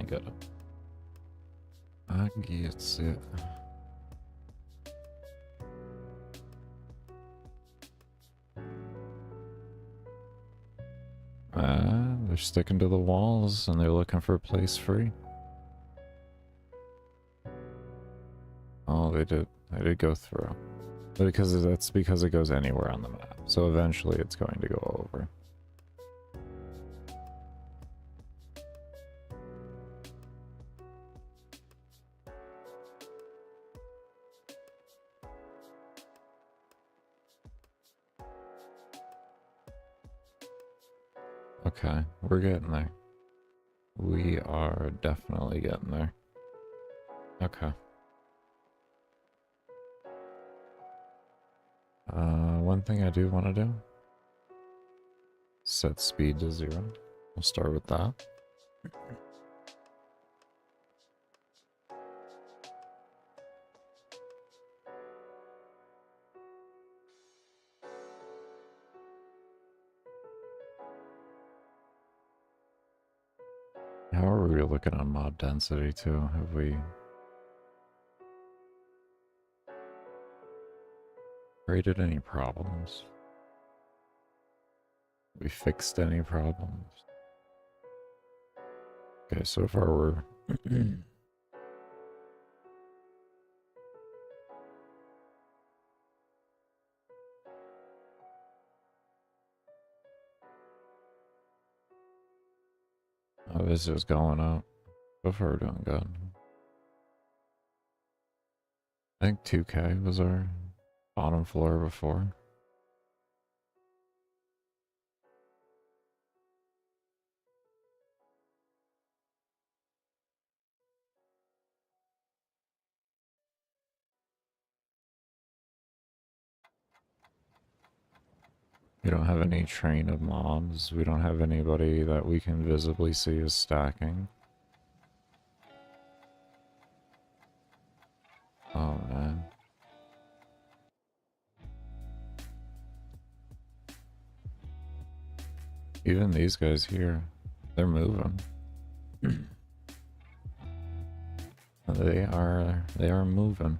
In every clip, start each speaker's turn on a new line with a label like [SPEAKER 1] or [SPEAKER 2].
[SPEAKER 1] I get it. I get it. They're sticking to the walls and they're looking for a place free. Oh, they did go through. But that's because it goes anywhere on the map. So eventually it's going to go over. Okay, we're getting there. We are definitely getting there. Okay. One thing I do want to do, set speed to 0. We'll start with that. How are we looking on mob density too? Have we created any problems? Have we fixed any problems? Okay, so far we're oh, this is going up. So far we're doing good. I think 2K was our bottom floor before. We don't have any train of mobs. We don't have anybody that we can visibly see as stacking. Oh man. Even these guys here, they're moving. They are moving.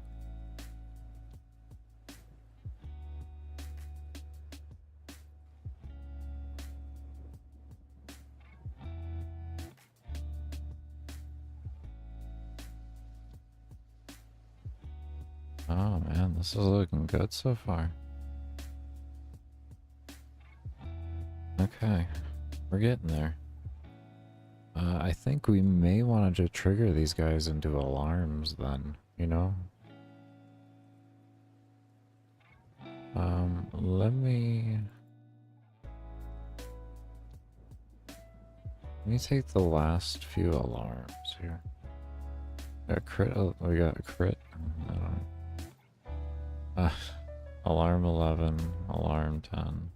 [SPEAKER 1] Oh man, this is looking good so far. Okay, we're getting there. I think we may want to trigger these guys into alarms then, you know? Let me take the last few alarms here. A crit, we got a crit. Alarm 11, alarm 10.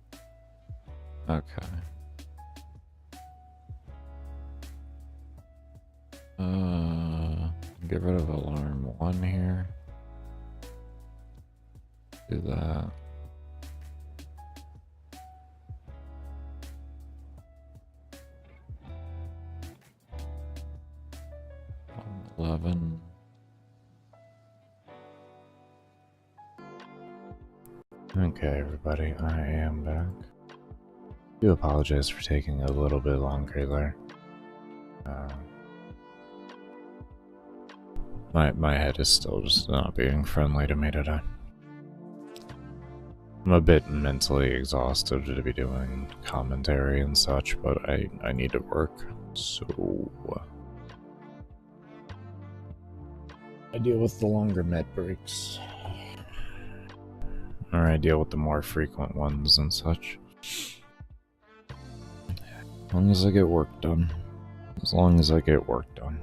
[SPEAKER 1] Okay. Get rid of alarm 1 here. Do that. Alarm 11. Okay, everybody, I am back. I do apologize for taking a little bit longer there. My head is still just not being friendly to me today. I'm a bit mentally exhausted to be doing commentary and such, but I need to work, so I deal with the longer med breaks. Or I deal with the more frequent ones and such. As long as I get work done. As long as I get work done.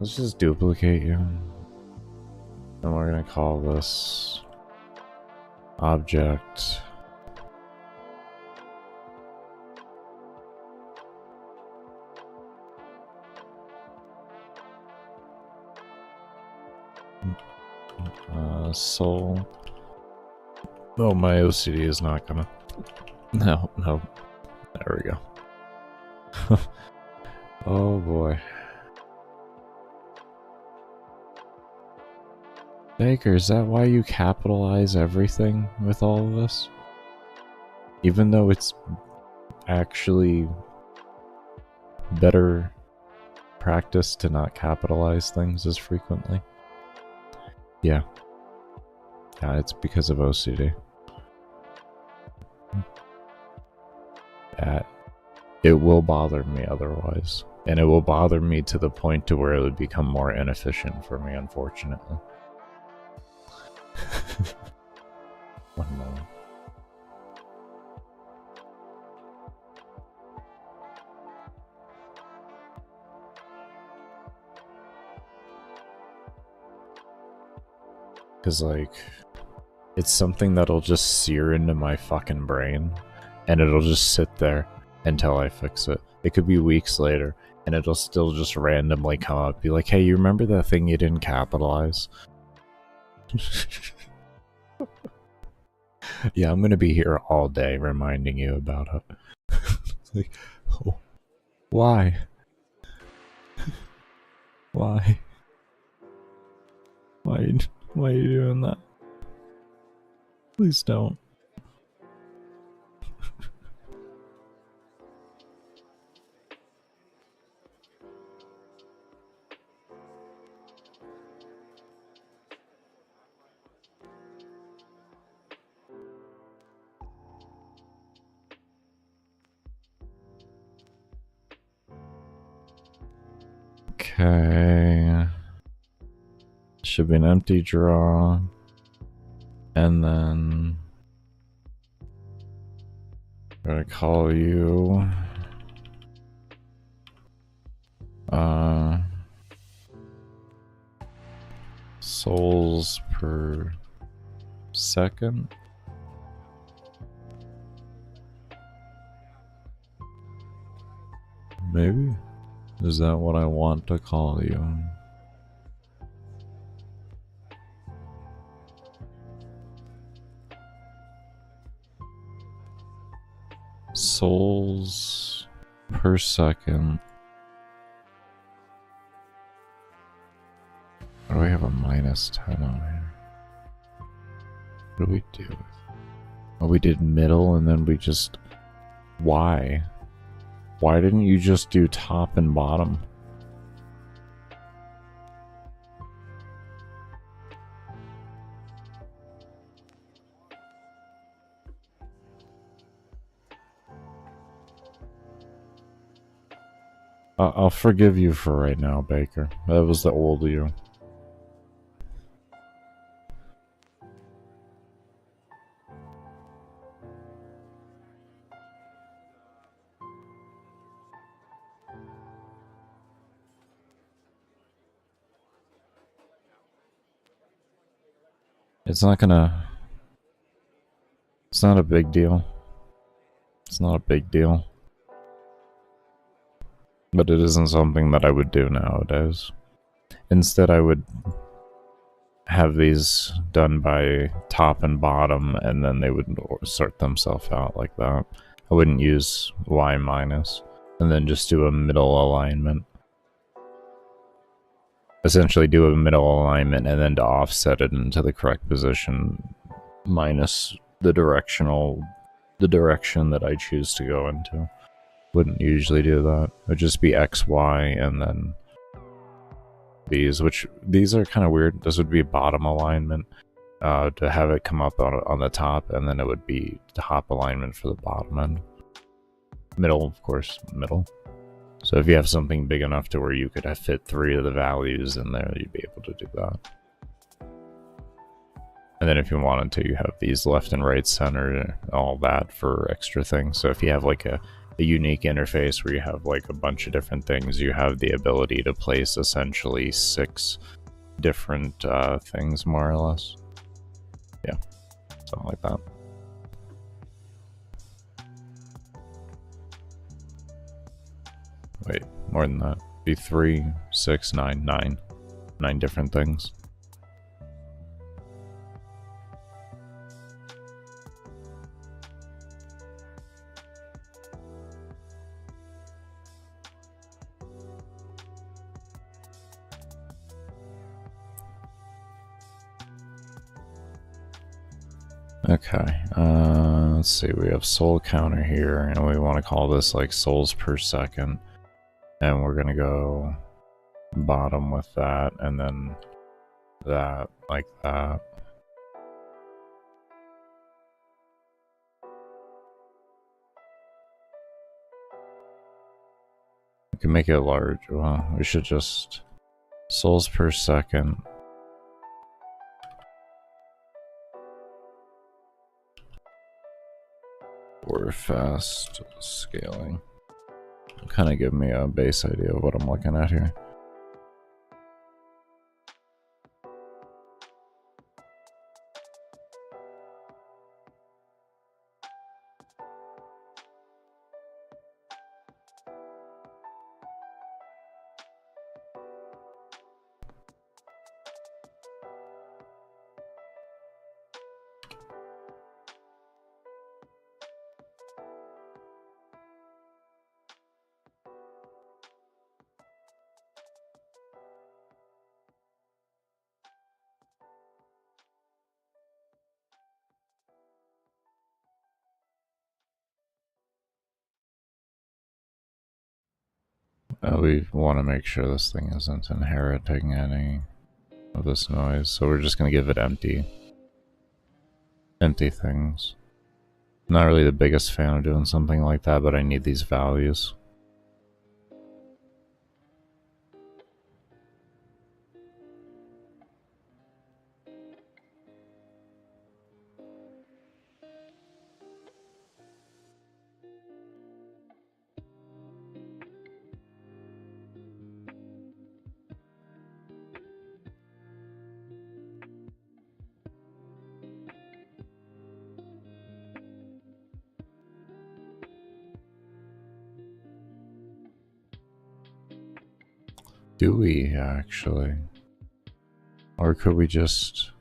[SPEAKER 1] Let's just duplicate you. And we're gonna call this object soul Oh, my OCD is not gonna. No, no. There we go. Oh boy. Baker, is that why you capitalize everything with all of this? Even though it's actually better practice to not capitalize things as frequently? Yeah. Yeah, it's because of OCD. It will bother me otherwise. And it will bother me to the point to where it would become more inefficient for me, unfortunately. One moment. Because, like, it's something that'll just sear into my fucking brain, and it'll just sit there until I fix it. It could be weeks later, and it'll still just randomly come up, be like, hey, you remember that thing you didn't capitalize? Yeah, I'm gonna be here all day reminding you about it. Like, oh, why? Why? Why are you doing that? Please don't. Okay. Should be an empty draw. And then I'm gonna call you souls per second. Maybe? Is that what I want to call you? Souls per second. Why do we have a -10 on here? What do we do? Oh, we did middle and then we just... Why? Why didn't you just do top and bottom? I'll forgive you for right now, Baker. That was the old you. It's not a big deal. It's not a big deal. But it isn't something that I would do nowadays. Instead, I would have these done by top and bottom, and then they would sort themselves out like that. I wouldn't use Y-, and then just do a middle alignment. Essentially do a middle alignment, and then to offset it into the correct position, minus the direction that I choose to go into. Wouldn't usually do that. It would just be X, Y, and then these, which these are kind of weird. This would be a bottom alignment to have it come up on the top, and then it would be top alignment for the bottom end. Middle, of course, middle. So if you have something big enough to where you could have fit 3 of the values in there, you'd be able to do that. And then if you wanted to, you have these left and right center, all that for extra things. So if you have like a unique interface where you have like a bunch of different things, you have the ability to place essentially 6 different things, more or less. Yeah, something like that. Wait, more than that. Be 3, 6, 9, 9. 9 different things. Okay, let's see, we have soul counter here, and we want to call this like souls per second, and we're gonna go bottom with that, and then that, like that. We can make it large. Well, we should just souls per second. Or fast scaling. Kind of give me a base idea of what I'm looking at here. We want to make sure this thing isn't inheriting any of this noise, so we're just going to give it empty things. I'm not really the biggest fan of doing something like that, but I need these values. Do we actually? Or could we just...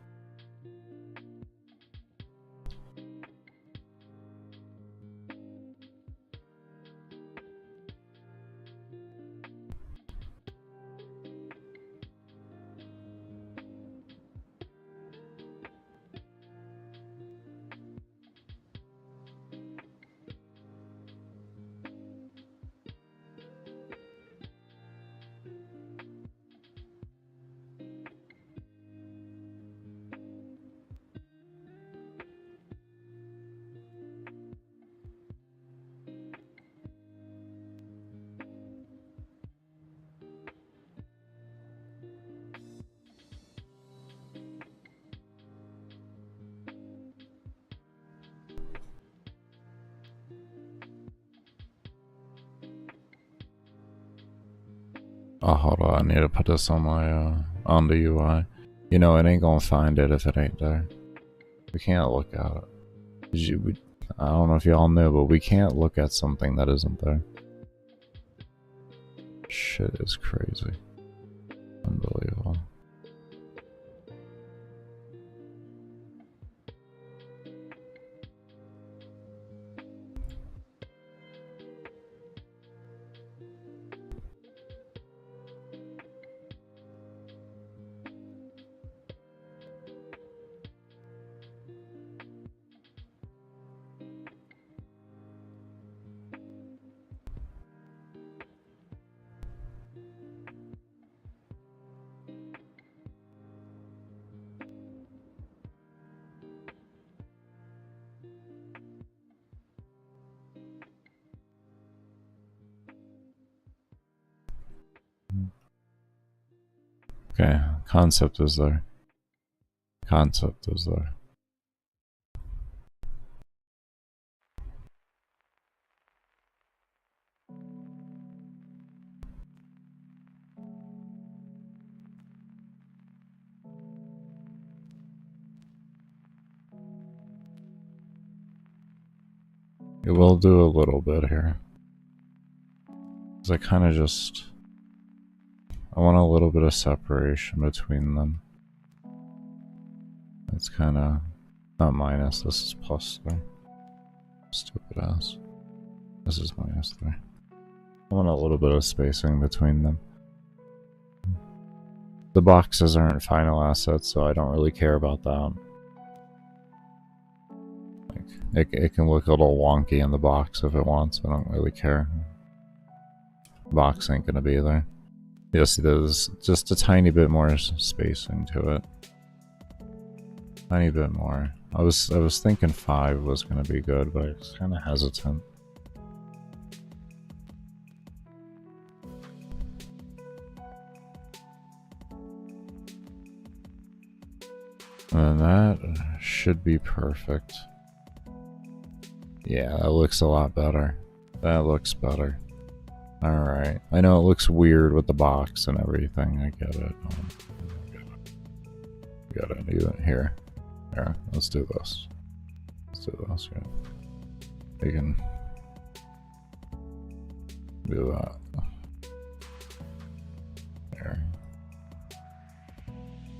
[SPEAKER 1] Oh, hold on, I need to put this on my, on the UI. You know, it ain't gonna find it if it ain't there. We can't look at it. I don't know if y'all knew, but we can't look at something that isn't there. Shit is crazy. Unbelievable. Okay, concept is there. Concept is there. It will do a little bit here. Because I kind of just... I want a little bit of separation between them. It's kind of... not minus, this is plus 3. Stupid ass. This is minus 3. I want a little bit of spacing between them. The boxes aren't final assets, so I don't really care about that. It can look a little wonky in the box if it wants. I don't really care. Box ain't gonna be there. You'll see there's just a tiny bit more spacing to it. Tiny bit more. I was thinking 5 was gonna be good, but I was kind of hesitant. And that should be perfect. Yeah, that looks a lot better. That looks better. Alright. I know it looks weird with the box and everything. I get it. Gotta do it here. Here, let's do this. Let's do this, yeah. We can do that. There.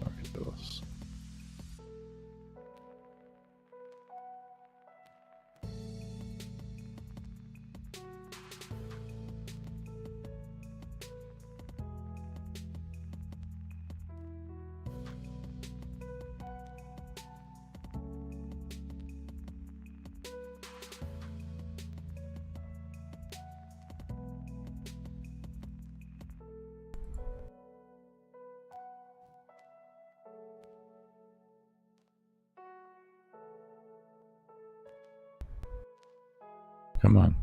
[SPEAKER 1] I can do this. Come on.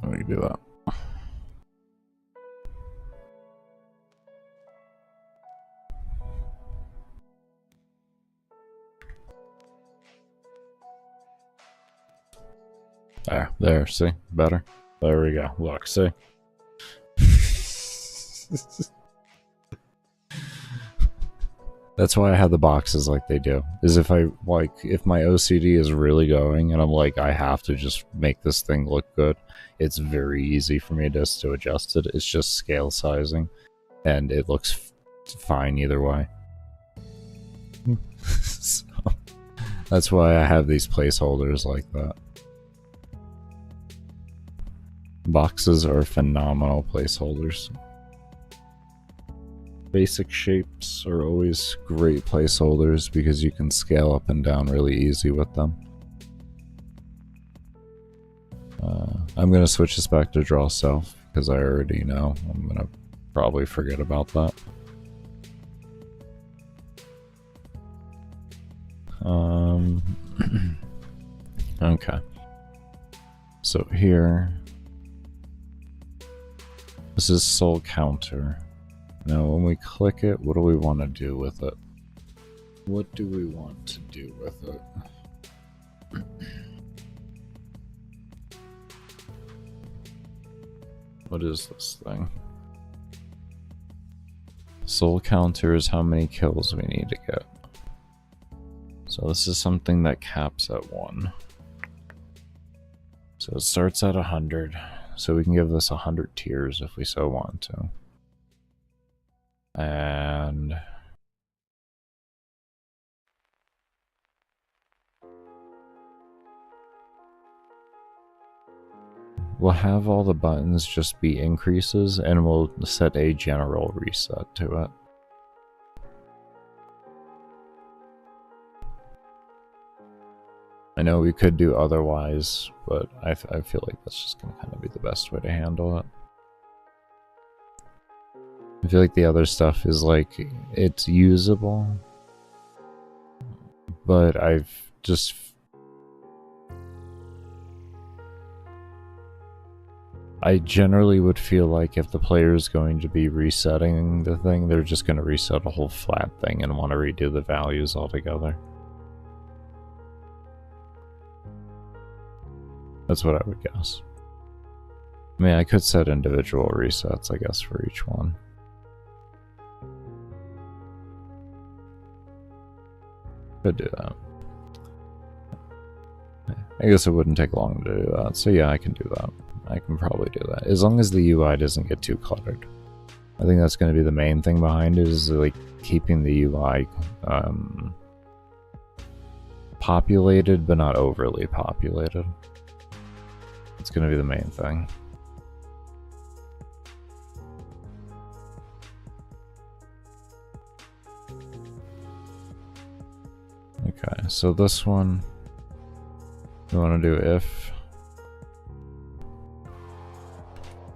[SPEAKER 1] We can do that. There, see? Better. There we go. Look, see? That's why I have the boxes like they do. Is if I, like, if my OCD is really going and I'm like, I have to just make this thing look good, it's very easy for me just to adjust it. It's just scale sizing, and it looks fine either way. So, that's why I have these placeholders like that. Boxes are phenomenal placeholders. Basic shapes are always great placeholders because you can scale up and down really easy with them. I'm going to switch this back to draw self because I already know I'm going to probably forget about that. Okay. So here, this is soul counter. Now when we click it, what do we want to do with it? What do we want to do with it? What is this thing? Soul counter is how many kills we need to get. So this is something that caps at 1. So it starts at 100. So we can give this 100 tiers if we so want to. And we'll have all the buttons just be increases, and we'll set a general reset to it. I know we could do otherwise, but I feel like that's just going to kind of be the best way to handle it. I feel like the other stuff is like, it's usable, but I generally would feel like if the player is going to be resetting the thing, they're just going to reset a whole flat thing and want to redo the values altogether. That's what I would guess. I mean, I could set individual resets, I guess, for each one. Could do that. I guess it wouldn't take long to do that, so yeah, I can do that. I can probably do that, as long as the UI doesn't get too cluttered. I think that's going to be the main thing behind it, is like keeping the UI populated, but not overly populated. It's going to be the main thing. Okay, so this one, we want to do if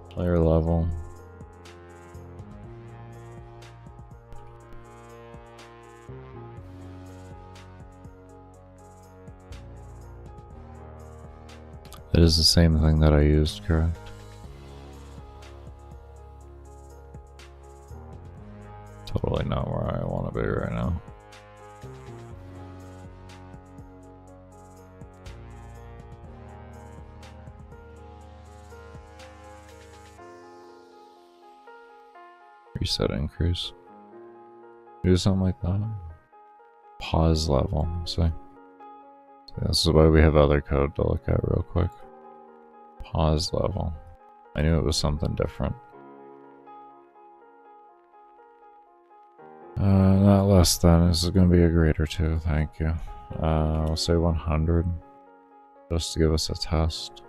[SPEAKER 1] player level. It is the same thing that I used, correct? Totally not where I want to be right now. Reset increase. Do something like that. Pause level. See? This is why we have other code to look at real quick. Pause level. I knew it was something different. Not less than. This is going to be a greater too. Thank you. We'll say 100. Just to give us a test.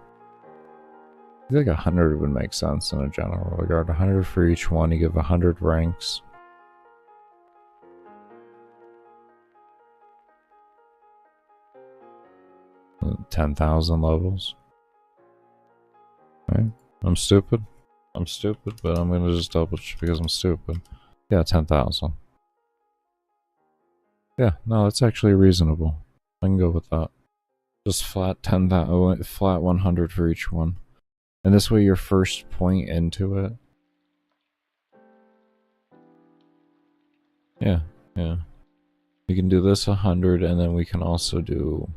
[SPEAKER 1] I think 100 would make sense in a general regard. 100 for each one. You give 100 ranks. $10,000 levels. Right? I'm stupid. I'm stupid, but I'm gonna just double check because I'm stupid. Yeah, 10,000. Yeah, no, that's actually reasonable. I can go with that. Just flat 10,000, flat 100 for each one. And this way your first point into it. Yeah, yeah. We can do this 100 and then we can also do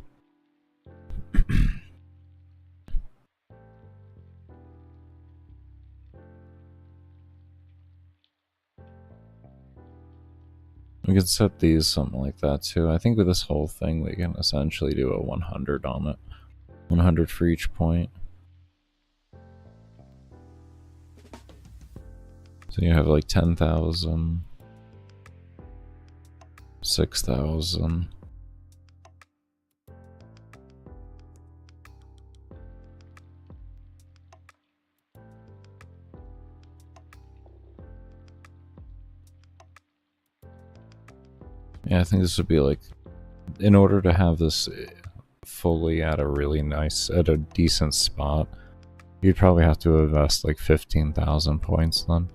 [SPEAKER 1] we can set these something like that too. I think with this whole thing we can essentially do a 100 on it. 100 for each point. So you have like 10,000, 6,000. Yeah, I think this would be like, in order to have this fully at a really nice, at a decent spot, you'd probably have to invest like 15,000 points then.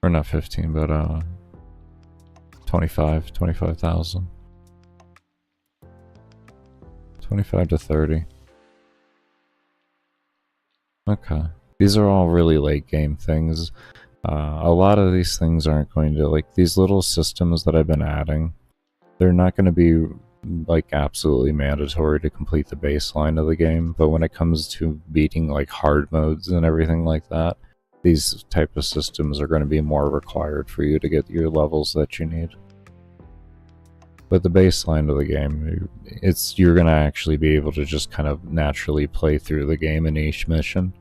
[SPEAKER 1] Or not 15, but 25,000. 25 to 30. Okay. These are all really late game things. A lot of these things aren't going to, like, these little systems that I've been adding, they're not going to be, like, absolutely mandatory to complete the baseline of the game, but when it comes to beating, like, hard modes and everything like that, these type of systems are going to be more required for you to get your levels that you need. But the baseline of the game, you're going to actually be able to just kind of naturally play through the game in each mission,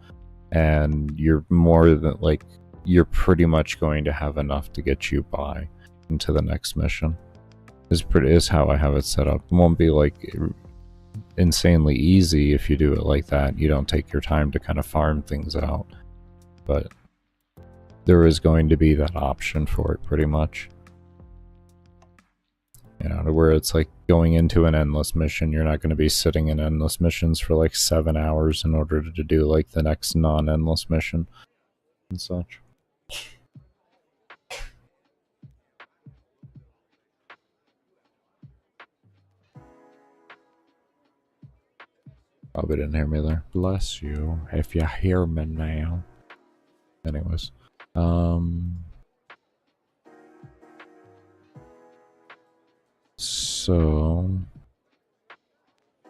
[SPEAKER 1] and you're more than, like, you're pretty much going to have enough to get you by into the next mission. Is how I have it set up. It won't be like insanely easy if you do it like that. You don't take your time to kind of farm things out, but there is going to be that option for it pretty much. You know, to where it's like going into an endless mission, you're not going to be sitting in endless missions for like 7 hours in order to do like the next non-endless mission and such. Probably didn't hear me there. Bless you if you hear me now. Anyways, so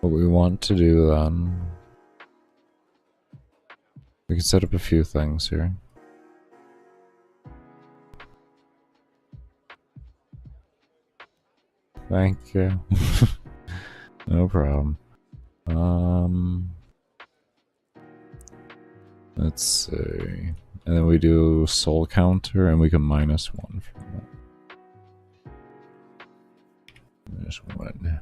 [SPEAKER 1] what we want to do then, we can set up a few things here. Thank you. No problem. Let's see. And then we do soul counter and we can -1 from that. -1.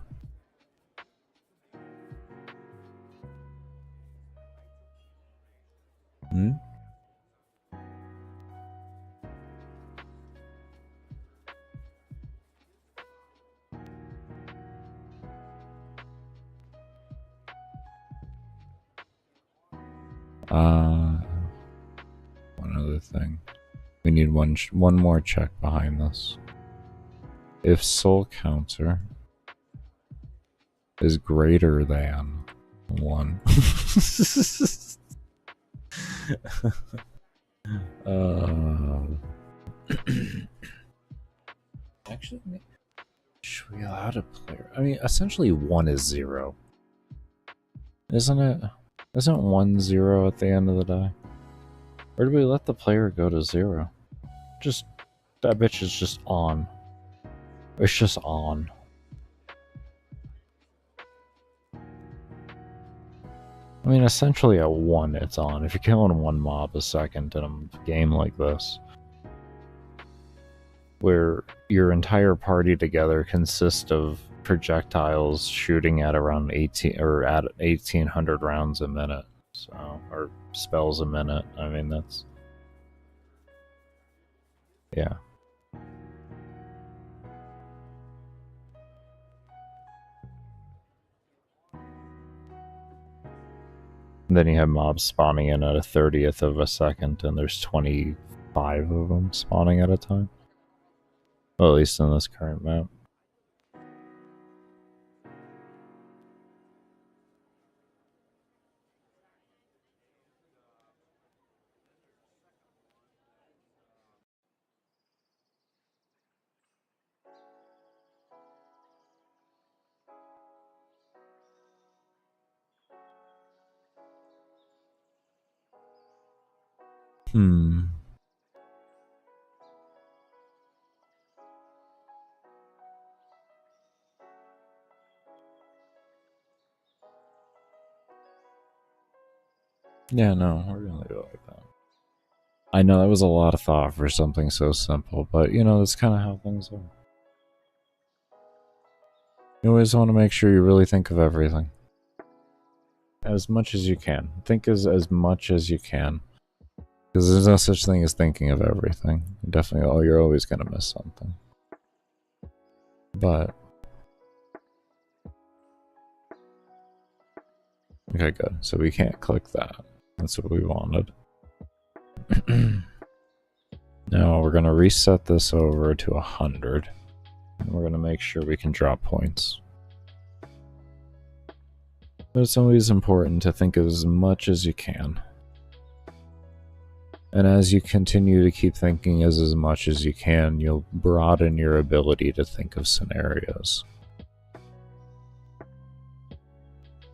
[SPEAKER 1] Hmm? thing. We need one more check behind this. If soul counter is greater than 1. Actually, should we allow a player? I mean, essentially 1 is 0. Isn't it? Isn't 1 0 at the end of the day? Or do we let the player go to 0? Just, that bitch is just on. It's just on. I mean, essentially at 1 it's on. If you're killing 1 mob a second in a game like this, where your entire party together consists of projectiles shooting at around 1800 rounds a minute, so, or spells a minute. I mean, that's, yeah. And then you have mobs spawning in at a 30th of a second, and there's 25 of them spawning at a time. Well, at least in this current map. Yeah, no, we're gonna leave it like that. I know that was a lot of thought for something so simple, but you know, that's kind of how things are. You always want to make sure you really think of everything. As much as you can. Think as much as you can. Because there's no such thing as thinking of everything. Definitely, oh, you're always gonna miss something. But... okay, good. So we can't click that. That's what we wanted. Now we're gonna reset this over to 100. And we're gonna make sure we can drop points. But it's always important to think of as much as you can. And as you continue to keep thinking as much as you can, you'll broaden your ability to think of scenarios.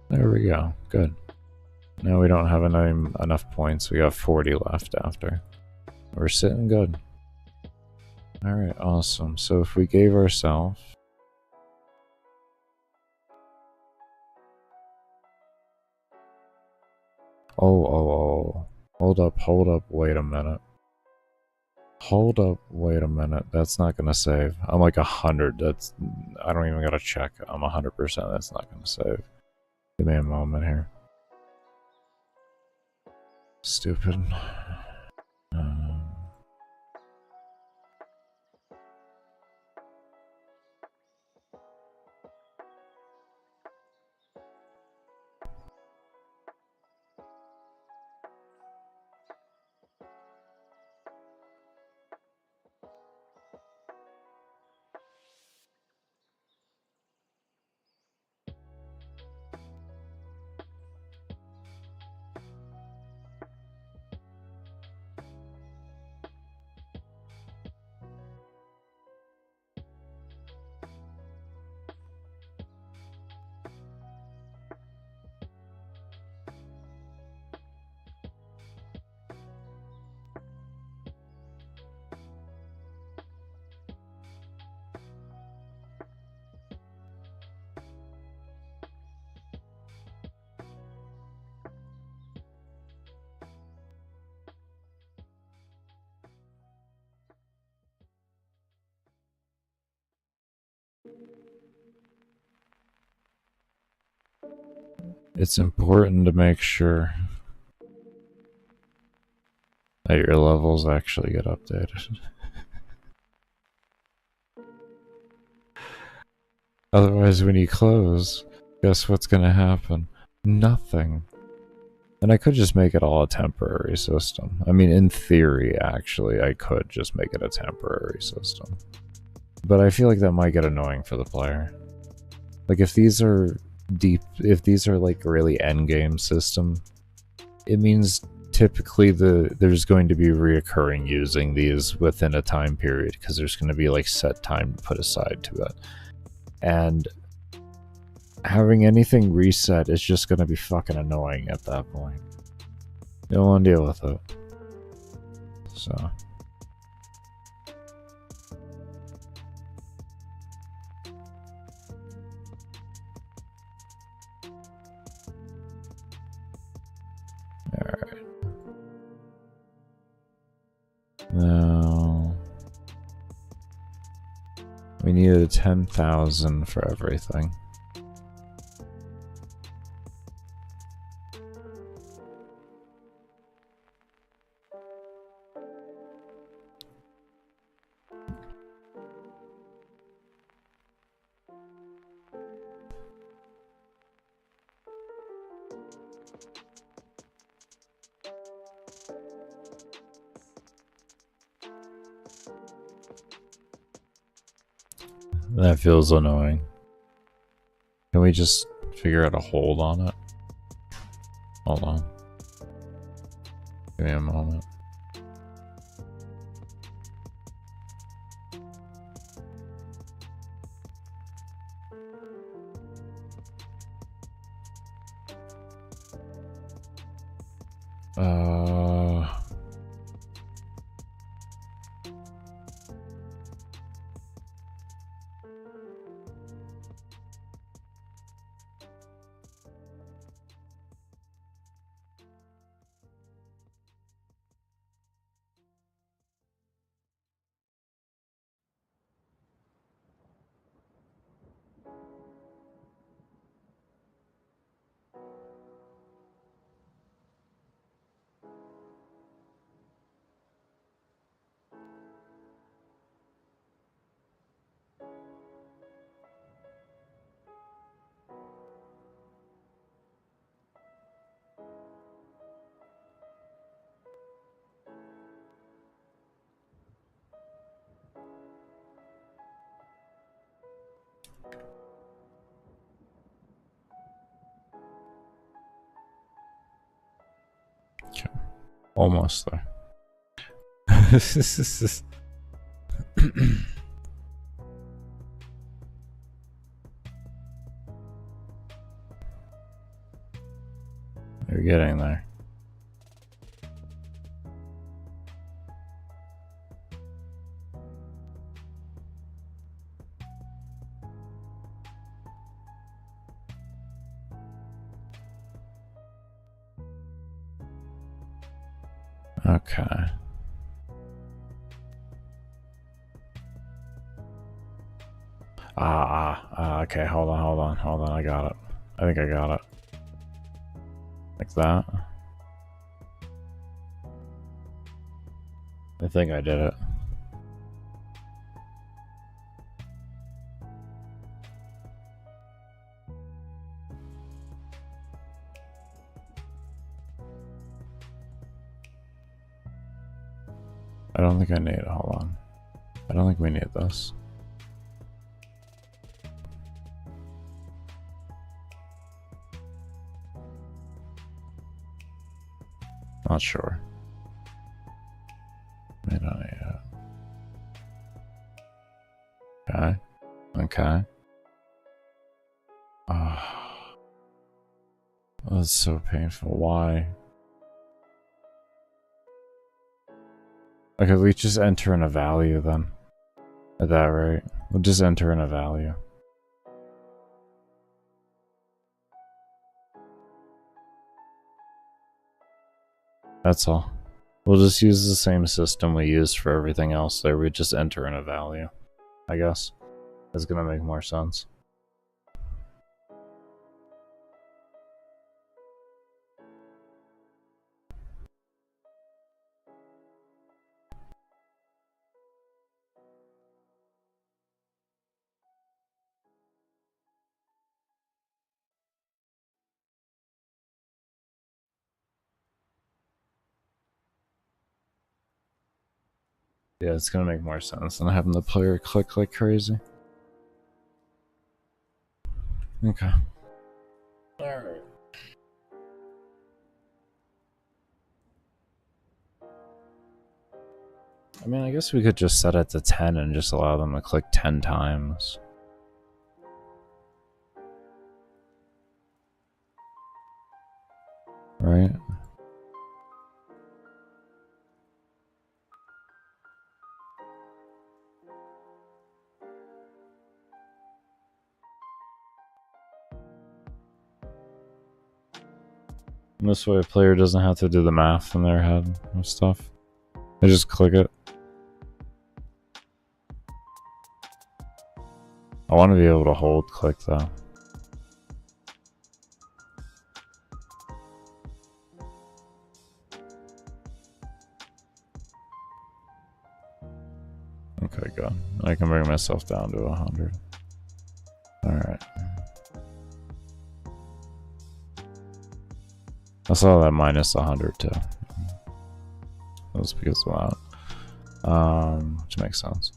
[SPEAKER 1] There we go. Good. Now we don't have enough points. We got 40 left after. We're sitting good. Alright, awesome. So if we gave ourselves... Oh. Hold up, wait a minute. Hold up, wait a minute. That's not gonna save. I'm like 100. That's... I don't even gotta check. I'm 100%. That's not gonna save. Give me a moment here. Stupid. It's important to make sure that your levels actually get updated. Otherwise, when you close, guess what's gonna happen? Nothing. And I could just make it all a temporary system. I mean, in theory, actually, I could just make it a temporary system. But I feel like that might get annoying for the player. Like, if these are if these are like really endgame system, it means typically there's going to be reoccurring using these within a time period, because there's going to be like set time put aside to it. And having anything reset is just going to be fucking annoying at that point. You don't want to deal with it. So. Alright. Now. We needed 10,000 for everything. That feels annoying. Can we just figure out a hold on it? Hold on. Give me a moment. Okay. Almost there. You're getting there. Okay. Okay, hold on, I got it. I think I got it. Like that. I think I did it. I don't think I need it. Hold on. I don't think we need this. Not sure. May not need it. Okay. Okay. Oh, that's so painful. Why? Okay, we just enter in a value then. At that rate. We'll just enter in a value. That's all. We'll just use the same system we used for everything else there. We just enter in a value, I guess. That's gonna make more sense. Yeah, it's gonna make more sense than having the player click like crazy. Okay. Alright. I mean, I guess we could just set it to 10 and just allow them to click 10 times. Right? And this way a player doesn't have to do the math in their head and stuff. They just click it. I want to be able to hold click though. Okay, good. I can bring myself down to 100. Alright. I saw that minus 100 too. That was because of that. Which makes sense.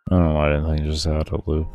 [SPEAKER 1] I don't know why I didn't think just had a loop.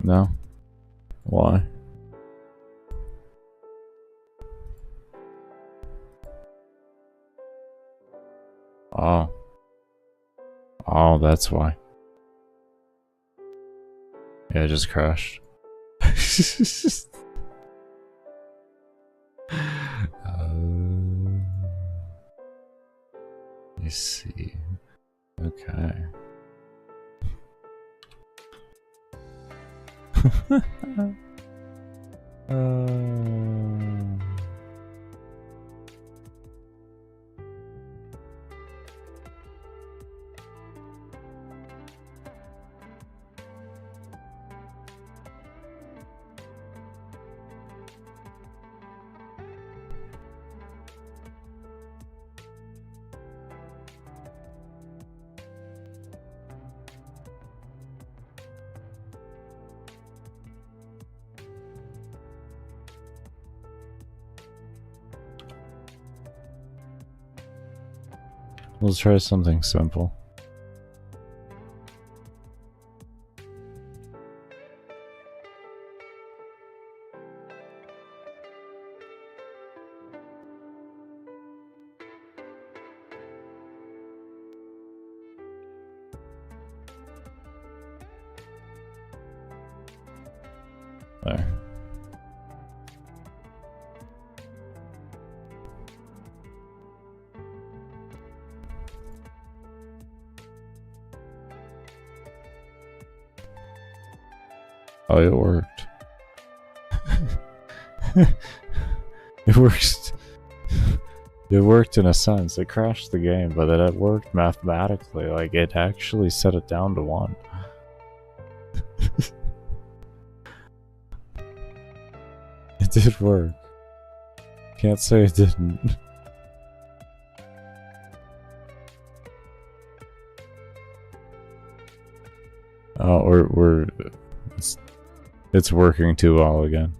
[SPEAKER 1] No? Why? Oh. Oh, that's why. Yeah, it just crashed. Let me see. Okay. We'll try something simple. There. Oh, it worked. It worked. It worked in a sense. It crashed the game, but it worked mathematically. Like, it actually set it down to 1. It did work. Can't say it didn't. Oh, it's working too well again.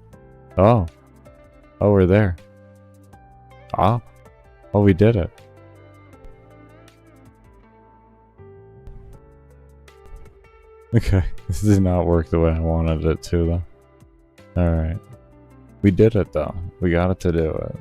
[SPEAKER 1] Oh, we're there. Oh, we did it. Okay, this did not work the way I wanted it to, though. Alright. We did it, though. We got it to do it.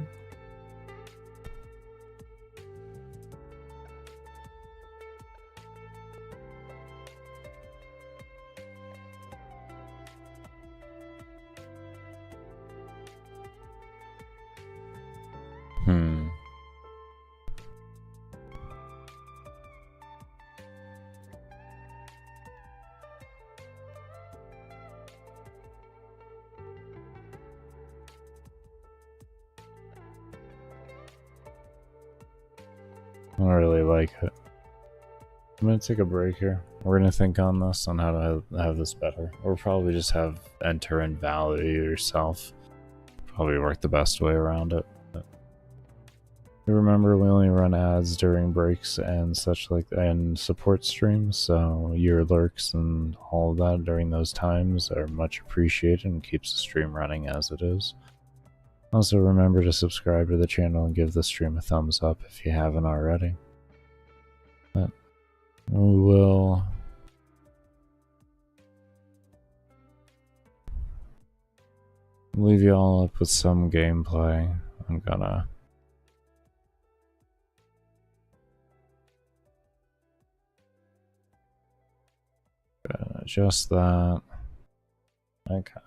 [SPEAKER 1] I really like it. I'm gonna take a break here. We're gonna think on this, on how to have this better. Or probably just have enter and validate yourself. Probably work the best way around it. But remember, we only run ads during breaks and such like, and support streams, so your lurks and all of that during those times are much appreciated and keeps the stream running as it is. Also, remember to subscribe to the channel and give the stream a thumbs up if you haven't already. But we will leave you all up with some gameplay. I'm gonna adjust that. Okay.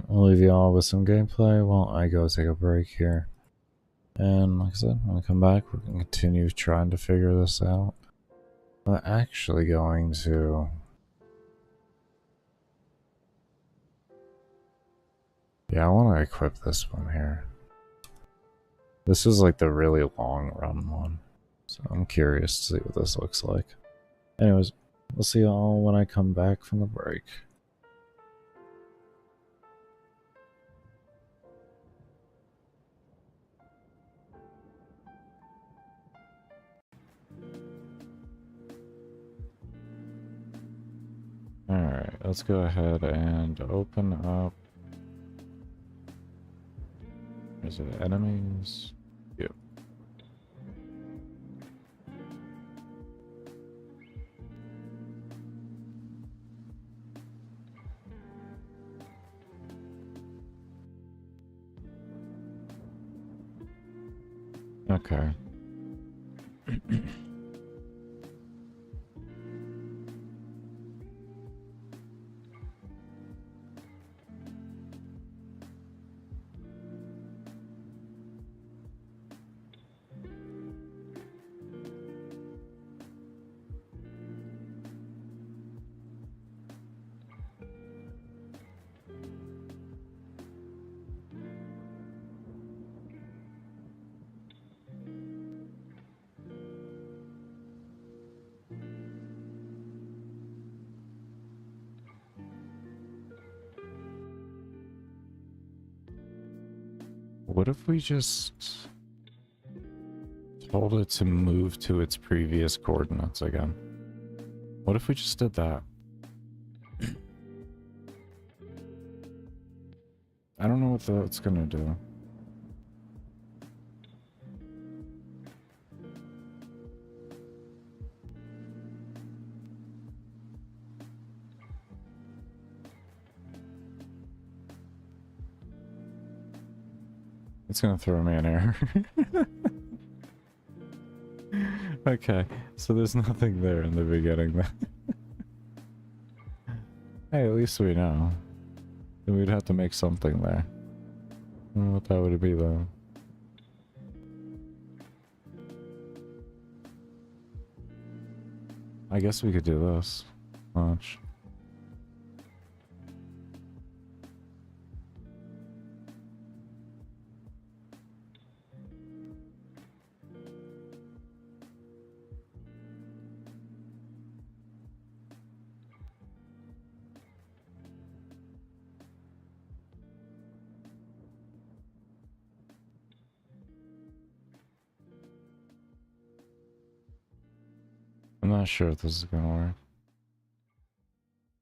[SPEAKER 1] I'll leave you all with some gameplay while I go take a break here. And like I said, when I come back, we're going to continue trying to figure this out. I'm actually going to... Yeah, I want to equip this one here. This is like the really long run one. So I'm curious to see what this looks like. Anyways, we'll see you all when I come back from the break. Alright, let's go ahead and open up. Is it enemies? Yep. Okay. What if we just told it to move to its previous coordinates again? What if we just did that? I don't know what that's gonna do. It's gonna throw me an error. Okay, so there's nothing there in the beginning then. Hey, at least we know. Then we'd have to make something there. I don't know what that would be though. I guess we could do this. Watch. I'm not sure if this is gonna work.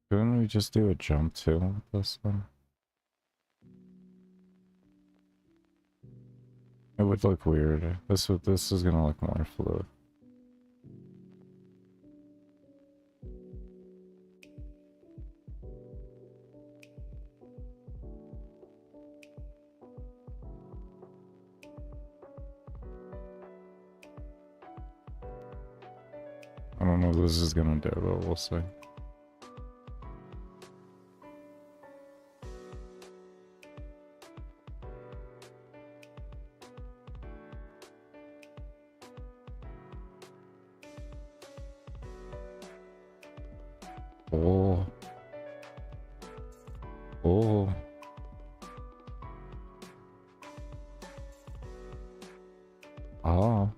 [SPEAKER 1] Couldn't we just do a jump too with this one? It would look weird. This is gonna look more fluid. I don't know what this is gonna do, but we'll see. Oh. Oh. Oh.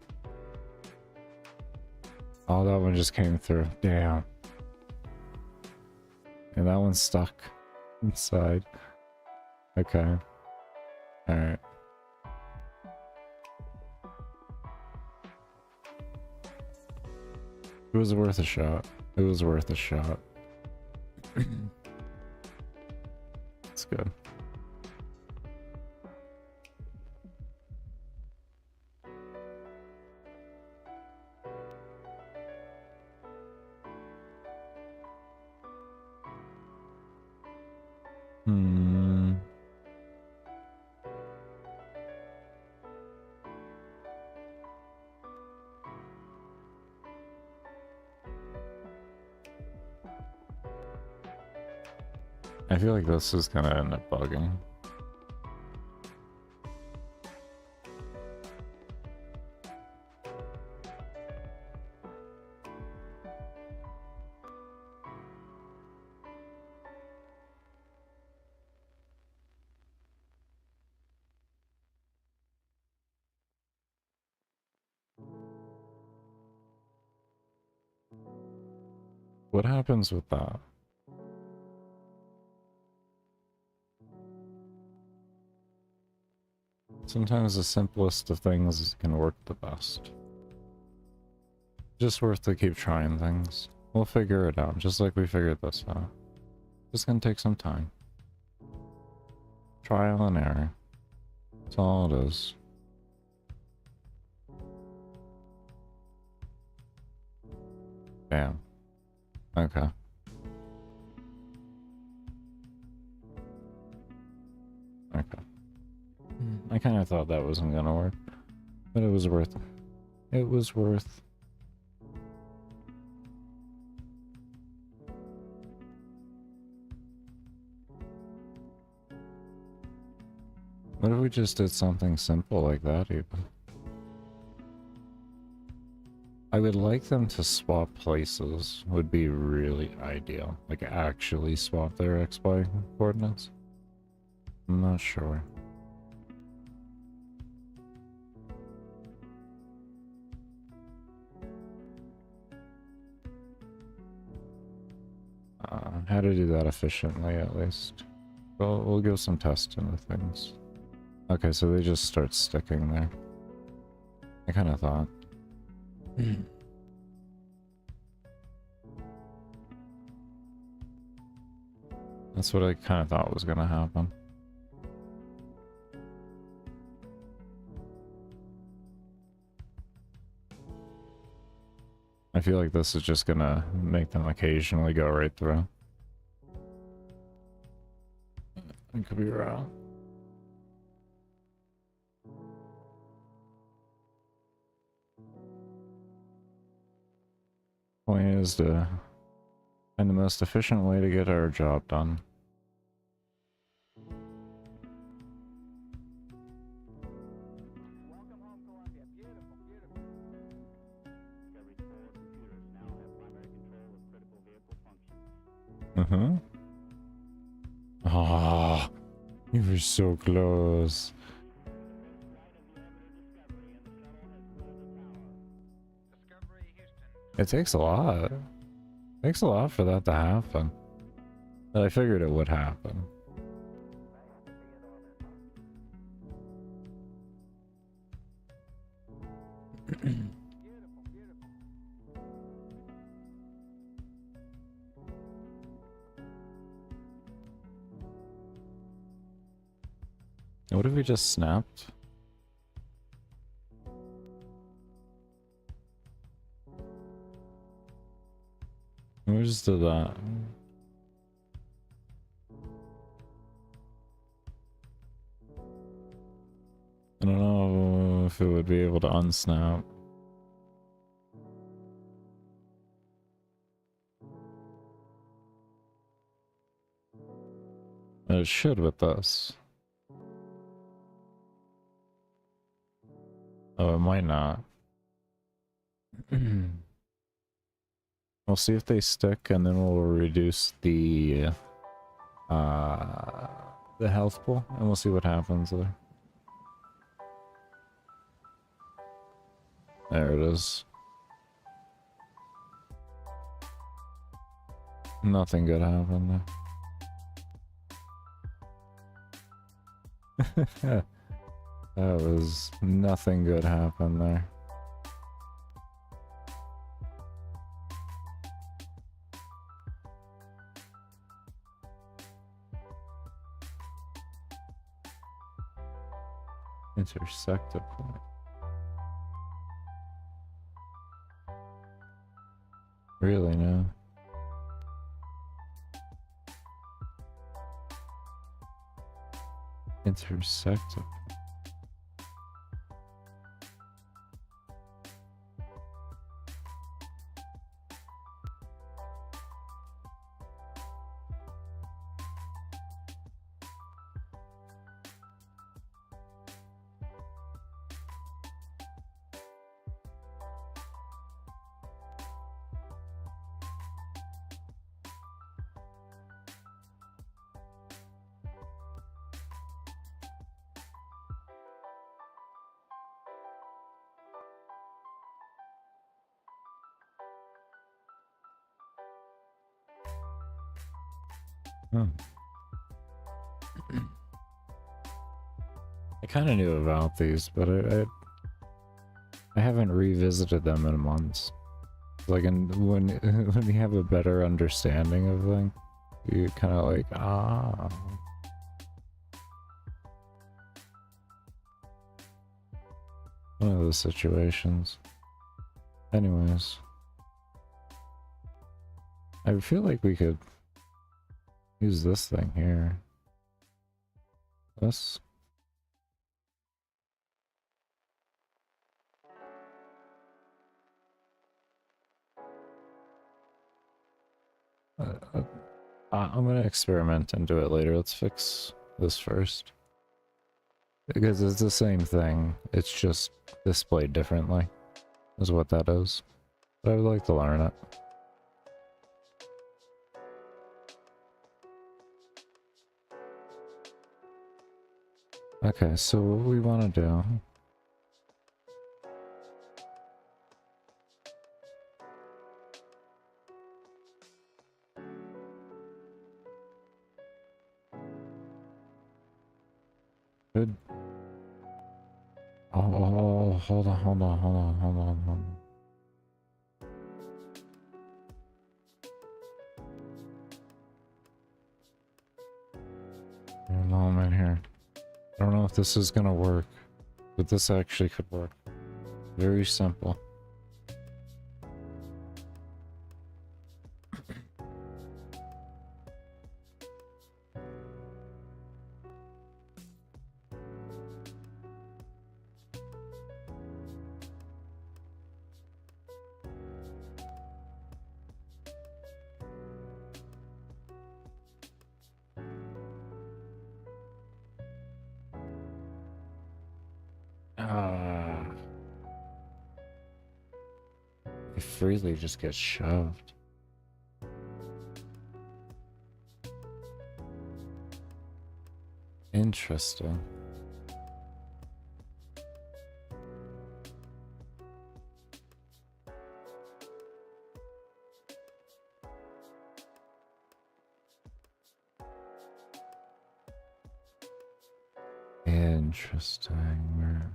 [SPEAKER 1] Oh, that one just came through. Damn. And that one's stuck inside. Okay. Alright. It was worth a shot. It was worth a shot. It's good. I feel like this is gonna end up bugging. What happens with that? Sometimes the simplest of things can work the best. Just worth to keep trying things. We'll figure it out, just like we figured this out. Just gonna take some time. Trial and error. That's all it is. Damn. Okay. Okay. I kind of thought that wasn't gonna work, but it was worth it. It was worth. What if we just did something simple like that even? I would like them to swap places, would be really ideal. Like actually swap their XY coordinates. I'm not sure. How to do that efficiently at least. Well, we'll give some testing with things. Okay, so they just start sticking there. I kind of thought. That's what I kind of thought was gonna happen. feel like this is just gonna make them occasionally go right through. I could be wrong. Point is to find the most efficient way to get our job done. Uh-huh. Ah, you were so close. It takes a lot. It takes a lot for that to happen. But I figured it would happen. What if we just snapped? We just did that. I don't know if it would be able to unsnap. But it should with this. Oh, it might not. We'll see if they stick, and then we'll reduce the health pool, and we'll see what happens there. There it is. Nothing good happened there. That was nothing good happened there. Intersect a point. Really, no. Intersect a point. Hmm. I kind of knew about these, but I haven't revisited them in months. Like, when you have a better understanding of them, you kind of like, ah. One of those situations. Anyways. I feel like we could use this thing here. This. I'm gonna experiment and do it later. Let's fix this first. Because it's the same thing. It's just displayed differently. Is what that is. But I would like to learn it. Okay, so what we want to do... Good. Oh, hold on. There's a moment here. I don't know if this is gonna work, but this actually could work. Very simple. freely just get shoved. Interesting. Interesting.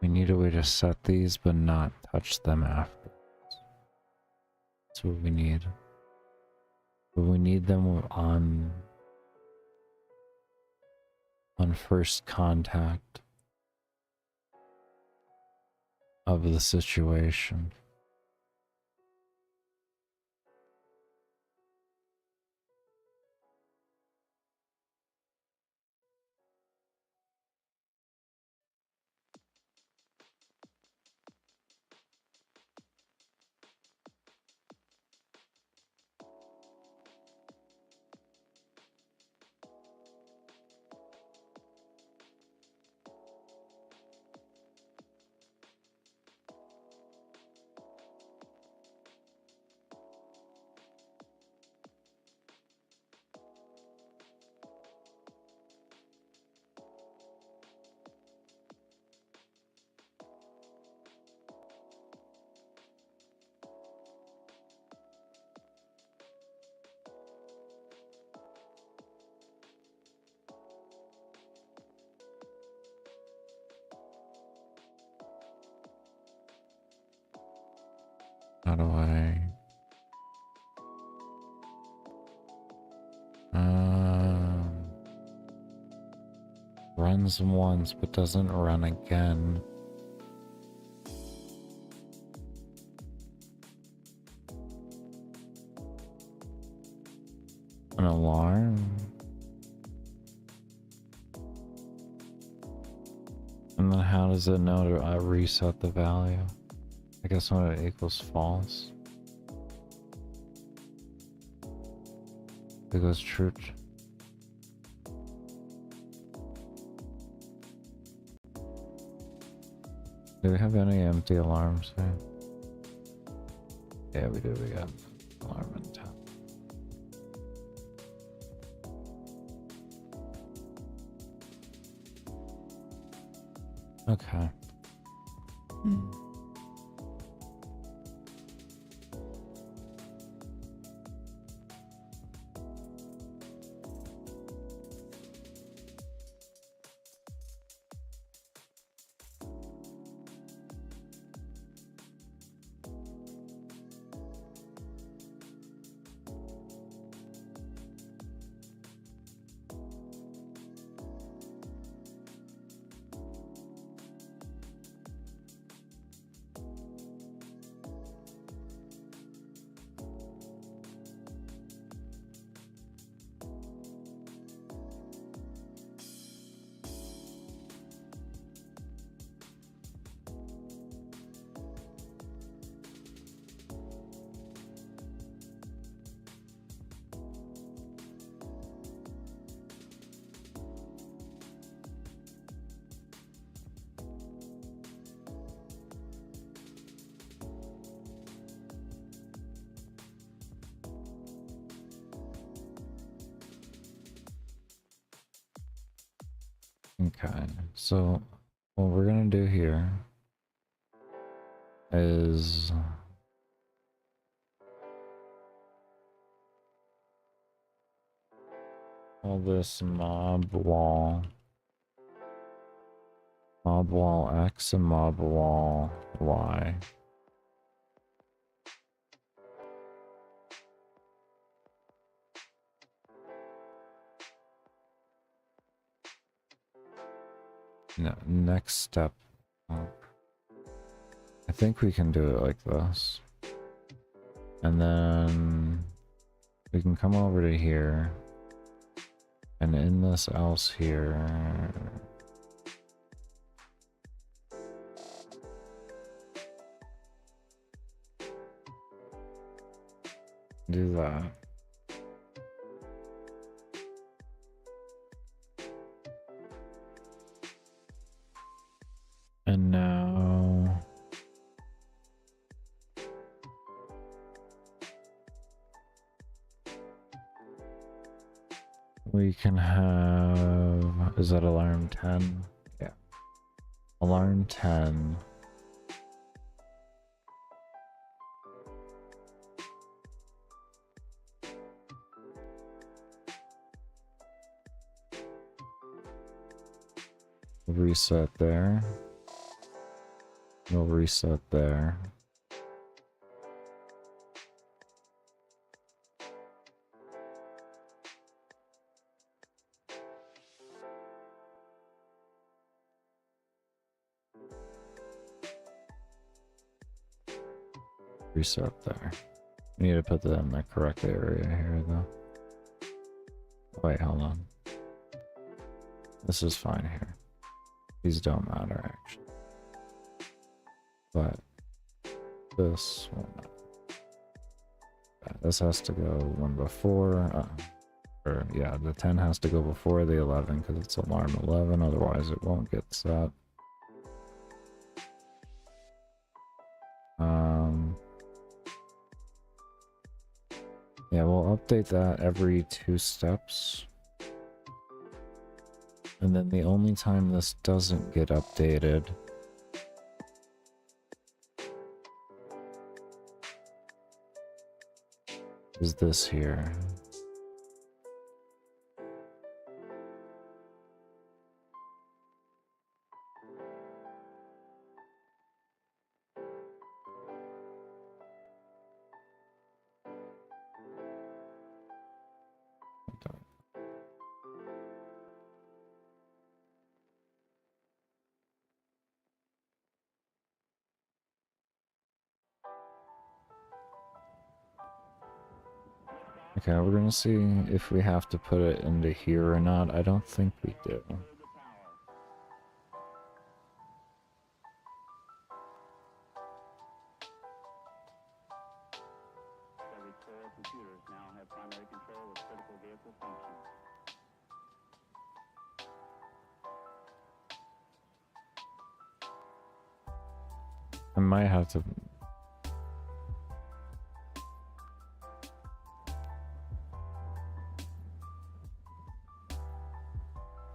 [SPEAKER 1] We need a way to set these but not touch them after. That's what we need. But we need them on first contact of the situation. How do I... runs once but doesn't run again. An alarm? And then how does it know to reset the value? I guess when it equals false. It goes true. Do we have any empty alarms here? Yeah, we do. We got alarm in top. Okay. Okay, so what we're gonna do here is all this mob wall mob wall X and mob wall Y. No, next step. I think we can do it like this. And then we can come over to here. And in this else here, do that. And now we can have, is that alarm 10? Yeah. Alarm 10. Reset there. We'll reset there. Reset there. We need to put that in the correct area here though. Wait, hold on. This is fine here. These don't matter actually. But this will not. This has to go one before, or yeah, the 10 has to go before the 11 because it's alarm 11, otherwise it won't get set. Yeah, we'll update that every 2 steps. And then the only time this doesn't get updated is this here. Okay, we're gonna see if we have to put it into here or not. I don't think we do. I might have to...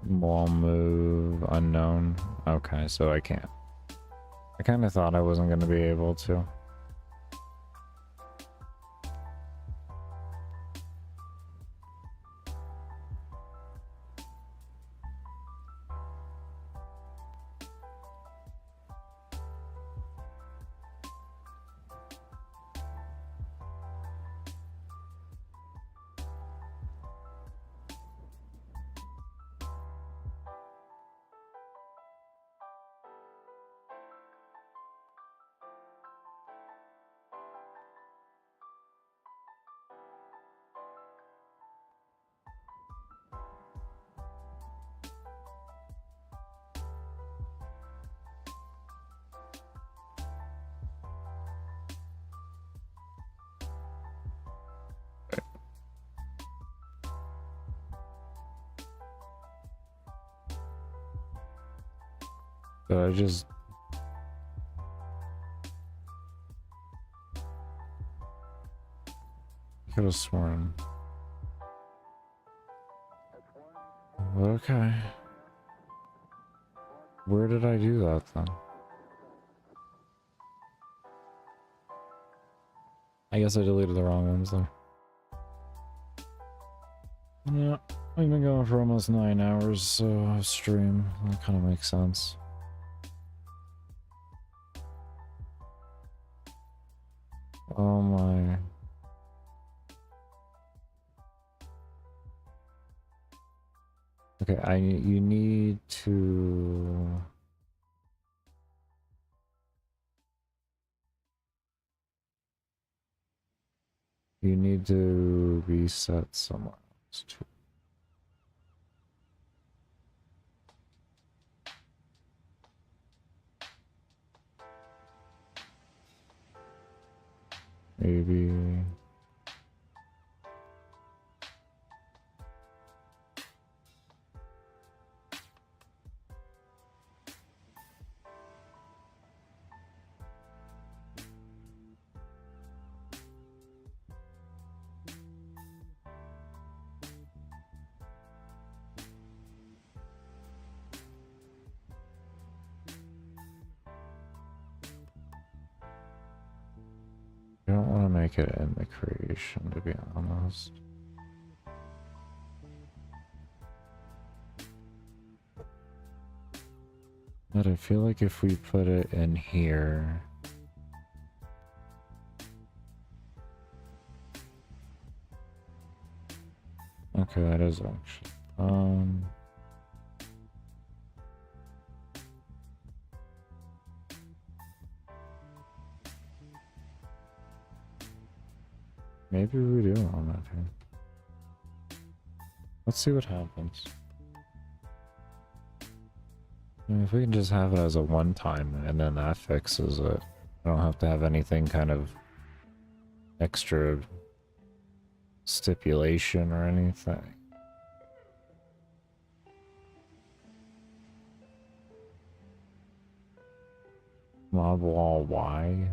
[SPEAKER 1] wall move unknown. Okay, so I can't. I kind of thought I wasn't going to be able to. But I just... could have sworn. Okay. Where did I do that then? I guess I deleted the wrong ones there. Yeah, we've been going for almost 9 hours, so stream. That kind of makes sense. Oh my. Okay, you need to... You need to reset somewhere else too. Maybe... I don't want to make it in the creation, to be honest. But I feel like if we put it in here... Okay, that is actually... Maybe we do on that here. Let's see what happens. I mean, if we can just have it as a one-time and then that fixes it. I don't have to have anything kind of extra stipulation or anything. Mob wall Y.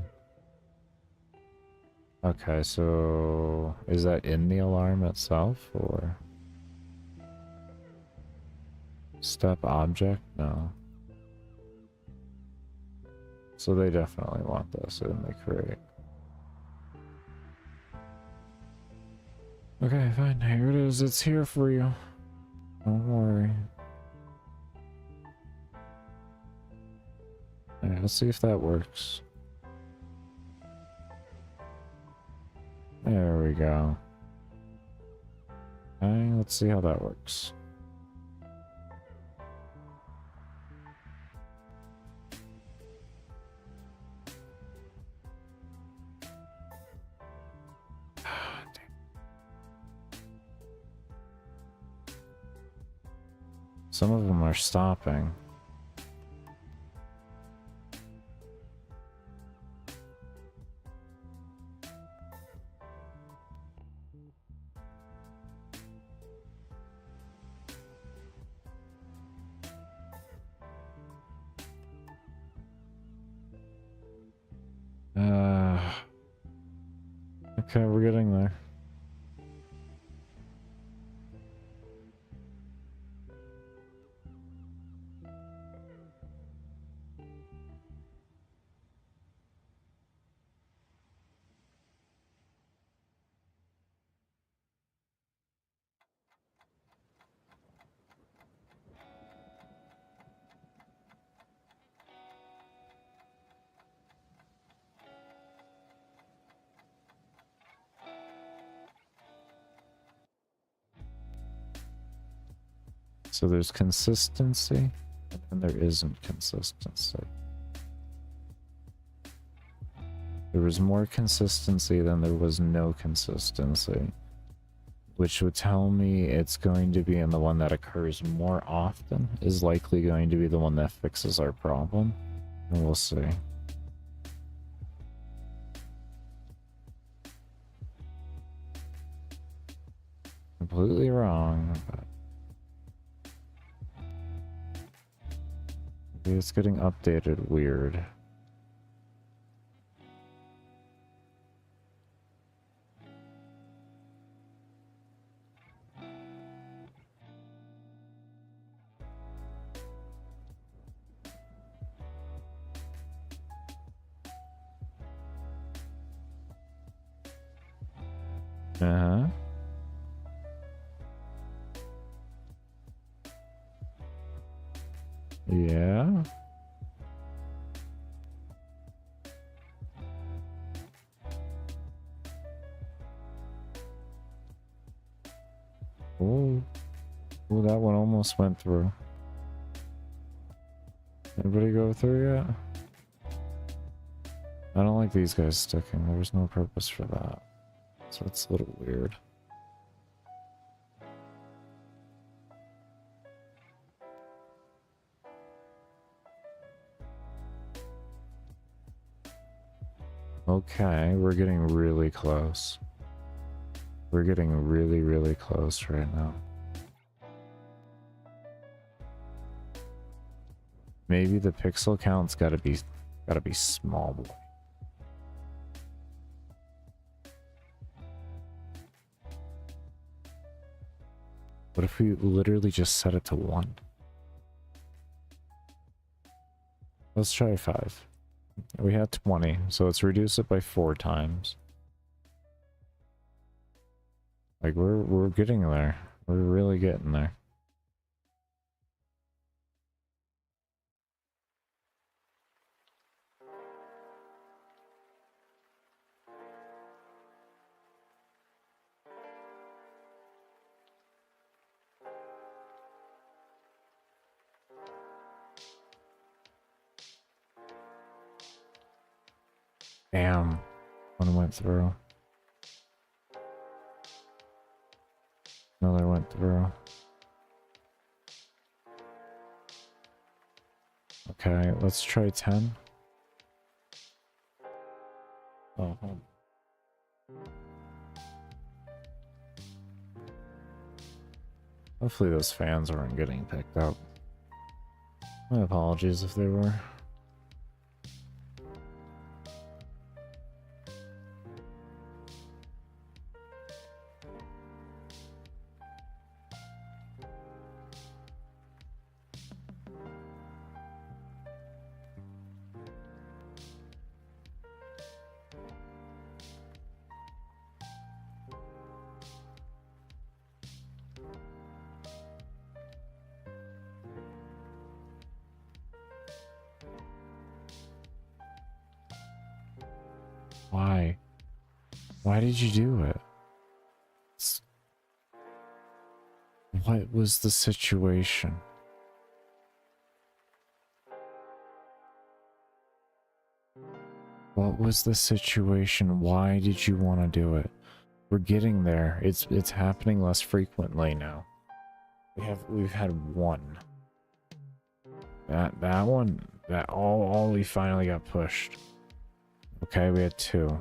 [SPEAKER 1] Okay, so is that in the alarm itself or step object? No. So they definitely want this in the create. Okay, fine. Here it is. It's here for you. Don't worry. Alright, let's see if that works. There we go. Okay, let's see how that works. Some of them are stopping. Okay, we're getting there. So there's consistency, and there isn't consistency. There was more consistency than there was no consistency, which would tell me it's going to be in the one that occurs more often is likely going to be the one that fixes our problem, and we'll see. Completely wrong, but maybe it's getting updated weird. Uh-huh. Yeah. Oh, oh, that one almost went through. Anybody go through yet? I don't like these guys sticking. There was no purpose for that. So it's a little weird. Okay, we're getting really close. We're getting really, really close right now. Maybe the pixel count's gotta be small boy. What if we literally just set it to 1? Let's try 5. We had 20, so let's reduce it by 4 times. Like we're getting there. We're really getting there. Damn. One went through. Another went through. Okay, let's try 10. Oh, hold. Hopefully those fans aren't getting picked up. My apologies if they were. Why? Why did you do it? What was the situation? What was the situation? Why did you want to do it? We're getting there. It's happening less frequently now. We've had 1. That one, that all we finally got pushed. Okay, we had 2.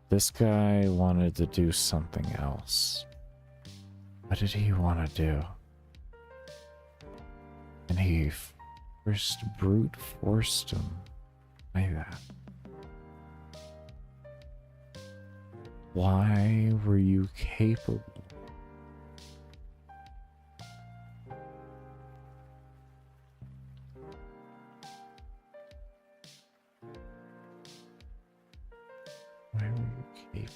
[SPEAKER 1] This guy wanted to do something else. What did he want to do? And he first brute forced him like that. Why were you capable? Why were you capable?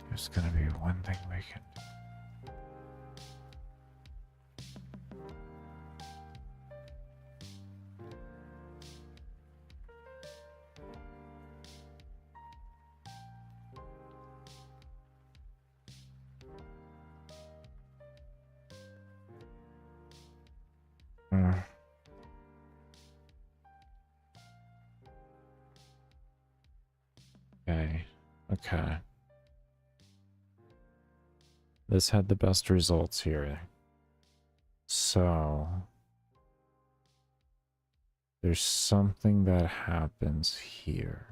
[SPEAKER 1] There's gonna be one thing we can do. Okay. This had the best results here. So there's something that happens here.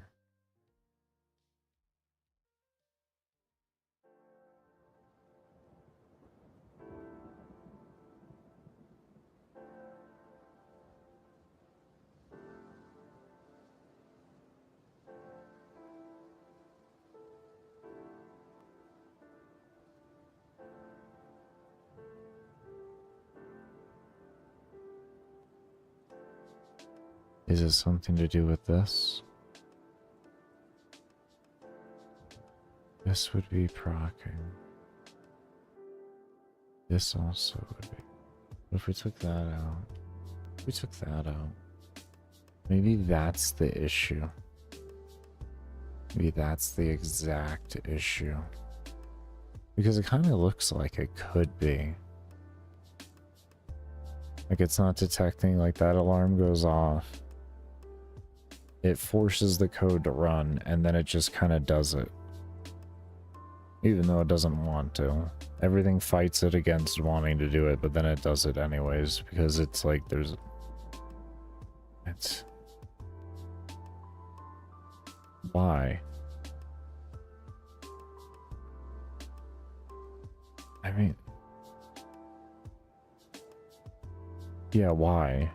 [SPEAKER 1] Is it something to do with this? This would be procking. This also would be. If we took that out, if we took that out, maybe that's the issue. Maybe that's the exact issue. Because it kind of looks like it could be. Like it's not detecting, like that alarm goes off. It forces the code to run and then it just kind of does it. Even though it doesn't want to. Everything fights it against wanting to do it, but then it does it anyways because it's like there's... It's... Why? I mean... Yeah, why?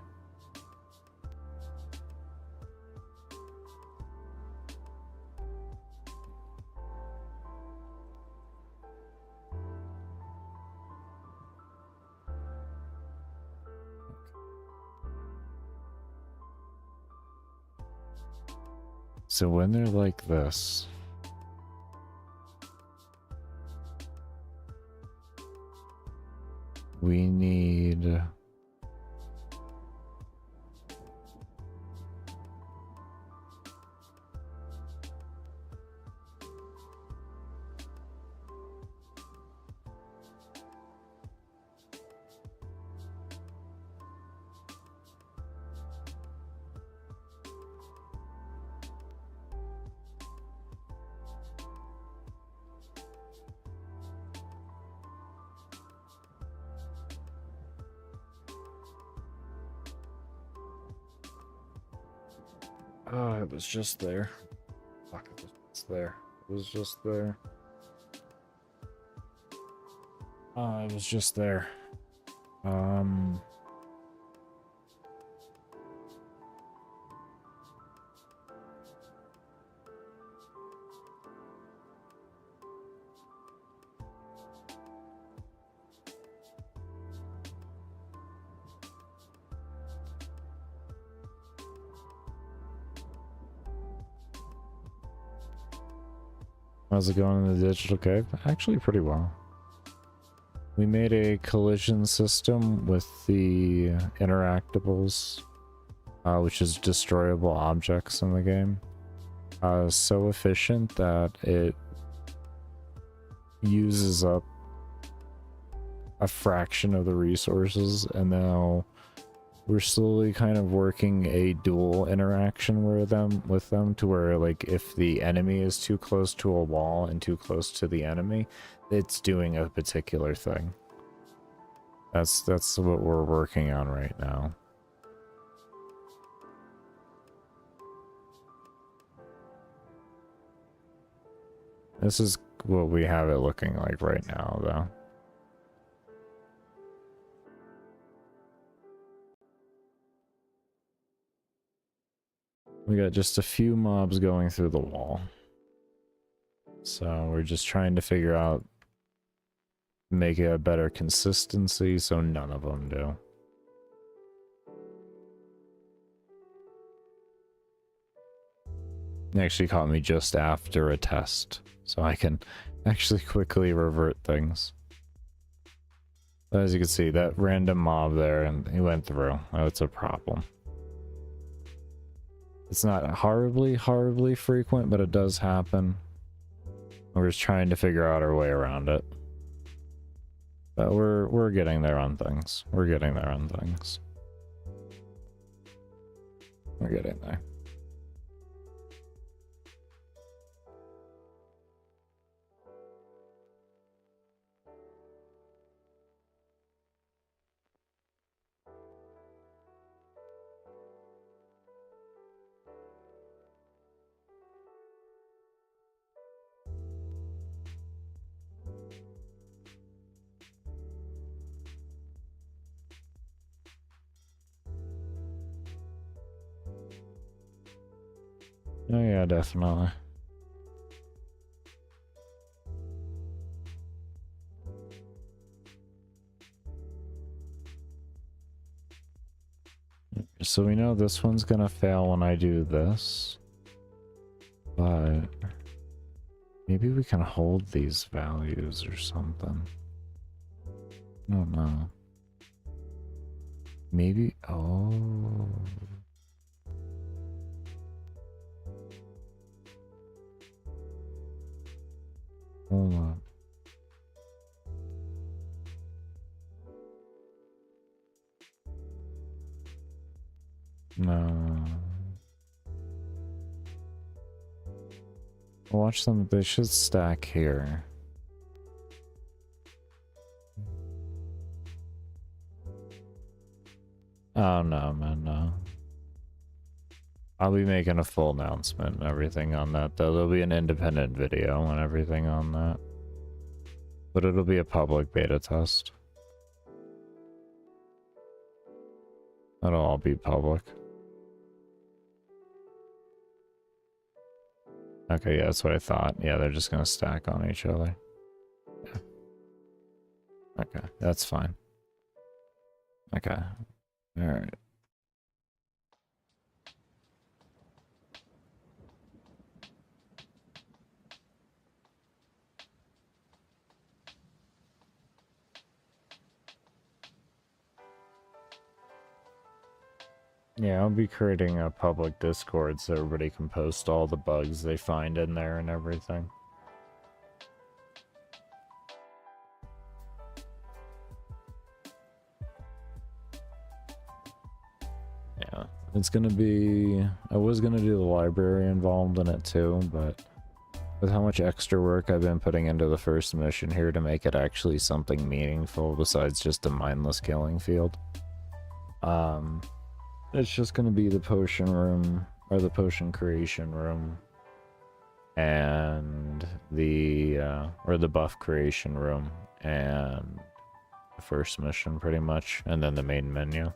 [SPEAKER 1] So when they're like this, we need... Oh, it was just there. Fuck, it was just there. It was just there. Oh, it was just there. How's it going in the digital cave? Actually, pretty well. We made a collision system with the interactables, which is destroyable objects in the game. So efficient that it uses up a fraction of the resources, and now we're slowly kind of working a dual interaction with them to where, like, if the enemy is too close to a wall and too close to the enemy, it's doing a particular thing. That's what we're working on right now. This is what we have it looking like right now, though. We got just a few mobs going through the wall. So we're just trying to figure out, make it a better consistency so none of them do. It actually caught me just after a test, so I can actually quickly revert things. But as you can see, that random mob there, and he went through. Oh, it's a problem. It's not horribly frequent, but it does happen. We're just trying to figure out our way around it. But we're getting there on things. We're getting there on things. We're getting there. Oh yeah, definitely. So we know this one's gonna fail when I do this, but maybe we can hold these values or something. I don't know. Maybe. Oh. Hold on. No. Watch them. They should stack here. Oh no, man, no. I'll be making a full announcement and everything on that, though. There'll be an independent video and everything on that. But it'll be a public beta test. It'll all be public. Okay, yeah, that's what I thought. Yeah, they're just gonna stack on each other. Yeah. Okay, that's fine. Okay. Alright. Yeah, I'll be creating a public Discord so everybody can post all the bugs they find in there and everything. Yeah, it's gonna be... I was gonna do the library involved in it too, but with how much extra work I've been putting into the first mission here to make it actually something meaningful besides just a mindless killing field, it's just gonna be the potion room, or the potion creation room, and the, or the buff creation room, and the first mission pretty much, and then the main menu.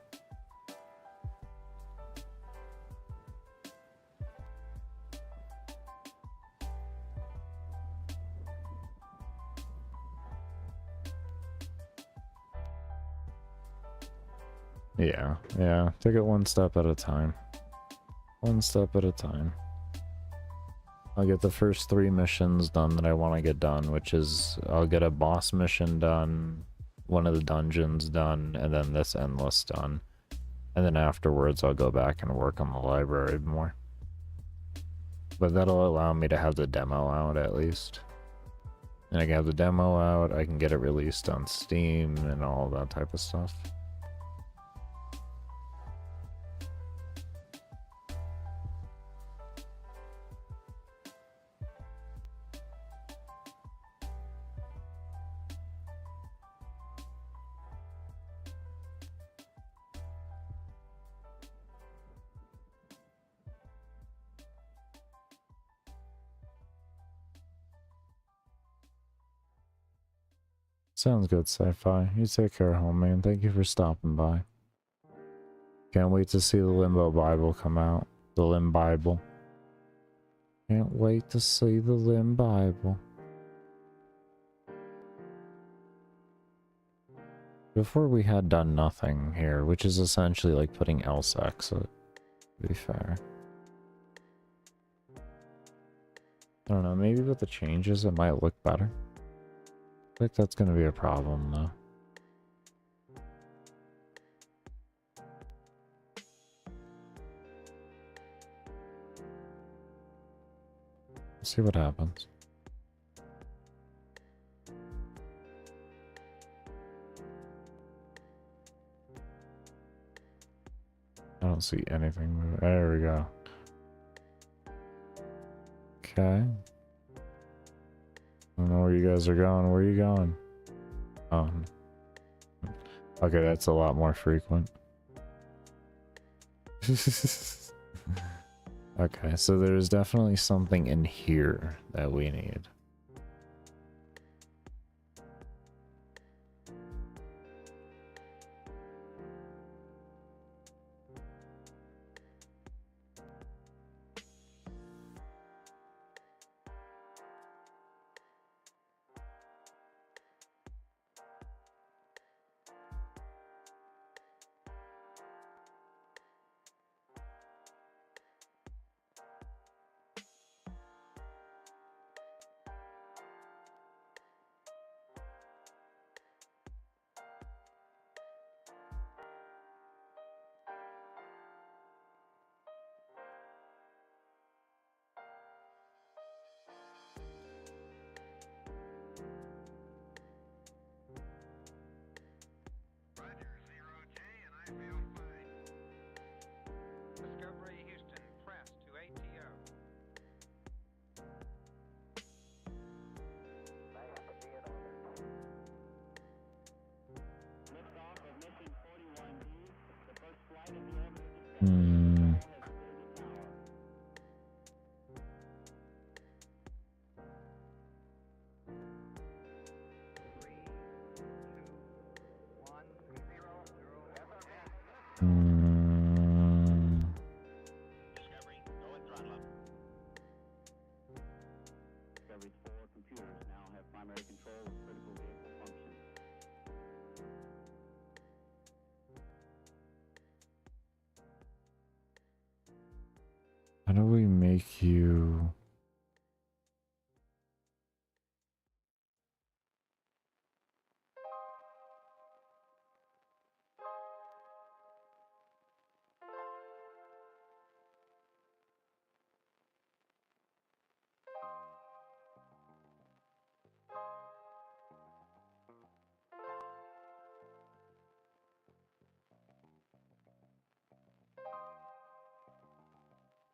[SPEAKER 1] Yeah, take it one step at a time. One step at a time. I'll get the first 3 missions done that I want to get done, which is I'll get a boss mission done, one of the dungeons done, and then this endless done. And then afterwards I'll go back and work on the library more. But that'll allow me to have the demo out at least. And I can have the demo out, I can get it released on Steam and all that type of stuff. Sounds good, Sci-Fi. You take care, homie, and thank you for stopping by. Can't wait to see the Limbo Bible come out. The Limb Bible. Can't wait to see the Limb Bible. Before we had done nothing here, which is essentially like putting else exit, to be fair. I don't know, maybe with the changes it might look better. I think that's gonna be a problem though. See what happens. I don't see anything moving. There we go. Okay. I don't know where you guys are going. Where are you going? Oh. Okay, that's a lot more frequent. Okay, so there's definitely something in here that we need. Hmm. Hmm.
[SPEAKER 2] Discovery's 4 computers now have primary control of critical vehicle functions.
[SPEAKER 1] How do we make you...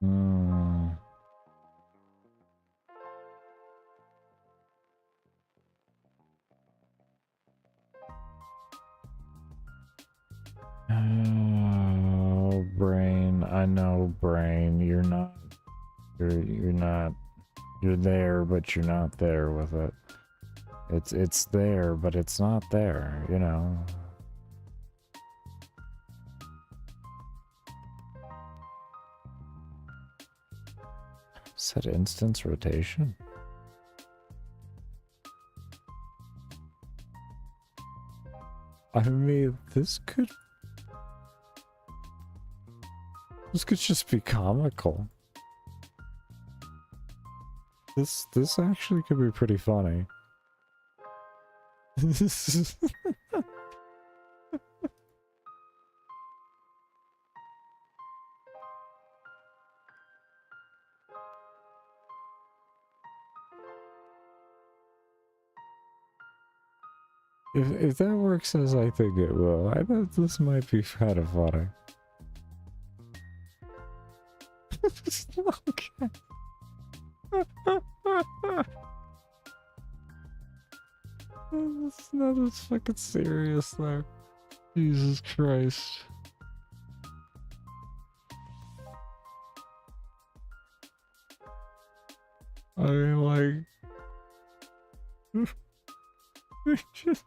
[SPEAKER 1] Hmm. Oh, brain. I know, brain. You're not. You're not. You're there, but you're not there with it. It's there, but it's not there. You know. Set instance rotation. I mean, this could just be comical. This actually could be pretty funny. If that works as I think it will, I bet this might be kind of funny. Okay. It's not as fucking serious though. Jesus Christ. I mean, like... just...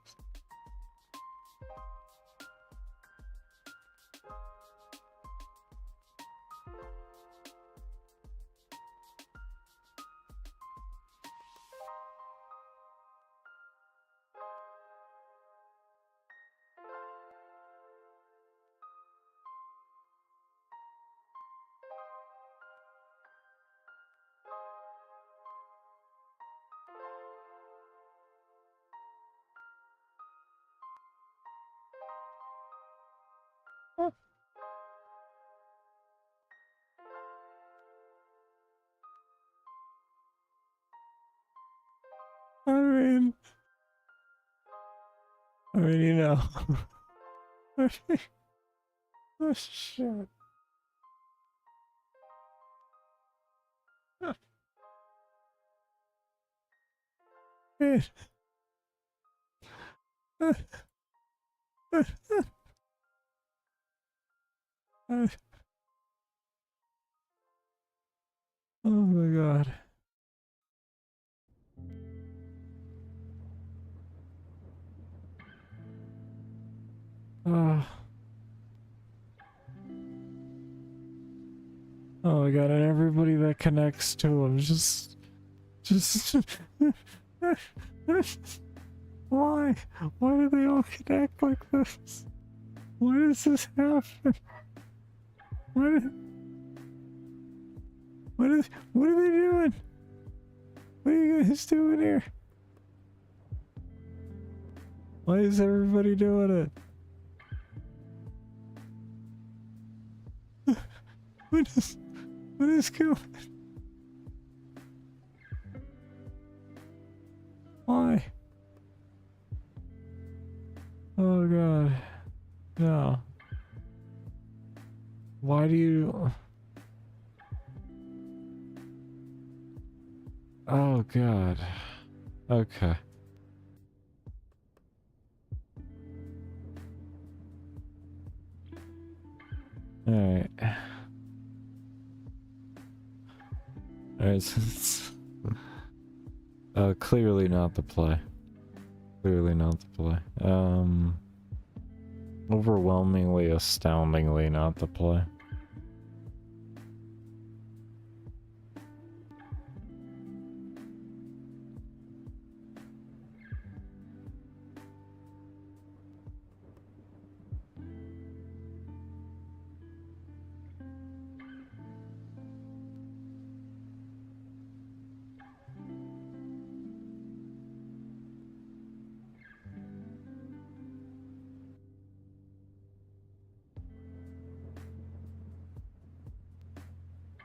[SPEAKER 1] I mean, you know. Oh, shit. Oh my god. Oh. Oh my god, and everybody that connects to him just why? Why do they all connect like this? Why does this happen? What are they doing? What are you guys doing here? Why is everybody doing it? What is going? Why? Oh god. No. Why do you... Oh god. Okay. Alright. Alright, since clearly not the play. Clearly not the play. Overwhelmingly, astoundingly not the play.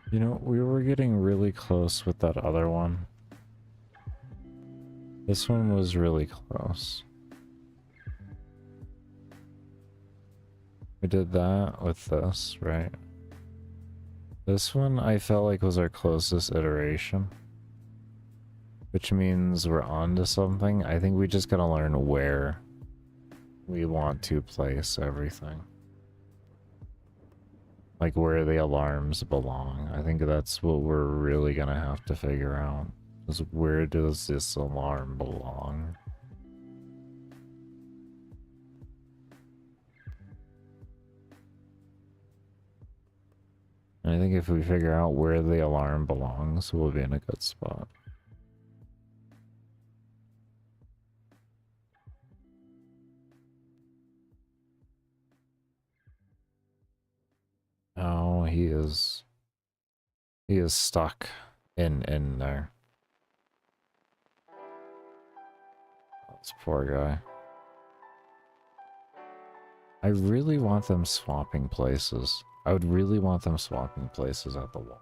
[SPEAKER 1] You know, we were getting really close with that other one. This one was really close. We did that with this, right? This one I felt like was our closest iteration. Which means we're on to something. I think we just gotta learn where we want to place everything. Like where the alarms belong. I think that's what we're really gonna have to figure out. Is where does this alarm belong? And I think if we figure out where the alarm belongs, we'll be in a good spot. Oh, he is stuck in there. This poor guy. I really want them swapping places. I would really want them swapping places at the wall.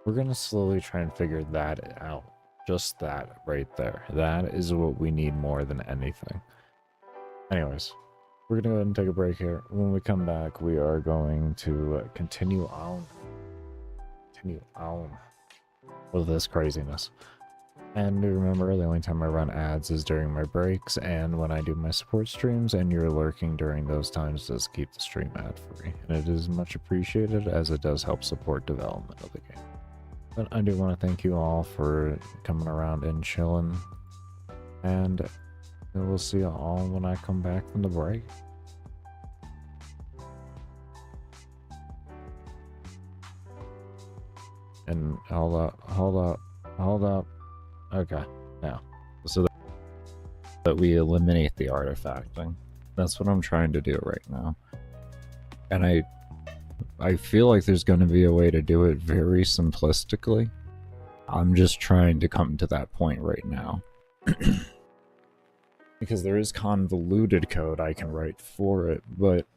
[SPEAKER 1] We're gonna slowly try and figure that out. Just that right there. That is what we need more than anything. Anyways, we're gonna go ahead and take a break here. When we come back, we are going to continue on with this craziness. And remember, the only time I run ads is during my breaks and when I do my support streams, and you're lurking during those times does keep the stream ad-free. And it is much appreciated as it does help support development of the game. But I do want to thank you all for coming around and chilling. And we'll see you all when I come back from the break. And hold up. Okay, now, so that we eliminate the artifacting. That's what I'm trying to do right now. And I feel like there's going to be a way to do it very simplistically. I'm just trying to come to that point right now. Because there is convoluted code I can write for it, but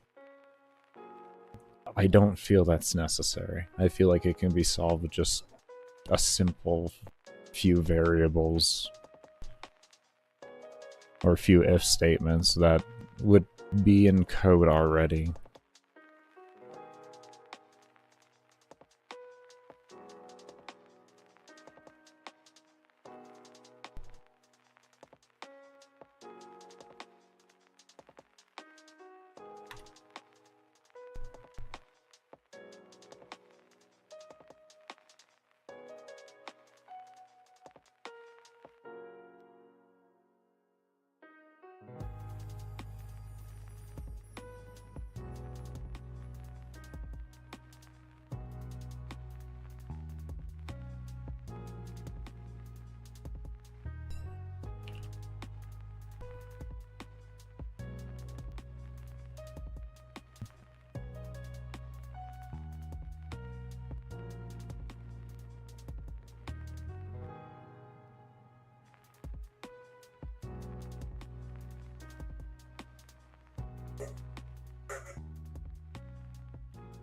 [SPEAKER 1] I don't feel that's necessary. I feel like it can be solved with just a simple few variables or a few if statements that would be in code already.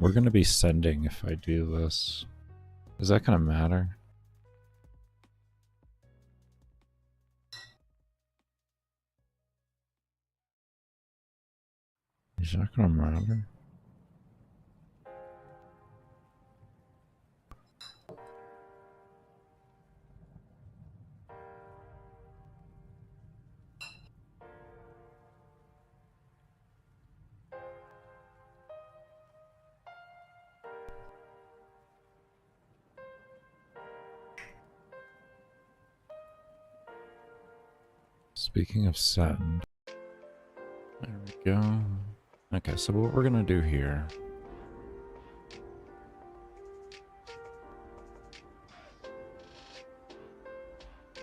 [SPEAKER 1] We're gonna be sending if I do this. Is that gonna matter? Is that gonna matter? Speaking of send, there we go. Okay, so what we're gonna do here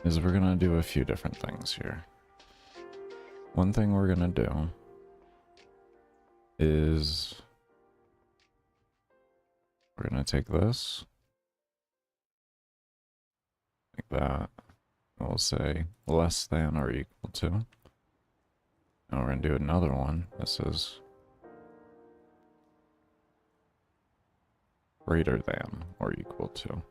[SPEAKER 1] is we're gonna do a few different things here. One thing we're gonna do is we're gonna take this, like that, and we'll say less than or equal to. And we're gonna do another one that says greater than or equal to.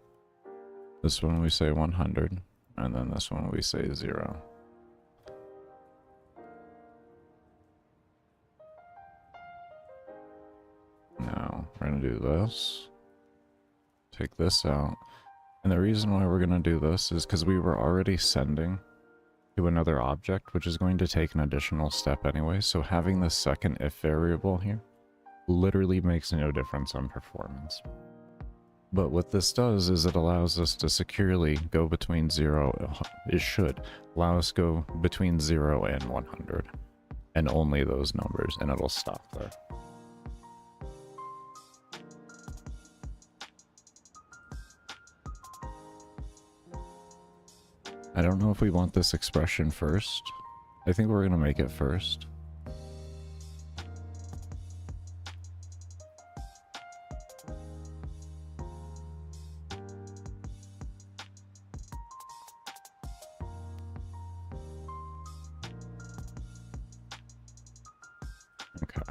[SPEAKER 1] This one we say 100, and then this one we say 0. Now we're gonna do this, take this out, and the reason why we're gonna do this is because we were already sending to another object, which is going to take an additional step anyway, so having the second if variable here literally makes no difference on performance. But what this does is it allows us to securely go between 0, it should allow us to go between 0 and 100, and only those numbers, and it'll stop there. I don't know if we want this expression first. I think we're gonna make it first. Okay.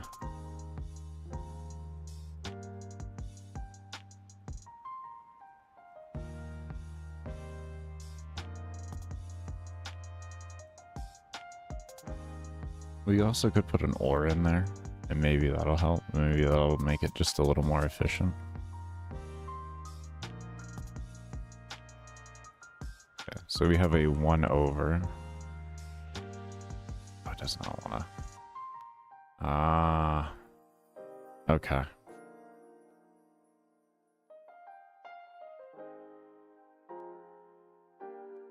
[SPEAKER 1] We also could put an or in there, and maybe that'll help. Maybe that'll make it just a little more efficient. Okay, so we have a 1 over. Oh, it does not want to. Okay.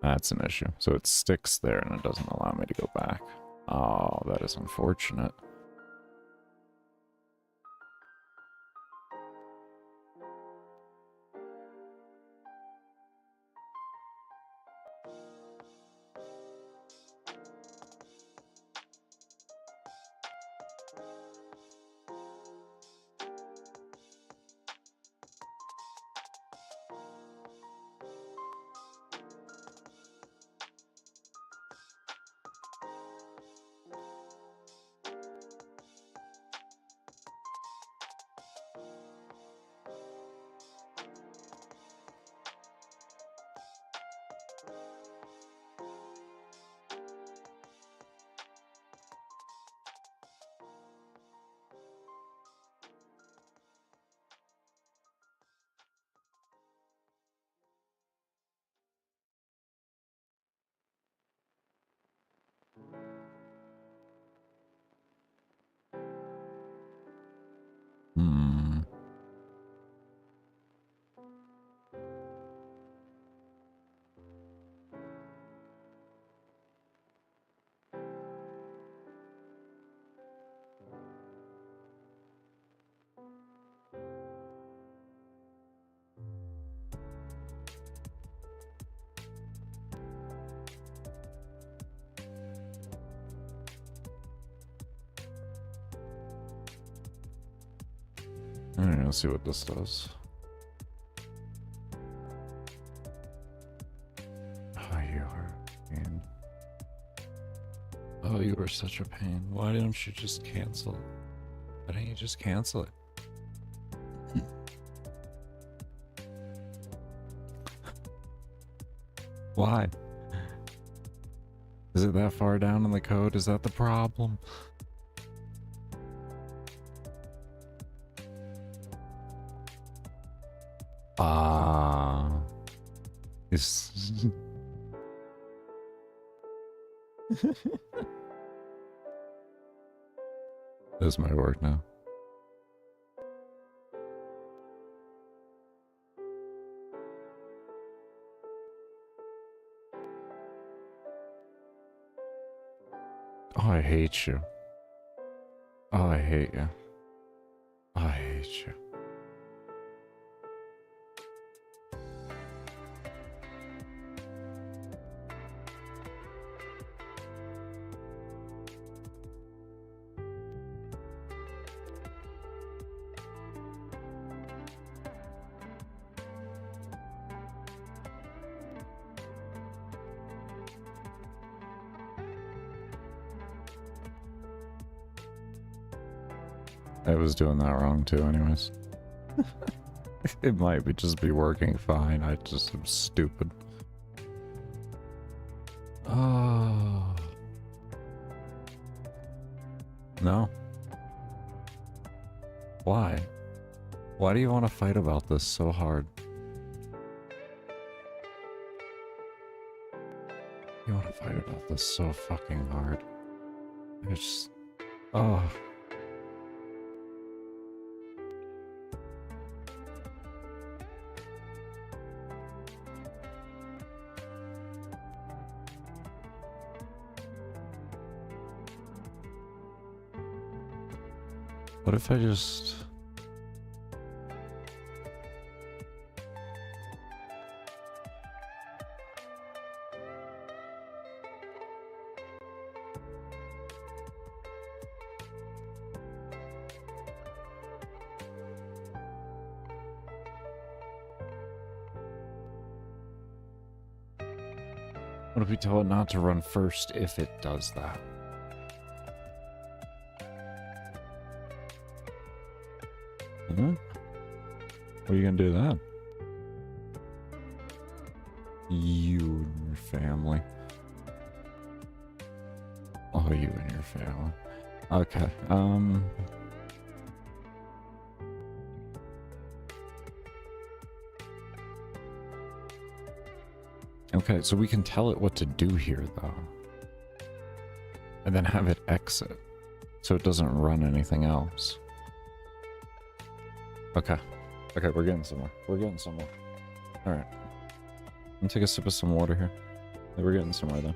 [SPEAKER 1] That's an issue. So it sticks there and it doesn't allow me to go back. Oh, that is unfortunate. Hmm. Alright, let's see what this does. Oh, you are a pain. Oh, you are such a pain. Why don't you just cancel? Why don't you just cancel it? Why? Is it that far down in the code? Is that the problem? It's... This might work now. hate you. Oh, I hate you. Oh, I hate you. I was doing that wrong too anyways. It might be just be working fine, I just am stupid. Oh. No. Why? Why do you want to fight about this so hard? You want to fight about this so fucking hard. It's... Oh. What if I just... What if we tell it not to run first if it does that? Hmm? What are you gonna do then? You and your family. Oh, you and your family. Okay, Okay, so we can tell it what to do here, though. And then have it exit, so it doesn't run anything else. Okay. Okay, we're getting somewhere. We're getting somewhere. Alright. Let me take a sip of some water here. Yeah, we're getting somewhere, though.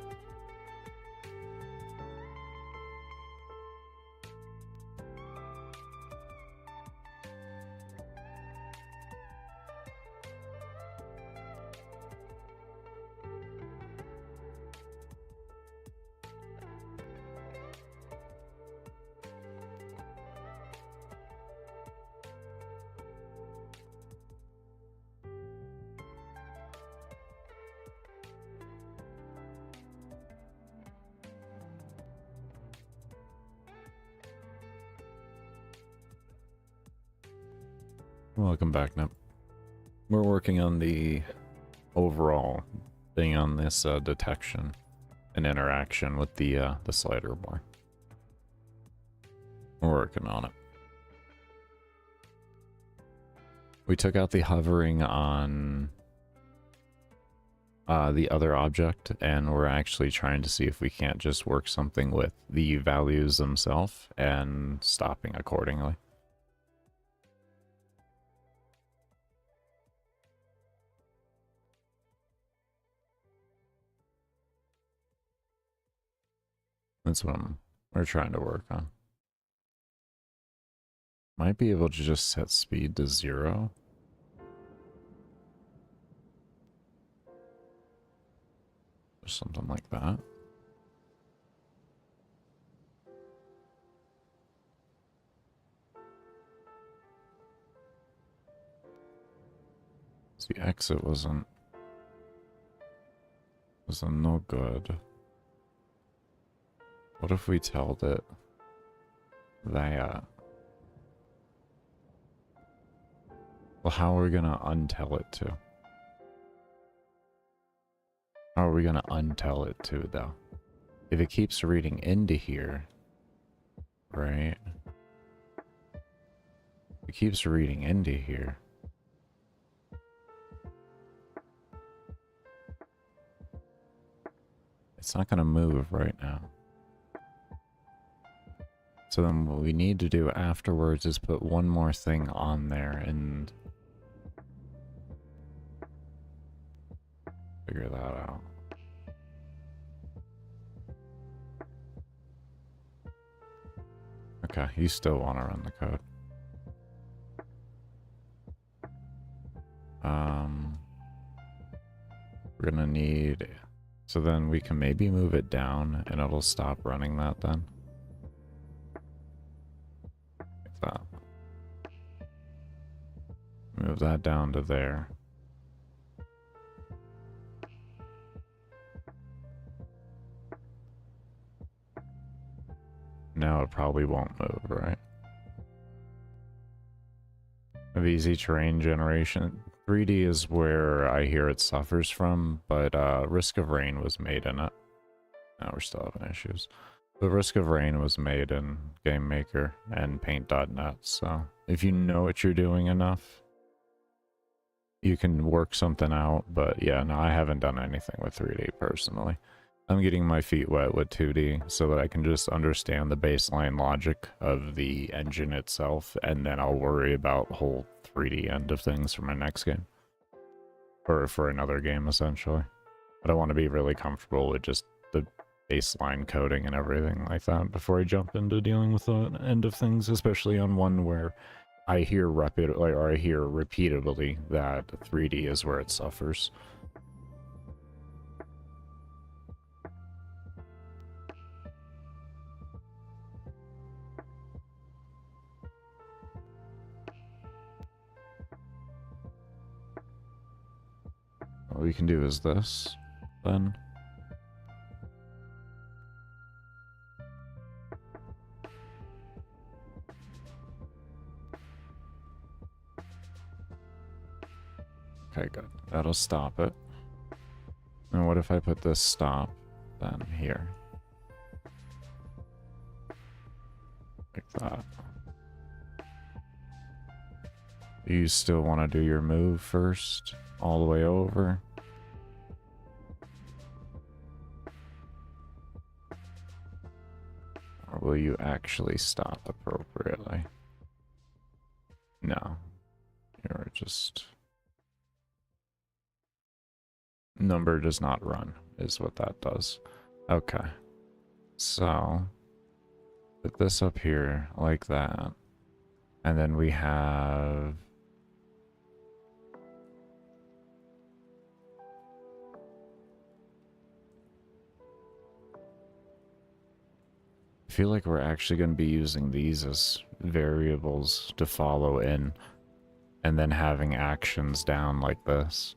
[SPEAKER 1] Welcome back, Nip. We're working on the overall thing on this detection and interaction with the slider bar. We're working on it. We took out the hovering on the other object, and we're actually trying to see if we can't just work something with the values themselves and stopping accordingly. That's what we're trying to work on. Might be able to just set speed to 0. Or something like that. The exit wasn't no good. What if we told it that? Well, how are we gonna untell it to? How are we gonna untell it to, though? If it keeps reading into here, right? It keeps reading into here. It's not gonna move right now. So then what we need to do afterwards is put one more thing on there and figure that out. Okay, you still want to run the code. We're gonna need, so then we can maybe move it down and it'll stop running that then. Like that. Move that down to there. Now it probably won't move, right? Of easy terrain generation. 3D is where I hear it suffers from, but Risk of Rain was made in it. Now we're still having issues. But Risk of Rain was made in GameMaker and Paint.net, so if you know what you're doing enough, you can work something out. But yeah, no, I haven't done anything with 3D personally. I'm getting my feet wet with 2D so that I can just understand the baseline logic of the engine itself, and then I'll worry about the whole 3D end of things for my next game. Or for another game, essentially. But I want to be really comfortable with just the baseline coding and everything like that before I jump into dealing with the end of things, especially on one where I hear repeatedly that 3D is where it suffers. What we can do is this, then. Okay, good. That'll stop it. And what if I put this stop then here? Like that. You still want to do your move first, all the way over? Or will you actually stop appropriately? No. You're just... Number does not run, is what that does. Okay. So, put this up here like that. And then we have... I feel like we're actually going to be using these as variables to follow in, and then having actions down like this.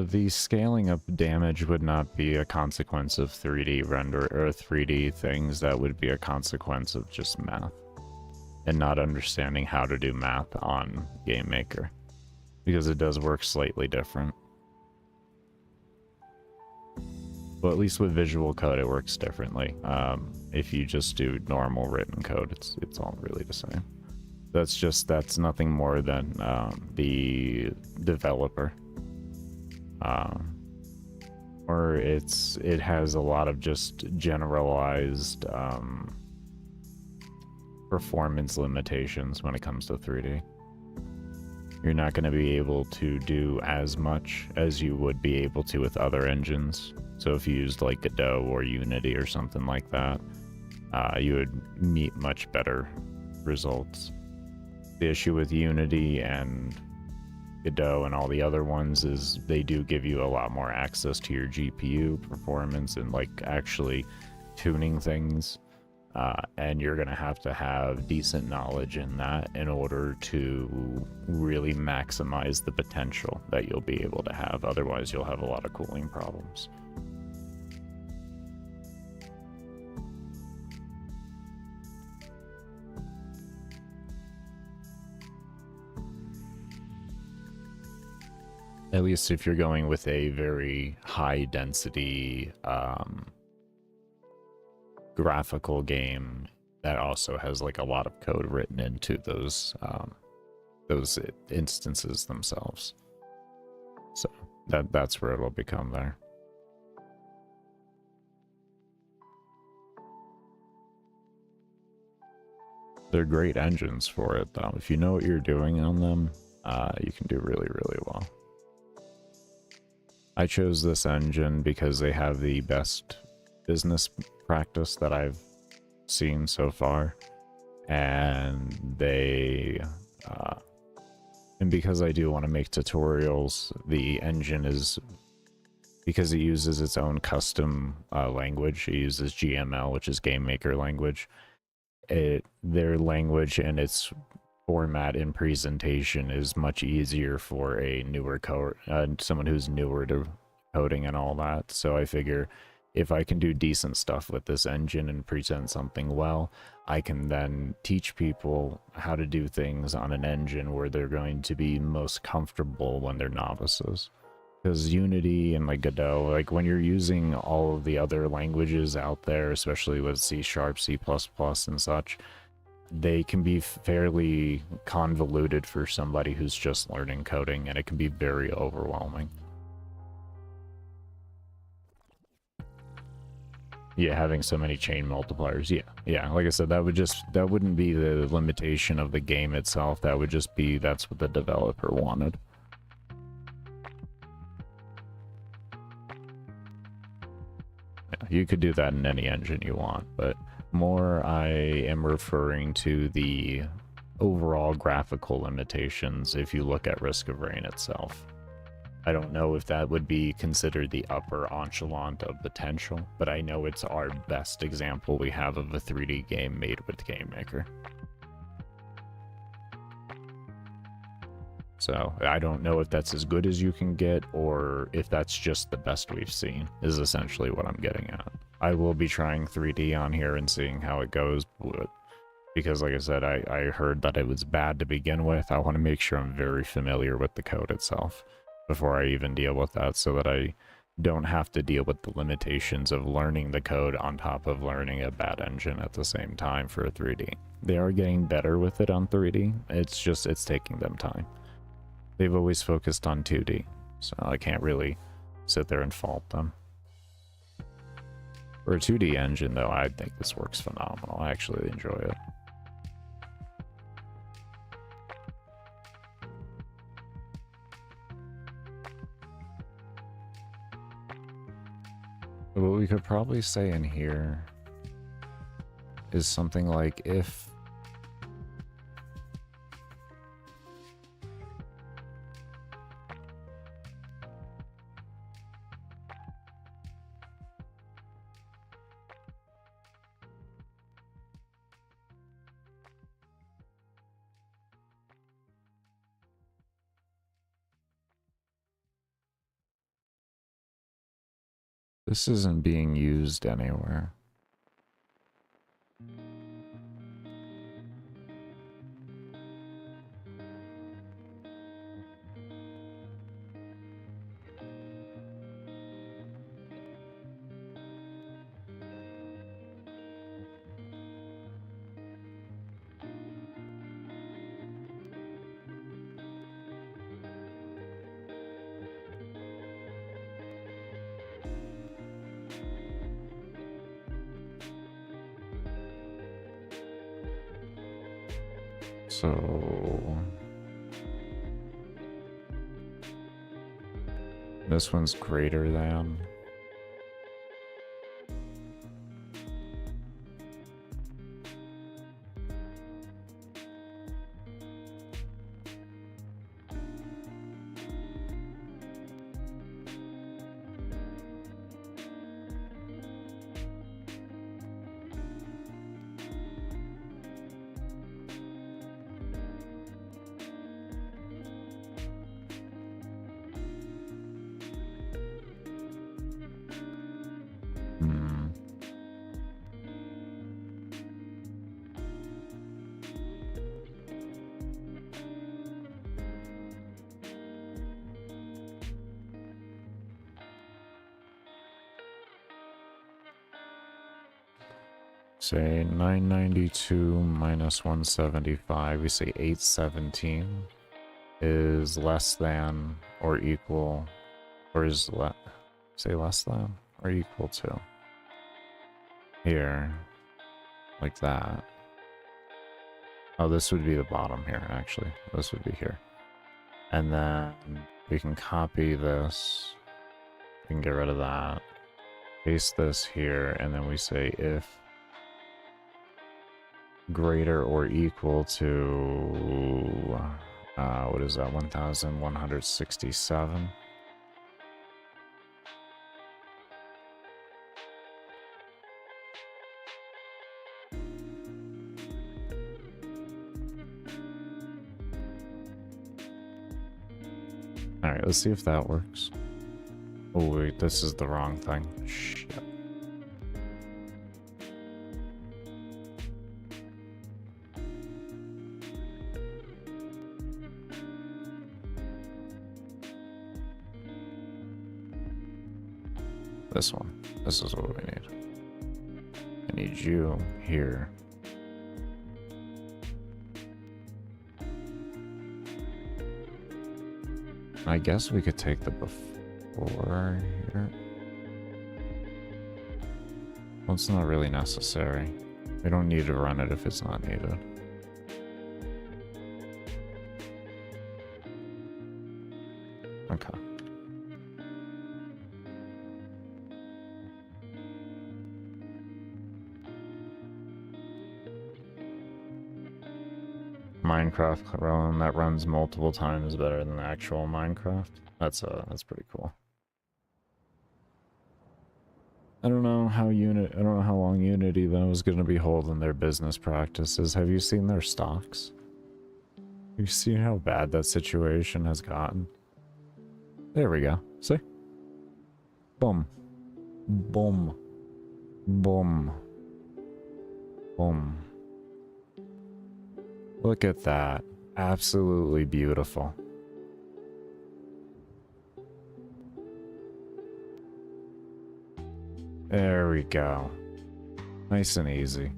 [SPEAKER 1] The scaling up damage would not be a consequence of 3D render or 3D things. That would be a consequence of just math and not understanding how to do math on GameMaker, because it does work slightly different. Well, at least with visual code, it works differently. If you just do normal written code, it's all really the same. That's nothing more than the developer. Or it has a lot of just generalized performance limitations when it comes to 3D. You're not going to be able to do as much as you would be able to with other engines. So if you used like Godot or Unity or something like that, you would meet much better results. The issue with Unity and Godot and all the other ones is they do give you a lot more access to your GPU performance and like actually tuning things, and you're gonna have decent knowledge in that in order to really maximize the potential that you'll be able to have. Otherwise you'll have a lot of cooling problems. At least if you're going with a very high density graphical game that also has like a lot of code written into those instances themselves. So that's where it'll become there. They're great engines for it, though. If you know what you're doing on them, you can do really, really well. I chose this engine because they have the best business practice that I've seen so far, and and because I do want to make tutorials, the engine is, because it uses its own custom language. It uses GML, which is Game Maker language. Their language and its format and presentation is much easier for a newer someone who's newer to coding and all that. So I figure if I can do decent stuff with this engine and present something well, I can then teach people how to do things on an engine where they're going to be most comfortable when they're novices. Because Unity and like Godot, like when you're using all of the other languages out there, especially with C#, C++, and such, they can be fairly convoluted for somebody who's just learning coding, and it can be very overwhelming. Yeah, having so many chain multipliers. Yeah. Like I said, that wouldn't be the limitation of the game itself. That would just be, that's what the developer wanted. Yeah, you could do that in any engine you want, but more I am referring to the overall graphical limitations if you look at Risk of Rain itself. I don't know if that would be considered the upper echelon of potential, but I know it's our best example we have of a 3D game made with GameMaker. So I don't know if that's as good as you can get, or if that's just the best we've seen, is essentially what I'm getting at. I will be trying 3D on here and seeing how it goes, because like I said, I heard that it was bad to begin with. I want to make sure I'm very familiar with the code itself before I even deal with that, so that I don't have to deal with the limitations of learning the code on top of learning a bad engine at the same time for a 3D. They are getting better with it on 3D, it's taking them time. They've always focused on 2D, so I can't really sit there and fault them. For a 2D engine, though, I think this works phenomenal. I actually enjoy it. What we could probably say in here is something like if this isn't being used anywhere. So this one's greater than. Say 992 minus 175, we say 817 is less than or equal, or is say less than or equal to. Here, like that. Oh, this would be the bottom here, actually. This would be here. And then we can copy this. We can get rid of that. Paste this here, and then we say if greater or equal to, what is that, 1167? Alright, let's see if that works. Oh wait, this is the wrong thing. Shit. This one. This is what we need. I need you here. I guess we could take the before here. Well, it's not really necessary. We don't need to run it if it's not needed. Okay. Minecraft run that runs multiple times better than the actual Minecraft. That's pretty cool. I don't know how long Unity though is going to be holding their business practices. Have you seen their stocks? Have you seen how bad that situation has gotten? There we go. See? Boom. Boom. Boom. Boom. Look at that. Absolutely beautiful. There we go. Nice and easy.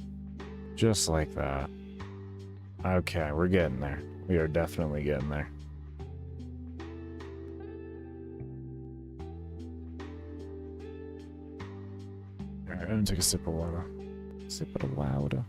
[SPEAKER 1] Just like that. Okay, we're getting there. We are definitely getting there. Alright, I'm gonna take a sip of water. Sip of water.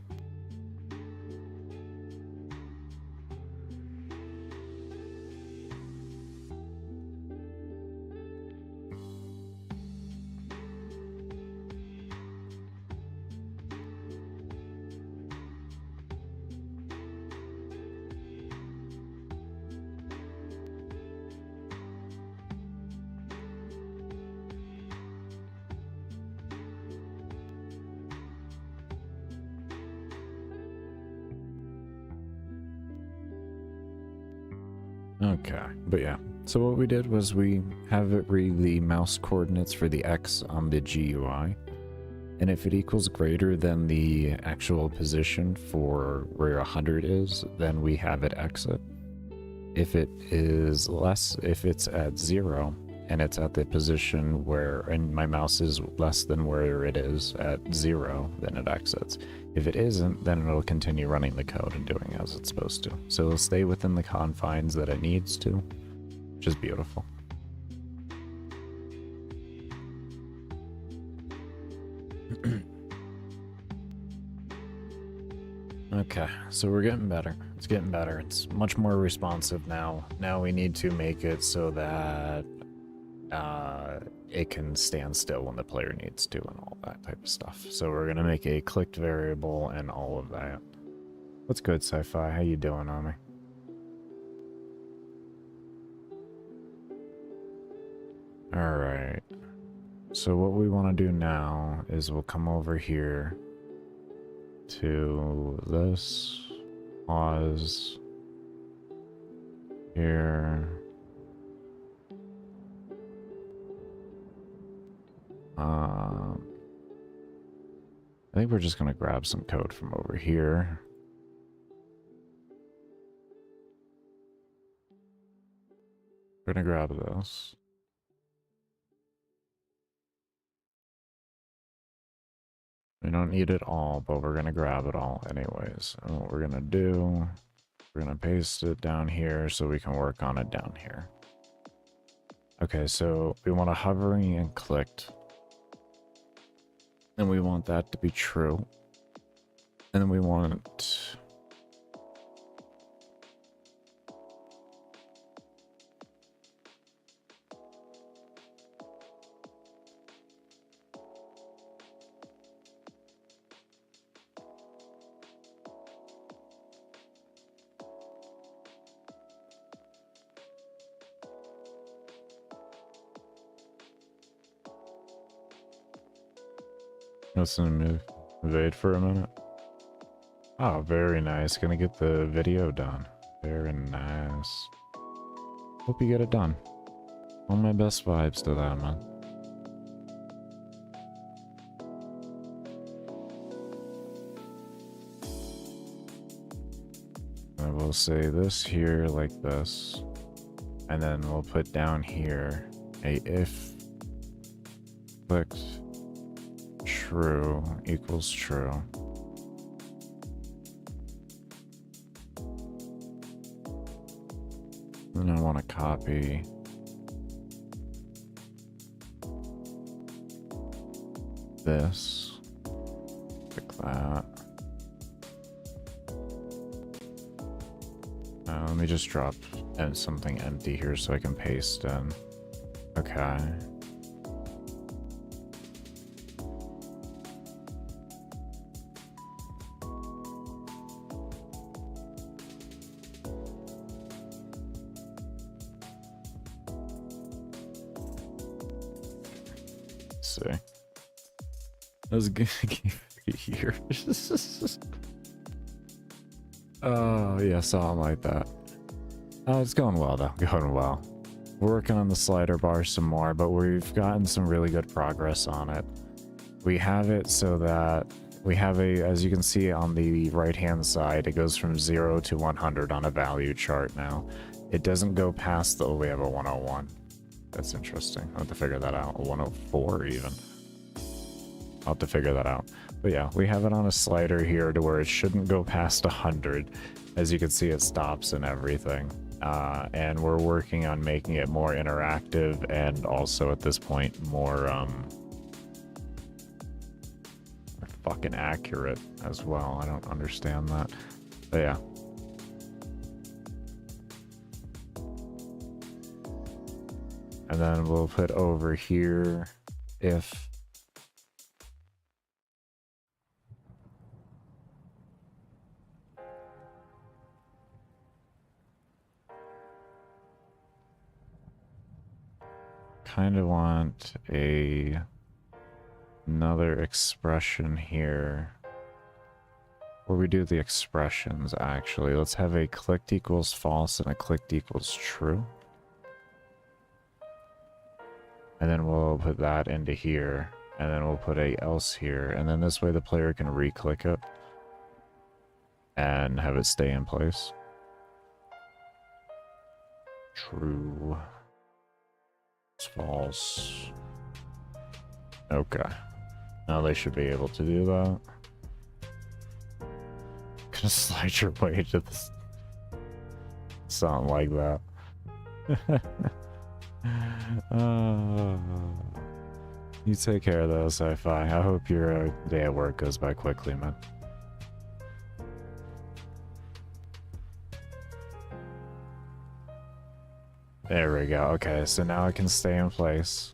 [SPEAKER 1] Okay, but yeah. So what we did was we have it read the mouse coordinates for the X on the GUI. And if it equals greater than the actual position for where 100 is, then we have it exit. If it is less, if it's at 0, and it's at the position where, and my mouse is less than where it is at 0, then it exits. If it isn't, then it'll continue running the code and doing as it's supposed to. So it'll stay within the confines that it needs to, which is beautiful. Okay, so we're getting better. It's getting better. It's much more responsive now. Now we need to make it so that it can stand still when the player needs to and all that type of stuff. So we're gonna make a clicked variable and all of that. What's good, Sci-Fi? How you doing, Ami? Alright. So what we want to do now is we'll come over here to this, pause here. I think we're just going to grab some code from over here. We're going to grab this. We don't need it all, but we're going to grab it all anyways. And what we're going to do, we're going to paste it down here so we can work on it down here. Okay, so we want a hovering and clicked. And we want that to be true. And then we want Listen to evade for a minute. Oh, very nice. Gonna get the video done. Very nice. Hope you get it done. All my best vibes to that, man. And we'll say this here like this. And then we'll put down here a if clicked true equals true. Then I want to copy this, click that. Let me just drop something empty here so I can paste in. Okay. See. That was good. Here. Oh, yeah, something like that. Oh, it's going well, though. Going well. We're working on the slider bar some more, but we've gotten some really good progress on it. We have it so that we have as you can see on the right-hand side, it goes from 0 to 100 on a value chart now. It doesn't go past the, oh, we have a 101. That's interesting. I'll have to figure that out. A 104 even. I'll have to figure that out. But yeah, we have it on a slider here to where it shouldn't go past 100. As you can see, it stops and everything. And we're working on making it more interactive and also at this point more fucking accurate as well. I don't understand that. But yeah. And then we'll put over here if kind of want another expression here where we do the expressions. Actually, let's have a clicked equals false and a clicked equals true, and then we'll put that into here, and then we'll put a else here, and then this way the player can re-click it and have it stay in place. True. False. Okay. Now they should be able to do that. Gonna slide your way to this. Something like that. You take care of that, Sci-Fi. I hope your day at work goes by quickly, man. There we go. Okay, so now it can stay in place.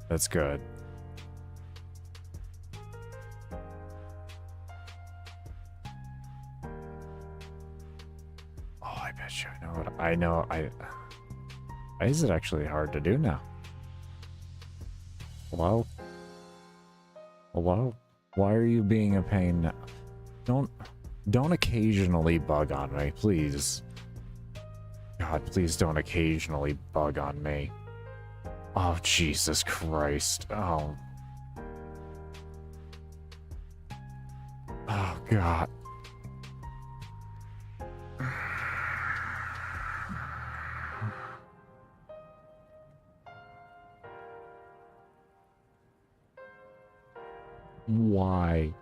[SPEAKER 1] That's good. Oh, I bet you I know what I know. Why is it actually hard to do now? Hello? Hello? Why are you being a pain now? Don't occasionally bug on me, please. God, please don't occasionally bug on me. Oh, Jesus Christ. Oh. Oh, God. Why?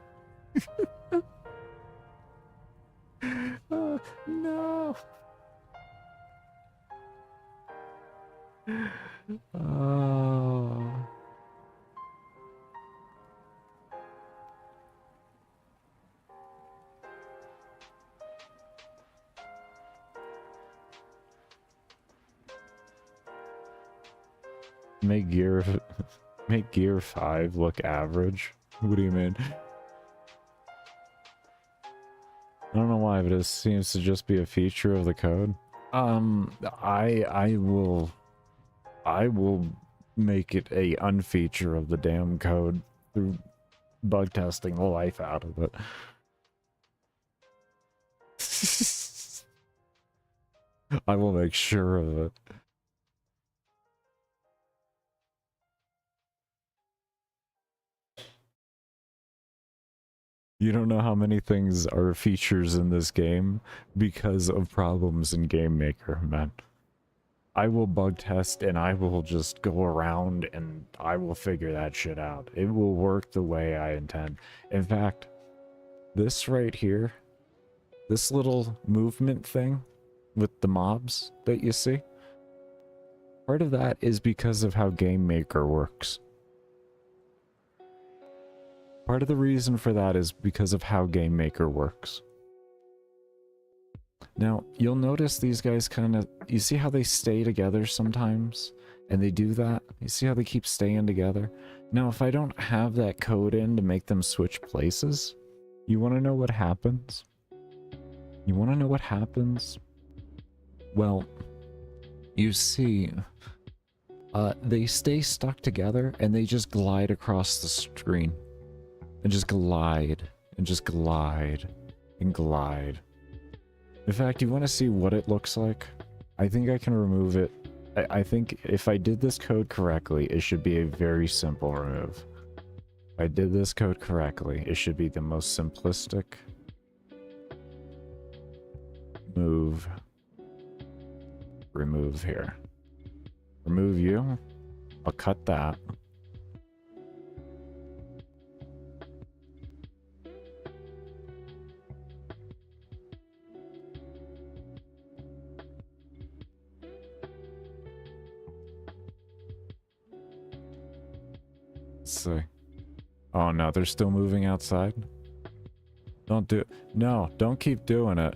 [SPEAKER 1] No. Oh. Make gear 5 look average. What do you mean? I don't know why, but it seems to just be a feature of the code. I will make it a unfeature of the damn code through bug testing the life out of it. I will make sure of it. You don't know how many things are features in this game because of problems in GameMaker, man. I will bug test and I will just go around and I will figure that shit out. It will work the way I intend. In fact, this right here, this little movement thing with the mobs that you see, part of that is because of how GameMaker works. Part of the reason for that is because of how GameMaker works. Now, you'll notice these guys kind of... You see how they stay together sometimes? And they do that? You see how they keep staying together? Now, if I don't have that code in to make them switch places, you want to know what happens? You want to know what happens? Well, you see... they stay stuck together and they just glide across the screen. And just glide, and just glide, and glide. In fact, you want to see what it looks like? I think I can remove it. I think if I did this code correctly, it should be a very simple remove. If I did this code correctly, it should be the most simplistic move. Remove here. Remove you. I'll cut that. Let's see. Oh no, they're still moving outside? Don't do... No, don't keep doing it.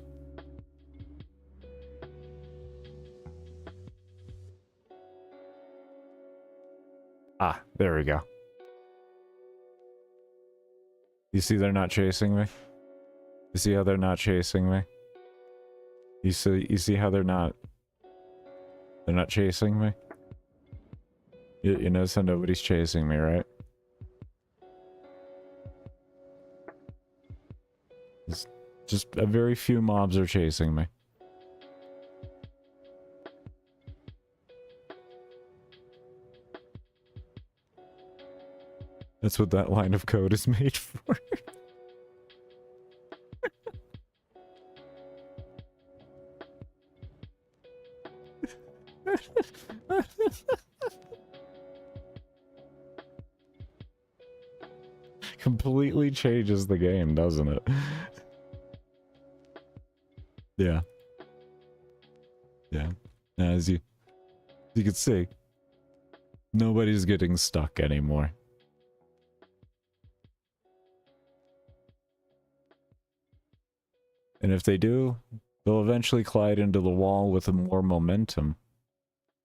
[SPEAKER 1] Ah, there we go. You see they're not chasing me? You see how they're not chasing me? You see how they're not chasing me? You notice how nobody's chasing me, right? Just a very few mobs are chasing me. That's what that line of code is made for. Completely changes the game, doesn't it? Yeah. Yeah. As you can see, nobody's getting stuck anymore. And if they do, they'll eventually collide into the wall with more momentum,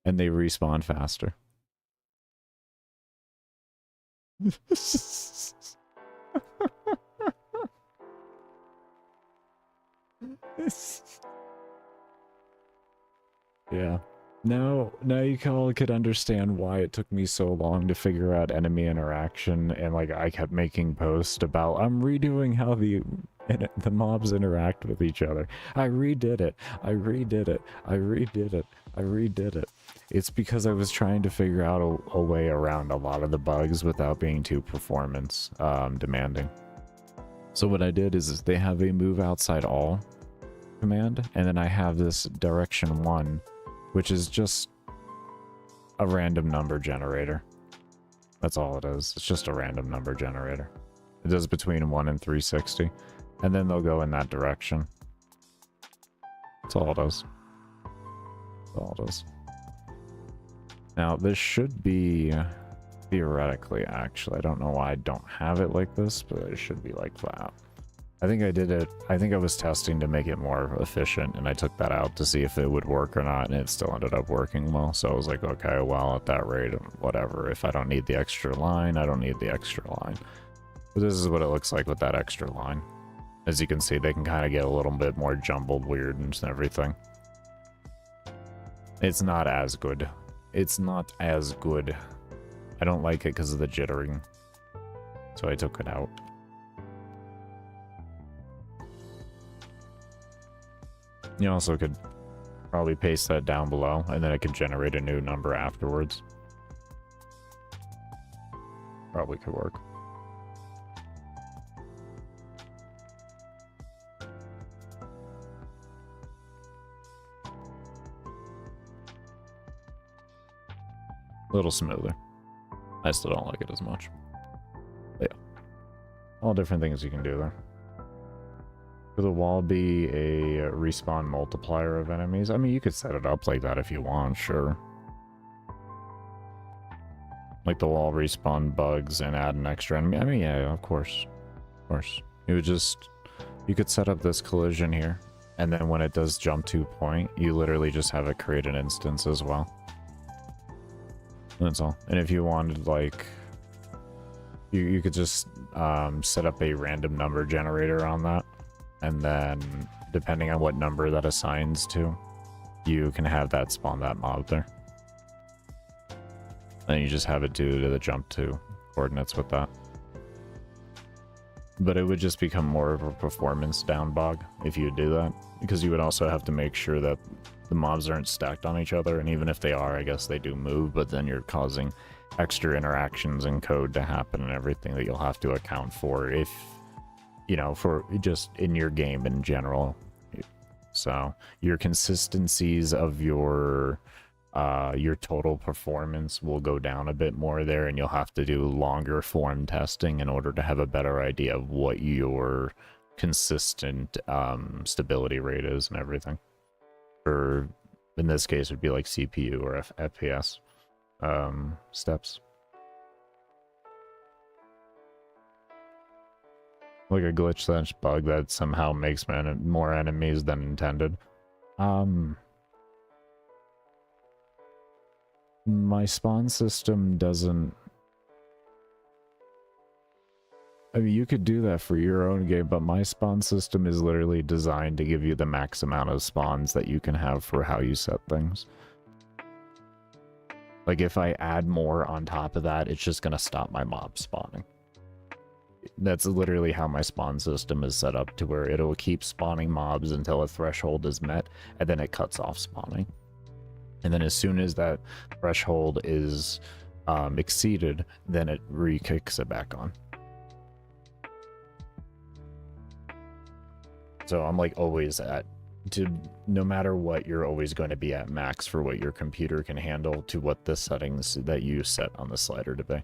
[SPEAKER 1] and they respawn faster. Yeah. Now you all could understand why it took me so long to figure out enemy interaction, and like I kept making posts about I'm redoing how the mobs interact with each other. I redid it. I redid it. I redid it. I redid it. It's because I was trying to figure out a way around a lot of the bugs without being too performance demanding. So what I did is they have a move outside all command, and then I have this direction 1, which is just a random number generator. That's all it is. It's just a random number generator. It does between 1 and 360, and then they'll go in that direction. That's all it does. That's all it is. Now, this should be theoretically, actually. I don't know why I don't have it like this, but it should be like that. I think I did it. I think I was testing to make it more efficient, and I took that out to see if it would work or not, and it still ended up working well. So I was like, okay, well, at that rate, whatever. If I don't need the extra line, I don't need the extra line. But this is what it looks like with that extra line. As you can see, they can kind of get a little bit more jumbled, weird, and everything. It's not as good. It's not as good I don't like it because of the jittering, so I took it out. You also could probably paste that down below, and then it could generate a new number afterwards. Probably could work. A little smoother. I still don't like it as much. But yeah. All different things you can do there. Could the wall be a respawn multiplier of enemies? I mean, you could set it up like that if you want, sure. Like the wall respawn bugs and add an extra enemy. I mean, yeah, of course. Of course. You would just... You could set up this collision here. And then when it does jump to point, you literally just have it create an instance as well. That's all. And if you wanted, like... You could just set up a random number generator on that. And then, depending on what number that assigns to, you can have that spawn that mob there. Then you just have it do the jump to coordinates with that. But it would just become more of a performance down bog if you do that. Because you would also have to make sure that the mobs aren't stacked on each other. And even if they are, I guess they do move. But then you're causing extra interactions and code to happen and everything that you'll have to account for if... You know, for just in your game in general. So your consistencies of your total performance will go down a bit more there, and you'll have to do longer form testing in order to have a better idea of what your consistent stability rate is and everything. Or in this case, it would be like CPU or FPS steps. Like a glitch / bug that somehow makes more enemies than intended. My spawn system doesn't... I mean, you could do that for your own game, but my spawn system is literally designed to give you the max amount of spawns that you can have for how you set things. Like, if I add more on top of that, it's just gonna stop my mob spawning. That's literally how my spawn system is set up, to where it'll keep spawning mobs until a threshold is met, and then it cuts off spawning. And then as soon as that threshold is exceeded, then it re-kicks it back on. So I'm like always no matter what, you're always going to be at max for what your computer can handle to what the settings that you set on the slider to be.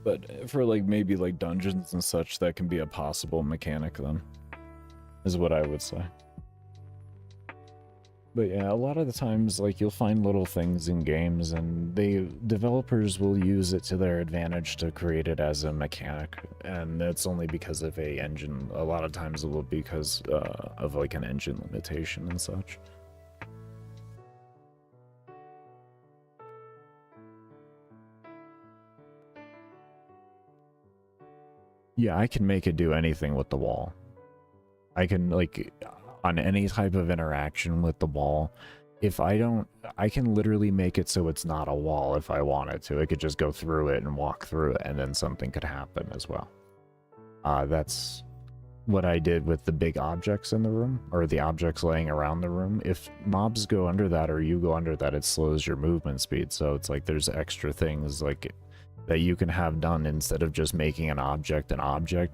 [SPEAKER 1] But for like maybe like dungeons and such, that can be a possible mechanic then, is what I would say. But yeah, a lot of the times, like, you'll find little things in games, and developers will use it to their advantage to create it as a mechanic, and that's only because of a engine. A lot of times it will be because of like an engine limitation and such. Yeah, I can make it do anything with the wall. I can, like, on any type of interaction with the wall, if I don't, I can literally make it so it's not a wall if I wanted to. It could just go through it and walk through it, and then something could happen as well. That's what I did with the big objects in the room, or the objects laying around the room. If mobs go under that, or you go under that, it slows your movement speed. So it's like there's extra things like that you can have done. Instead of just making an object,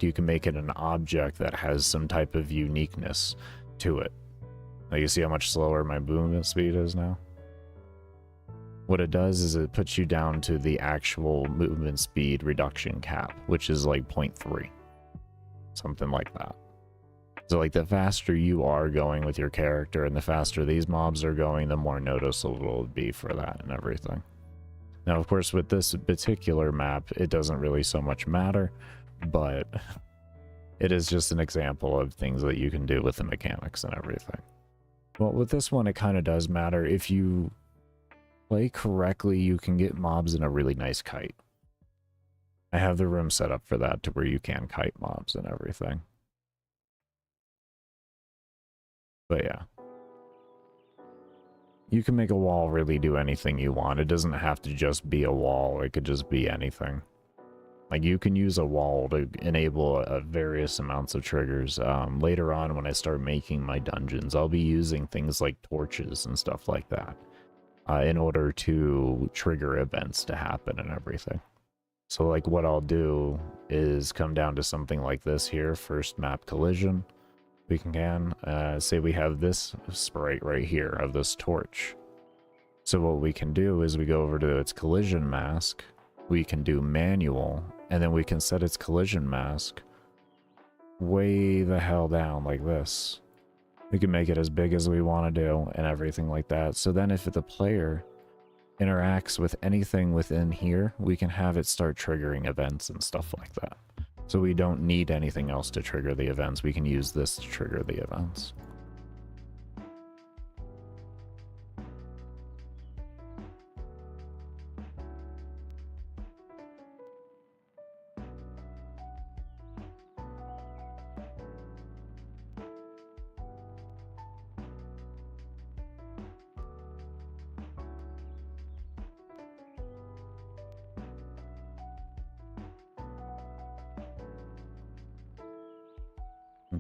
[SPEAKER 1] you can make it an object that has some type of uniqueness to it. Now you see how much slower my movement speed is now? What it does is it puts you down to the actual movement speed reduction cap, which is like 0.3. Something like that. So like the faster you are going with your character and the faster these mobs are going, the more noticeable it will be for that and everything. Now, of course, with this particular map, it doesn't really so much matter, but it is just an example of things that you can do with the mechanics and everything. Well, with this one, it kind of does matter. If you play correctly, you can get mobs in a really nice kite. I have the room set up for that, to where you can kite mobs and everything. But yeah. You can make a wall really do anything you want. It doesn't have to just be a wall. It could just be anything. Like, you can use a wall to enable various amounts of triggers. Later on, when I start making my dungeons, I'll be using things like torches and stuff like that in order to trigger events to happen and everything. So, like, what I'll do is come down to something like this here, first map collision. We can say we have this sprite right here of this torch. So what we can do is we go over to its collision mask, we can do manual, and then we can set its collision mask way the hell down like this. We can make it as big as we want to do and everything like that. So then if the player interacts with anything within here, we can have it start triggering events and stuff like that. So we don't need anything else to trigger the events. We can use this to trigger the events.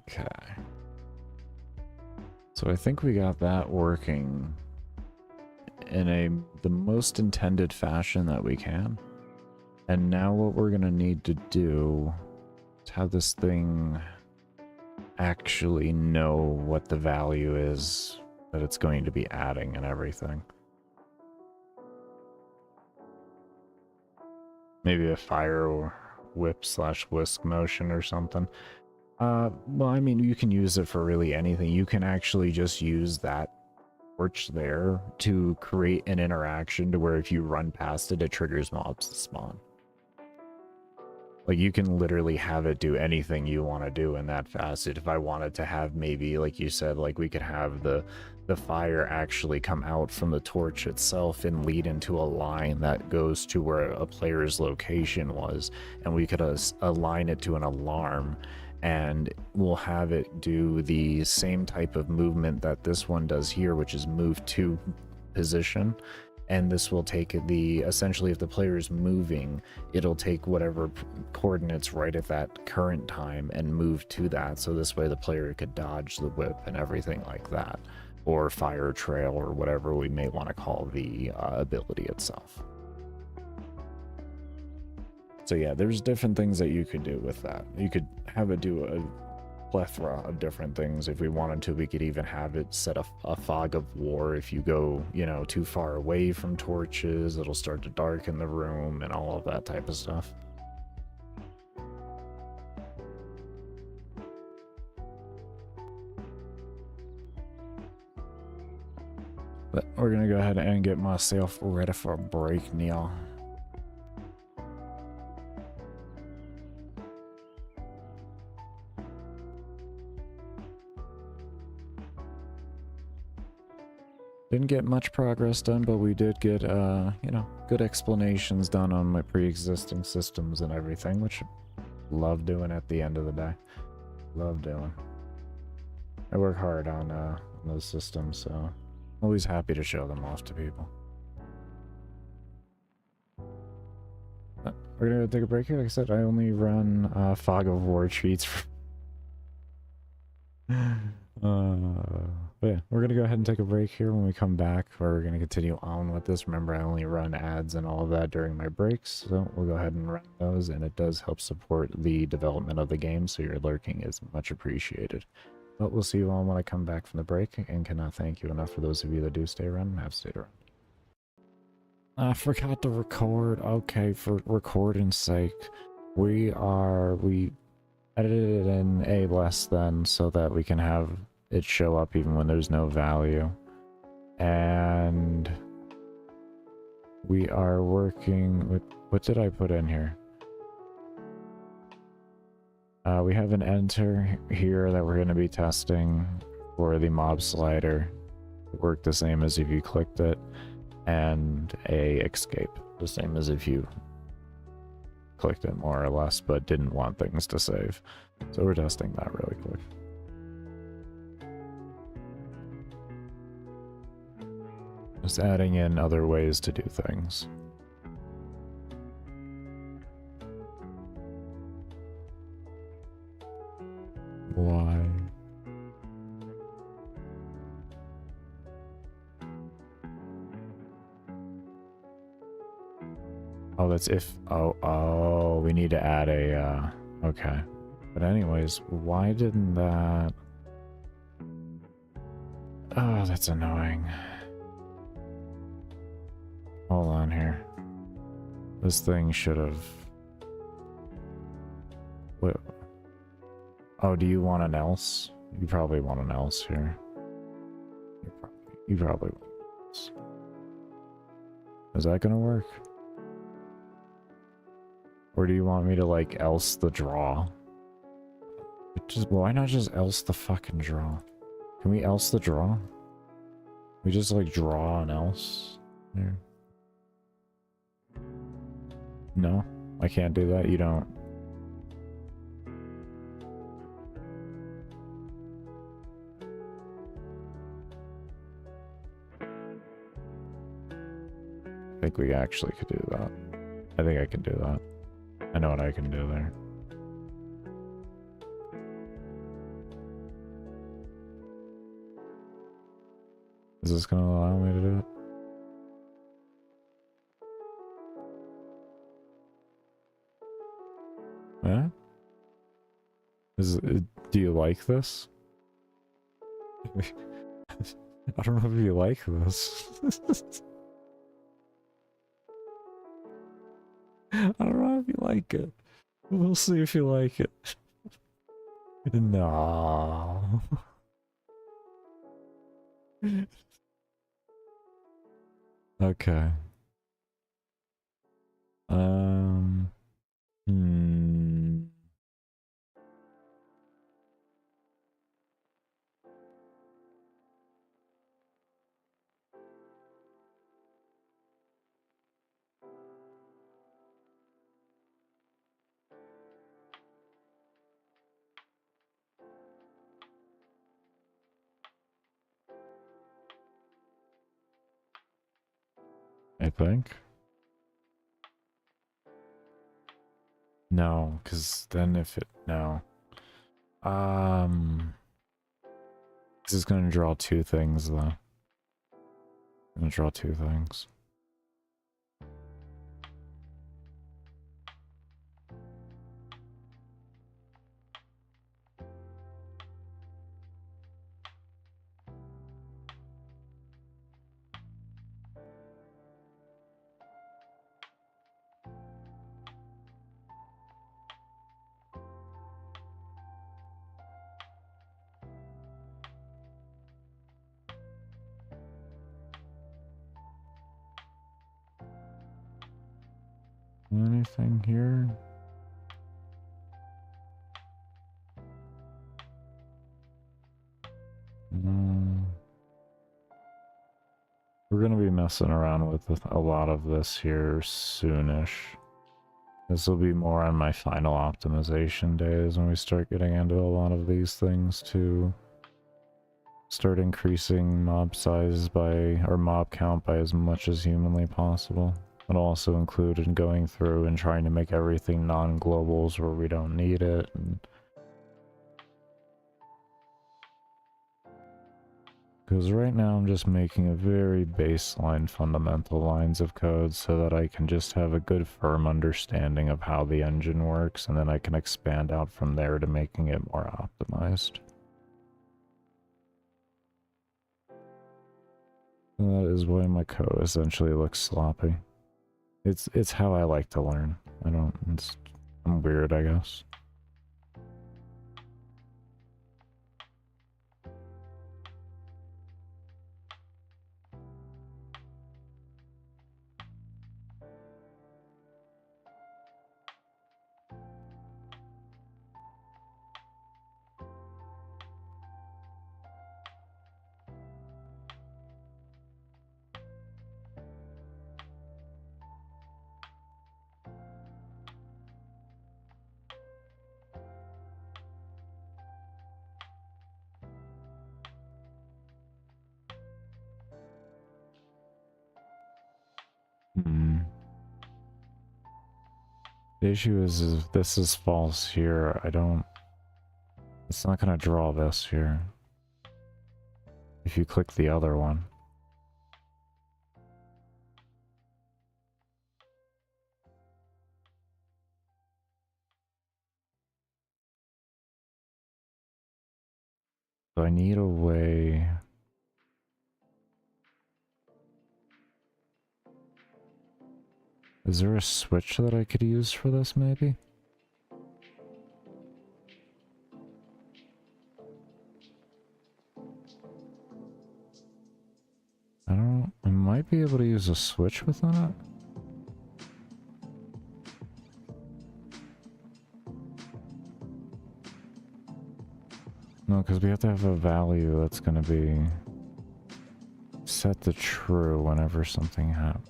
[SPEAKER 1] Okay. So I think we got that working in the most intended fashion that we can. And now what we're gonna need to do is have this thing actually know what the value is that it's going to be adding and everything. Maybe a fire whip / whisk motion or something. Well, I mean, you can use it for really anything. You can actually just use that torch there to create an interaction to where if you run past it, it triggers mobs to spawn. Like, you can literally have it do anything you want to do in that facet. If I wanted to have, maybe, like you said, like we could have the fire actually come out from the torch itself and lead into a line that goes to where a player's location was, and we could align it to an alarm, and we'll have it do the same type of movement that this one does here, which is move to position. And this will take essentially, if the player is moving, it'll take whatever coordinates right at that current time and move to that. So this way the player could dodge the whip and everything like that, or fire trail, or whatever we may want to call the ability itself. So yeah, there's different things that you could do with that. You could have it do a plethora of different things. If we wanted to, we could even have it set a fog of war. If you go, you know, too far away from torches, it'll start to darken the room and all of that type of stuff. But we're gonna go ahead and get myself ready for a break now. Didn't get much progress done, but we did get, you know, good explanations done on my pre-existing systems and everything, which I love doing at the end of the day. Love doing. I work hard on those systems, so I'm always happy to show them off to people. But we're gonna take a break here. Like I said, I only run Fog of War cheats for but yeah, we're gonna go ahead and take a break here. When we come back, we're gonna continue on with this. Remember, I only run ads and all of that during my breaks, so we'll go ahead and run those, and it does help support the development of the game, so your lurking is much appreciated. But we'll see you all when I come back from the break, and cannot thank you enough for those of you that do stay around and have stayed around. I forgot to record. Okay, for recording's sake, we edited it in a less than so that we can have it show up even when there's no value. And we are working with, what did I put in here? We have an enter here that we're going to be testing for the mob slider. It worked the same as if you clicked it, and a escape, the same as if you clicked it more or less, but didn't want things to save. So we're testing that really quick. Just adding in other ways to do things. Why? Oh, that's if... Oh, we need to add a, okay. But anyways, why didn't that... Oh, that's annoying. Hold on here. This thing should have... What? Oh, do you want an else? You probably want an else here. You probably want an else. Is that gonna work? Or do you want me to, like, else the draw? Why not just else the fucking draw? Can we else the draw? We just, like, draw an else here. No? I can't do that? You don't? I think we actually could do that. I think I can do that. I know what I can do there. Is this gonna allow me to do it? Yeah? Do you like this? I don't know if you like this. I don't know if you like it. We'll see if you like it. No. Okay. Hmm. I think. No, because then if it... No. This is going to draw two things, though. I'm going to draw two things. Anything here? We're gonna be messing around with a lot of this here soonish. This will be more on my final optimization days when we start getting into a lot of these things to start increasing mob size by, or mob count by as much as humanly possible. It'll also include in going through and trying to make everything non-globals where we don't need it. Because right now I'm just making a very baseline fundamental lines of code so that I can just have a good firm understanding of how the engine works, and then I can expand out from there to making it more optimized. And that is why my code essentially looks sloppy. It's how I like to learn. I'm weird, I guess. The issue is if this is false here, it's not gonna draw this here. If you click the other one. So I need a way. Is there a switch that I could use for this, maybe? I might be able to use a switch within it. No, because we have to have a value that's going to be set to true whenever something happens.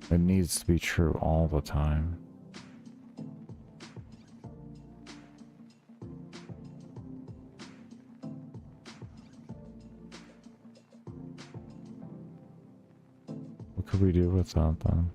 [SPEAKER 1] It needs to be true all the time. What could we do with that then?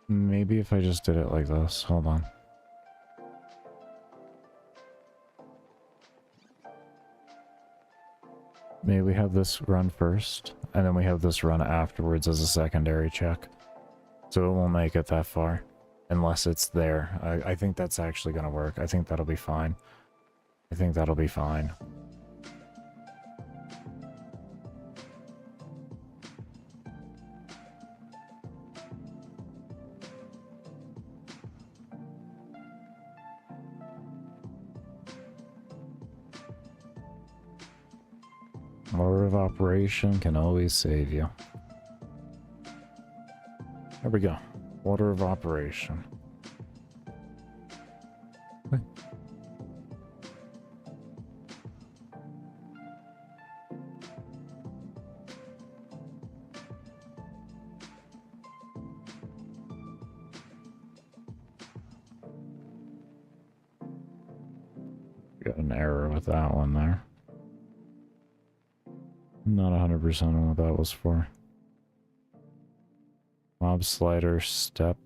[SPEAKER 1] Maybe if I just did it like this. Hold on. Maybe we have this run first, and then we have this run afterwards as a secondary check. So it won't make it that far. Unless it's there. I think that's actually going to work. I think that'll be fine. I think that'll be fine. Order of operation can always save you. There we go. Order of operation. Wait. Got an error with that one there. Not 100% on what that was for. Mob slider step.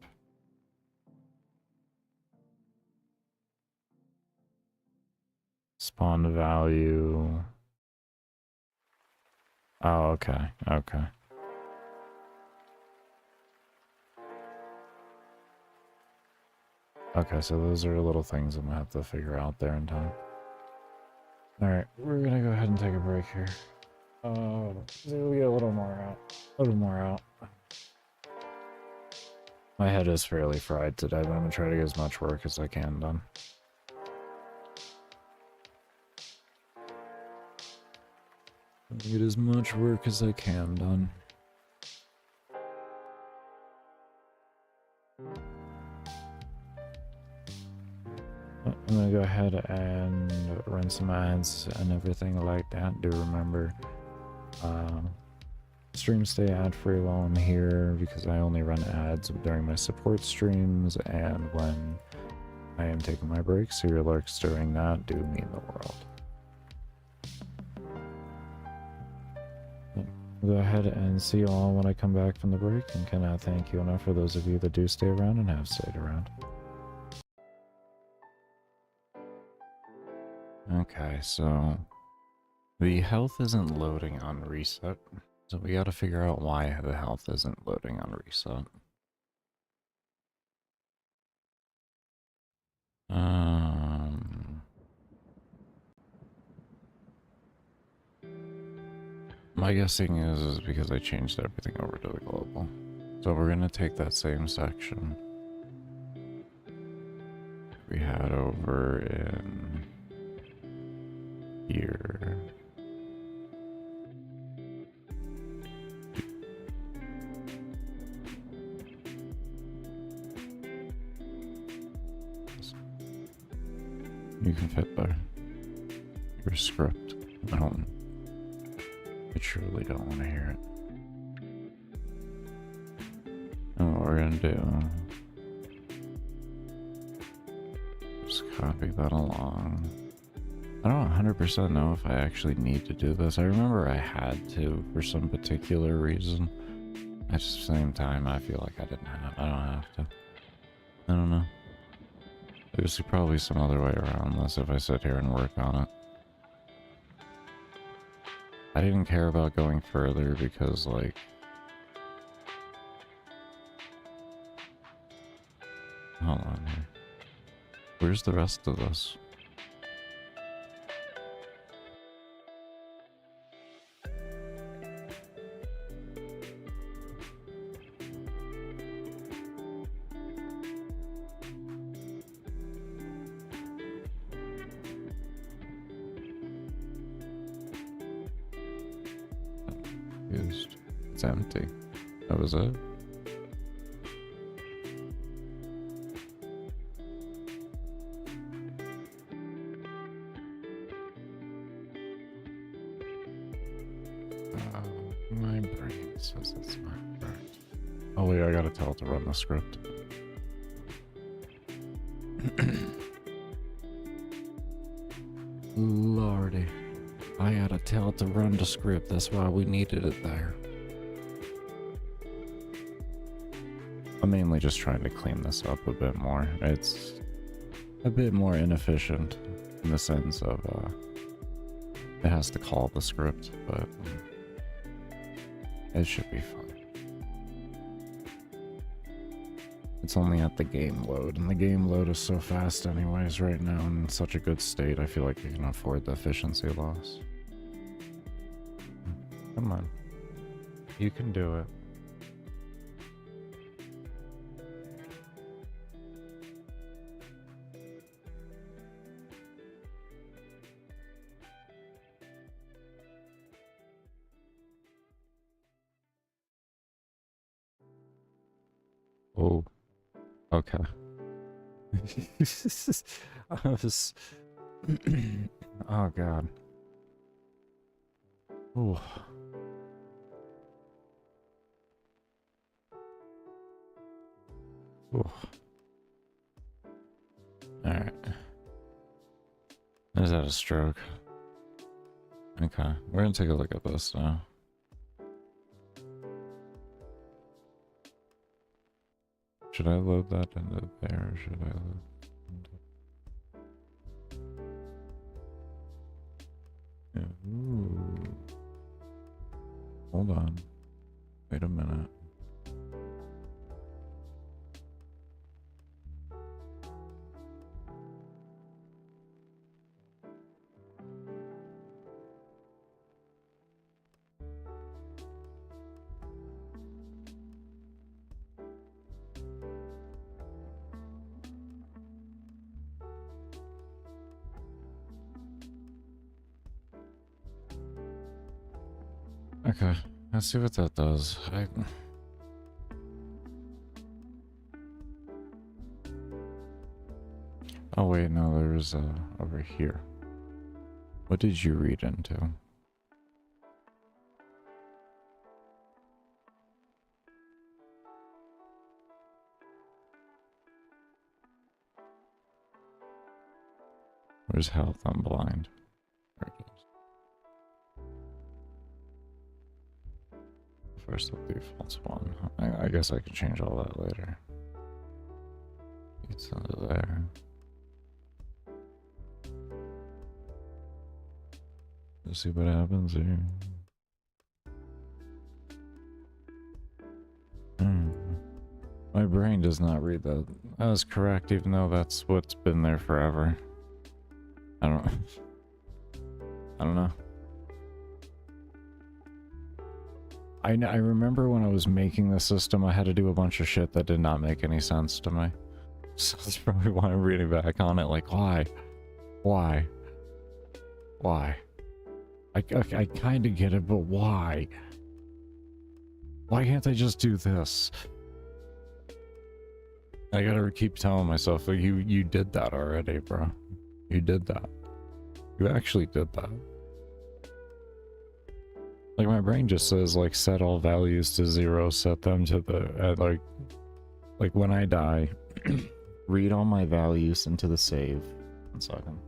[SPEAKER 1] Spawn value. Oh, okay. Okay. Okay, so those are little things I'm gonna have to figure out there in time. Alright, we're gonna go ahead and take a break here. We'll get a little more out. A little more out. My head is fairly fried today, but I'm gonna try to get as much work as I can done. Get as much work as I can done. I'm gonna go ahead and run some ads and everything like that. Do remember, streams stay ad free while I'm here because I only run ads during my support streams and when I am taking my breaks. So your lurks during that do mean the world. I'll go ahead and see you all when I come back from the break, and can thank you enough for those of you that do stay around and have stayed around. Okay, so the health isn't loading on reset, so we gotta figure out why the health isn't loading on reset. My guessing is because I changed everything over to the global. So we're gonna take that same section we had over in here. You can fit there. your script. I truly don't want to hear it. And what we're gonna do, just copy that along. I don't 100% know if I actually need to do this. I remember I had to for some particular reason. At the same time, I feel like I don't have to. I don't know. There's probably some other way around this if I sit here and work on it. I didn't care about going further because, like... Hold on here. Where's the rest of this? It's empty. That was it? My brain says it's not right. Oh wait, I gotta tell it to run the script. Lordy. I gotta tell it to run the script, that's why we needed it there. I'm mainly just trying to clean this up a bit more. It's a bit more inefficient in the sense of, it has to call the script, but it should be fun. It's only at the game load, and the game load is so fast anyways right now and in such a good state, I feel like you can afford the efficiency loss. Come on. You can do it. Oh, okay. I was... oh god. Ooh. Ooh. Alright. Is that a stroke? Okay, we're gonna take a look at this now. Should I load that into there, or should I load into... Yeah. Ooh. Hold on. Wait a minute. Okay, let's see what that does. Oh wait, no, there's over here. What did you read into? Where's health? I'm blind. There it is. First the default's 1. I guess I can change all that later. It's under there. Let's see what happens here. My brain does not read that. That was correct, even though that's what's been there forever. I don't know. I remember when I was making the system, I had to do a bunch of shit that did not make any sense to me. So that's probably why I'm reading back on it, like, why? Why? Why? I kind of get it, but why? Why can't I just do this? I gotta keep telling myself, like, you did that already, bro. You did that. You actually did that. Like, my brain just says, like, set all values to 0, set them to the, like when I die, read all my values into the save. 1 second.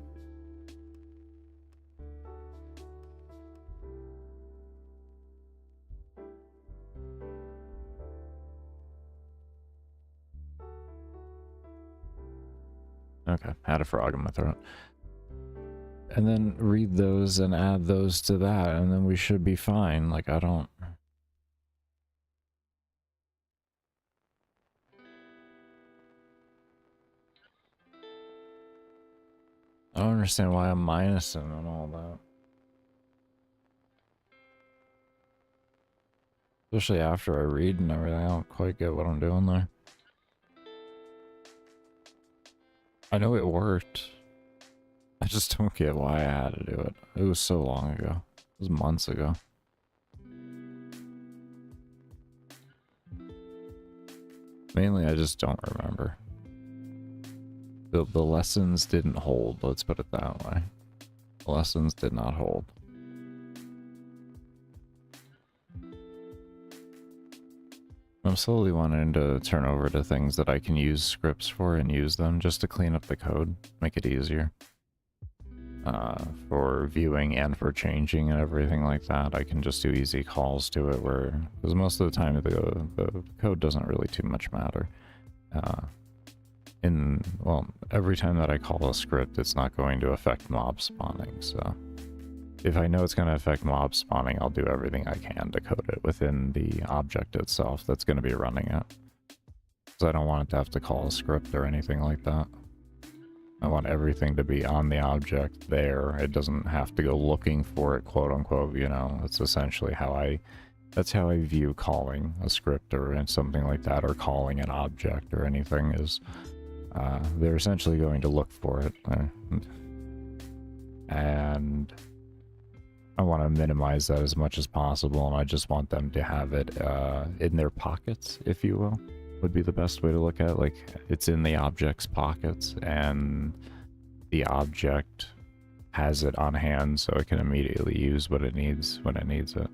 [SPEAKER 1] Okay, had a frog in my throat. And then read those and add those to that, and then we should be fine. Like, I don't understand why I'm minusing and all that. Especially after I read and everything, I don't quite get what I'm doing there. I know it worked. I just don't get why I had to do it. It was so long ago. It was months ago. Mainly, I just don't remember. The lessons didn't hold, let's put it that way. The lessons did not hold. I'm slowly wanting to turn over to things that I can use scripts for and use them just to clean up the code, make it easier. For viewing and for changing and everything like that. I can just do easy calls to it where, because most of the time the code doesn't really too much matter. Well, every time that I call a script, it's not going to affect mob spawning, so if I know it's going to affect mob spawning, I'll do everything I can to code it within the object itself that's going to be running it. Because I don't want it to have to call a script or anything like that. I want everything to be on the object there. It doesn't have to go looking for it, quote unquote, you know. That's essentially that's how I view calling a script or something like that, or calling an object or anything is, they're essentially going to look for it. And I want to minimize that as much as possible, and I just want them to have it in their pockets, if you will. Would be the best way to look at it. Like, it's in the object's pockets and the object has it on hand so it can immediately use what it needs when it needs it,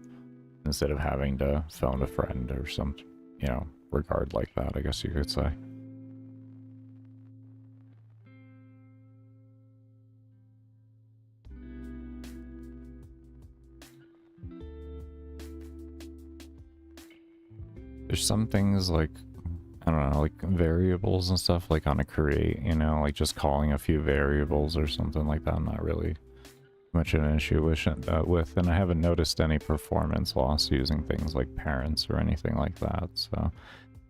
[SPEAKER 1] instead of having to phone a friend or some, you know, regard like that, I guess you could say. There's some things like, I don't know, like variables and stuff, like on a create, you know, like just calling a few variables or something like that. I'm not really much of an issue with, and I haven't noticed any performance loss using things like parents or anything like that. So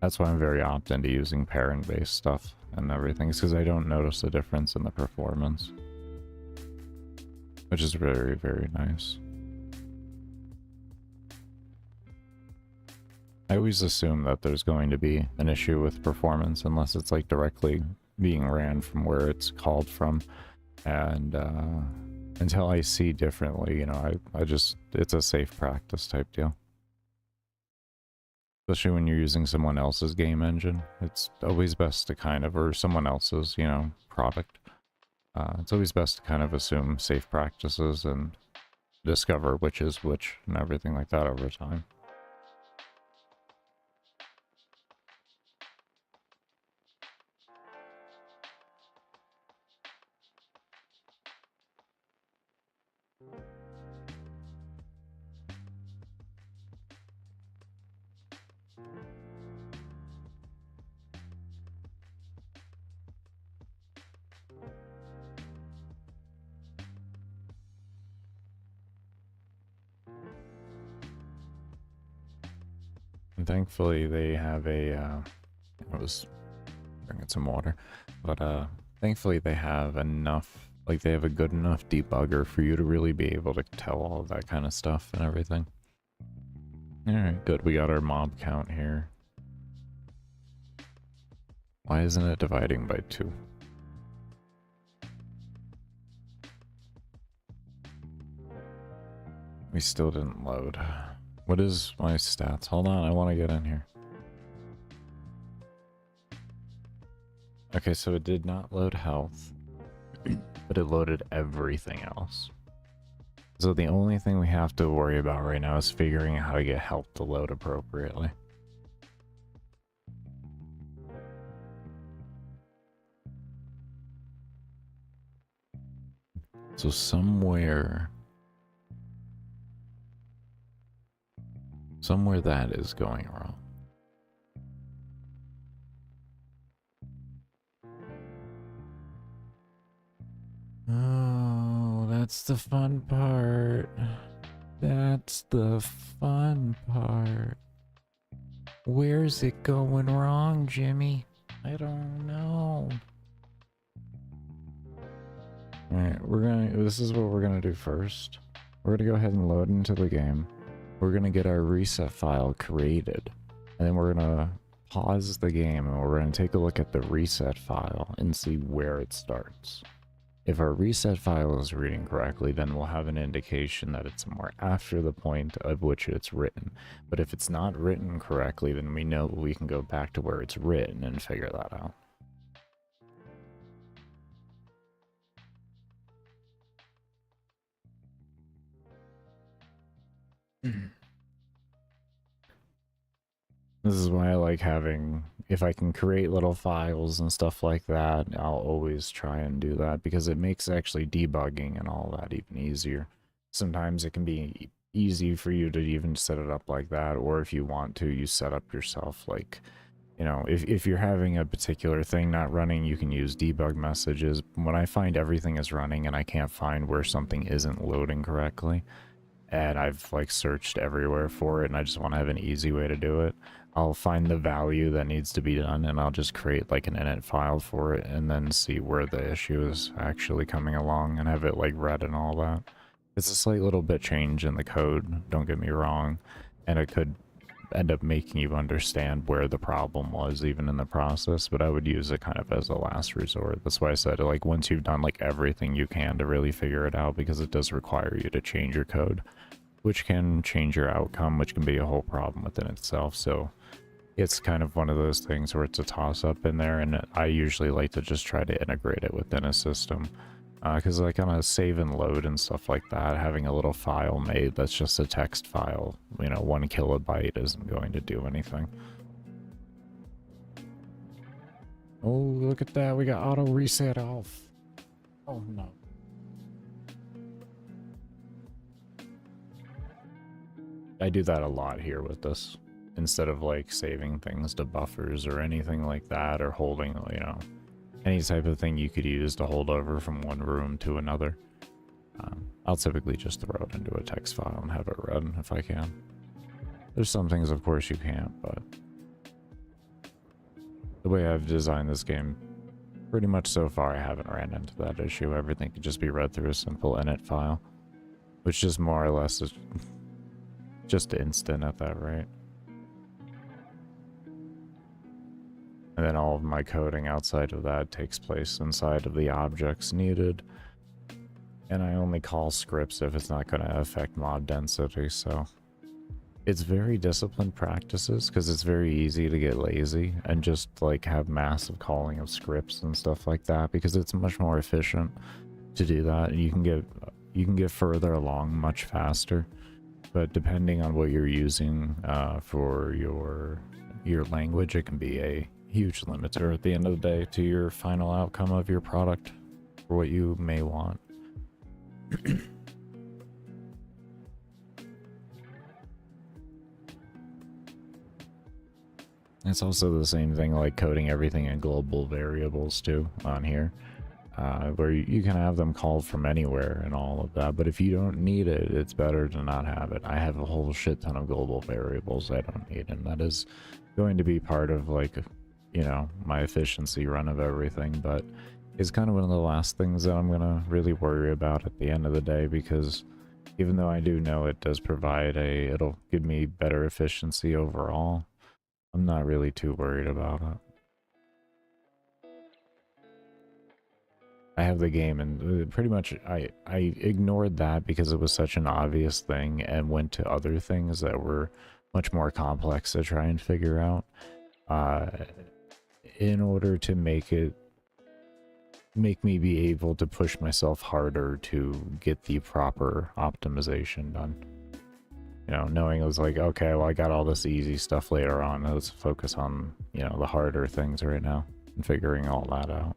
[SPEAKER 1] that's why I'm very opt into using parent-based stuff and everything, because I don't notice a difference in the performance, which is very, very nice. I always assume that there's going to be an issue with performance unless it's like directly being ran from where it's called from, and until I see differently, you know, I just, it's a safe practice type deal. Especially when you're using someone else's game engine, it's always best to kind of, or someone else's, you know, product. It's always best to kind of assume safe practices and discover which is which and everything like that over time. And thankfully they have a, I was drinking some water, but thankfully they have enough, like they have a good enough debugger for you to really be able to tell all of that kind of stuff and everything. Alright, good, we got our mob count here. Why isn't it dividing by 2? We still didn't load. What is my stats? Hold on, I want to get in here. Okay, so it did not load health. but it loaded everything else. So the only thing we have to worry about right now is figuring out how to get help to load appropriately. So somewhere that is going wrong. Oh, that's the fun part. That's the fun part. Where's it going wrong, Jimmy? I don't know. Alright, this is what we're gonna do first. We're gonna go ahead and load into the game. We're gonna get our reset file created. And then we're gonna pause the game and we're gonna take a look at the reset file and see where it starts. If our reset file is reading correctly, then we'll have an indication that it's somewhere after the point of which it's written. But if it's not written correctly, then we know we can go back to where it's written and figure that out. This is why I like having, if I can create little files and stuff like that, I'll always try and do that because it makes actually debugging and all that even easier. Sometimes it can be easy for you to even set it up like that, or if you want to, you set up yourself, like, you know, if you're having a particular thing not running, you can use debug messages. When I find everything is running and I can't find where something isn't loading correctly, and I've like searched everywhere for it and I just want to have an easy way to do it, I'll find the value that needs to be done and I'll just create like an init file for it and then see where the issue is actually coming along and have it like read and all that. It's a slight little bit change in the code, don't get me wrong, and it could end up making you understand where the problem was even in the process, but I would use it kind of as a last resort. That's why I said, like, once you've done like everything you can to really figure it out, because it does require you to change your code, which can change your outcome, which can be a whole problem within itself. So it's kind of one of those things where it's a toss-up in there, and I usually like to just try to integrate it within a system. Because like on a save and load and stuff like that, having a little file made that's just a text file, you know, 1 kilobyte isn't going to do anything. Oh, look at that, we got auto reset off. Oh no. I do that a lot here with this. Instead of like saving things to buffers or anything like that, or holding, you know, any type of thing you could use to hold over from one room to another, I'll typically just throw it into a text file and have it read if I can. There's some things, of course, you can't, but the way I've designed this game, pretty much so far, I haven't ran into that issue. Everything can just be read through a simple init file, which just more or less is just instant at that rate. And then all of my coding outside of that takes place inside of the objects needed. And I only call scripts if it's not going to affect mod density, so it's very disciplined practices, because it's very easy to get lazy and just like have massive calling of scripts and stuff like that, because it's much more efficient to do that, and you can get further along much faster. But depending on what you're using for your language, it can be a huge limiter at the end of the day to your final outcome of your product for what you may want. It's also the same thing like coding everything in global variables too on here, where you can have them called from anywhere and all of that, but if you don't need it, it's better to not have it. I have a whole shit ton of global variables I don't need, and that is going to be part of, like, you know, my efficiency run of everything, but it's kind of one of the last things that I'm gonna really worry about at the end of the day, because even though I do know it does provide it'll give me better efficiency overall, I'm not really too worried about it. I have the game, and pretty much I ignored that because it was such an obvious thing and went to other things that were much more complex to try and figure out in order to make it make me be able to push myself harder to get the proper optimization done. You know, knowing it was like, okay, well, I got all this easy stuff later on. Let's focus on, you know, the harder things right now and figuring all that out.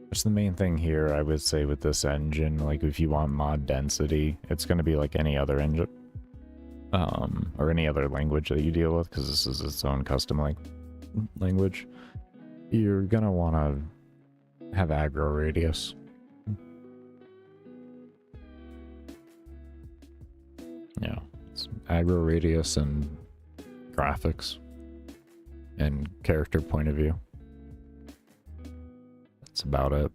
[SPEAKER 1] That's the main thing here, I would say, with this engine. Like, if you want mod density, it's going to be like any other engine, or any other language that you deal with, because this is its own custom language. You're going to want to have aggro radius. Yeah, it's aggro radius and graphics and character point of view. That's about it.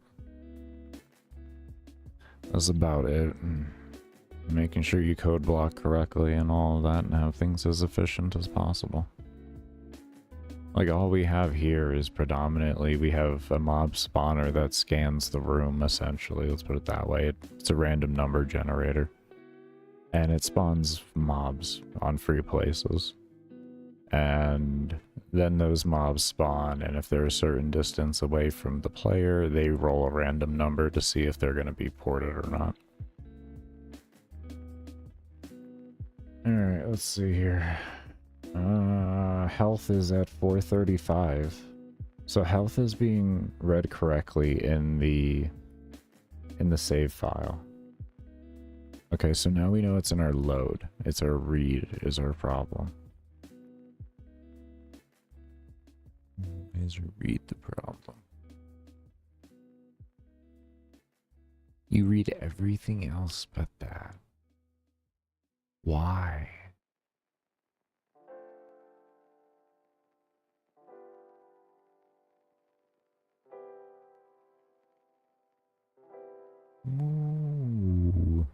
[SPEAKER 1] That's about it. And making sure you code block correctly and all of that and have things as efficient as possible. Like, all we have here is predominantly, we have a mob spawner that scans the room, essentially. Let's put it that way. It's a random number generator. And it spawns mobs on free places. And then those mobs spawn, and if they're a certain distance away from the player, they roll a random number to see if they're going to be ported or not. Alright, let's see here. Health is at 435. So health is being read correctly in the save file. Okay, so now we know it's in our load. It's our read is our problem. Is read the problem. You read everything else but that. Why? Ooh.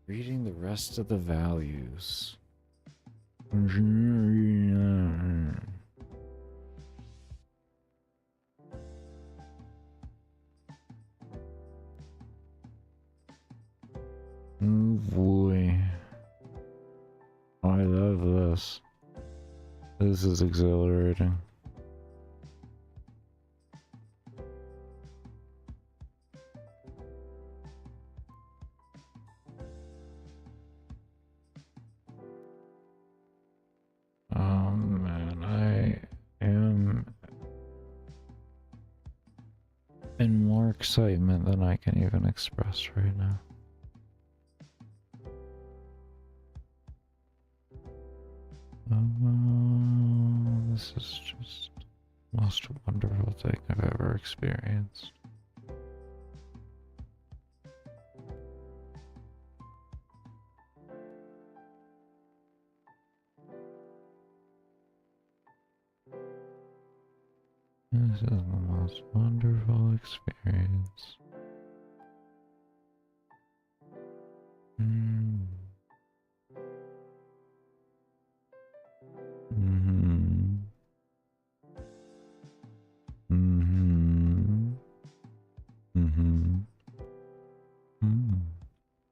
[SPEAKER 1] Reading the rest of the values. Oh boy. I love this. This is exhilarating. Man, I am in more excitement than I can even express right now. This is just the most wonderful thing I've ever experienced. This is the most wonderful experience.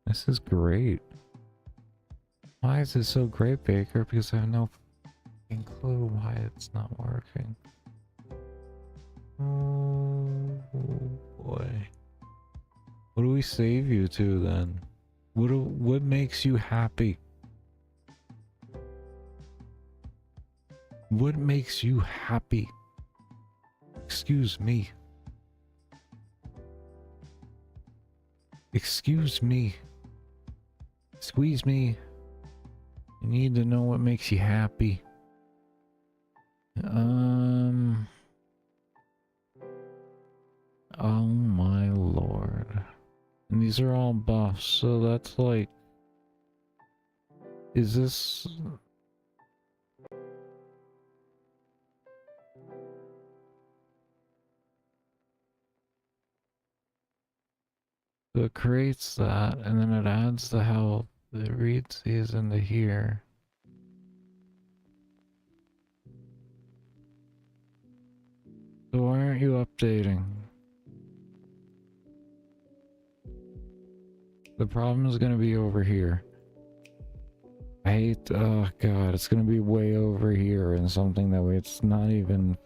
[SPEAKER 1] This is great. Why is it so great, Baker? Because I have no fucking clue why it's not working. Oh boy. What do we save you to then? What makes you happy? What makes you happy? Excuse me. Excuse me. Squeeze me. You need to know what makes you happy. Oh my lord. And these are all buffs, so that's like... Is this... So it creates that, and then it adds the health. It reads these into here. So why aren't you updating? The problem is gonna be over here. I hate, oh god, it's gonna be way over here and something that way it's not even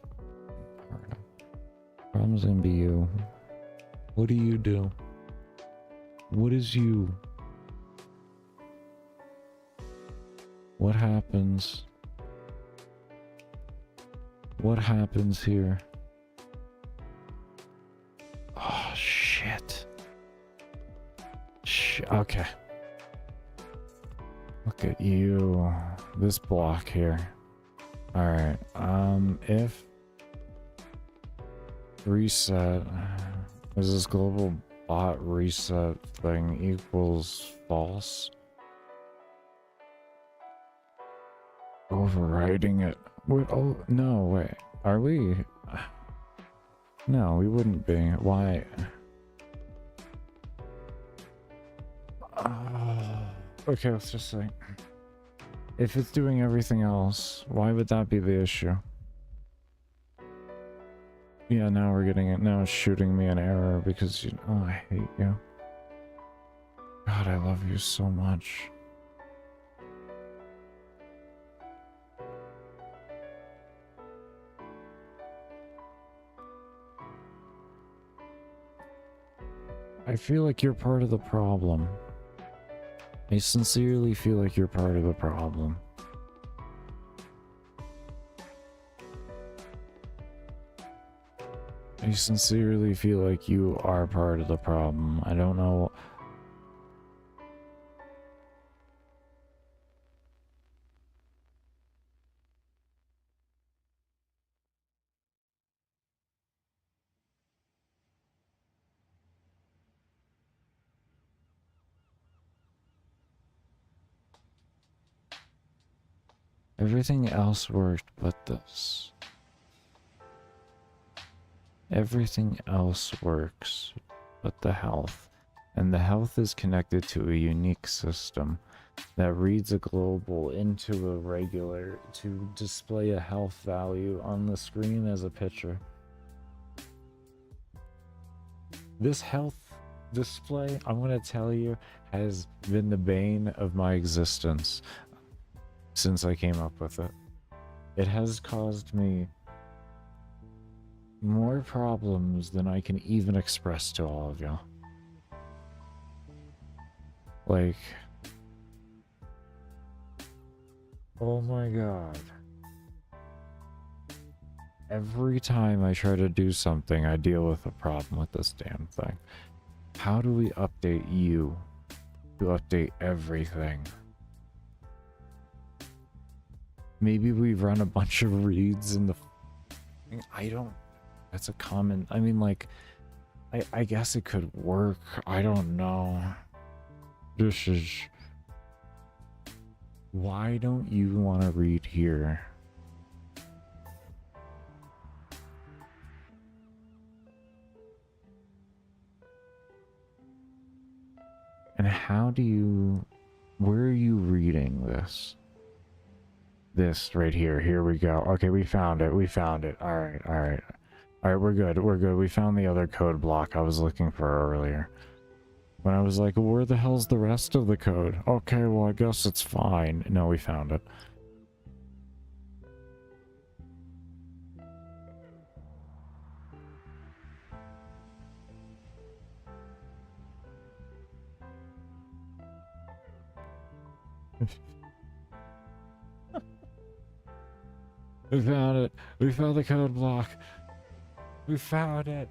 [SPEAKER 1] part of. Problem's gonna be you. What do you do? What is you? What happens? What happens here? Oh, shit. Okay. Look at you. This block here. Alright, if reset is this global bot reset thing equals false, overriding it. Wait, oh no, wait, are we? No, we wouldn't be. Why? Okay, let's just say if it's doing everything else, why would that be the issue? Yeah, now we're getting it. Now it's shooting me an error because you. Oh, I hate you. God, I love you so much. I feel like you're part of the problem. I sincerely feel like you're part of the problem. I sincerely feel like you are part of the problem. I don't know. Everything else worked but this. Everything else works but the health. And the health is connected to a unique system that reads a global into a regular to display a health value on the screen as a picture. This health display, I'm going to tell you, has been the bane of my existence since I came up with it. It has caused me more problems than I can even express to all of y'all. Like, oh my god. Every time I try to do something, I deal with a problem with this damn thing. How do we update you to update everything? Maybe we run a bunch of reads in the... I don't... That's a common... I mean, like... I guess it could work. I don't know. This is... Why don't you want to read here? And how do you... Where are you reading this? This right here. Here we go. Okay, we found it. We found it. Alright, alright. Alright, we're good. We're good. We found the other code block I was looking for earlier. When I was like, where the hell's the rest of the code? Okay, well, I guess it's fine. No, we found it. We found it. We found the code block. We found it.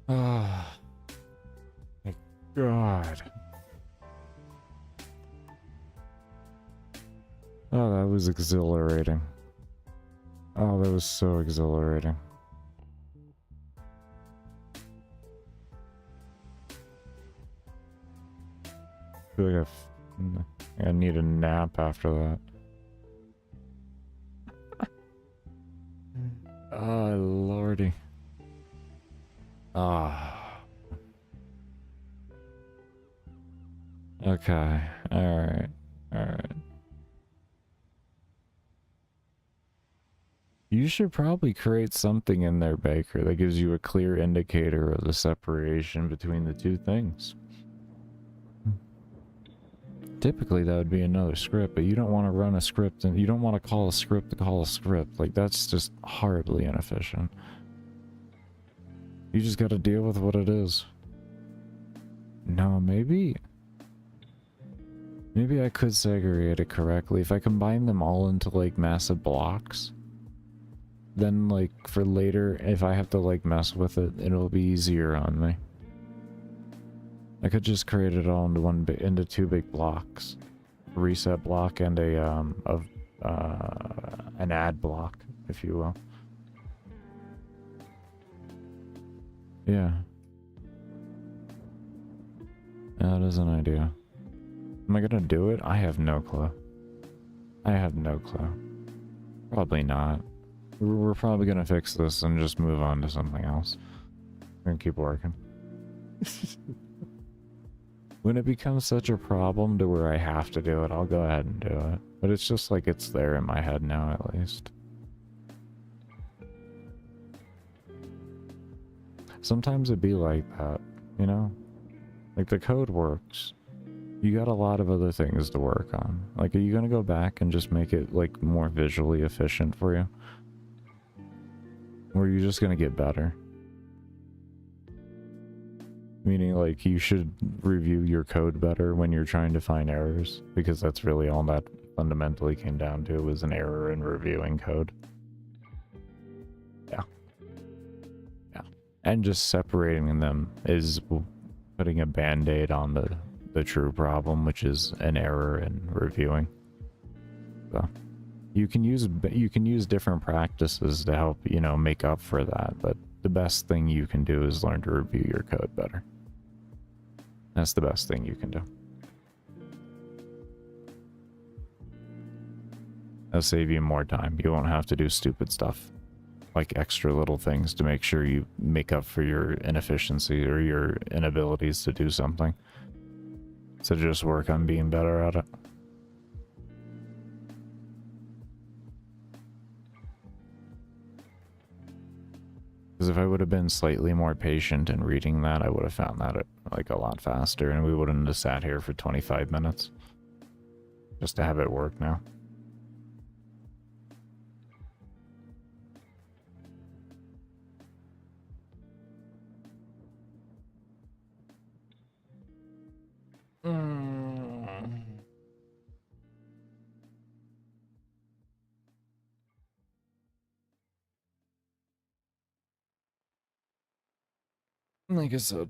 [SPEAKER 1] Oh, my God. Oh, that was exhilarating. Oh, that was so exhilarating. I feel like I need a nap after that. Oh, lordy. Ah. Okay. Alright. Alright. You should probably create something in there, Baker, that gives you a clear indicator of the separation between the two things. Typically, that would be another script, but you don't want to run a script, and you don't want to call a script to call a script. Like, that's just horribly inefficient. You just got to deal with what it is. No, maybe I could segregate it correctly. If I combine them all into, like, massive blocks, then, like, for later, if I have to, like, mess with it, it'll be easier on me. I could just create it all into two big blocks. A reset block and an add block, if you will. Yeah. That is an idea. Am I gonna do it? I have no clue. I have no clue. Probably not. We're probably gonna fix this and just move on to something else. We're gonna keep working. When it becomes such a problem to where I have to do it, I'll go ahead and do it. But it's just like it's there in my head now, at least. Sometimes it'd be like that, you know? Like, the code works. You got a lot of other things to work on. Like, are you gonna go back and just make it, like, more visually efficient for you? Or are you just gonna get better? Meaning, like, you should review your code better when you're trying to find errors, because that's really all that fundamentally came down to, was an error in reviewing code. Yeah. Yeah. And just separating them is putting a band-aid on the true problem, which is an error in reviewing. So you can use different practices to help, you know, make up for that, but the best thing you can do is learn to review your code better. That's the best thing you can do. That'll save you more time. You won't have to do stupid stuff, like extra little things to make sure you make up for your inefficiency or your inabilities to do something. So just work on being better at it. Because if I would have been slightly more patient in reading that, I would have found that like a lot faster, and we wouldn't have sat here for 25 minutes just to have it work now. Like I said.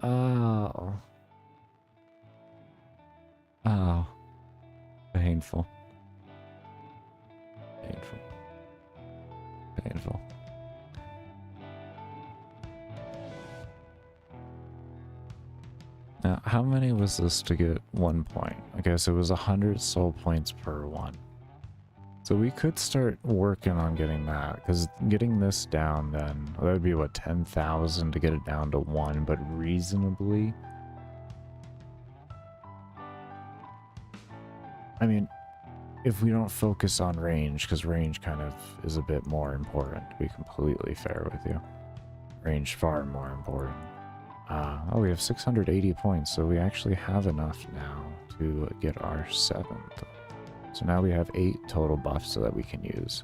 [SPEAKER 1] Oh. Oh. Painful. Painful. Painful. Now, how many was this to get 1 point? Okay, so it was 100 soul points per one. So we could start working on getting that, because getting this down then, that would be what, 10,000 to get it down to 1, but reasonably. I mean, if we don't focus on range, because range kind of is a bit more important, to be completely fair with you. Range far more important. Oh, we have 680 points, so we actually have enough now to get our 7th. So now we have 8 total buffs so that we can use.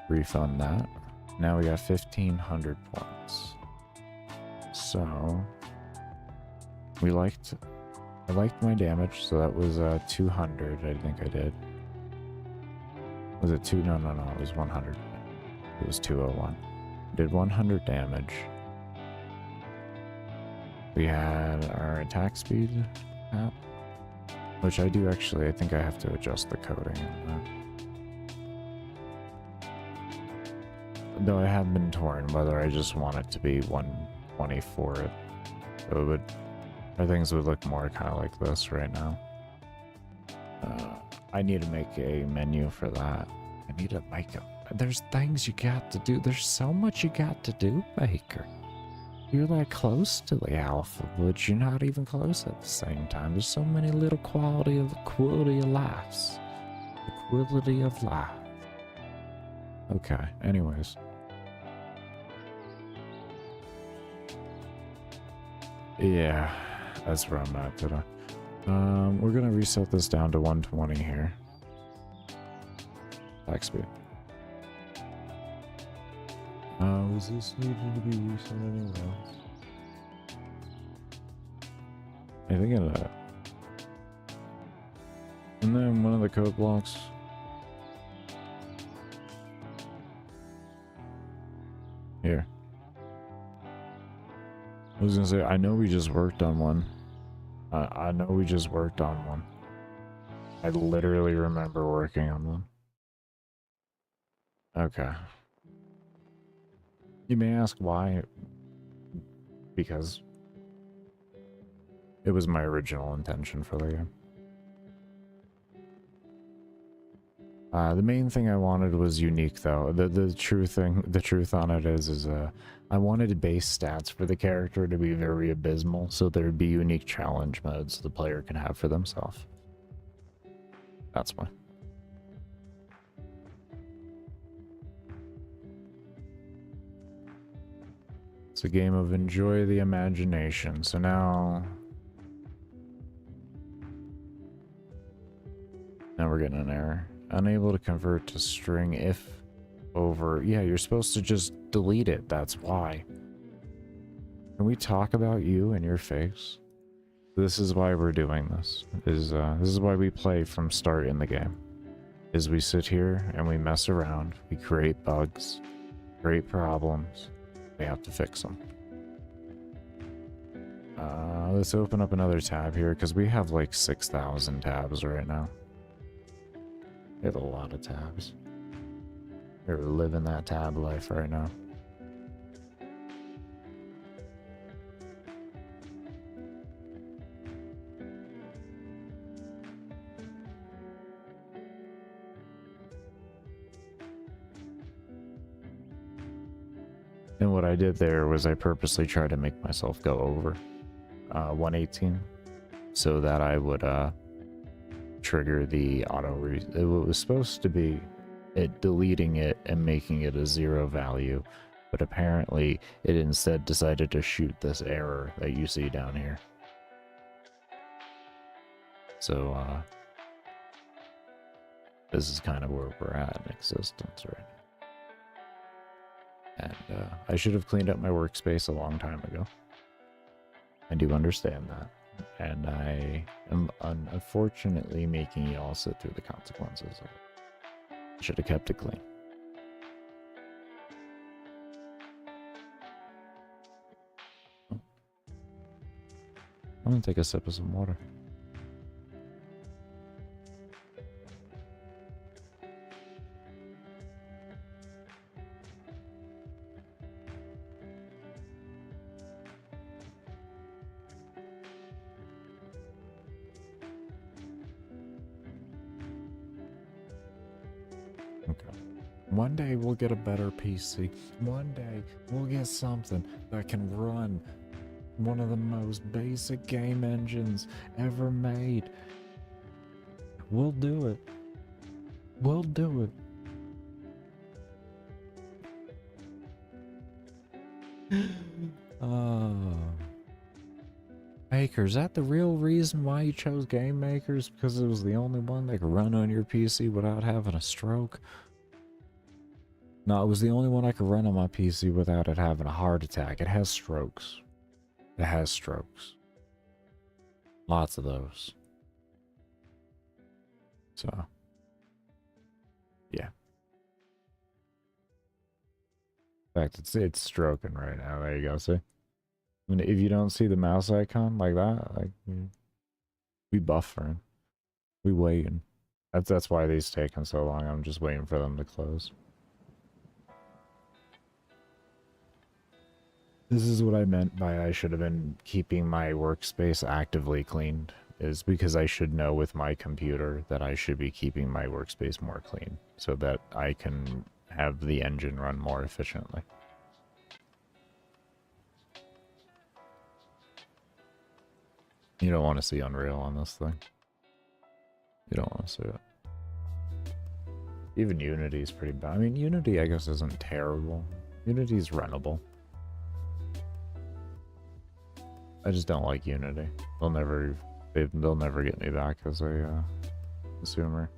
[SPEAKER 1] Refund that. Now we have 1,500 points. So I liked my damage, so that was 200, I think I did. Was it 2? No, it was 100. It was 201. Did 100 damage. We had our attack speed cap, which I do actually, I think I have to adjust the coding on that. Though I have been torn whether I just want it to be 120 for it. So our things would look more kind of like this right now. I need to make a menu for that, I need to make it. There's things you got to do. There's so much you got to do, Baker. You're like close to the alpha, but you're not even close at the same time. There's so many little quality of lives. The quality of life. Okay, anyways. Yeah, that's where I'm at today. We're gonna reset this down to 120 here. Attack speed. Was this needed to be reset anywhere else? I think of that. And then one of the code blocks. Here. I was gonna say, I know we just worked on one. I know we just worked on one. I literally remember working on one. Okay. You may ask why. Because it was my original intention for the game. The main thing I wanted was unique, though. The truth on it is I wanted base stats for the character to be very abysmal, so there'd be unique challenge modes the player can have for themselves. That's why. It's a game of enjoy the imagination. So now we're getting an error. Unable to convert to string if over. Yeah, you're supposed to just delete it. That's why. Can we talk about you and your face? This is why we're doing this. This is why we play from start in the game. Is we sit here and we mess around. We create bugs, create problems. We have to fix them. Let's open up another tab here because we have like 6,000 tabs right now. We have a lot of tabs. We're living that tab life right now. And what I did there was I purposely tried to make myself go over 118 so that I would trigger the auto it was supposed to be it deleting it and making it a 0 value, but apparently it instead decided to shoot this error that you see down here. So this is kind of where we're at in existence right now. And I should have cleaned up my workspace a long time ago. I do understand that. And I am unfortunately making you all sit through the consequences of it. I should have kept it clean. I'm gonna take a sip of some water. One day we'll get a better PC. One day we'll get something that can run one of the most basic game engines ever made. We'll do it. We'll do it. Baker, is that the real reason why you chose Game Makers? Because it was the only one that could run on your PC without having a stroke? No, it was the only one I could run on my PC without it having a heart attack. It has strokes. It has strokes. Lots of those. So, yeah. In fact, it's stroking right now. There you go. See? I mean, if you don't see the mouse icon like that, like we buffering, we waiting. That's why these taking so long. I'm just waiting for them to close. This is what I meant by I should have been keeping my workspace actively cleaned, is because I should know with my computer that I should be keeping my workspace more clean so that I can have the engine run more efficiently. You don't want to see Unreal on this thing. You don't want to see it. Even Unity is pretty bad. I mean, Unity, I guess, isn't terrible. Unity's runnable. I just don't like Unity. They'll never get me back as a consumer.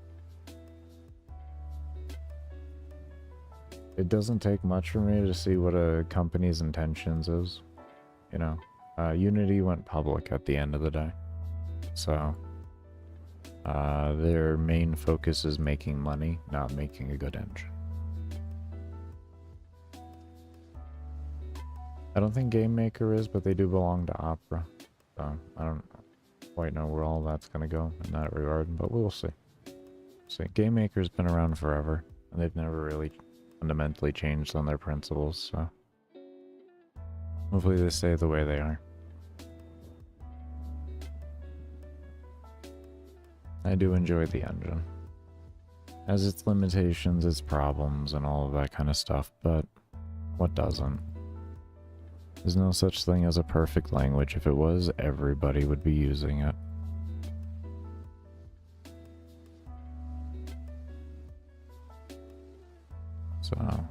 [SPEAKER 1] It doesn't take much for me to see what a company's intentions is. You know, Unity went public at the end of the day, so their main focus is making money, not making a good engine. I don't think GameMaker is, but they do belong to Opera. So I don't quite know where all that's going to go in that regard, but we'll see. GameMaker's been around forever, and they've never really fundamentally changed on their principles, so hopefully they stay the way they are. I do enjoy the engine. Has its limitations, its problems, and all of that kind of stuff, but what doesn't? There's no such thing as a perfect language. If it was, everybody would be using it. So,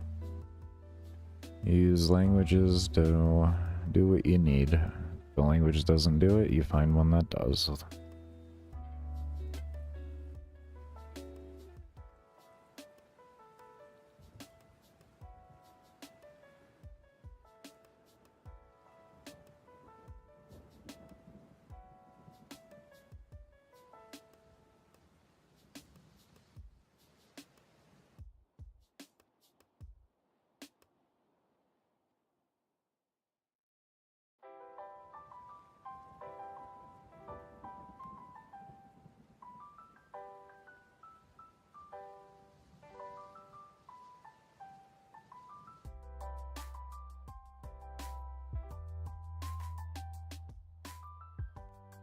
[SPEAKER 1] you use languages to do what you need. If the language doesn't do it, you find one that does.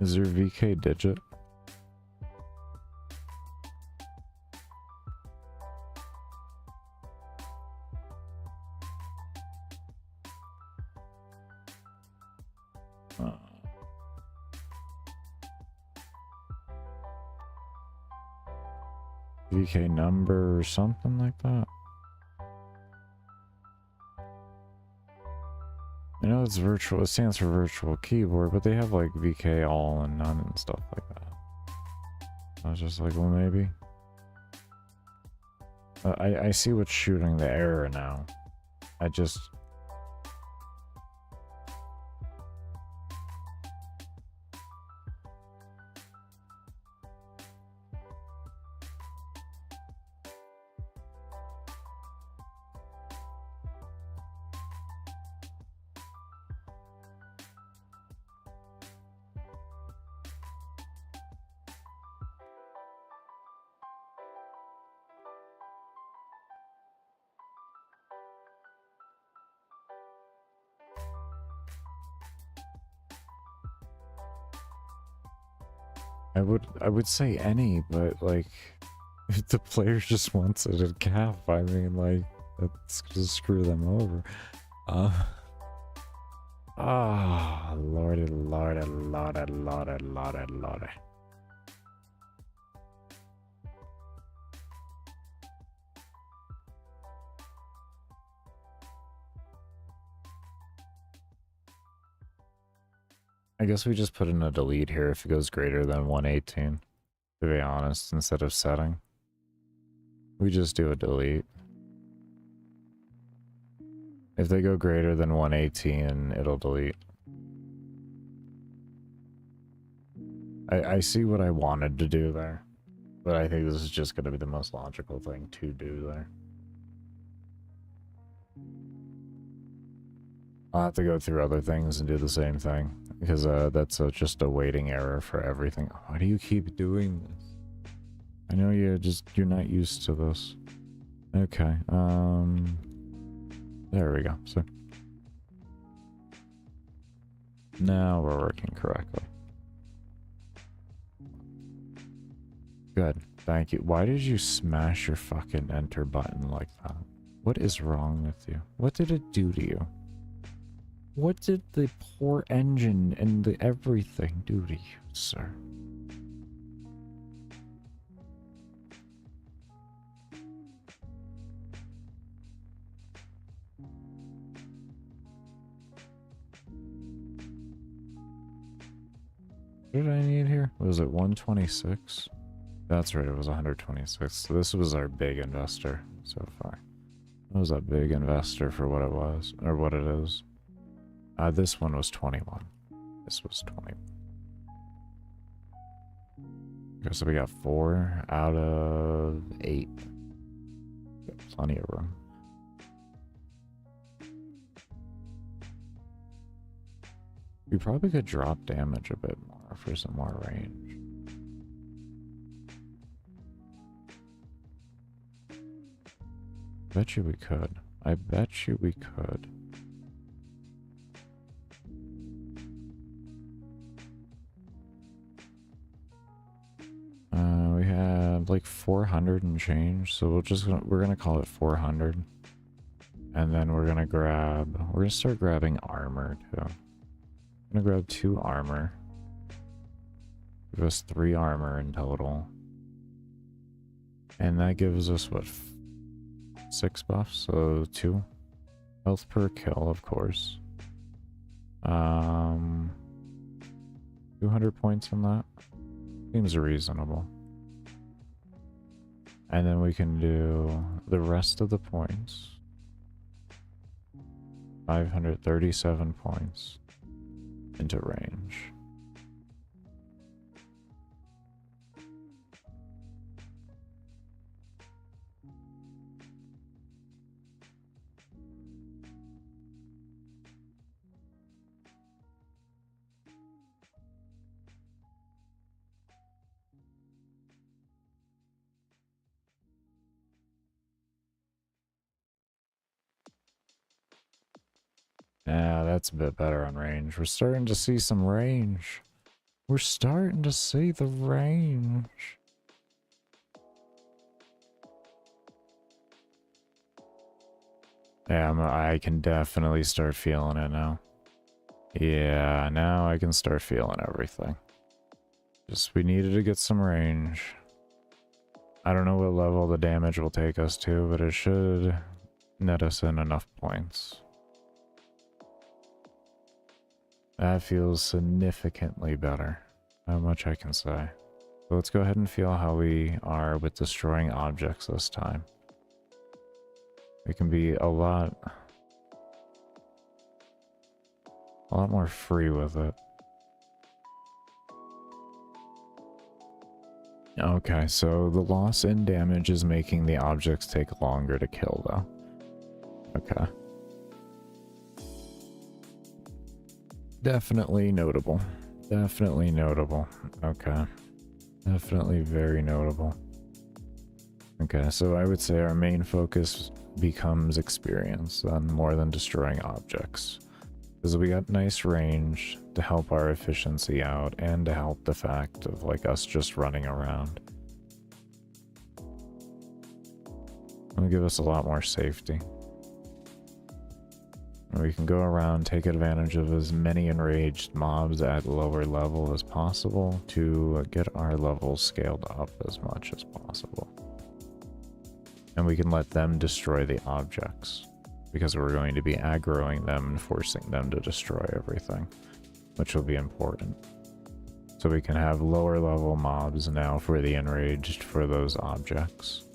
[SPEAKER 1] Is there VK digit? VK number or something like that? I know it's virtual, it stands for virtual keyboard, but they have like VK all and none and stuff like that. I was just like, well, maybe. I see what's shooting the error now. I just... I would say any, but like, if the player just wants it at cap, I mean, like, that's just screw them over. Lordy, lordy, lordy, lordy, lordy, lordy. I guess we just put in a delete here if it goes greater than 118, to be honest, instead of setting. We just do a delete. If they go greater than 118, it'll delete. I see what I wanted to do there, but I think this is just going to be the most logical thing to do there. I'll have to go through other things and do the same thing, because that's just a waiting error for everything. Why do you keep doing this? I know you're not used to this. Okay, there we go. So now we're working correctly. Good. Thank you. Why did you smash your fucking enter button like that? What is wrong with you? What did it do to you? What did the poor engine and the everything do to you, sir? What did I need here? Was it 126? That's right, it was 126. So this was our big investor so far. That was a big investor for what it was, or what it is. This one was 21. This was 20. Okay, so we got 4 out of 8. Got plenty of room. We probably could drop damage a bit more for some more range. Bet you we could. I bet you we could. We have like 400 and change, so we're gonna call it 400. And then we're gonna start grabbing armor too. I'm gonna grab 2 armor. Give us 3 armor in total. And that gives us what, 6 buffs, so 2 health per kill, of course. 200 points on that seems reasonable. And then we can do the rest of the points. 537 points into range. Yeah, that's a bit better on range. We're starting to see some range. We're starting to see the range. Yeah, I can definitely start feeling it now. Yeah, now I can start feeling everything. Just, we needed to get some range. I don't know what level the damage will take us to, but it should net us in enough points. That feels significantly better. Not much I can say. So let's go ahead and feel how we are with destroying objects this time. We can be a lot more free with it. Okay, so the loss in damage is making the objects take longer to kill, though. Okay. Definitely notable. Definitely notable. Okay. Definitely very notable. Okay, so I would say our main focus becomes experience, then, more than destroying objects. Because we got nice range to help our efficiency out, and to help the fact of, like, us just running around. It'll give us a lot more safety. We can go around, take advantage of as many enraged mobs at lower level as possible to get our levels scaled up as much as possible. And we can let them destroy the objects, because we're going to be aggroing them and forcing them to destroy everything, which will be important. So we can have lower level mobs now for the enraged for those objects.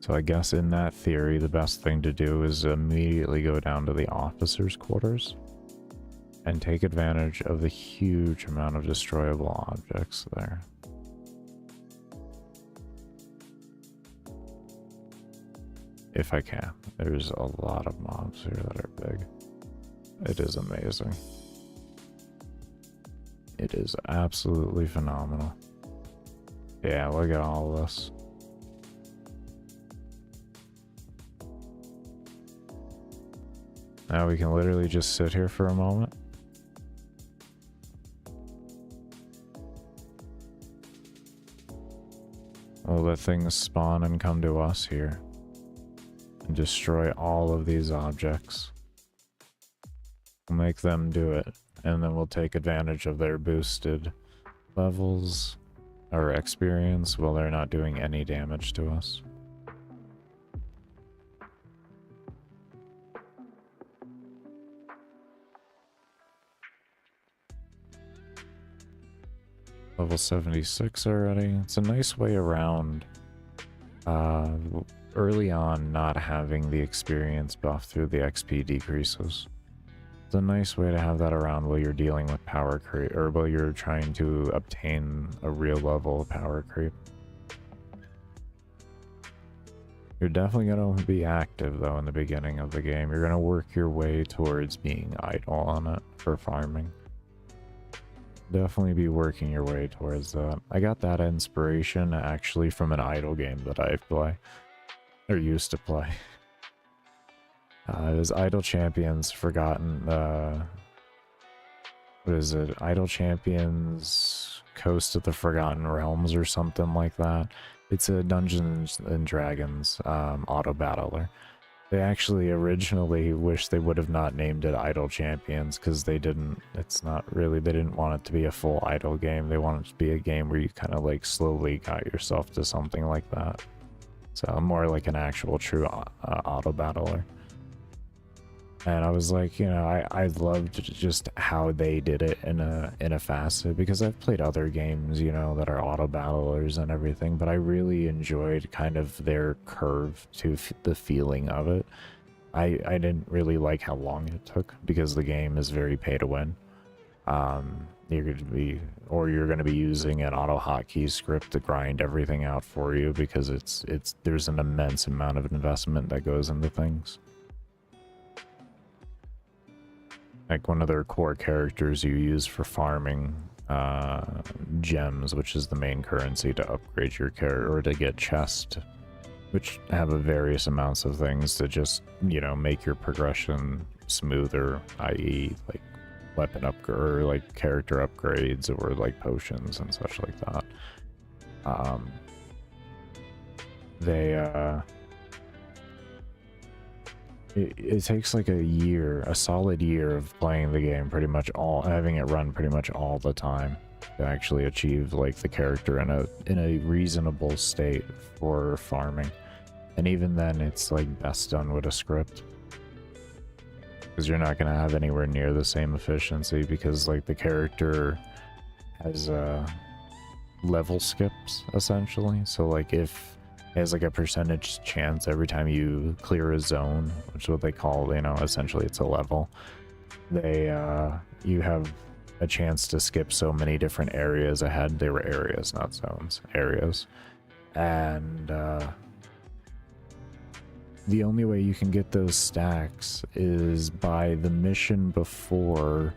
[SPEAKER 1] So I guess in that theory, the best thing to do is immediately go down to the officers' quarters and take advantage of the huge amount of destroyable objects there. If I can. There's a lot of mobs here that are big. It is amazing. It is absolutely phenomenal. Yeah, look at all this. Now we can literally just sit here for a moment. We'll let things spawn and come to us here. And destroy all of these objects. We'll make them do it. And then we'll take advantage of their boosted levels or experience while they're not doing any damage to us. Level 76 already. It's a nice way around early on not having the experience buff through the XP decreases. It's a nice way to have that around while you're dealing with power creep, or while you're trying to obtain a real level of power creep. You're definitely going to be active though in the beginning of the game. You're going to work your way towards being idle on it for farming. Definitely be working your way towards that. I got that inspiration actually from an idle game that I play, or used to play. It was Idle Champions Forgotten, what is it? Idle Champions Coast of the Forgotten Realms or something like that. It's a Dungeons and Dragons auto battler. They actually originally wish they would have not named it Idle Champions because they didn't, it's not really, they didn't want it to be a full idle game. They wanted it to be a game where you kind of like slowly got yourself to something like that. So more like an actual true auto battler. And I was like, you know, I loved just how they did it in a facet, because I've played other games, you know, that are auto battlers and everything, but I really enjoyed kind of their curve to the feeling of it. I didn't really like how long it took, because the game is very pay to win. You're going to be using an auto hotkey script to grind everything out for you, because there's an immense amount of investment that goes into things. Like one of their core characters you use for farming gems, which is the main currency to upgrade your character, or to get chests, which have a various amounts of things to just, you know, make your progression smoother, i.e. like weapon upgrade, or like character upgrades, or like potions and such like that. It takes like a solid year of playing the game, having it run pretty much all the time, to actually achieve like the character in a reasonable state for farming. And even then, it's like best done with a script, because you're not going to have anywhere near the same efficiency, because like the character has level skips essentially. So like if it has like a percentage chance every time you clear a zone, which is what they call, you know, essentially it's a level. You have a chance to skip so many different areas ahead. They were areas, not zones, areas. And the only way you can get those stacks is by the mission before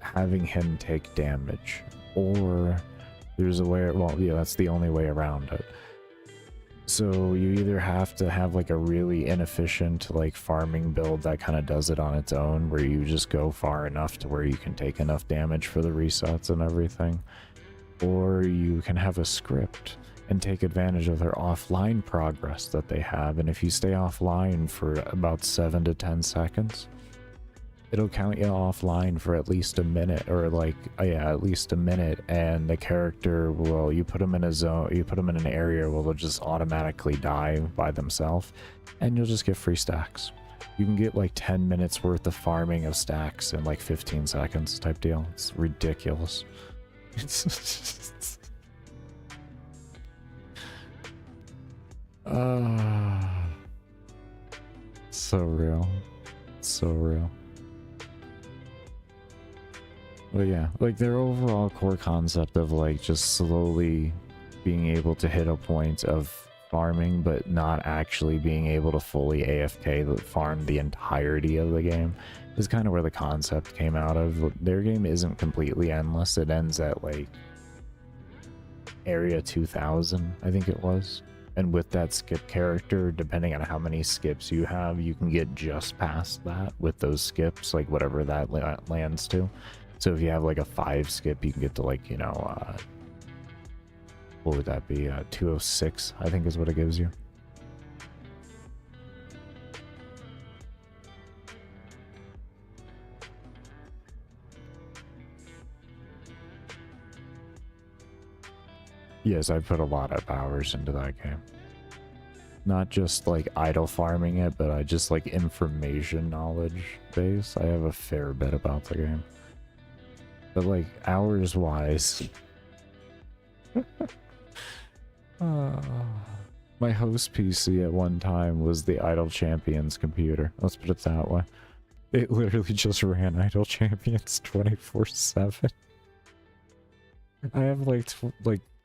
[SPEAKER 1] having him take damage. Or there's a way, well, yeah, that's the only way around it. So you either have to have like a really inefficient like farming build that kind of does it on its own, where you just go far enough to where you can take enough damage for the resets and everything, or you can have a script and take advantage of their offline progress that they have. And if you stay offline for about 7 to 10 seconds, it'll count you offline for at least a minute, or like, yeah, at least a minute, and the character will, you put them in a zone, you put them in an area where they'll just automatically die by themselves, and you'll just get free stacks. You can get like 10 minutes worth of farming of stacks in like 15 seconds type deal. It's ridiculous. It's so real. It's so real. But yeah, like their overall core concept of like just slowly being able to hit a point of farming, but not actually being able to fully AFK farm the entirety of the game, is kind of where the concept came out of. Their game isn't completely endless. It ends at like area 2000, I think it was. And with that skip character, depending on how many skips you have, you can get just past that with those skips, like whatever that lands to. So if you have like a 5 skip, you can get to like, you know, what would that be? 206, I think is what it gives you. Yes, I put a lot of hours into that game. Not just like idle farming it, but I just like information knowledge base. I have a fair bit about the game. But like hours wise, my host PC at one time was the Idle Champions computer. Let's put it that way. It literally just ran Idle Champions 24/7. I have like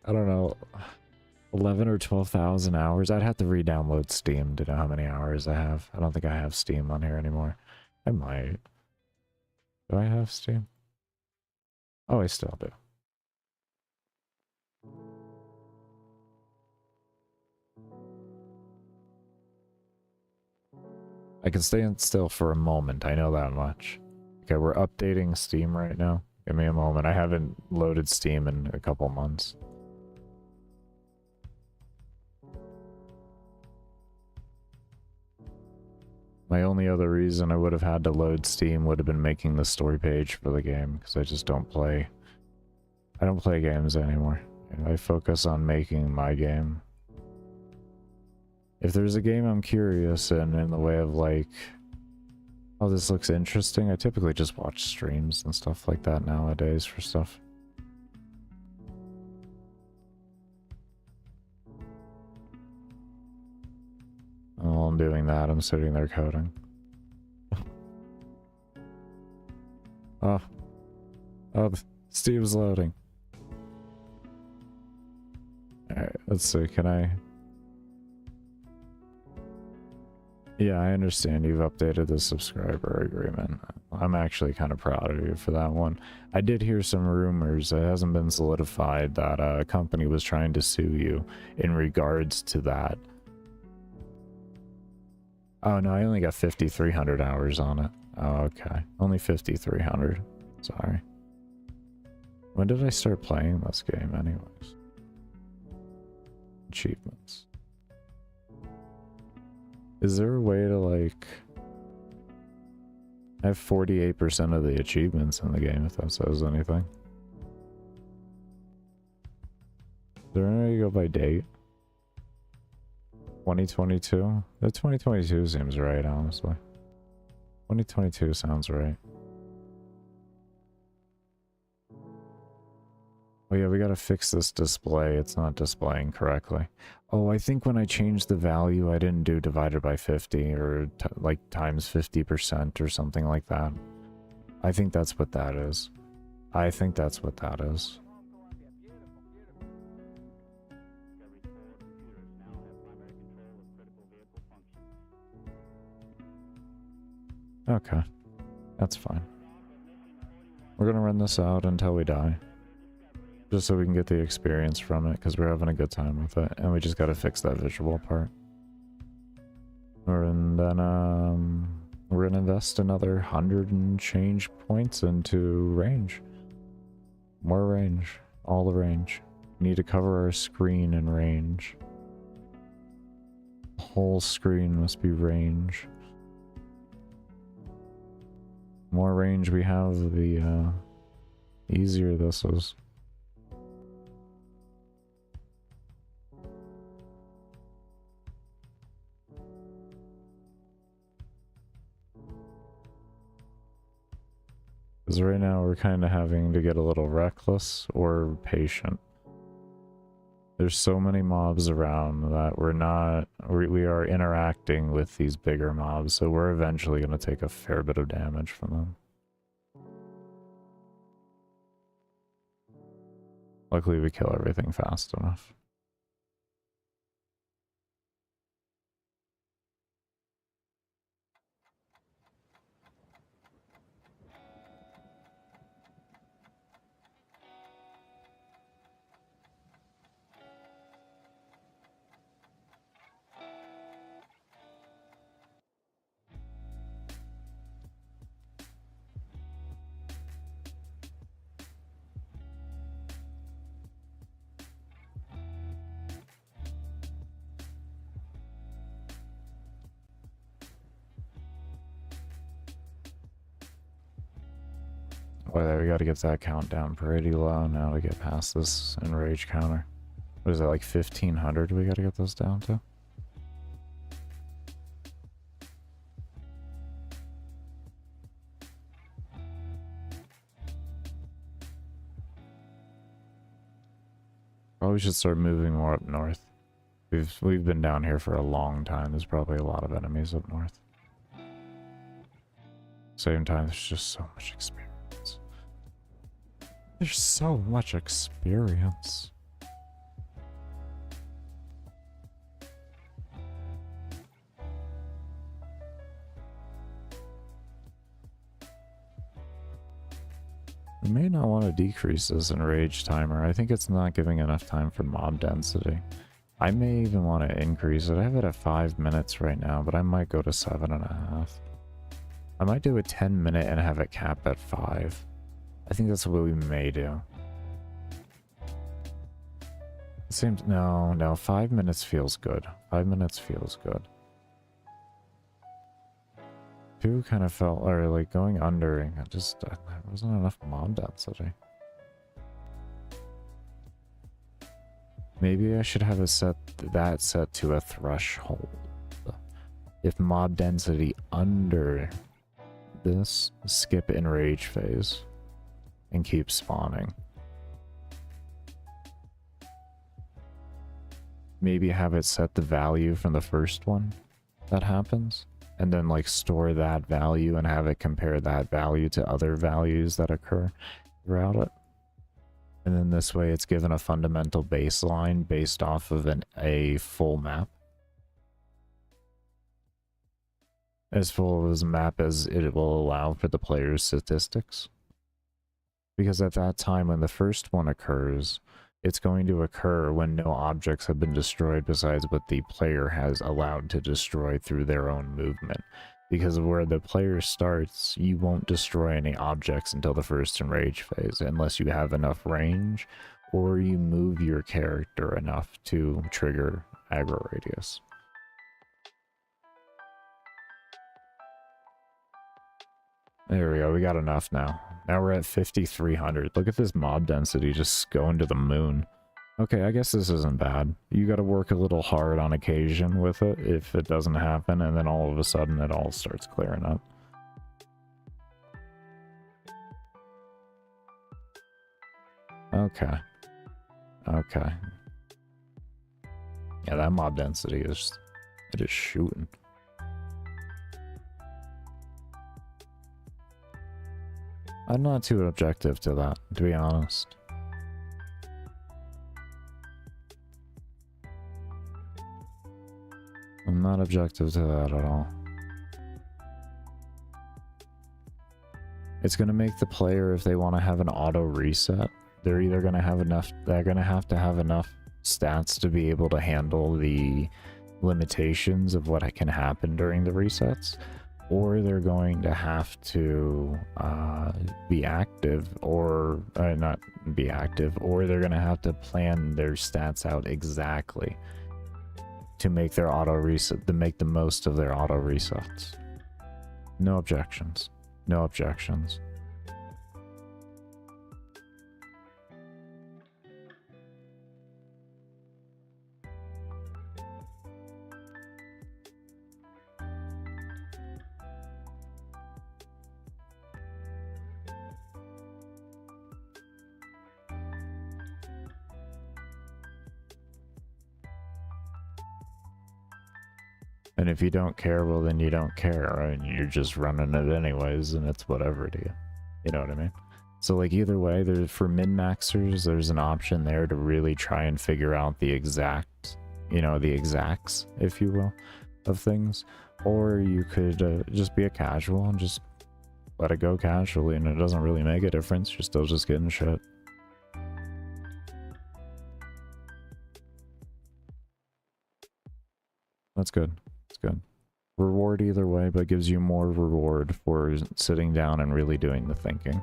[SPEAKER 1] I don't know, 11 or 12,000 hours. I'd have to re-download Steam to know how many hours I have. I don't think I have Steam on here anymore. I might. Do I have Steam? Oh, I still do. I can stay still for a moment, I know that much. Okay, we're updating Steam right now. Give me a moment. I haven't loaded Steam in a couple months. My only other reason I would have had to load Steam would have been making the story page for the game, because I just don't play... I don't play games anymore. I focus on making my game. If there's a game I'm curious in the way of like, oh, this looks interesting, I typically just watch streams and stuff like that nowadays for stuff. While I'm doing that, I'm sitting there coding. Oh. Oh, Steve's loading. Alright, let's see, can I... Yeah, I understand you've updated the subscriber agreement. I'm actually kind of proud of you for that one. I did hear some rumors, it hasn't been solidified, that a company was trying to sue you in regards to that. Oh no, I only got 5,300 hours on it. Oh, okay. Only 5,300. Sorry. When did I start playing this game anyways? Achievements. Is there a way to like... I have 48% of the achievements in the game, if that says anything. Is there any way to go by date? 2022? The 2022 seems right, honestly. 2022 sounds right. Oh yeah, we gotta fix this display. It's not displaying correctly. Oh, I think when I changed the value, I didn't do divided by 50 or like times 50% or something like that. I think that's what that is. I think that's what that is. Okay, that's fine. We're gonna run this out until we die. Just so we can get the experience from it, because we're having a good time with it. And we just gotta fix that visual part. And then, we're gonna invest another 100 and change points into range. More range. All the range. We need to cover our screen in range. The whole screen must be range. The more range we have, the easier this is. Because right now we're kind of having to get a little reckless or patient. There's so many mobs around that we are interacting with these bigger mobs, so we're eventually going to take a fair bit of damage from them. Luckily we kill everything fast enough. Oh, there, we gotta get that count down pretty low now to get past this enrage counter. What is that, like 1500 we gotta get those down to? Probably should start moving more up north. We've been down here for a long time. There's probably a lot of enemies up north. Same time, there's just so much experience. There's so much experience. We may not want to decrease this enrage timer. I think it's not giving enough time for mob density. I may even want to increase it. I have it at 5 minutes right now, but I might go to 7.5. I might do a 10-minute and have it cap at 5. I think that's what we may do. It seems no, 5 minutes feels good. 5 minutes feels good. 2 kind of felt, or like going under, and just there wasn't enough mob density. Maybe I should have that set to a threshold. If mob density under this, skip enrage phase and keep spawning. Maybe have it set the value from the first one that happens, and then like store that value and have it compare that value to other values that occur throughout it. And then this way it's given a fundamental baseline based off of a full map. As full of a map as it will allow for the player's statistics. Because at that time when the first one occurs, it's going to occur when no objects have been destroyed besides what the player has allowed to destroy through their own movement. Because of where the player starts, you won't destroy any objects until the first enrage phase, unless you have enough range, or you move your character enough to trigger aggro radius. There we go, we got enough now. Now we're at 5,300. Look at this mob density just going to the moon. Okay, I guess this isn't bad. You gotta work a little hard on occasion with it if it doesn't happen, and then all of a sudden it all starts clearing up. Okay. Okay. Yeah, that mob density is shooting. I'm not too objective to that, to be honest. I'm not objective to that at all. It's going to make the player, if they want to have an auto reset, they're either going to have enough, they're going to have enough stats to be able to handle the limitations of what can happen during the resets, or they're going to have to be active, or not be active, or they're going to have to plan their stats out exactly to make their auto reset, to make the most of their auto resets. No objections. No objections. And if you don't care, well then you don't care, and you're just running it anyways, and it's whatever to you. You know what I mean? So like either way, for min-maxers, there's an option there to really try and figure out the exact, you know, the exacts, if you will, of things. Or you could just be a casual and just let it go casually, and it doesn't really make a difference. You're still just getting shit. That's good. It's good. Reward either way, but gives you more reward for sitting down and really doing the thinking,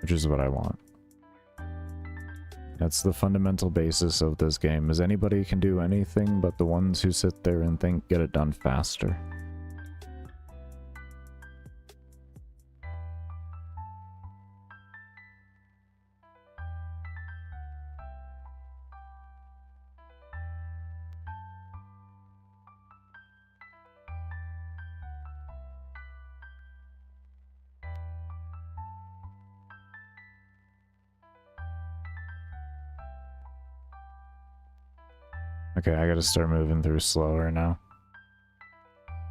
[SPEAKER 1] which is what I want. That's the fundamental basis of this game, is anybody can do anything, but the ones who sit there and think get it done faster. Okay, I gotta start moving through slower now.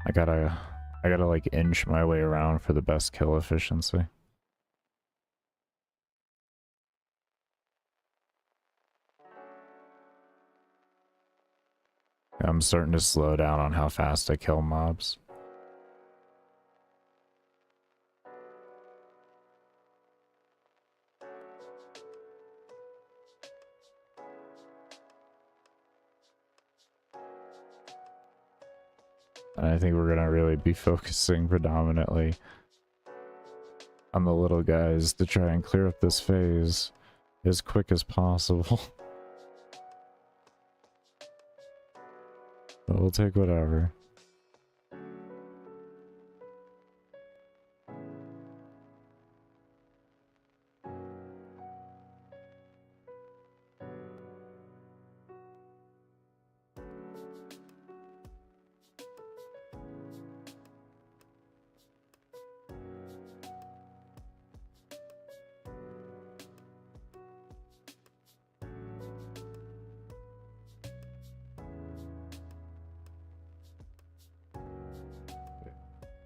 [SPEAKER 1] I gotta like inch my way around for the best kill efficiency. I'm starting to slow down on how fast I kill mobs. And I think we're gonna really be focusing predominantly on the little guys to try and clear up this phase as quick as possible. But we'll take whatever.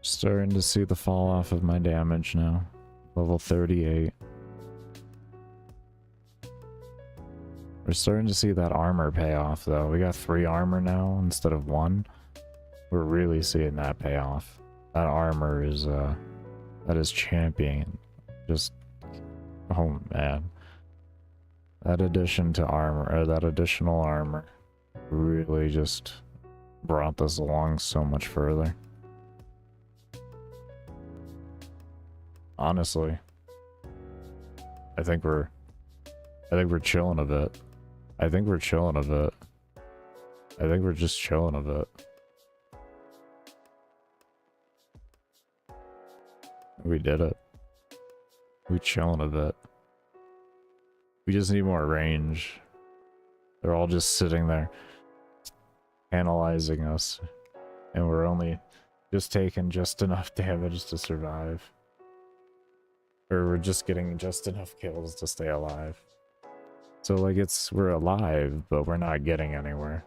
[SPEAKER 1] Starting to see the fall off of my damage now. Level 38. We're starting to see that armor pay off though. We got 3 armor now instead of 1. We're really seeing that pay off. That armor is that is champion. Just, oh man. That addition to armor, or that additional armor really just brought this along so much further. Honestly, I think we're chilling a bit. I think we're chilling a bit. I think we're just chilling a bit. We did it. We chilling a bit. We just need more range. They're all just sitting there analyzing us, and we're only just taking just enough damage to survive. Or we're just getting just enough kills to stay alive. So like we're alive, but we're not getting anywhere.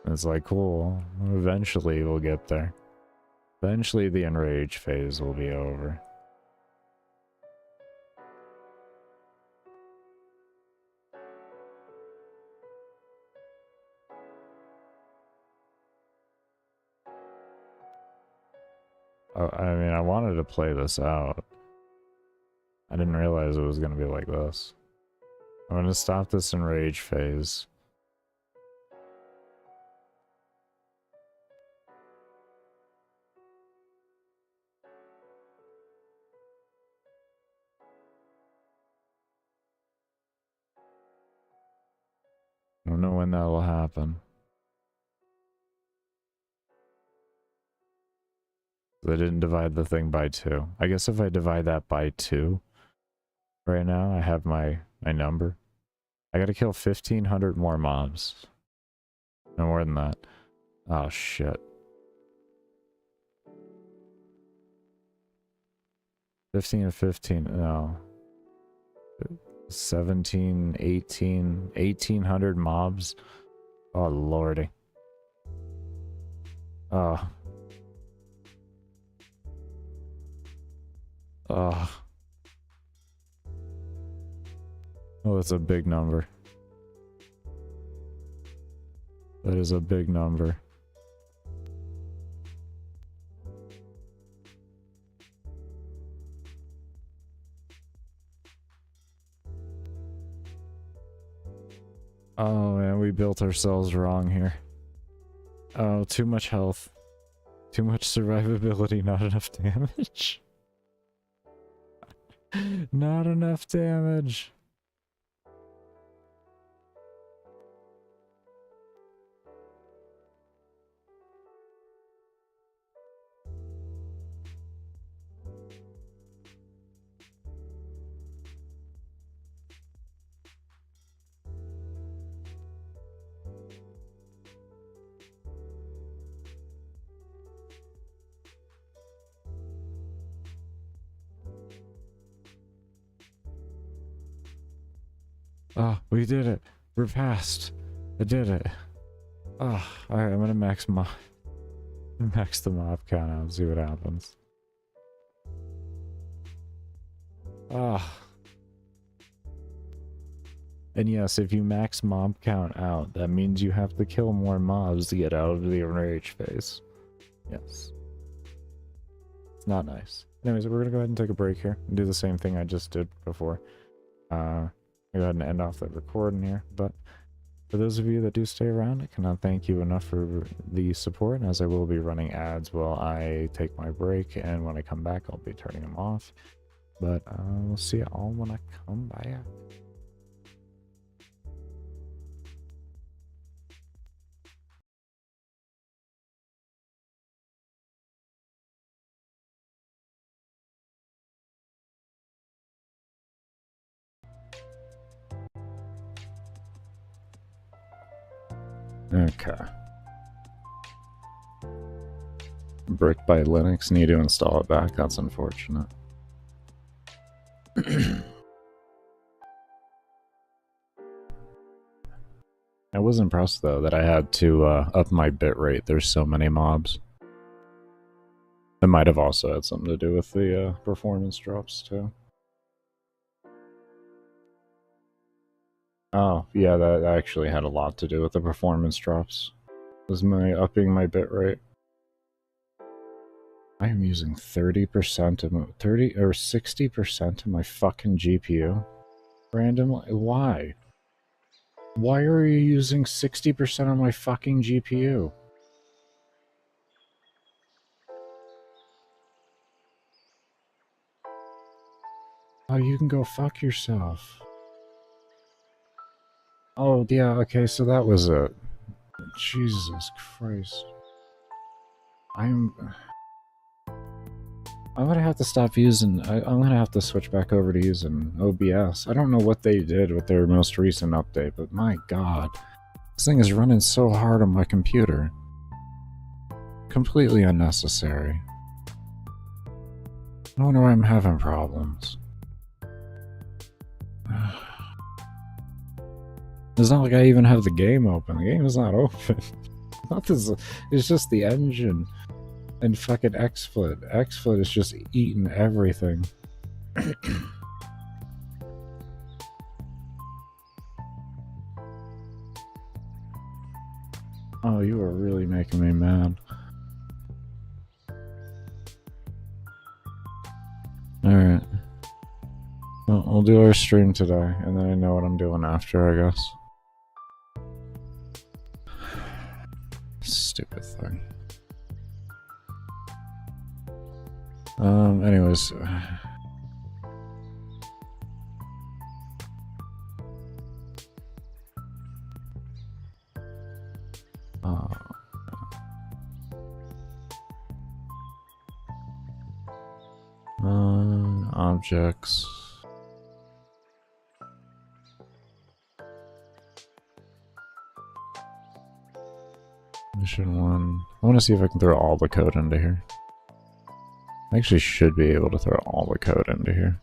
[SPEAKER 1] It's like, cool, eventually we'll get there. Eventually the enrage phase will be over. I mean, I wanted to play this out. I didn't realize it was going to be like this. I'm going to stop this enrage phase. I don't know when that will happen. I didn't divide the thing by 2. I guess if I divide that by 2, right now, I have my number. I gotta kill 1,500 more mobs. No more than that. Oh, shit. 15 and 15, no. 17, 18, 1,800 mobs. Oh, lordy. Oh. Oh. Oh, that's a big number. That is a big number. Oh man, we built ourselves wrong here. Oh, too much health. Too much survivability, not enough damage. Not enough damage. Oh, we did it. We're past. I did it. Oh, alright, I'm gonna max the mob count out and see what happens. Ah. And yes, if you max mob count out, that means you have to kill more mobs to get out of the enrage phase. Yes. It's not nice. Anyways, we're gonna go ahead and take a break here and do the same thing I just did before. I'll go ahead and end off the recording here, but for those of you that do stay around, I cannot thank you enough for the support, as I will be running ads while I take my break, and when I come back, I'll be turning them off. But we'll see you all when I come back. Okay. Brick by Linux, need to install it back. That's unfortunate. I was impressed though that I had to up my bitrate. There's so many mobs. It might have also had something to do with the performance drops too. Oh, yeah, that actually had a lot to do with the performance drops. Was my upping my bitrate. I am using 30% of my 30 or 60% of my fucking GPU randomly. Why? Why are you using 60% of my fucking GPU? Oh, you can go fuck yourself. Oh, yeah, okay, so that was it. Jesus Christ. I'm gonna have to stop using... I'm gonna have to switch back over to using OBS. I don't know what they did with their most recent update, but my god. This thing is running so hard on my computer. Completely unnecessary. I wonder why I'm having problems. It's not like I even have the game open. The game is not open. It's just the engine and fucking XSplit. XSplit is just eating everything. Oh, you are really making me mad. Alright. Well, we'll do our stream today, and then I know what I'm doing after, I guess. Stupid thing. Anyways. Objects. Mission 1. I want to see if I can throw all the code into here. I actually should be able to throw all the code into here.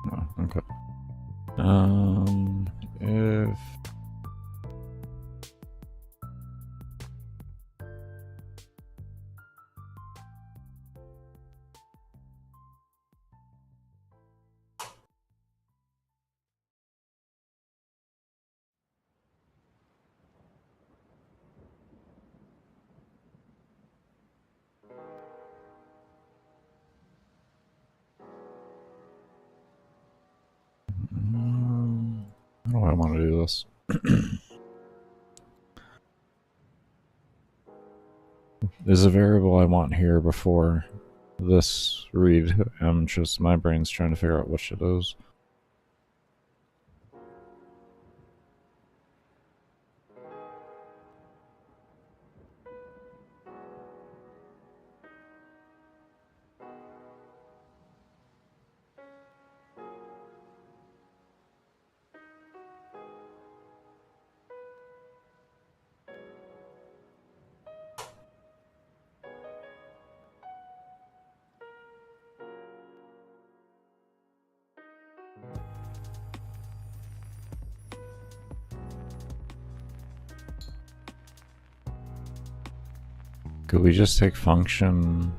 [SPEAKER 1] Oh, okay. If... how do I want to do this? There's a variable I want here before this read. My brain's trying to figure out which it is. Could we just take function?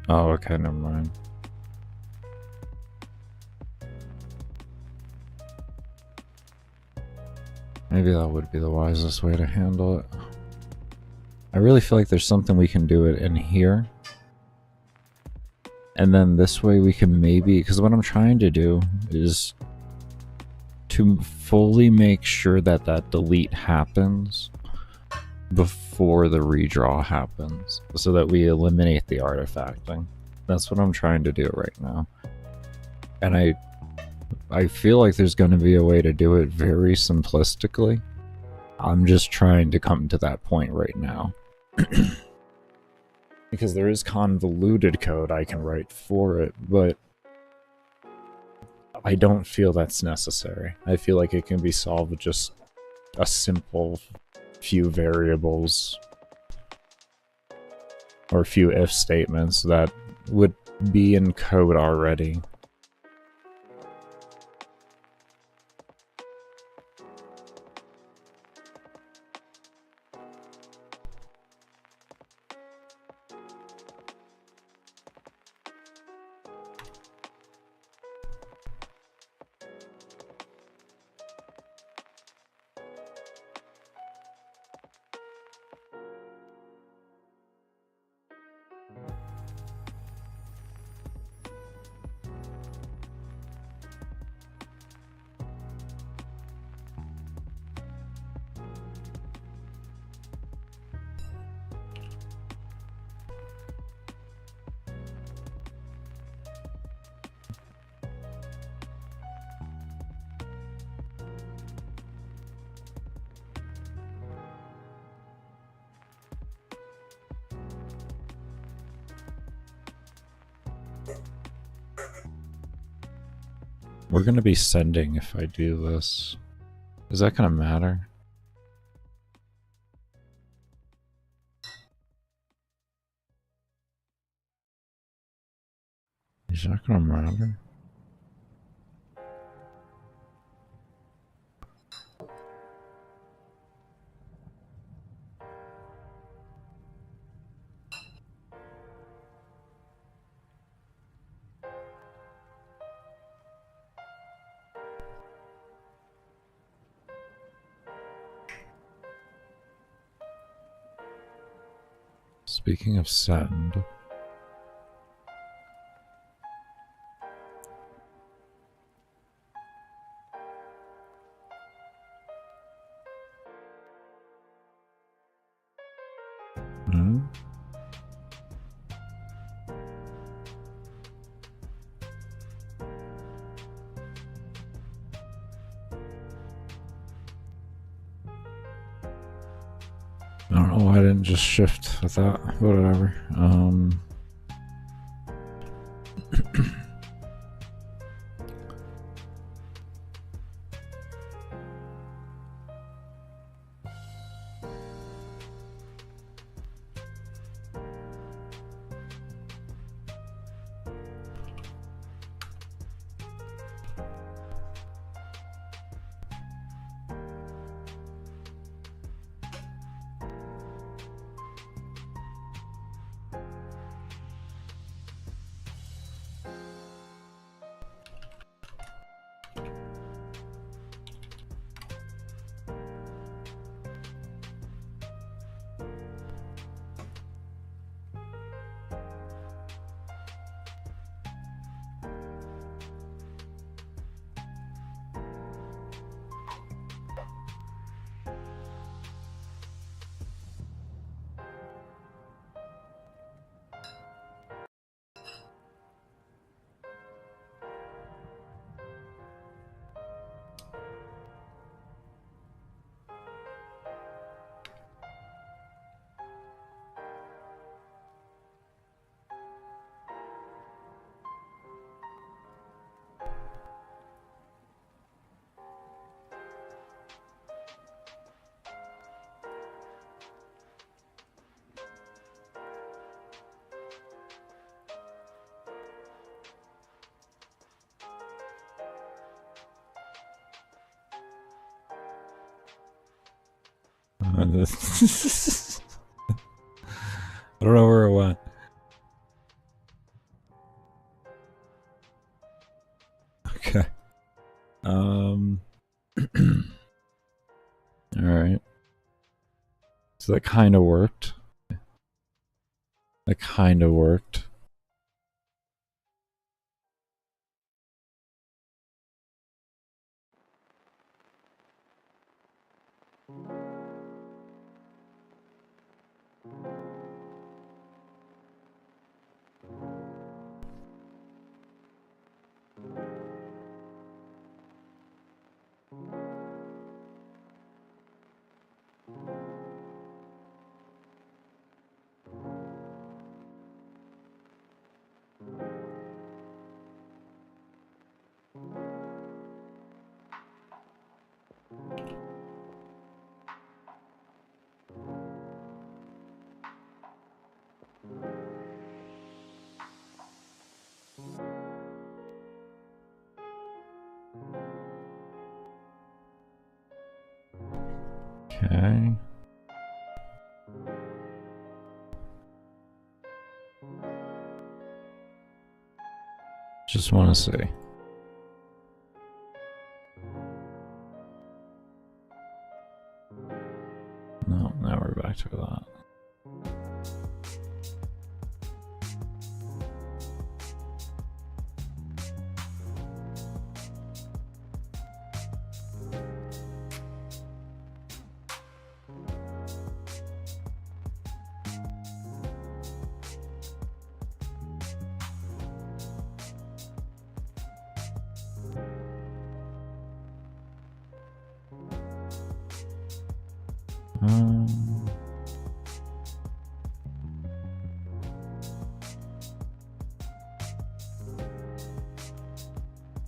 [SPEAKER 1] Oh, okay, never mind. Maybe that would be the wisest way to handle it. I really feel like there's something we can do it in here. And then this way we can maybe, because what I'm trying to do is to fully make sure that that delete happens before the redraw happens, so that we eliminate the artifacting. That's what I'm trying to do right now. And I feel like there's going to be a way to do it very simplistically. I'm just trying to come to that point right now. Because there is convoluted code I can write for it, but I don't feel that's necessary. I feel like it can be solved with just a simple few variables or a few if statements that would be in code already. We're going to be sending if I do this. Is that going to matter? Is that going to matter? Speaking of send, I don't know why I didn't just shift with that, whatever. I don't know where it went. Okay. Alright. So that kind of worked. That kind of worked. Okay. Just want to see. No, now we're back to that.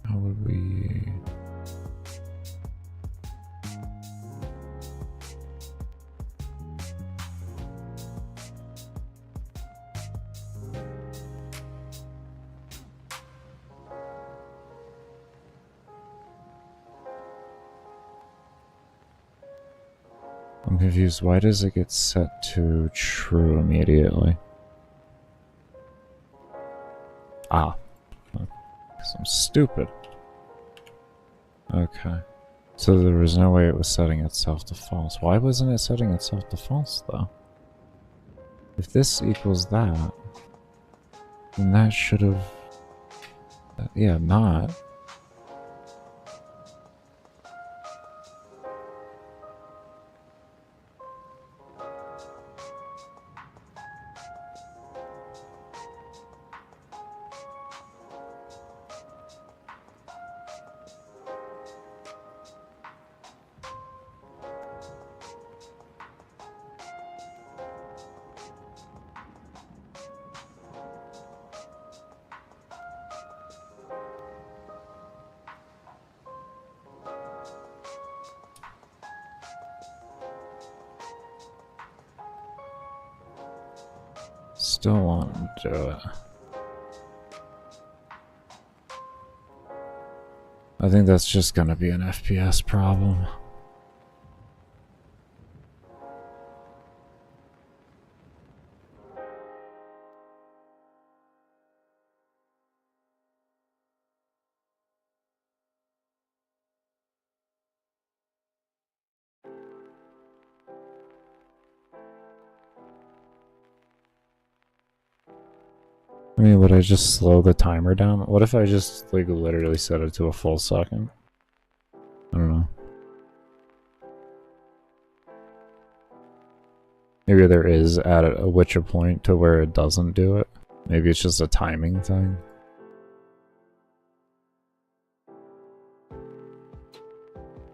[SPEAKER 1] How would we... I'm confused. Why does it get set to true immediately? Ah. Because I'm stupid. Okay. So there was no way it was setting itself to false. Why wasn't it setting itself to false, though? If this equals that, then that should have... Yeah, not. Still want to do it. I think that's just gonna be an FPS problem. I mean, would I just slow the timer down? What if I just, like, literally set it to a full second? I don't know. Maybe there is at a Witcher point to where it doesn't do it. Maybe it's just a timing thing.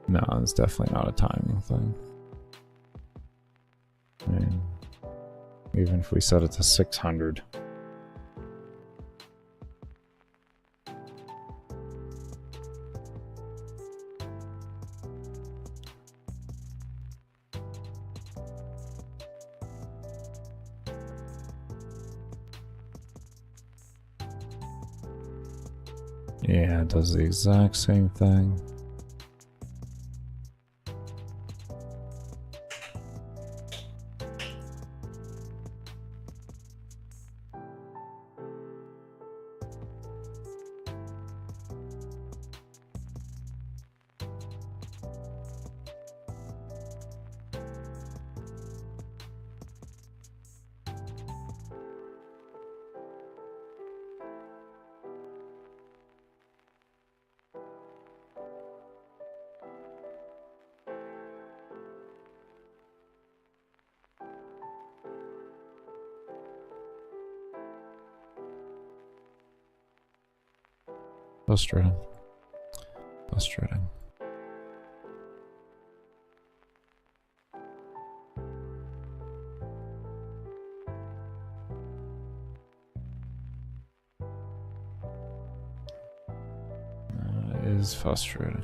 [SPEAKER 1] No, it's definitely not a timing thing. I mean, even if we set it to 600. Yeah, it does the exact same thing. Frustrating. Frustrating. That is frustrating.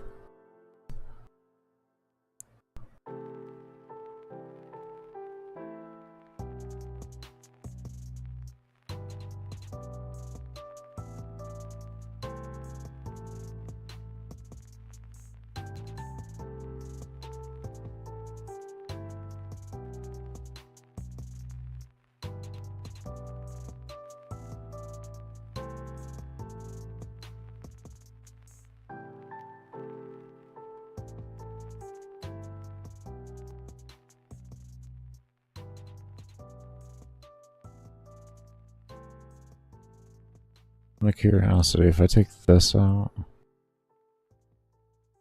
[SPEAKER 1] My curiosity, if I take this out,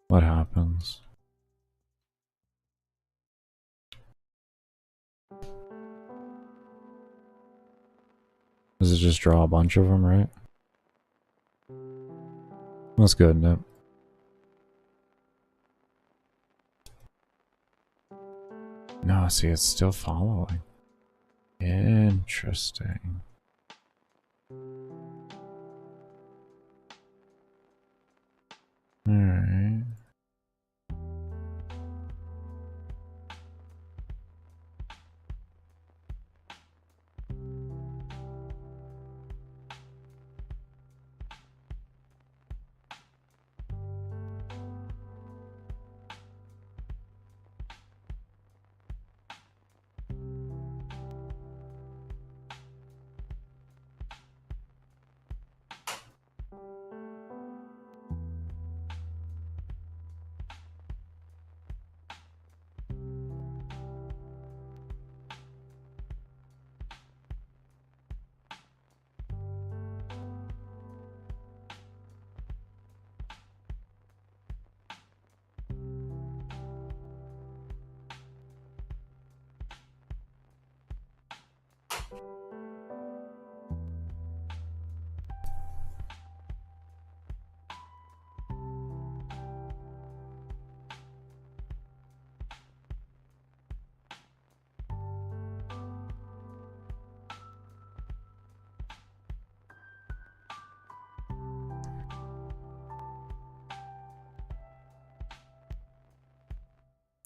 [SPEAKER 1] what happens? Does it just draw a bunch of them, right? That's good, isn't it? No, see, it's still following. Interesting. Alright.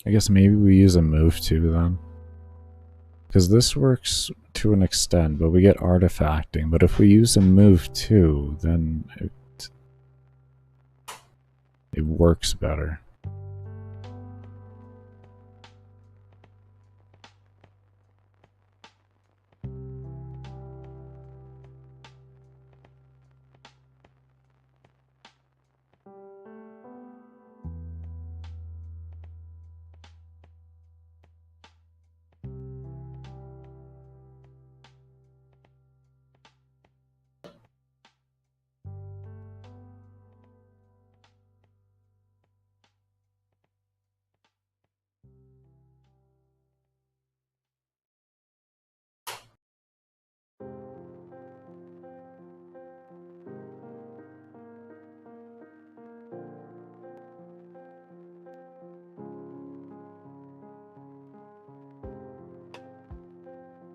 [SPEAKER 1] I guess maybe we use a move to then. Because this works to an extent, but we get artifacting. But if we use a move to, then it works better.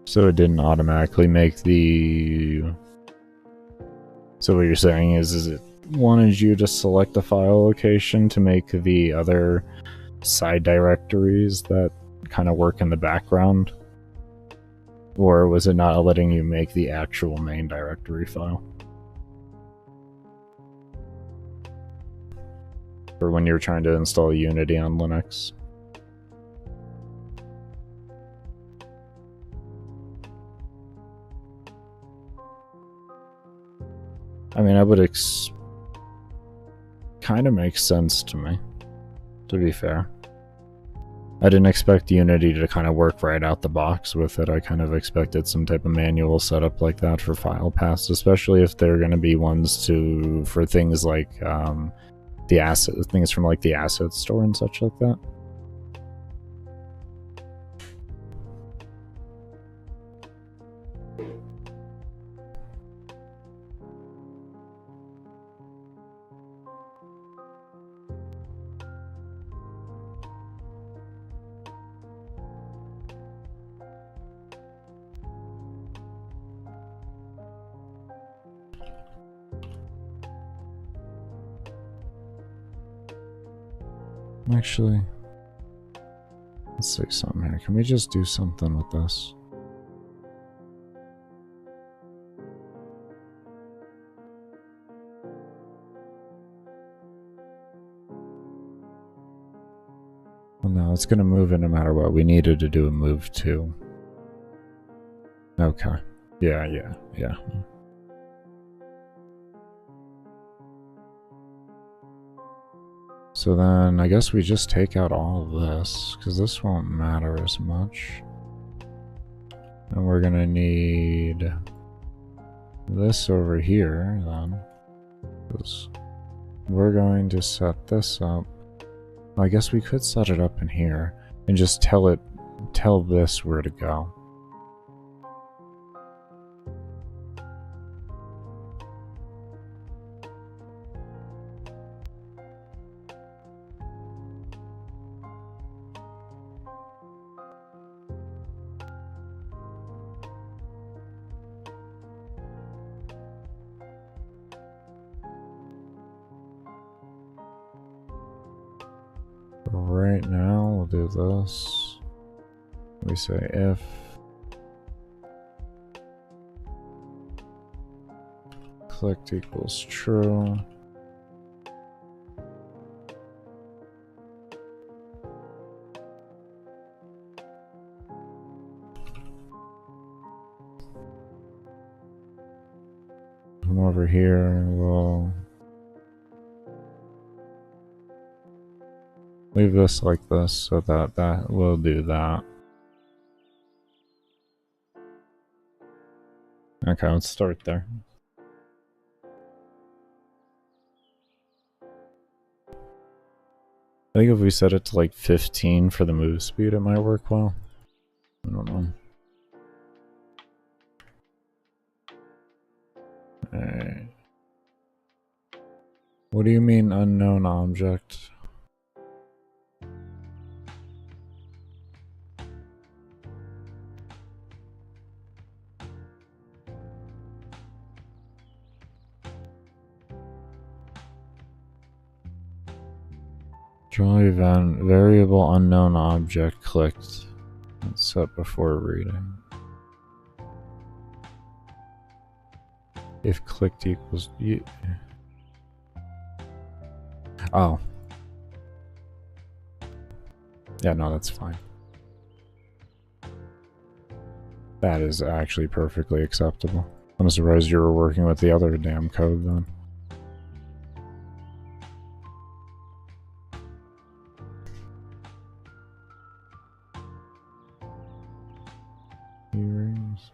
[SPEAKER 1] So it didn't automatically make the... So what you're saying is it wanted you to select a file location to make the other side directories that kind of work in the background? Or was it not letting you make the actual main directory file? For when you're trying to install Unity on Linux? I mean, kind of makes sense to me, to be fair. I didn't expect Unity to kind of work right out the box with it. I kind of expected some type of manual setup like that for file paths, especially if they're going to be ones for things like things from like the asset store and such like that. Actually, let's say something here. Can we just do something with this? Well, no, it's going to move it no matter what. We needed to do a move too. Okay. Yeah. So then I guess we just take out all of this, because this won't matter as much. And we're going to need this over here then. Because we're going to set this up. I guess we could set it up in here and just tell this where to go. Right now, we'll do this. We say if clicked equals true. Come over here, we'll leave this like this so that will do that. Okay, let's start there. I think if we set it to like 15 for the move speed, it might work well. I don't know. Alright. What do you mean unknown object? Draw event, variable unknown object clicked. Let's set before reading. If clicked equals... Oh. Yeah, no, that's fine. That is actually perfectly acceptable. I'm surprised you were working with the other damn code then. Earrings.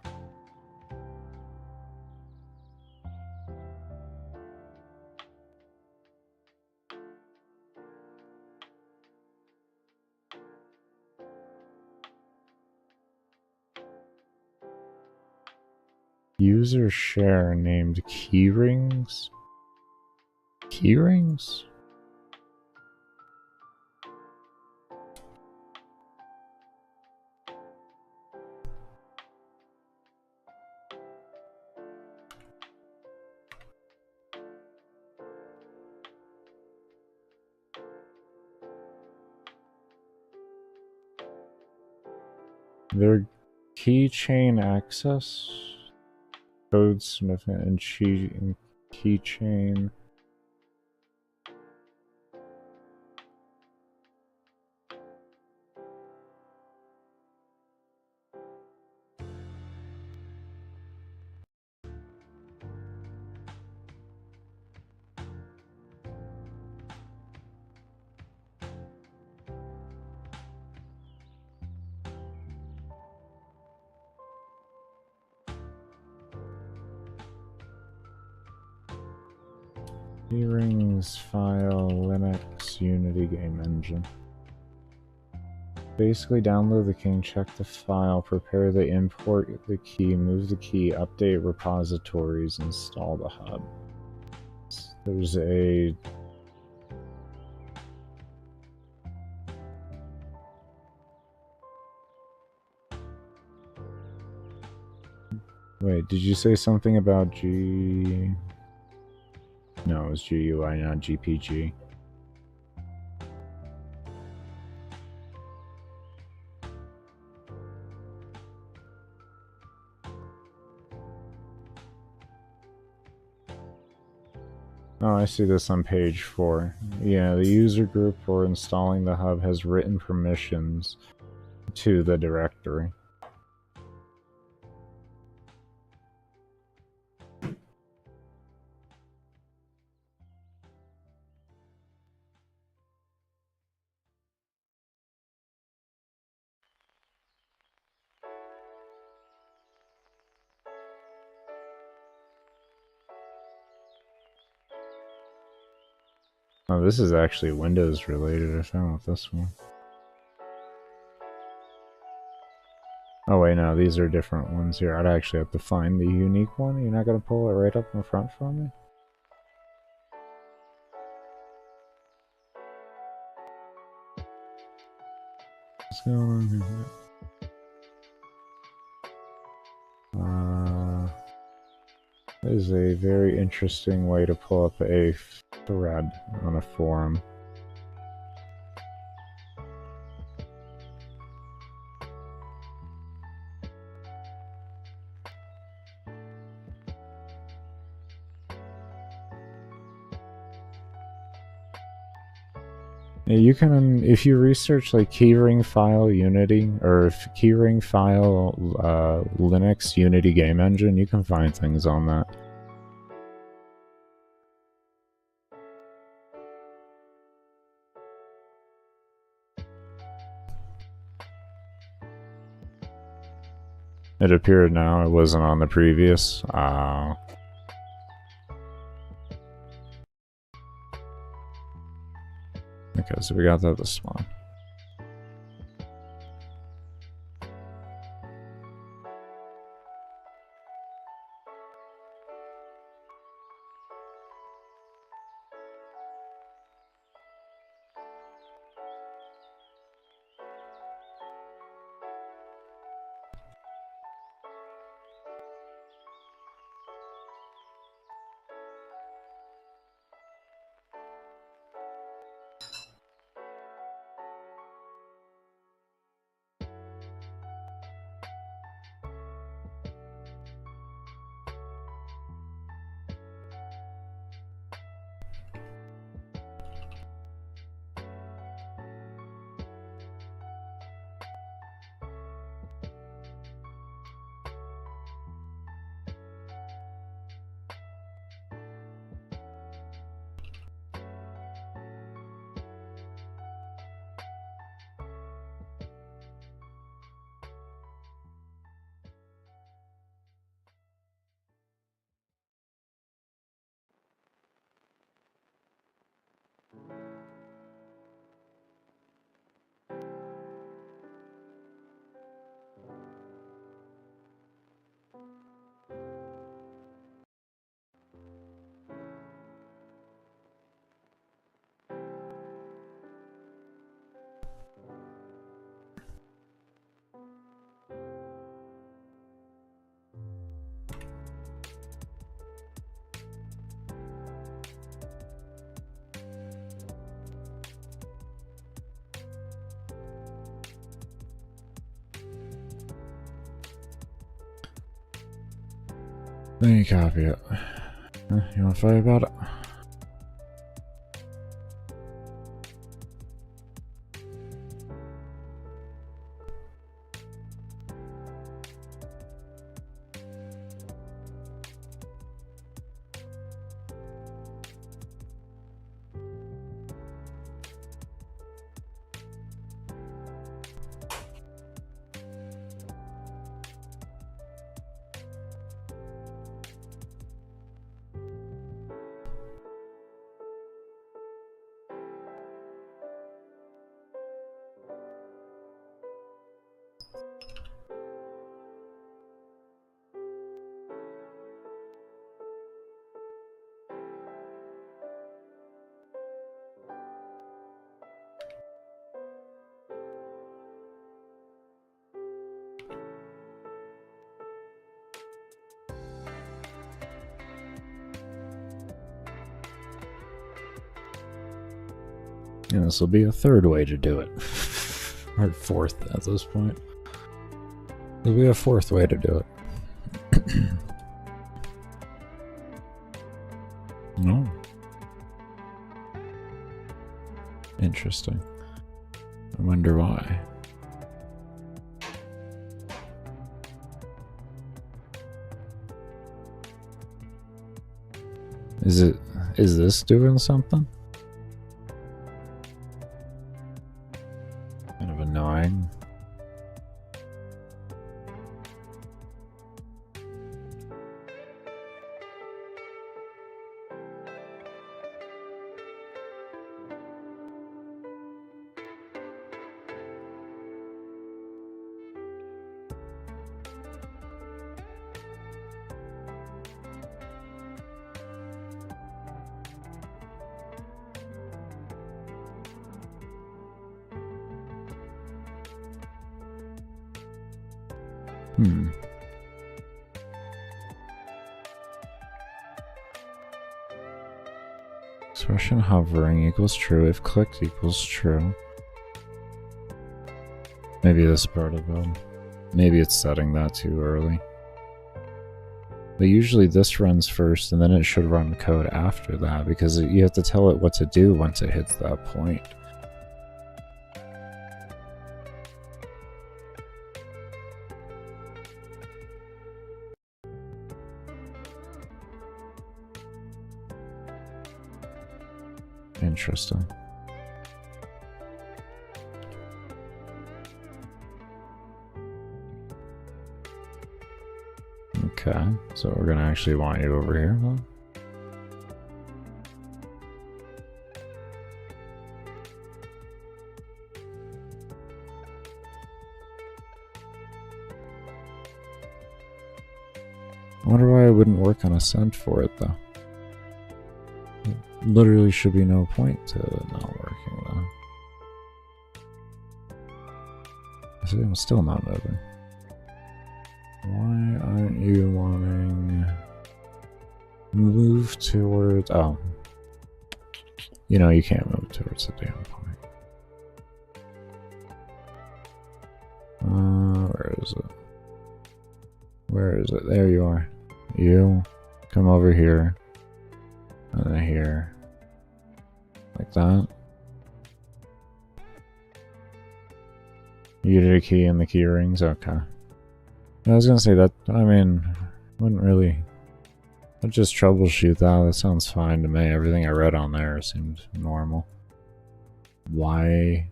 [SPEAKER 1] User share named keyrings? Keyrings? Their keychain access, code sniffing, and keychain. Keyrings file Linux Unity game engine. Basically download the king, check the file, prepare the import the key, move the key, update repositories, install the hub. There's a wait, did you say something about G? No, it was GUI, not GPG. Oh, I see this on page 4. Yeah, the user group for installing the hub has written permissions to the directory. Oh, this is actually Windows related. I found with this one. Oh wait, no, these are different ones here. I'd actually have to find the unique one. You're not gonna pull it right up in front for me? What's going on here? That is a very interesting way to pull up a thread on a forum. Yeah, you can, if you research like keyring file Unity or if keyring file Linux Unity game engine, you can find things on that. It appeared now, it wasn't on the previous. Okay, so we got that this one. Then you copy it. You want to fight about it? And this will be a third way to do it. Or fourth at this point. There'll be a fourth way to do it. No. Interesting. I wonder why. Is this doing something? Kind of annoying. Expression hovering equals true if clicked equals true. Maybe this part of it. Maybe it's setting that too early. But usually this runs first and then it should run code after that because you have to tell it what to do once it hits that point. Interesting. Okay, so we're gonna actually want you over here, huh? I wonder why it wouldn't work on ascent for it though. Literally should be no point to it not working though. See, I'm still not moving. Why aren't you wanting move towards? Oh, you know you can't move towards the damn point. Where is it? Where is it? There you are. You come over here. And then here. Like that. You did a key in the key rings? Okay. I was gonna say that, I mean, wouldn't really... I'd just troubleshoot that. That sounds fine to me. Everything I read on there seemed normal. Why?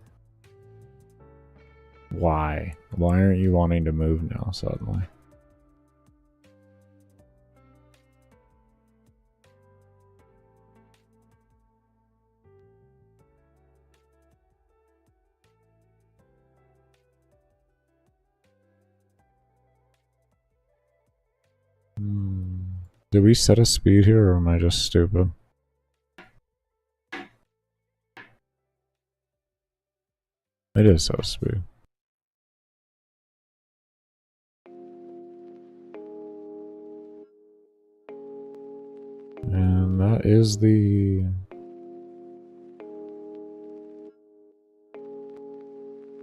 [SPEAKER 1] Why? Why aren't you wanting to move now suddenly? Did we set a speed here, or am I just stupid? It is set a speed. And that is the...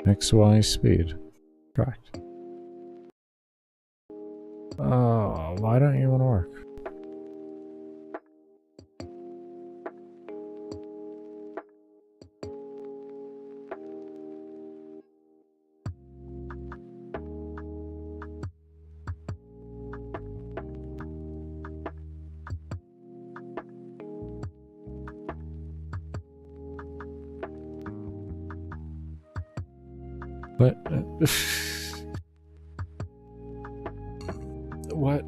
[SPEAKER 1] XY speed. Correct. Oh, why don't you want to work? What? What?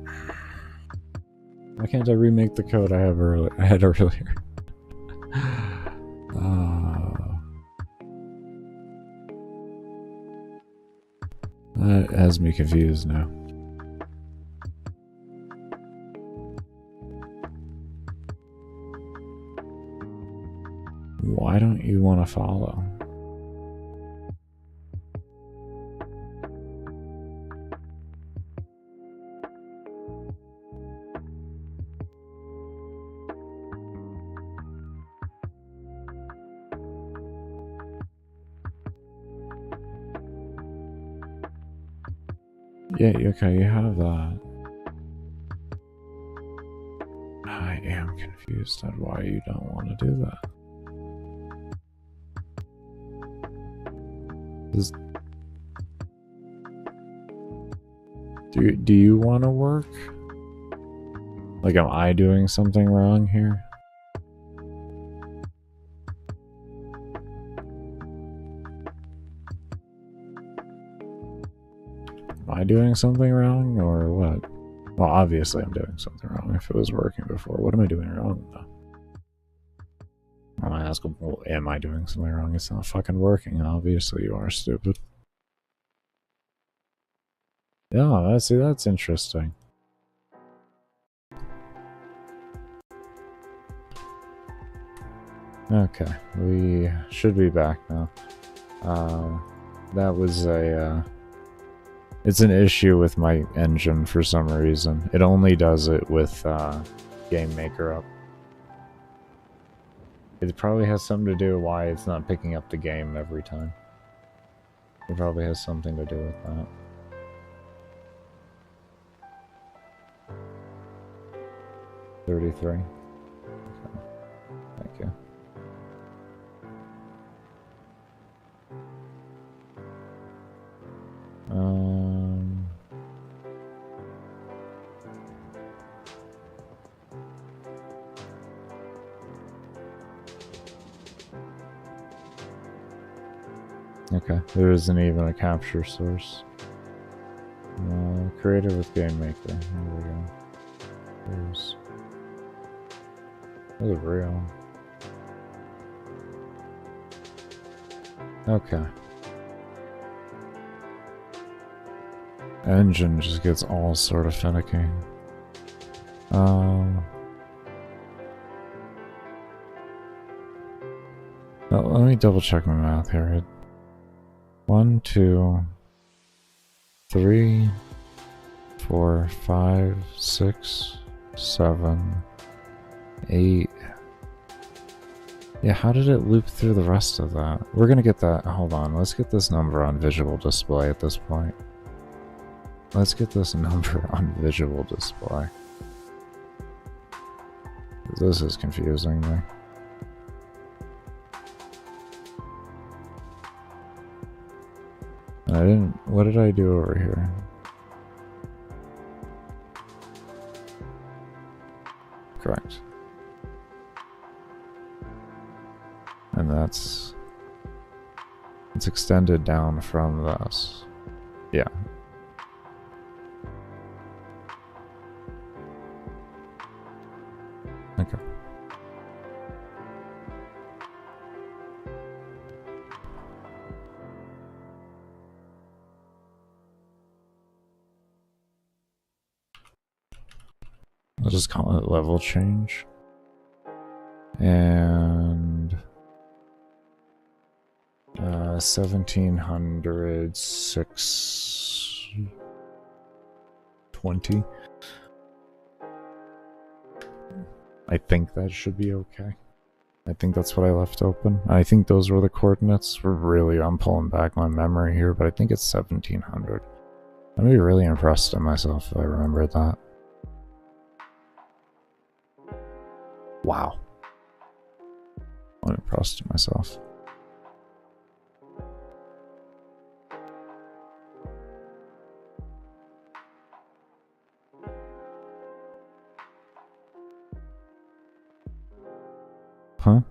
[SPEAKER 1] Why can't I remake the code I had earlier? That has me confused now. Why don't you want to follow? Yeah, okay, you have that. I am confused on why you don't want to do that. Do you want to work? Like, am I doing something wrong here? Am I doing something wrong, or what? Well, obviously I'm doing something wrong if it was working before. What am I doing wrong, though? I ask, well, am I doing something wrong? It's not fucking working. Obviously you are stupid. Yeah, see, that's interesting. Okay, we should be back now. That was a, it's an issue with my engine for some reason. It only does it with, Game Maker up. It probably has something to do with why it's not picking up the game every time. It probably has something to do with that. $33. Okay. Thank you. Okay, there isn't even a capture source. Created with GameMaker. There we go. There's a real. Okay. Engine just gets all sort of finicky. Now, let me double check my math here. 1, 2, 3, 4, 5, 6, 7, 8. Yeah, how did it loop through the rest of that? We're gonna get that. Hold on, let's get this number on visual display at this point. Let's get this number on visual display. This is confusing me. I didn't. What did I do over here? Correct. And it's extended down from this. Yeah. Okay. I'll just call it level change. And 1700 620. I think that should be okay. I think that's what I left open. I think those were the coordinates. Really, I'm pulling back my memory here, but I think it's 1700. I'd be really impressed at myself if I remembered that. Wow. I'm impressed at myself. Huh?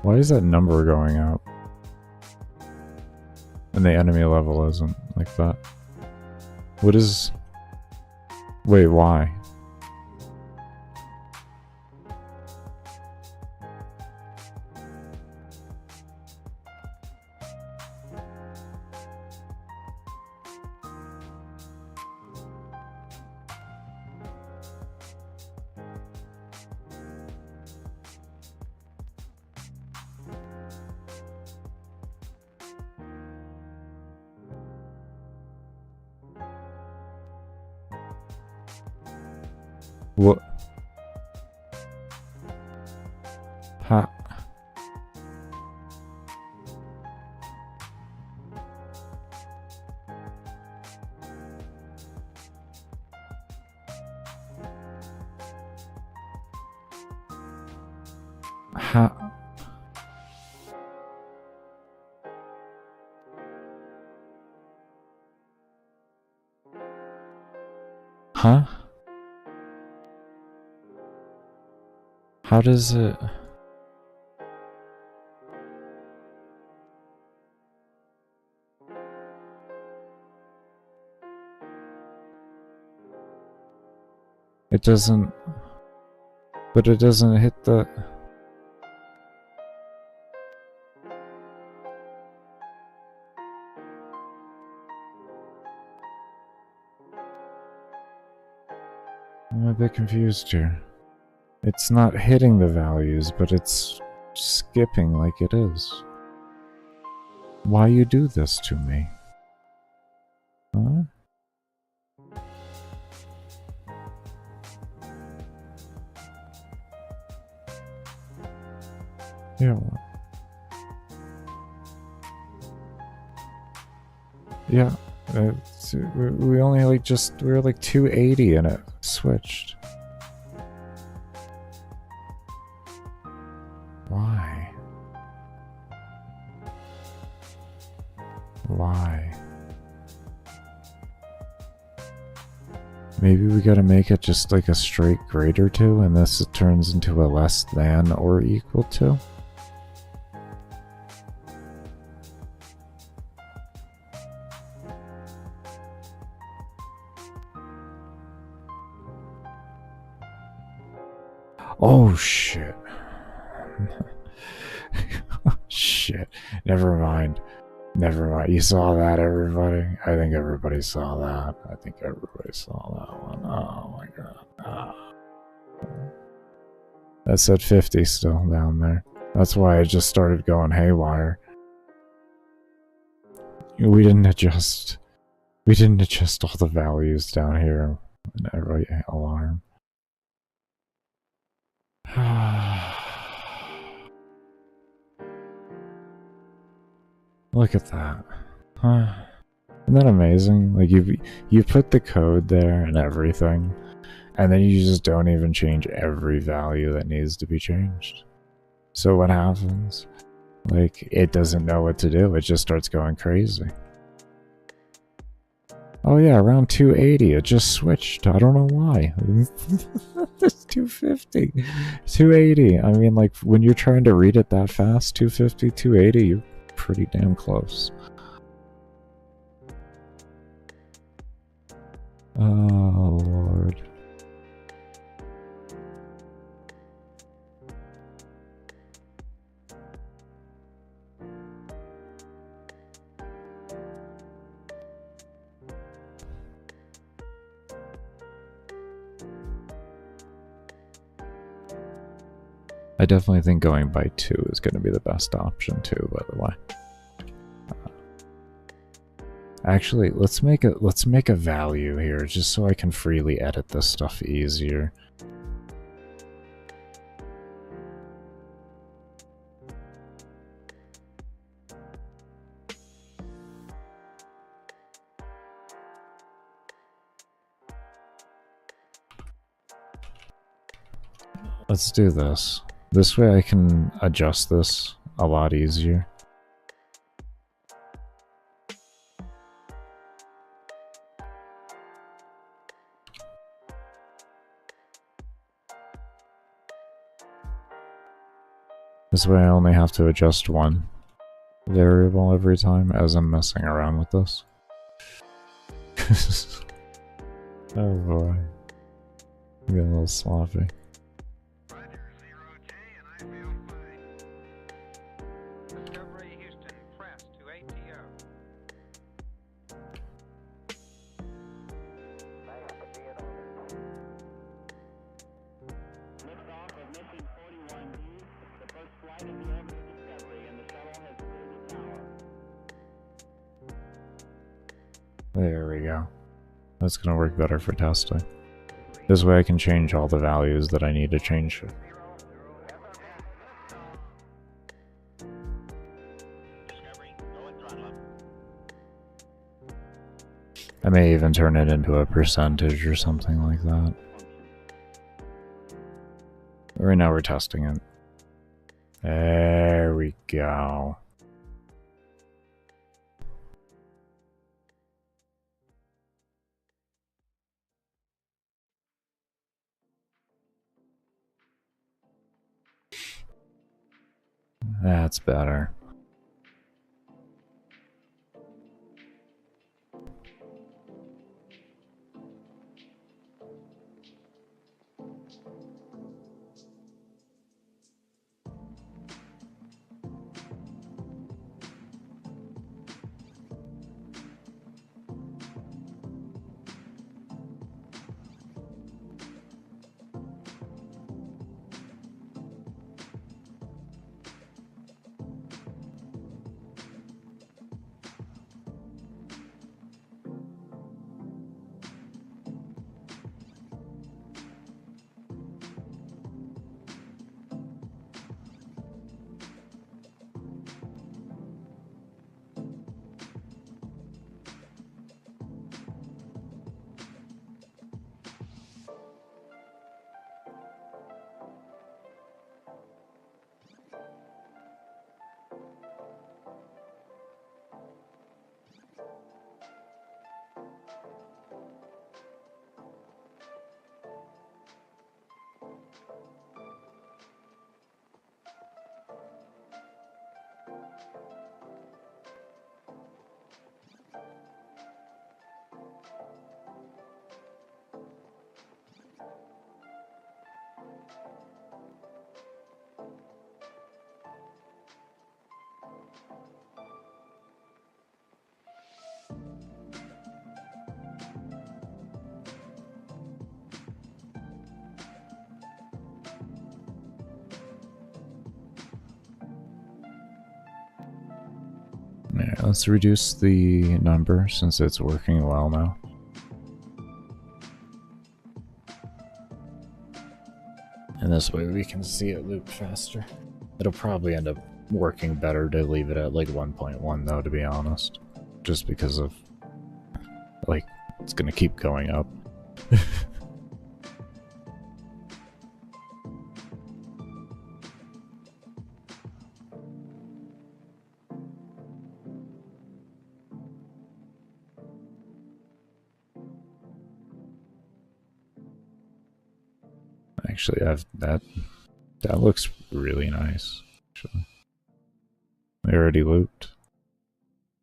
[SPEAKER 1] Why is that number going up? And the enemy level isn't like that. What is... Wait, why? What? Ha. Ha. Huh? How does it... It doesn't... But it doesn't hit the... I'm a bit confused here. It's not hitting the values, but it's skipping like it is. Why you do this to me? Huh? Yeah. Yeah. We only like we were like 280 and it switched. Why? Why? Maybe we gotta make it just like a straight greater to, and this turns into a less than or equal to. Oh shit. Shit. Never mind. Never mind. You saw that, everybody? I think everybody saw that. I think everybody saw that one. Oh my god. That said 50 still down there. That's why I just started going haywire. We didn't adjust all the values down here in every alarm. Look at that. Huh. Isn't that amazing? Like you put the code there and everything, and then you just don't even change every value that needs to be changed. So what happens? Like, it doesn't know what to do. It just starts going crazy. Oh yeah, around 280, it just switched. I don't know why. It's 250. 280. I mean, like, when you're trying to read it that fast, 250, 280, you're pretty damn close. Oh, Lord. I definitely think going by 2 is going to be the best option too, by the way. Actually, let's make a value here just so I can freely edit this stuff easier. Let's do this. This way I can adjust this a lot easier. This way I only have to adjust one variable every time as I'm messing around with this. Oh boy. I'm getting a little sloppy. There we go. That's gonna work better for testing. This way I can change all the values that I need to change. I may even turn it into a percentage or something like that. Right now we're testing it. There we go. That's better. Yeah, let's reduce the number since it's working well now. And this way we can see it loop faster. It'll probably end up working better to leave it at like 1.1 though, to be honest. Just because of, like, it's gonna keep going up. Actually, that looks really nice. Actually, they already looped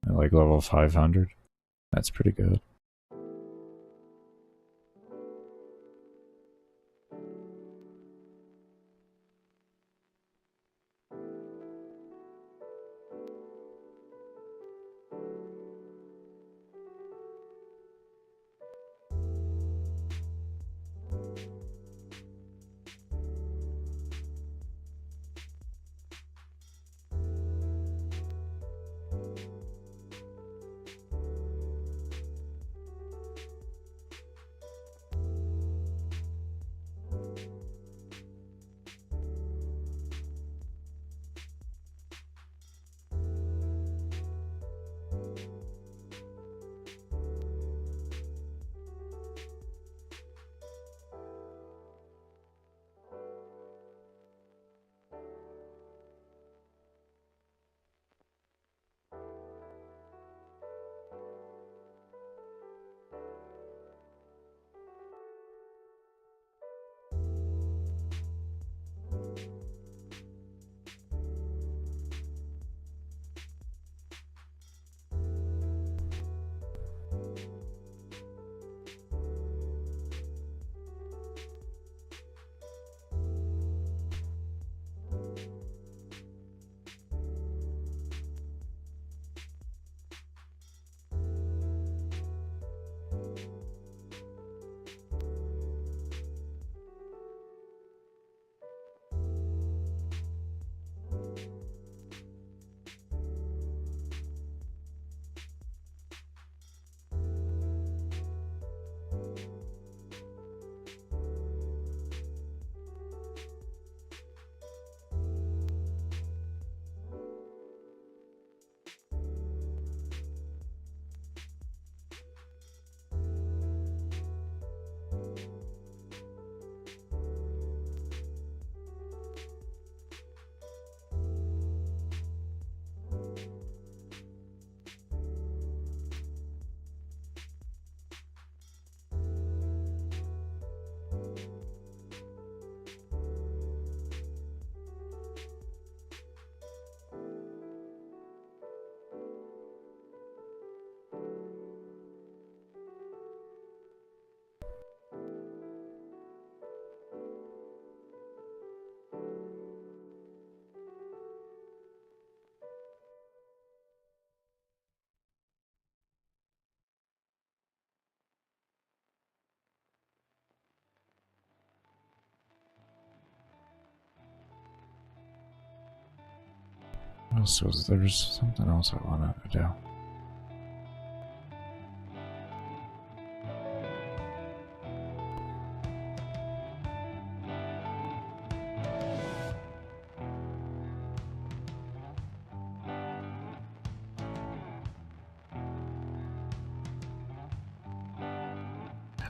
[SPEAKER 1] at like level 500. That's pretty good. What else was there? Was something else I wanted to do.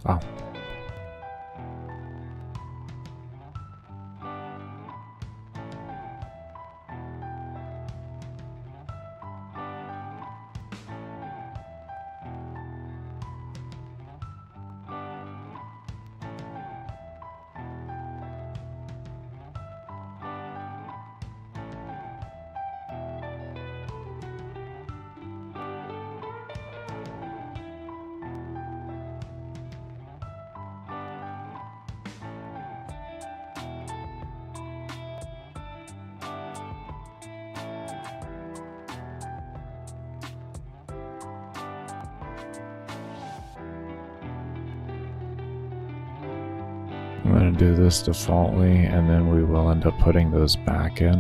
[SPEAKER 1] Oh. I'm going to do this defaultly, and then we will end up putting those back in.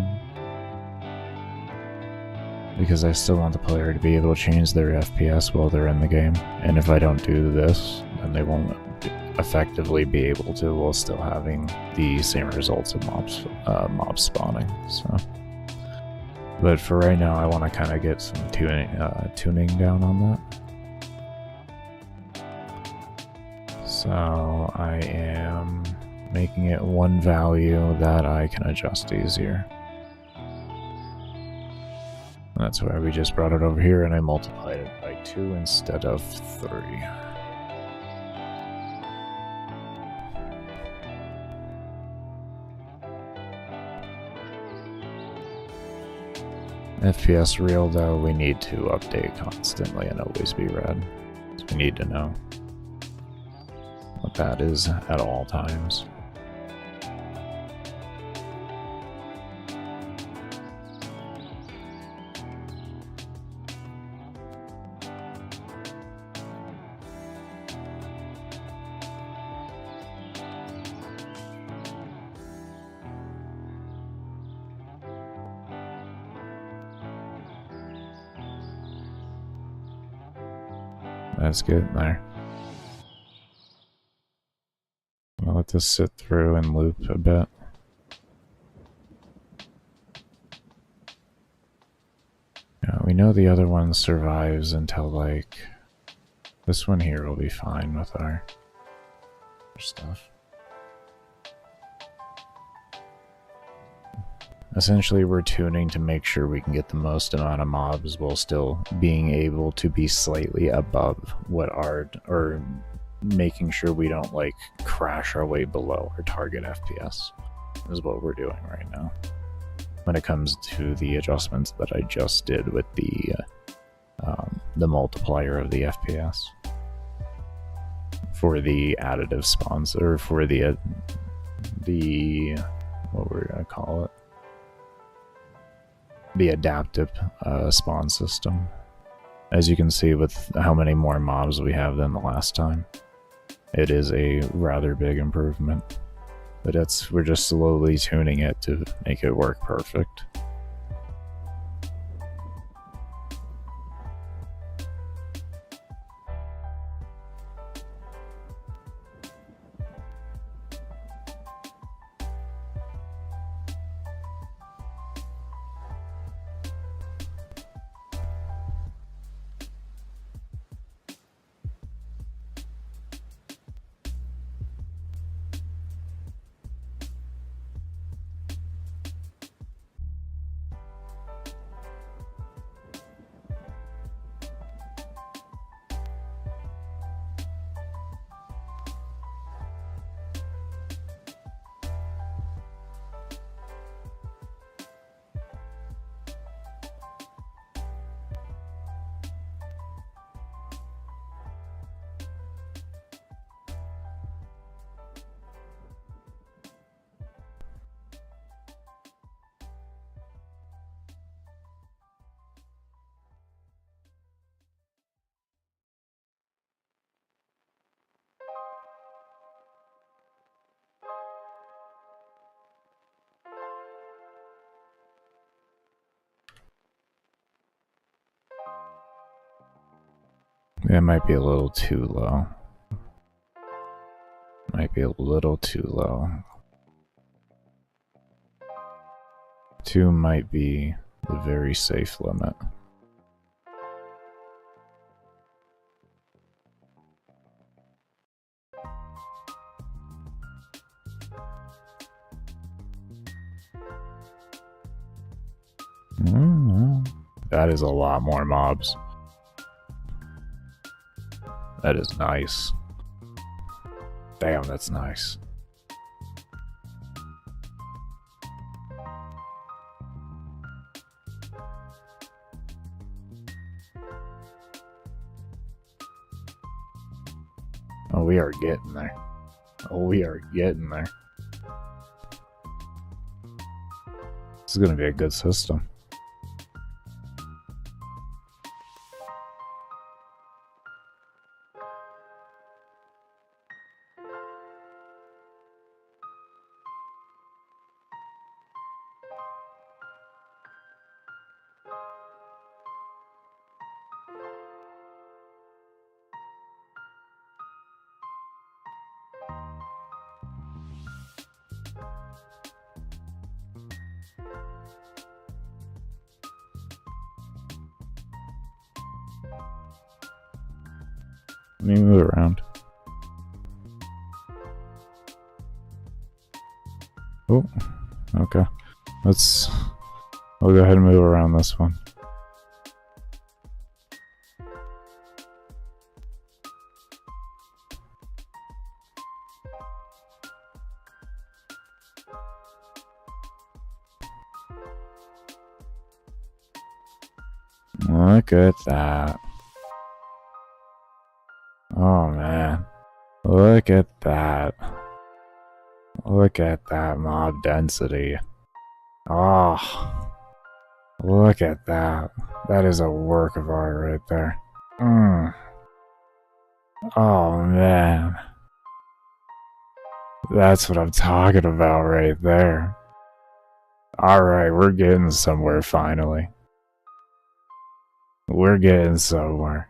[SPEAKER 1] Because I still want the player to be able to change their FPS while they're in the game. And if I don't do this, then they won't effectively be able to while still having the same results of mob spawning. So, but for right now, I want to kind of get some tuning down on that. So I am making it one value that I can adjust easier. That's why we just brought it over here and I multiplied it by 2 instead of 3. FPS real though, we need to update constantly and always be red. So we need to know what that is at all times. That's good there. I'll let this sit through and loop a bit. Yeah, we know the other one survives until like this one here will be fine with our stuff. Essentially, we're tuning to make sure we can get the most amount of mobs while still being able to be slightly above what our, or making sure we don't like crash our way below our target FPS is what we're doing right now. When it comes to the adjustments that I just did with the multiplier of the FPS for the additive spawns, or for the what we're gonna call it, the adaptive spawn system. As you can see with how many more mobs we have than the last time, it is a rather big improvement. But we're just slowly tuning it to make it work perfect. It might be a little too low. Might be a little too low. 2 might be the very safe limit. That is a lot more mobs. That is nice. Damn, that's nice. Oh, we are getting there. Oh, we are getting there. This is gonna be a good system. Let me move around. Oh, okay. I'll go ahead and move around this one. Look at that. Oh man, look at that. Look at that mob density. Oh, look at that. That is a work of art right there. Oh man. That's what I'm talking about right there. Alright, we're getting somewhere finally. We're getting somewhere.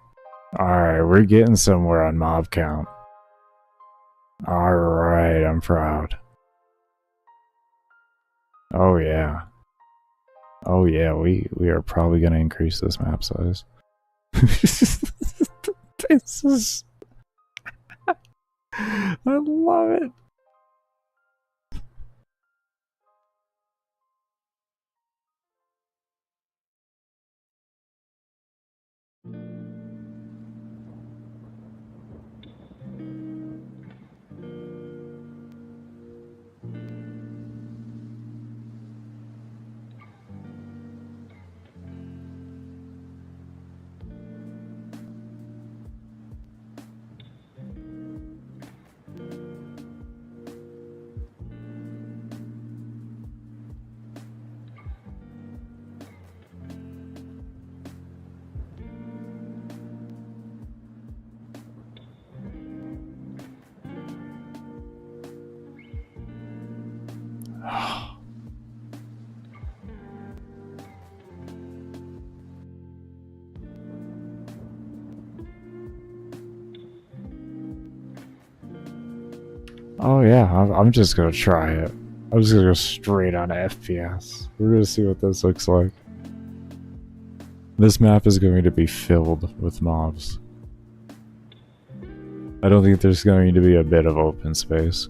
[SPEAKER 1] Alright, we're getting somewhere on mob count. Alright, I'm proud. Oh yeah. Oh yeah, we are probably gonna increase this map size. This is... I love it. Oh yeah, I'm just gonna try it. I'm just gonna go straight on FPS. We're gonna see what this looks like. This map is going to be filled with mobs. I don't think there's going to be a bit of open space.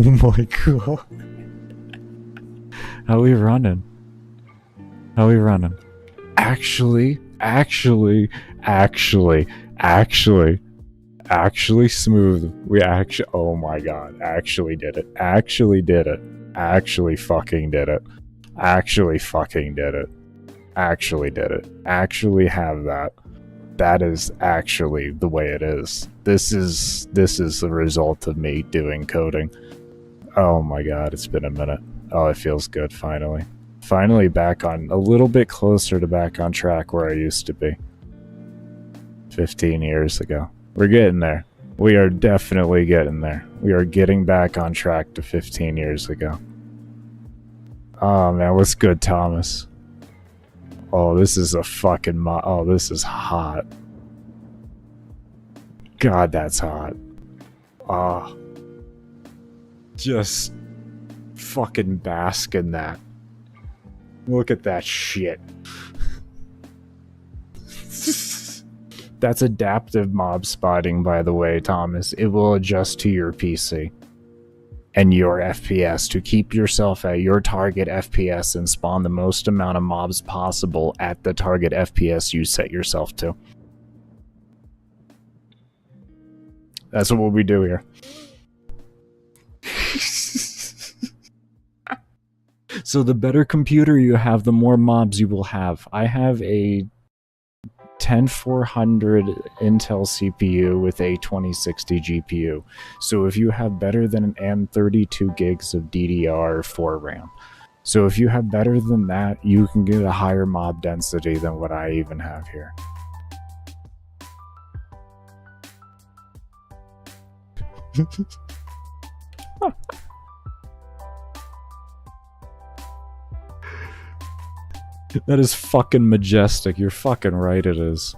[SPEAKER 1] Oh my god. How we running? How we running? Actually smooth. We actually, oh my god, actually did it. Actually did it. Actually fucking did it. Actually fucking did it. Actually did it. Actually have that. That is actually the way it is. This is the result of me doing coding. Oh my god, it's been a minute. Oh, it feels good, finally. Finally back on, a little bit closer to back on track where I used to be. 15 years ago. We're getting there. We are definitely getting there. We are getting back on track to 15 years ago. Oh man, what's good, Thomas? Oh, this is a fucking oh, this is hot. God, that's hot. Ah. Just fucking bask in that. Look at that shit. That's adaptive mob spotting, by the way, Thomas. It will adjust to your PC and your FPS to keep yourself at your target FPS and spawn the most amount of mobs possible at the target FPS you set yourself to. That's what we do here. So the better computer you have, the more mobs you will have. I have a 10400 Intel CPU with a 2060 GPU. So if you have better than and 32 gigs of DDR4 RAM. So if you have better than that, you can get a higher mob density than what I even have here. That is fucking majestic. You're fucking right, it is.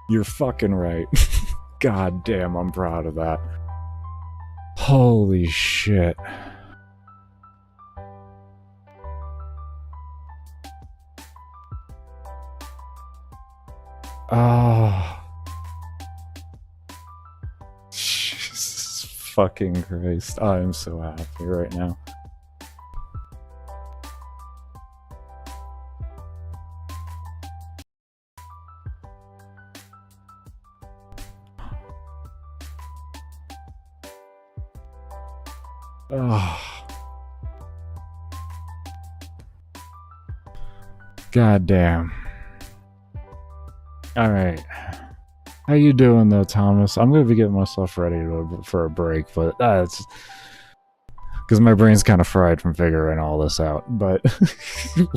[SPEAKER 1] You're fucking right. God damn, I'm proud of that. Holy shit. Ah. Jesus fucking Christ. I am so happy right now. Oh. God damn. Alright. How you doing though, Thomas? I'm gonna be getting myself ready for a break, but it's because my brain's kind of fried from figuring all this out, but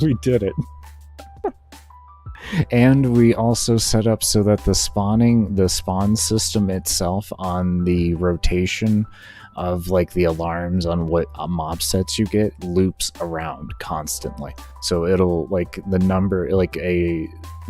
[SPEAKER 1] we did it. And we also set up so that the spawn system itself on the rotation of like the alarms on what mob sets you get loops around constantly. So it'll like the number, like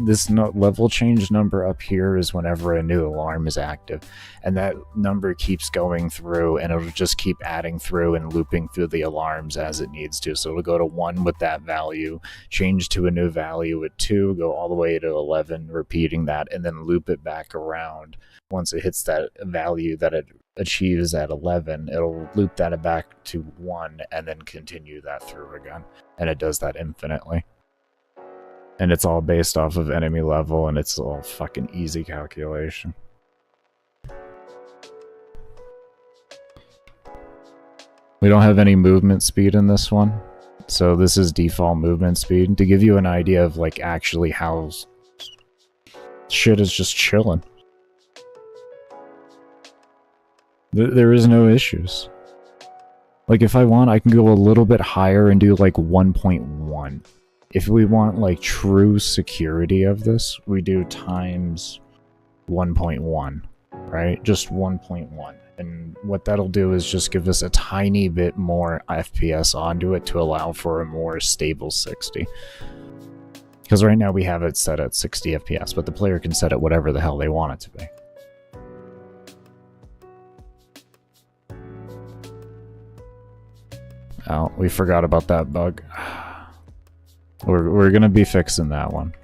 [SPEAKER 1] this level change number up here is whenever a new alarm is active, and that number keeps going through, and it'll just keep adding through and looping through the alarms as it needs to. So it'll go to 1 with that value, change to a new value at 2, go all the way to 11, repeating that, and then loop it back around. Once it hits that value that it achieves at 11, it'll loop that back to 1 and then continue that through again. And it does that infinitely. And it's all based off of enemy level, and it's all fucking easy calculation. We don't have any movement speed in this one, so this is default movement speed to give you an idea of like actually how shit is just chilling. There is no issues. Like if I want, I can go a little bit higher and do like 1.1. If we want like true security of this, we do times 1.1, right? Just 1.1. And what that'll do is just give us a tiny bit more FPS onto it to allow for a more stable 60. Because right now we have it set at 60 FPS, but the player can set it whatever the hell they want it to be. Oh, we forgot about that bug. We're gonna be fixing that one.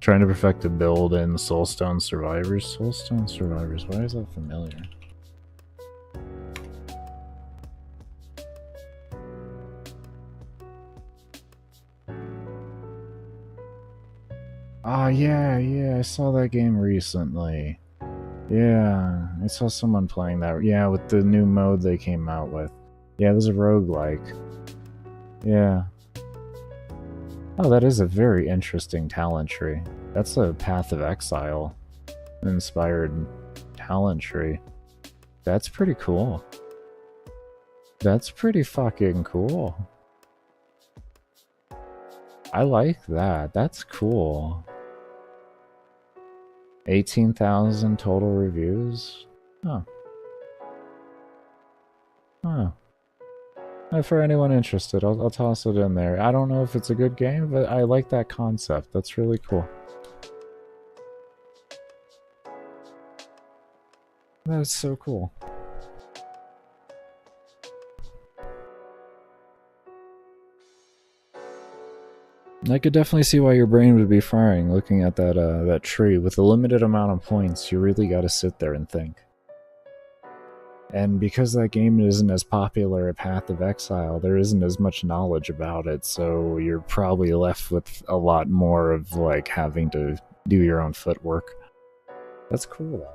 [SPEAKER 1] Trying to perfect a build in Soulstone Survivors. Soulstone Survivors, why is that familiar? Oh yeah, I saw that game recently. Yeah, I saw someone playing that. Yeah, with the new mode they came out with. Yeah, it was a roguelike. Yeah. Oh, that is a very interesting talent tree. That's a Path of Exile inspired talent tree. That's pretty cool. That's pretty fucking cool. I like that. That's cool. 18,000 total reviews? Oh. Oh. For anyone interested, I'll toss it in there. I don't know if it's a good game, but I like that concept. That's really cool. That's so cool. I could definitely see why your brain would be frying looking at that tree. With a limited amount of points, you really gotta sit there and think. And because that game isn't as popular as Path of Exile, there isn't as much knowledge about it, so you're probably left with a lot more of, like, having to do your own footwork. That's cool, though.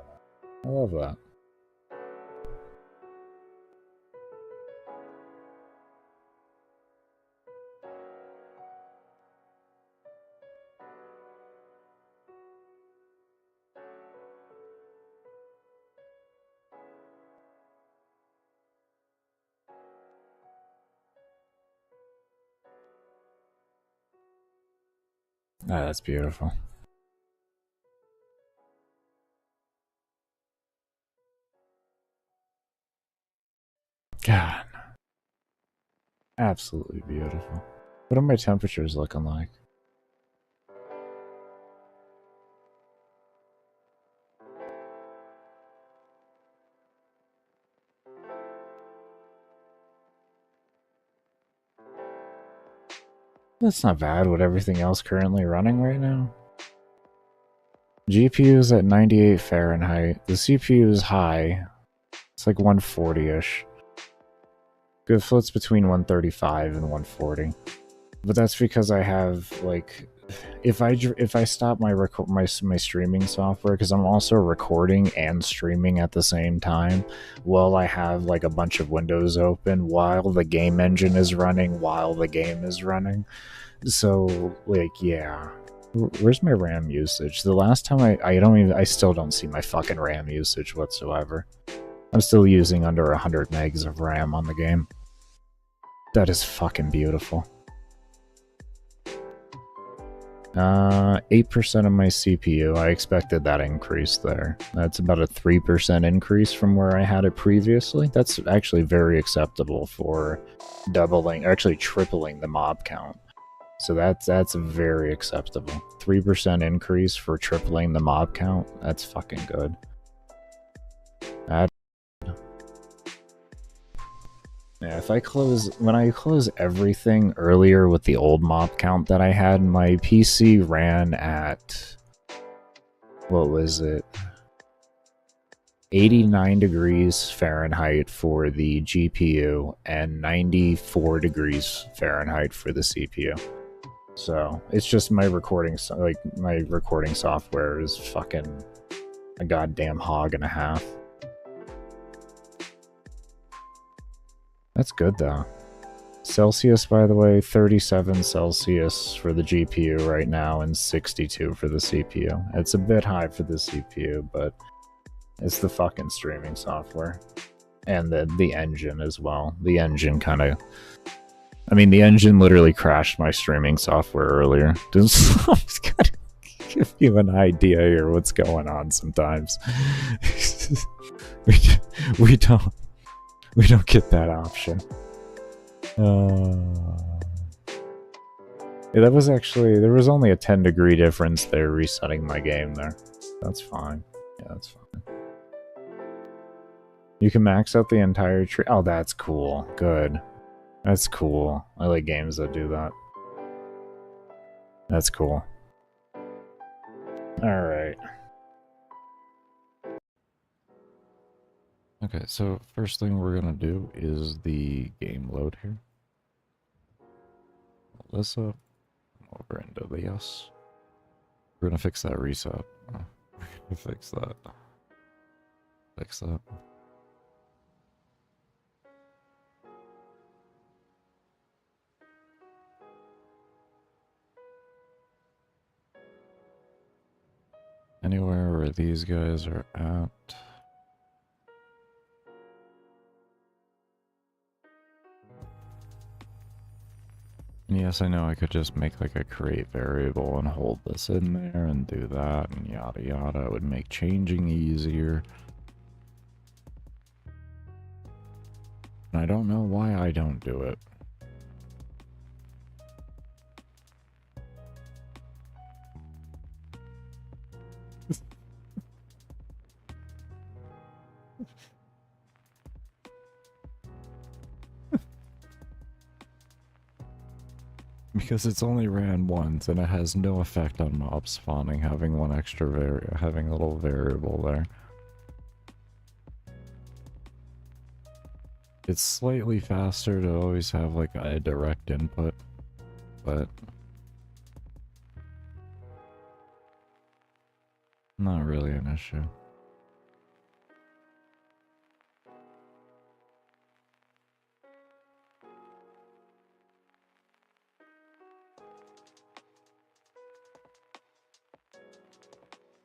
[SPEAKER 1] I love that. Ah, that's beautiful. God. Absolutely beautiful. What are my temperatures looking like? That's not bad with everything else currently running right now. GPU is at 98 Fahrenheit. The CPU is high. It's like 140-ish. It floats between 135 and 140. But that's because I have, like, if I stop my streaming software, because I'm also recording and streaming at the same time, while I have like a bunch of windows open while the game engine is running, while the game is running. So, like, yeah. Where's my RAM usage? The last time I still don't see my fucking RAM usage whatsoever. I'm still using under 100 megs of RAM on the game. That is fucking beautiful. 8% of my CPU. I expected that increase there. That's about a 3% increase from where I had it previously. That's actually very acceptable for doubling, or actually tripling the mob count. So that's very acceptable. 3% increase for tripling the mob count. That's fucking good. Yeah, when I close everything earlier with the old mob count that I had, my PC ran at, what was it? 89 degrees Fahrenheit for the GPU and 94 degrees Fahrenheit for the CPU. So it's just my recording software is fucking a goddamn hog and a half. That's good though. Celsius, by the way, 37 Celsius for the GPU right now and 62 for the CPU. It's a bit high for the CPU, but it's the fucking streaming software. And the engine as well. The engine kind of... I mean, the engine literally crashed my streaming software earlier. Just gotta give you an idea here what's going on sometimes. we don't get that option. Yeah, that was actually... There was only a 10-degree difference there resetting my game there. That's fine. Yeah, that's fine. You can max out the entire tree. Oh, that's cool. Good. That's cool. I like games that do that. That's cool. Alright. Okay, so first thing we're gonna do is the game load here. Pull this up. Over into the yes. We're gonna fix that reset. We're gonna fix that. Fix that. Anywhere where these guys are at. Yes, I know I could just make like a create variable and hold this in there and do that and yada yada. It would make changing easier. And I don't know why I don't do it. Because it's only ran once and it has no effect on mob spawning having one extra having a little variable there. It's slightly faster to always have like a direct input, but not really an issue.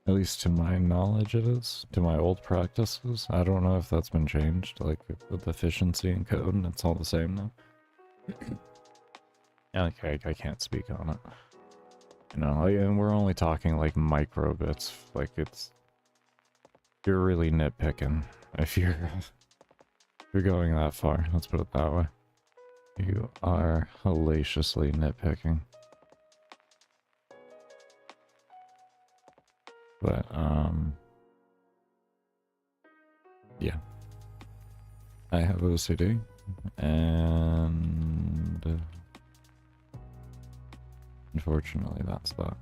[SPEAKER 1] At least to my knowledge it is. To my old practices. I don't know if that's been changed, like with efficiency and code, and it's all the same now. Okay, I can't speak on it. You know, and we're only talking like micro bits. Like you're really nitpicking if you're going that far. Let's put it that way. You are hellaciously nitpicking. But, yeah. I have OCD, and unfortunately that's that.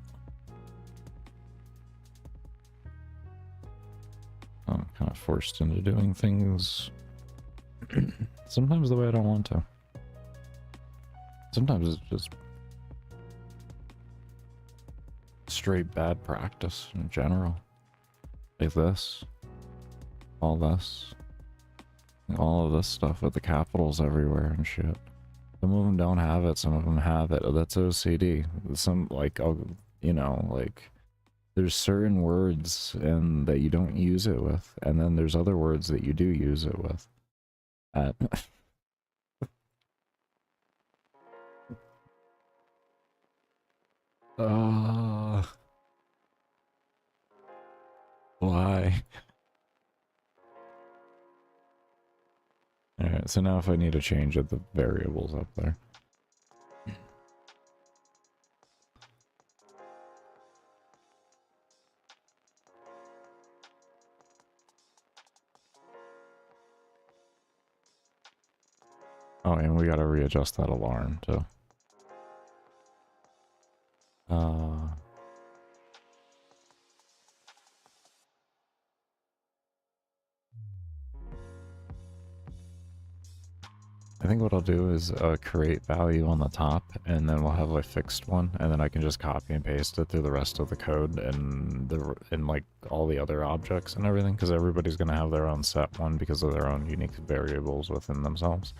[SPEAKER 1] I'm kind of forced into doing things sometimes the way I don't want to. Sometimes it's just straight bad practice in general. Like this. All this. All of this stuff with the capitals everywhere and shit. Some of them don't have it, some of them have it. That's OCD. Some, like, you know, like, there's certain words and that you don't use it with, and then there's other words that you do use it with. Why? Alright, so now if I need to change the variables up there. Oh, and we gotta readjust that alarm, too. I think what I'll do is create value on the top, and then we'll have a fixed one, and then I can just copy and paste it through the rest of the code and like all the other objects and everything, because everybody's gonna have their own set one because of their own unique variables within themselves.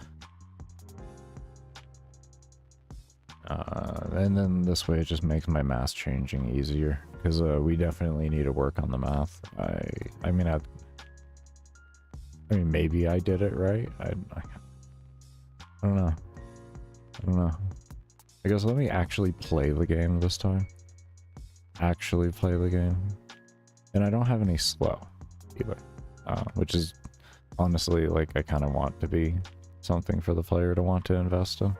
[SPEAKER 1] And then this way it just makes my math changing easier, because we definitely need to work on the math. I mean maybe I did it right. I don't know. I don't know. I guess let me actually play the game this time. Actually play the game. And I don't have any slow either. Which is honestly, like, I kind of want to be something for the player to want to invest in.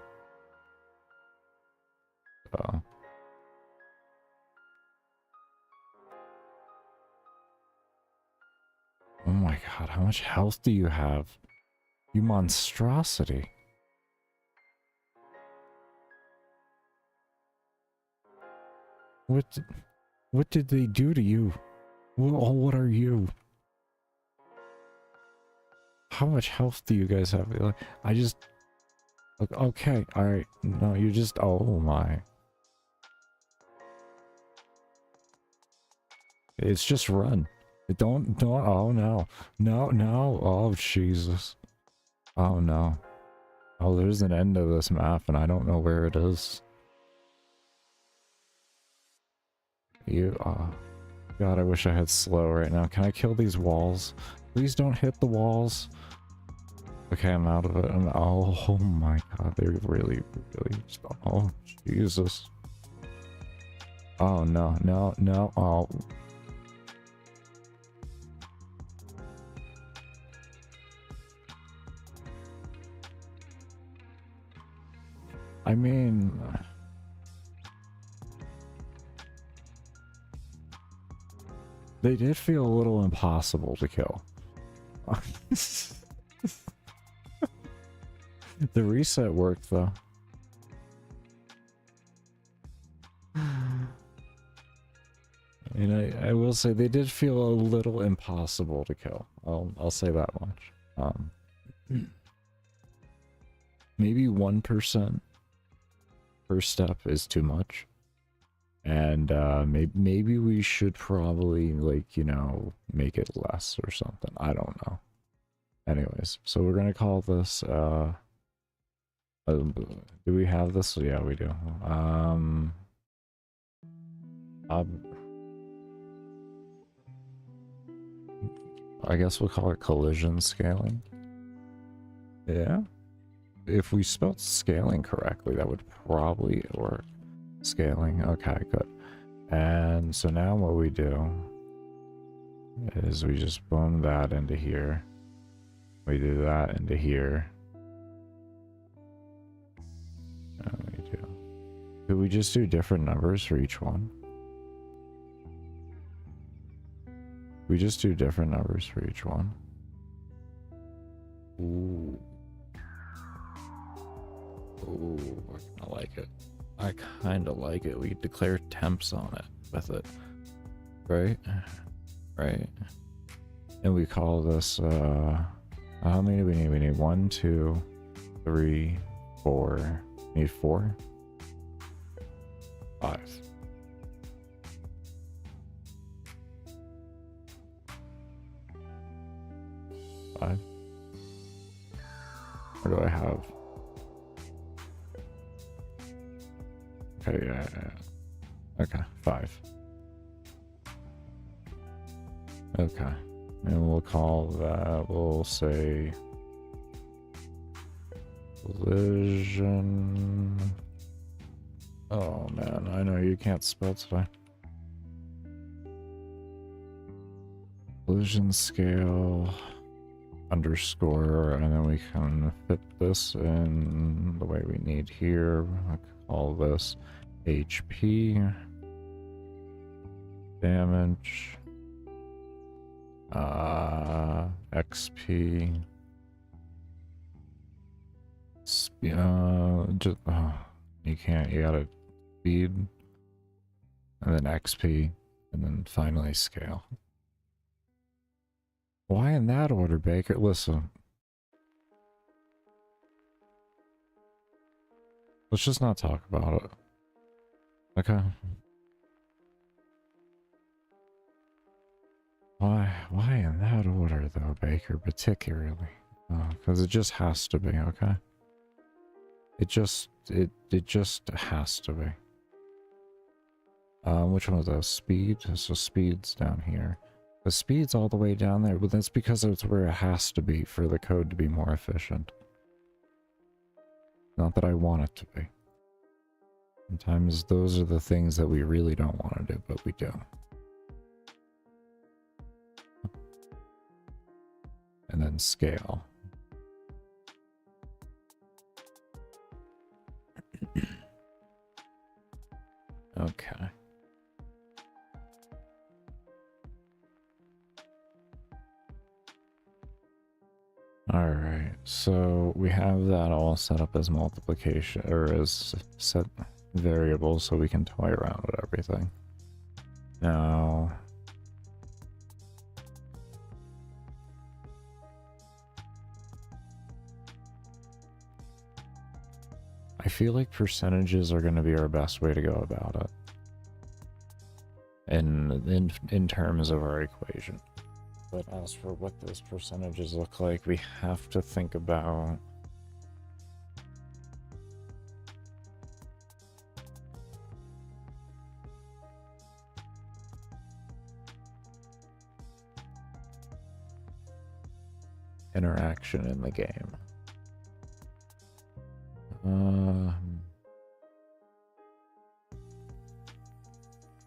[SPEAKER 1] Oh my god, how much health do you have? You monstrosity. What did they do to you? What are you? How much health do you guys have? I just... Okay, alright. No, you just... Oh my. It's just run. Don't, oh no. No, oh Jesus. Oh no. Oh, there's an end to this map and I don't know where it is. God, I wish I had slow right now. Can I kill these walls? Please don't hit the walls. Okay, I'm out of it. Oh my god, they really, really. Oh, Jesus. Oh, no, no, no. Oh. I mean... They did feel a little impossible to kill. The reset worked, though. And I will say they did feel a little impossible to kill. I'll say that much. Maybe 1% per step is too much. And maybe we should probably, like, you know, make it less or something. I don't know. Anyways, so we're gonna call this do we have this? Yeah, we do. I guess we'll call it collision scaling. Yeah. If we spelled scaling correctly, that would probably work. Scaling. Okay, good. And so now what we do is we just boom that into here. We do that into here. And we do. Could we just do different numbers for each one? We just do different numbers for each one. Ooh. Ooh, I like it. I kind of like it. We declare temps on it with it. Right? Right. And we call this, how many do we need? We need 1, 2, 3, 4. Need 4? 5. What do I have? Okay, yeah. Okay, 5. Okay. And we'll call that, we'll say collision. Oh man, I know you can't spell today. Collision scale underscore, and then we can fit this in the way we need here. I'll call this HP damage, XP, just, you can't, you gotta speed, and then XP, and then finally scale. Why in that order, Baker? Listen. Let's just not talk about it. Okay. Why in that order, though, Baker, particularly? Because it just has to be, okay? It just has to be. Which one was that? Speed? So speed's down here. The speed's all the way down there, but that's because it's where it has to be for the code to be more efficient. Not that I want it to be. Sometimes those are the things that we really don't want to do, but we do. And then scale. Okay. Alright, so we have that all set up as multiplication, or as set variables, so we can toy around with everything. Now, I feel like percentages are going to be our best way to go about it. In terms of our equation. But as for what those percentages look like, we have to think about interaction in the game.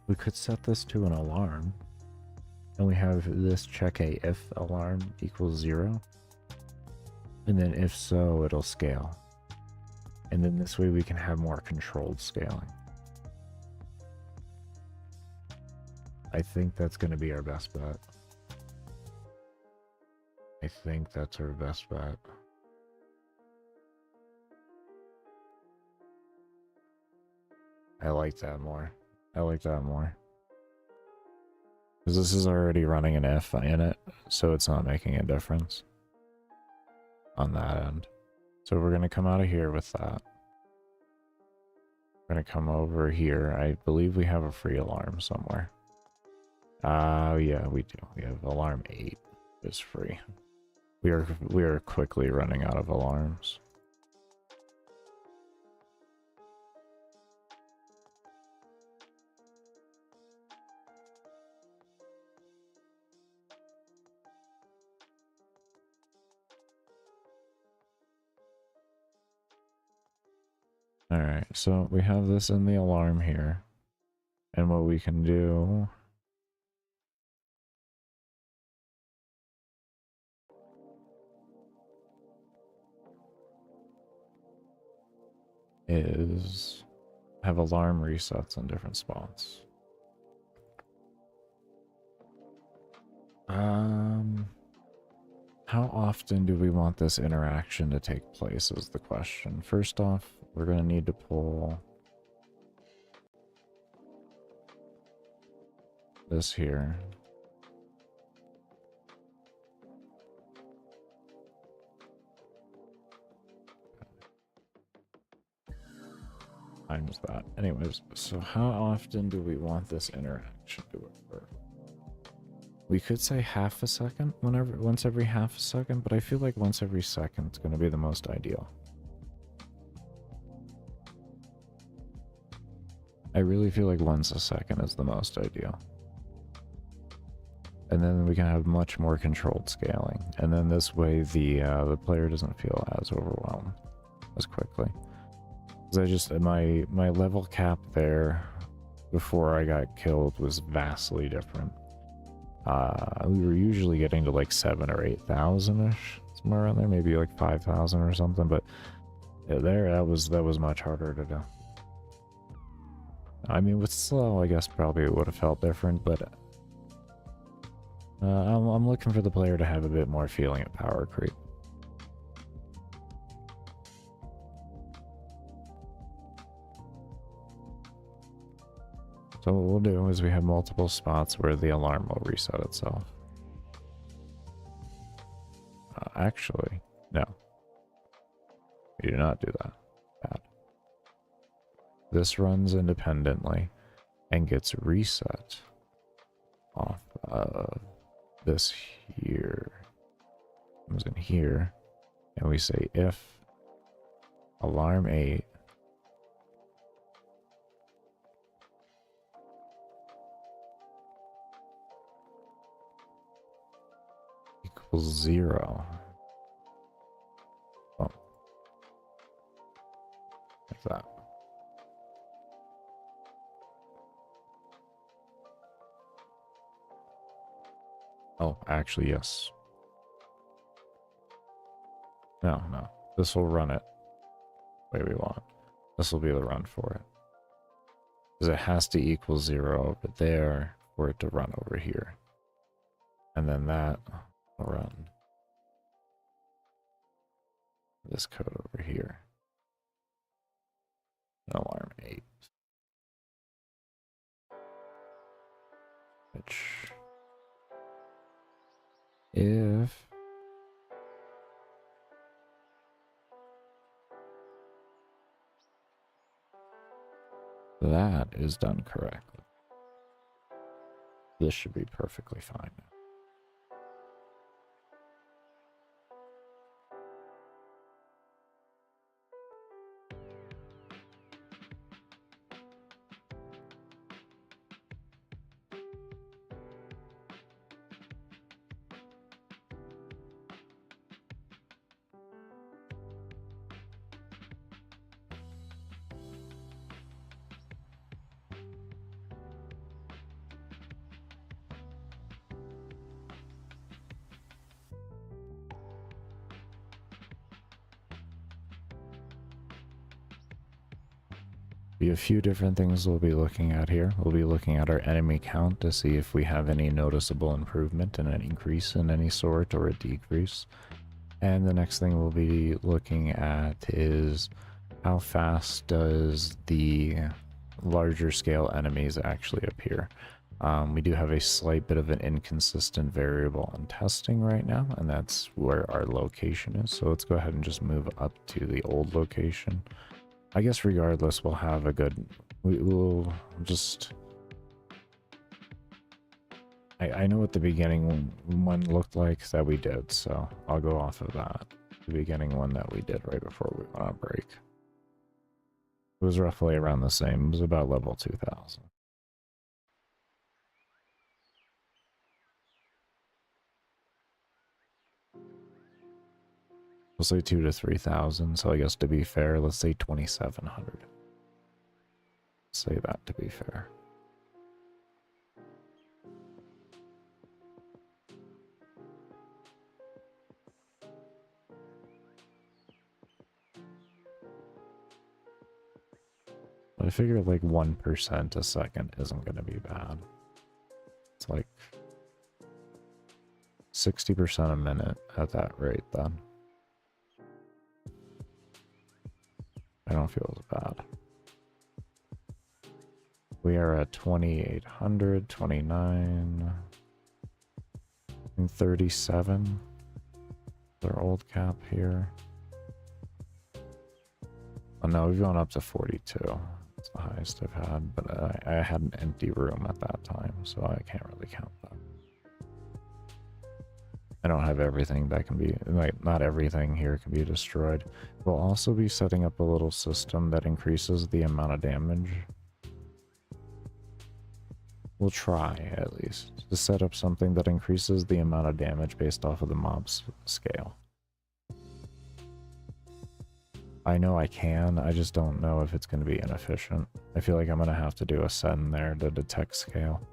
[SPEAKER 1] We could set this to an alarm, and we have this check a if alarm equals 0, and then if so, it'll scale. And then this way we can have more controlled scaling. I think that's going to be our best bet. I think that's our best bet. I like that more. I like that more. Because this is already running an if in it, so it's not making a difference on that end. So we're going to come out of here with that. We're going to come over here. I believe we have a free alarm somewhere. Yeah, we do. We have alarm 8 is free. We are quickly running out of alarms. Alright, so we have this in the alarm here. And what we can do is have alarm resets in different spots. How often do we want this interaction to take place is the question. First off, we're going to need to pull this here. Times that. Anyways, so how often do we want this interaction to occur? We could say half a second, once every half a second, but I feel like once every second is going to be the most ideal. I really feel like once a second is the most ideal. And then we can have much more controlled scaling. And then this way the player doesn't feel as overwhelmed as quickly. Because I just, my level cap there before I got killed was vastly different. We were usually getting to like 7,000 or 8,000-ish, somewhere around there, maybe like 5,000 or something, but there, that was much harder to do. I mean, with slow, I guess probably it would have felt different, but I'm looking for the player to have a bit more feeling of power creep. So what we'll do is we have multiple spots where the alarm will reset itself. Actually, no. We do not do that. Bad. This runs independently and gets reset off of this here. Comes in here, and we say if alarm 8 equals 0. Oh. Like that. Oh, actually, yes. No. This will run it the way we want. This will be the run for it. Because it has to equal 0 over there for it to run over here. And then that will run this code over here. Alarm 8. Which, if that is done correctly, this should be perfectly fine now. Be a few different things we'll be looking at here. We'll be looking at our enemy count to see if we have any noticeable improvement and an increase in any sort or a decrease. And the next thing we'll be looking at is how fast does the larger scale enemies actually appear. We do have a slight bit of an inconsistent variable in testing right now, and that's where our location is. So let's go ahead and just move up to the old location. I guess regardless, we'll have a good... We'll just... I know what the beginning one looked like that we did, so I'll go off of that. The beginning one that we did right before we went on break. It was roughly around the same. It was about level 2000. We'll say 2,000 to 3,000, so I guess to be fair, let's say 2,700. Say that to be fair. But I figure like 1% a second isn't going to be bad. It's like 60% a minute at that rate then. I don't feel as bad. We are at 2,800, 29, and 37. Our old cap here. Oh no, we've gone up to 42. That's the highest I've had, but I had an empty room at that time, so I can't really count that. I don't have everything that can be, like, not everything here can be destroyed. We'll also be setting up a little system that increases the amount of damage. We'll try, at least, to set up something that increases the amount of damage based off of the mob's scale. I know I can, I just don't know if it's going to be inefficient. I feel like I'm going to have to do a send there to detect scale.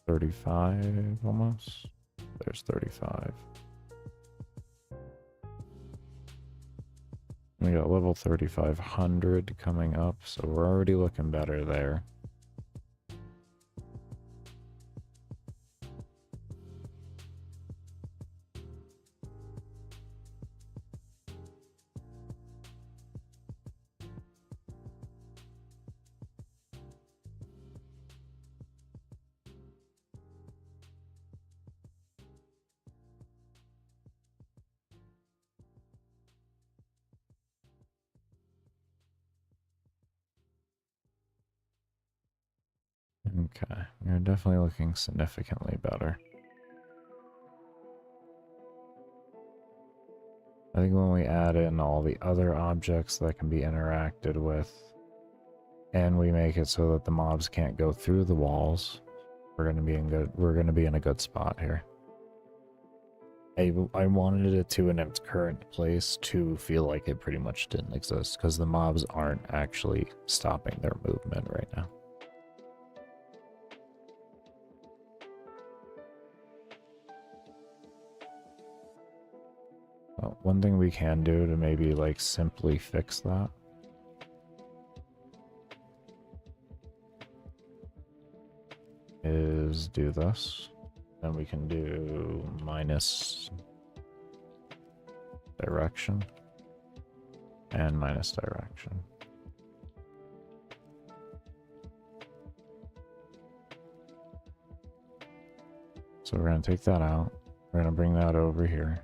[SPEAKER 1] $35 almost. There's 35. We got level 3,500 coming up, so we're already looking better there. Okay, you're definitely looking significantly better. I think when we add in all the other objects that can be interacted with, and we make it so that the mobs can't go through the walls, we're gonna be in a good spot here. I wanted it to in its current place to feel like it pretty much didn't exist, because the mobs aren't actually stopping their movement right now. Well, one thing we can do to maybe like simply fix that is do this. Then we can do minus direction and minus direction. So we're going to take that out. We're going to bring that over here.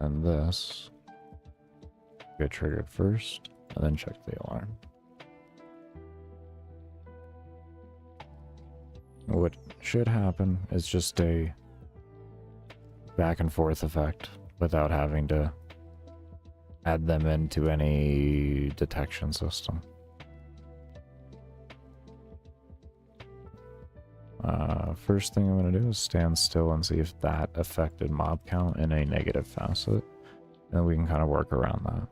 [SPEAKER 1] And this get triggered first, and then check the alarm. What should happen is just a back and forth effect without having to add them into any detection system. First thing I'm going to do is stand still and see if that affected mob count in a negative facet. And then we can kind of work around that.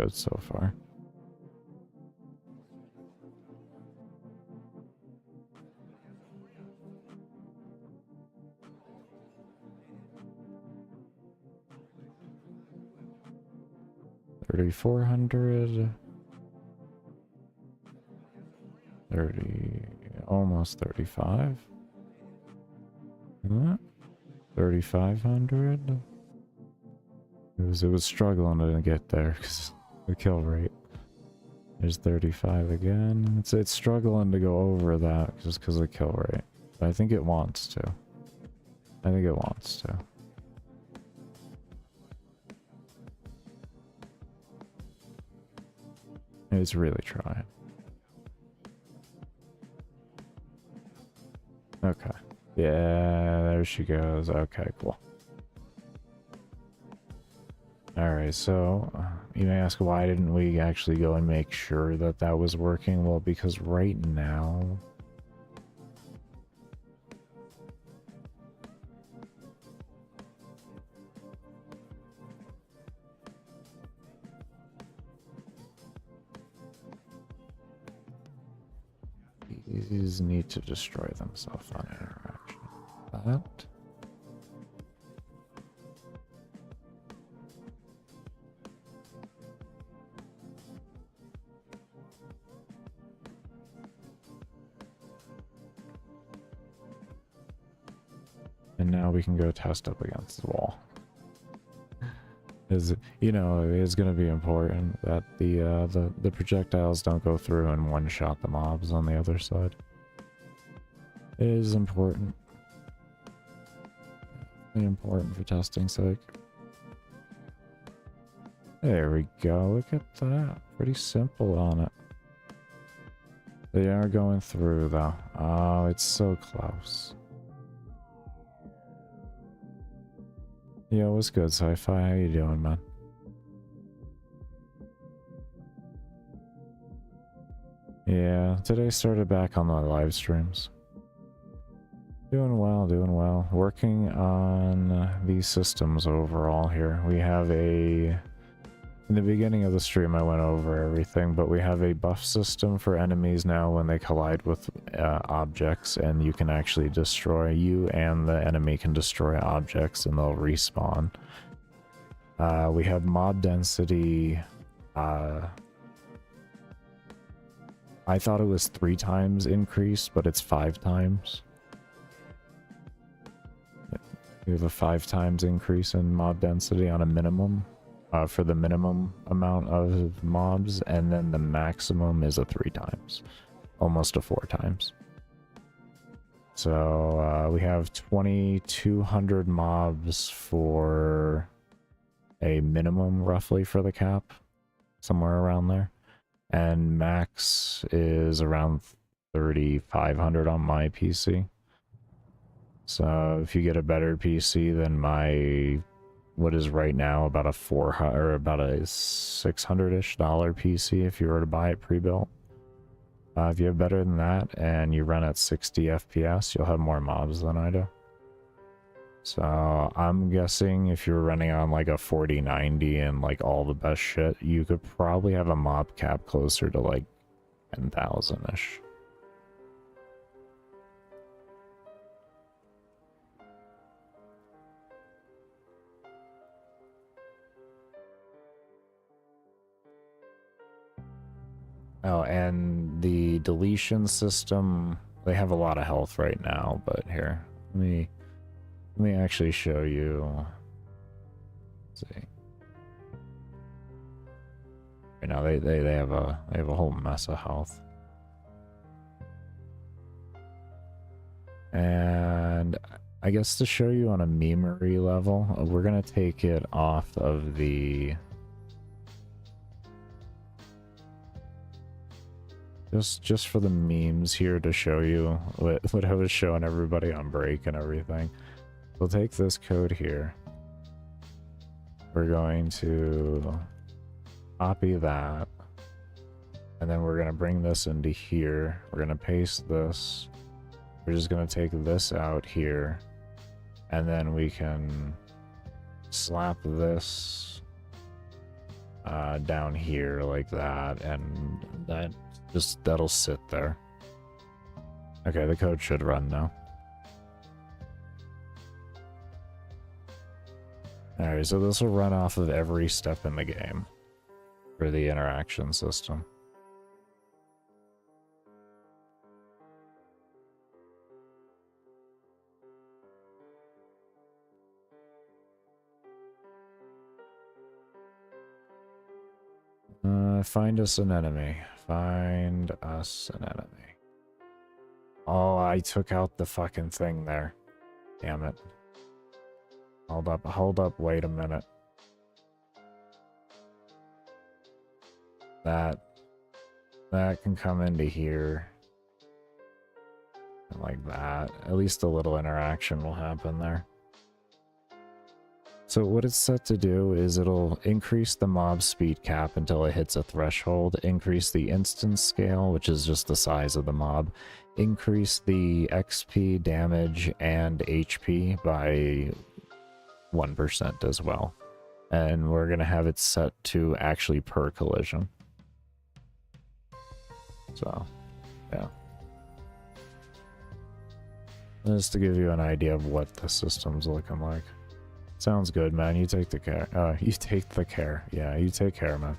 [SPEAKER 1] good so far. $3,400. 30, almost 35. 3,500. It was struggling to get there because the kill rate. There's 35 again. It's struggling to go over that just because of the kill rate. But I think it wants to. I think it wants to. It's really trying. Okay. Yeah, there she goes. Okay, cool. Alright, so you may ask, why didn't we actually go and make sure that that was working? Well, because right now... these need to destroy themselves on interaction. That. And now we can go test up against the wall. Is, you know, it's going to be important that the projectiles don't go through and one-shot the mobs on the other side. It is important. Really important for testing's sake. There we go. Look at that. Pretty simple on it. They are going through though. Oh, it's so close. Yo, what's good, Sci-Fi? How you doing, man? Yeah, today started back on the live streams. Doing well, doing well. Working on these systems overall here. We have a... In the beginning of the stream I went over everything, but we have a buff system for enemies now when they collide with objects, and you can actually destroy, you and the enemy can destroy objects and they'll respawn. We have mob density. I thought it was 3 times increased, but it's 5 times. We have a 5 times increase in mob density on a minimum. For the minimum amount of mobs, and then the maximum is a 3 times, almost a 4 times. So we have 2,200 mobs for a minimum, roughly, for the cap, somewhere around there, and max is around 3,500 on my PC. So if you get a better PC than my what is right now about a $400 or about a $600-ish PC if you were to buy it pre-built. If you have better than that and you run at 60 FPS, you'll have more mobs than I do. So I'm guessing if you're running on like a 4090 and like all the best shit, you could probably have a mob cap closer to like 10,000-ish. Oh, and the deletion system, they have a lot of health right now, but here, let me actually show you. Let's see. Right now they have a whole mess of health. And I guess to show you on a memery level, we're gonna take it off of the just for the memes here to show you what I was showing everybody on break and everything. We'll take this code here. We're going to copy that. And then we're going to bring this into here. We're going to paste this. We're just going to take this out here. And then we can slap this down here like that, and that'll sit there. Okay, the code should run now. Alright, so this will run off of every step in the game for the interaction system. Find us an enemy. Find us an enemy. Oh, I took out the fucking thing there. Damn it. Hold up, wait a minute. That can come into here. And like that. At least a little interaction will happen there. So what it's set to do is it'll increase the mob speed cap until it hits a threshold, increase the instance scale, which is just the size of the mob, increase the XP, damage, and HP by 1% as well. And we're going to have it set to actually per collision. So, yeah. Just to give you an idea of what the system's looking like. Sounds good, man. You take the care. You take the care. Yeah, you take care, man.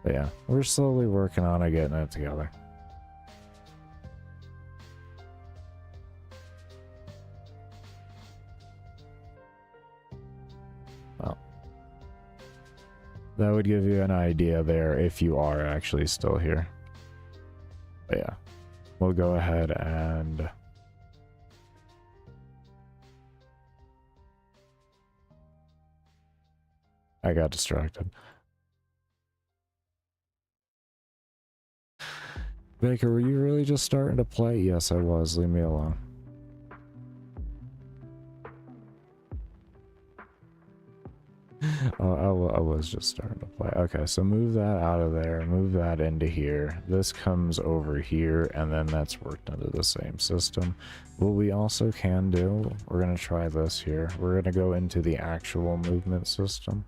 [SPEAKER 1] But yeah, we're slowly working on it, getting it together. Well, that would give you an idea there if you are actually still here. But yeah, we'll go ahead and... I got distracted. Baker, were you really just starting to play? Yes, I was. Leave me alone. Oh, I was just starting to play. Okay, so move that out of there. Move that into here. This comes over here, and then that's worked into the same system. What we also can do, we're going to try this here. We're going to go into the actual movement system.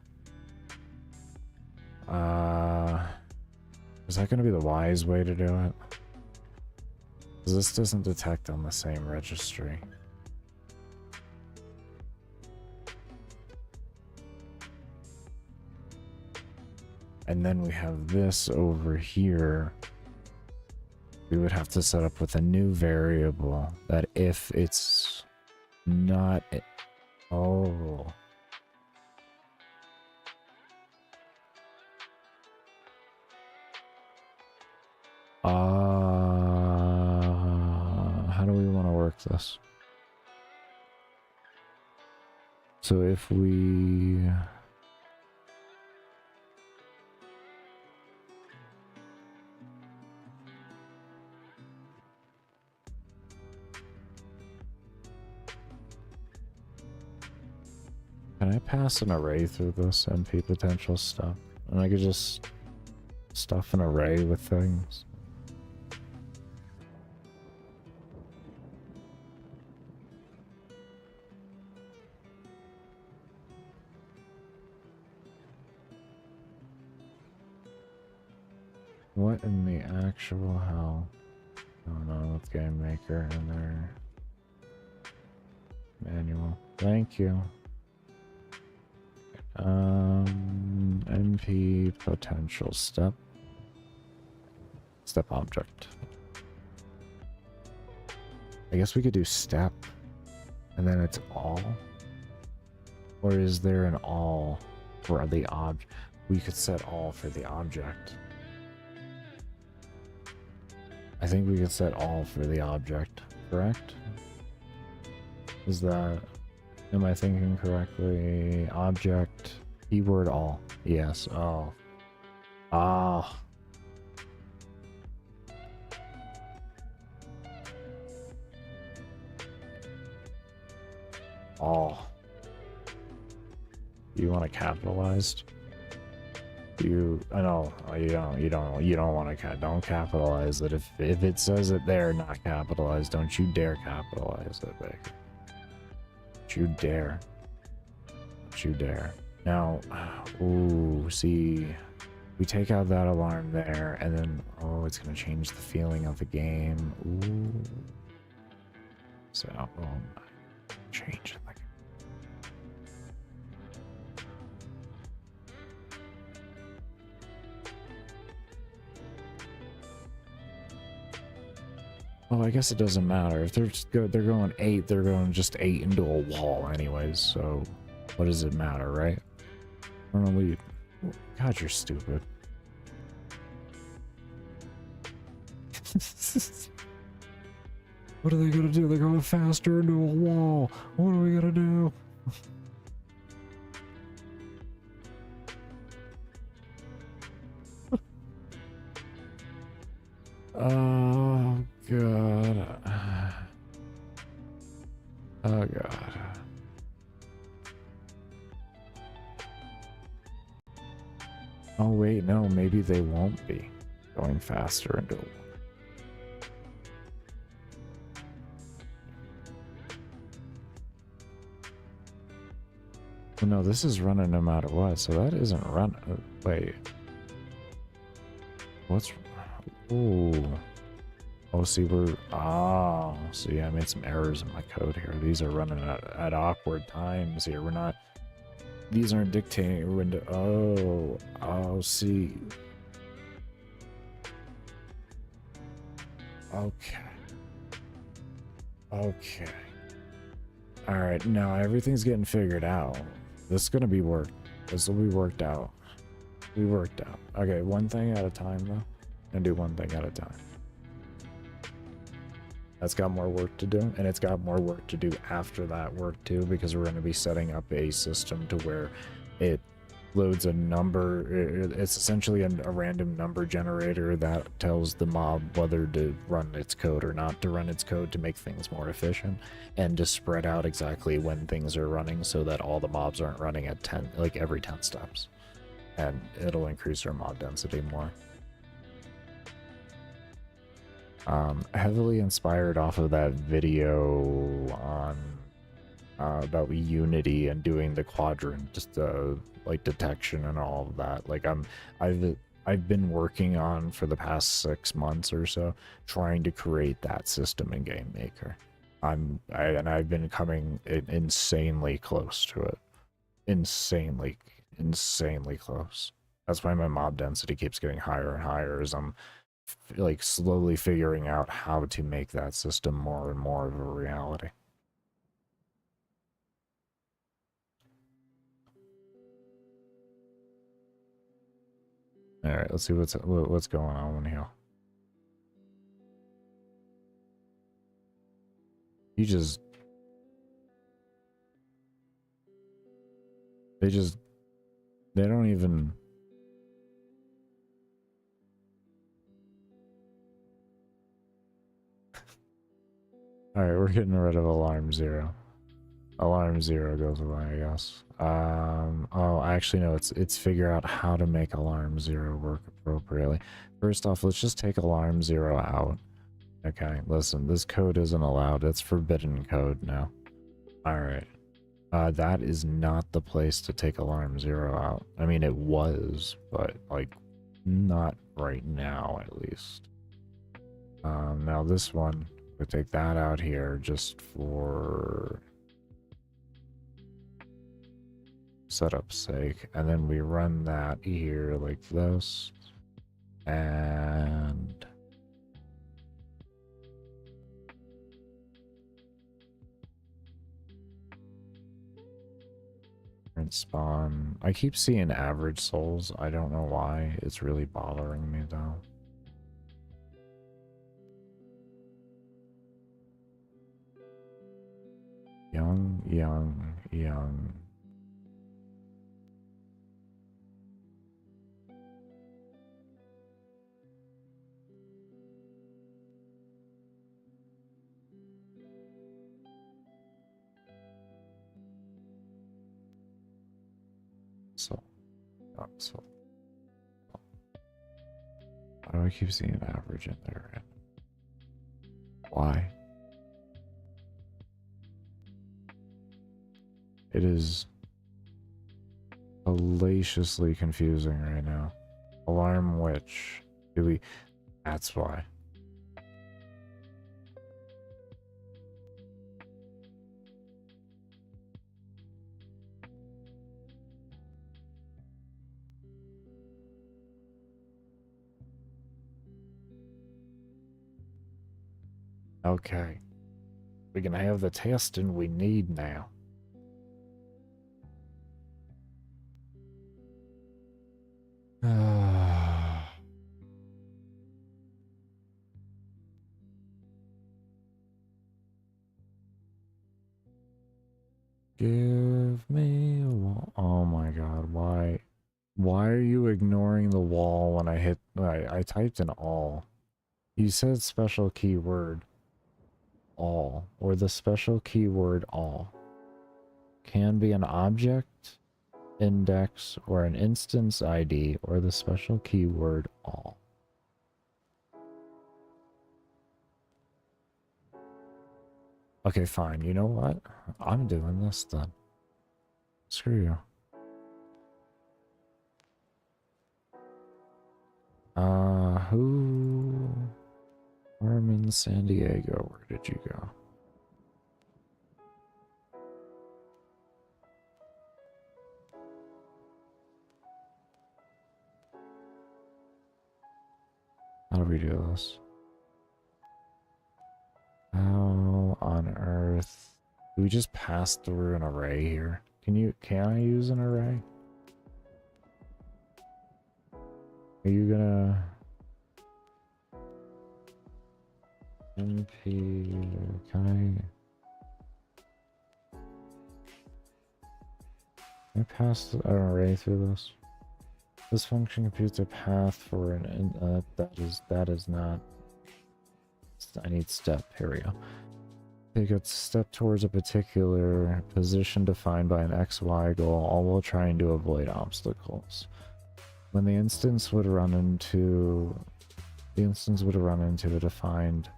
[SPEAKER 1] Is that going to be the wise way to do it? Because this doesn't detect on the same registry. And then we have this over here. We would have to set up with a new variable that if it's not... Oh... how do we want to work this? So if we... Can I pass an array through this MP potential stuff? And I could just stuff an array with things. What in the actual hell? Oh no, with gamemaker in their manual. Thank you. MP potential step object. I guess we could do step and then it's all, or is there an all for the object? We could set all for the object. I think we could set all for the object, correct? Is that... Am I thinking correctly? Object, keyword all. Yes, oh. Ah. All. You want it capitalized? I know you don't want to don't capitalize it. If it says it there not capitalized, don't you dare capitalize it, Baker. Don't you dare. Don't you dare. Now, ooh, see, we take out that alarm there, and then, oh, it's gonna change the feeling of the game. Ooh. So, change like. Oh, I guess it doesn't matter. If they're going 8, they're going just 8 into a wall anyways, so what does it matter, right? I don't know what you... God, you're stupid. What are they gonna do? They're going faster into a wall. What are we gonna do? Oh, God. Oh, God. Oh, wait, no, maybe they won't be going faster into a wall. Well, no, this is running no matter what, so that isn't run. Wait. What's... Ooh. Oh, see, we're... Oh, see, I made some errors in my code here. These are running at awkward times here. We're not... These aren't dictating when to... Oh, oh, see. Okay. Okay. Alright, now everything's getting figured out. This is gonna be worked. This will be worked out. We worked out. Okay, one thing at a time, though. And do one thing at a time. That's got more work to do, and it's got more work to do after that work too, because we're going to be setting up a system to where it loads a number. It's essentially a random number generator that tells the mob whether to run its code or not to run its code to make things more efficient, and to spread out exactly when things are running so that all the mobs aren't running at 10, like every 10 steps, and it'll increase our mob density more. Heavily inspired off of that video on about Unity and doing the quadrant, just like detection and all of that. Like I've been working on for the past 6 months or so, trying to create that system in GameMaker. And I've been coming insanely close to it, insanely close. That's why my mob density keeps getting higher and higher as I'm like slowly figuring out how to make that system more and more of a reality. All right, let's see what's going on here. They don't even. Alright, we're getting rid of alarm 0. Alarm 0 goes away, I guess. Oh, actually, no, it's figure out how to make alarm 0 work appropriately. First off, let's just take alarm 0 out. Okay, listen, this code isn't allowed. It's forbidden code now. Alright. That is not the place to take alarm 0 out. I mean, it was, but, like, not right now, at least. Now this one... We'll take that out here just for setup's sake, and then we run that here like this, and spawn. I keep seeing average souls. I don't know why. It's really bothering me though. Young, young, young. So, so. Why do I keep seeing average in there? Why? It is hellaciously confusing right now. Alarm witch. Do we... That's why. Okay. We can have the testing we need now. Give me a wall. Oh my god, why? Why are you ignoring the wall when I hit... I typed in all. You said special keyword all, or the special keyword all. Can be an object, index, or an instance ID, or the special keyword all. Okay, fine. You know what? I'm doing this then. Screw you. Who? Carmen San Diego, where did you go? How do we do this? How on earth? Do we just pass through an array here? Can I use an array? Are you gonna... MP, can I pass an array through this? This function computes a path for an, that is not, I need step, here we go. Take a step towards a particular position defined by an XY goal, all while trying to avoid obstacles. When the instance would run into a defined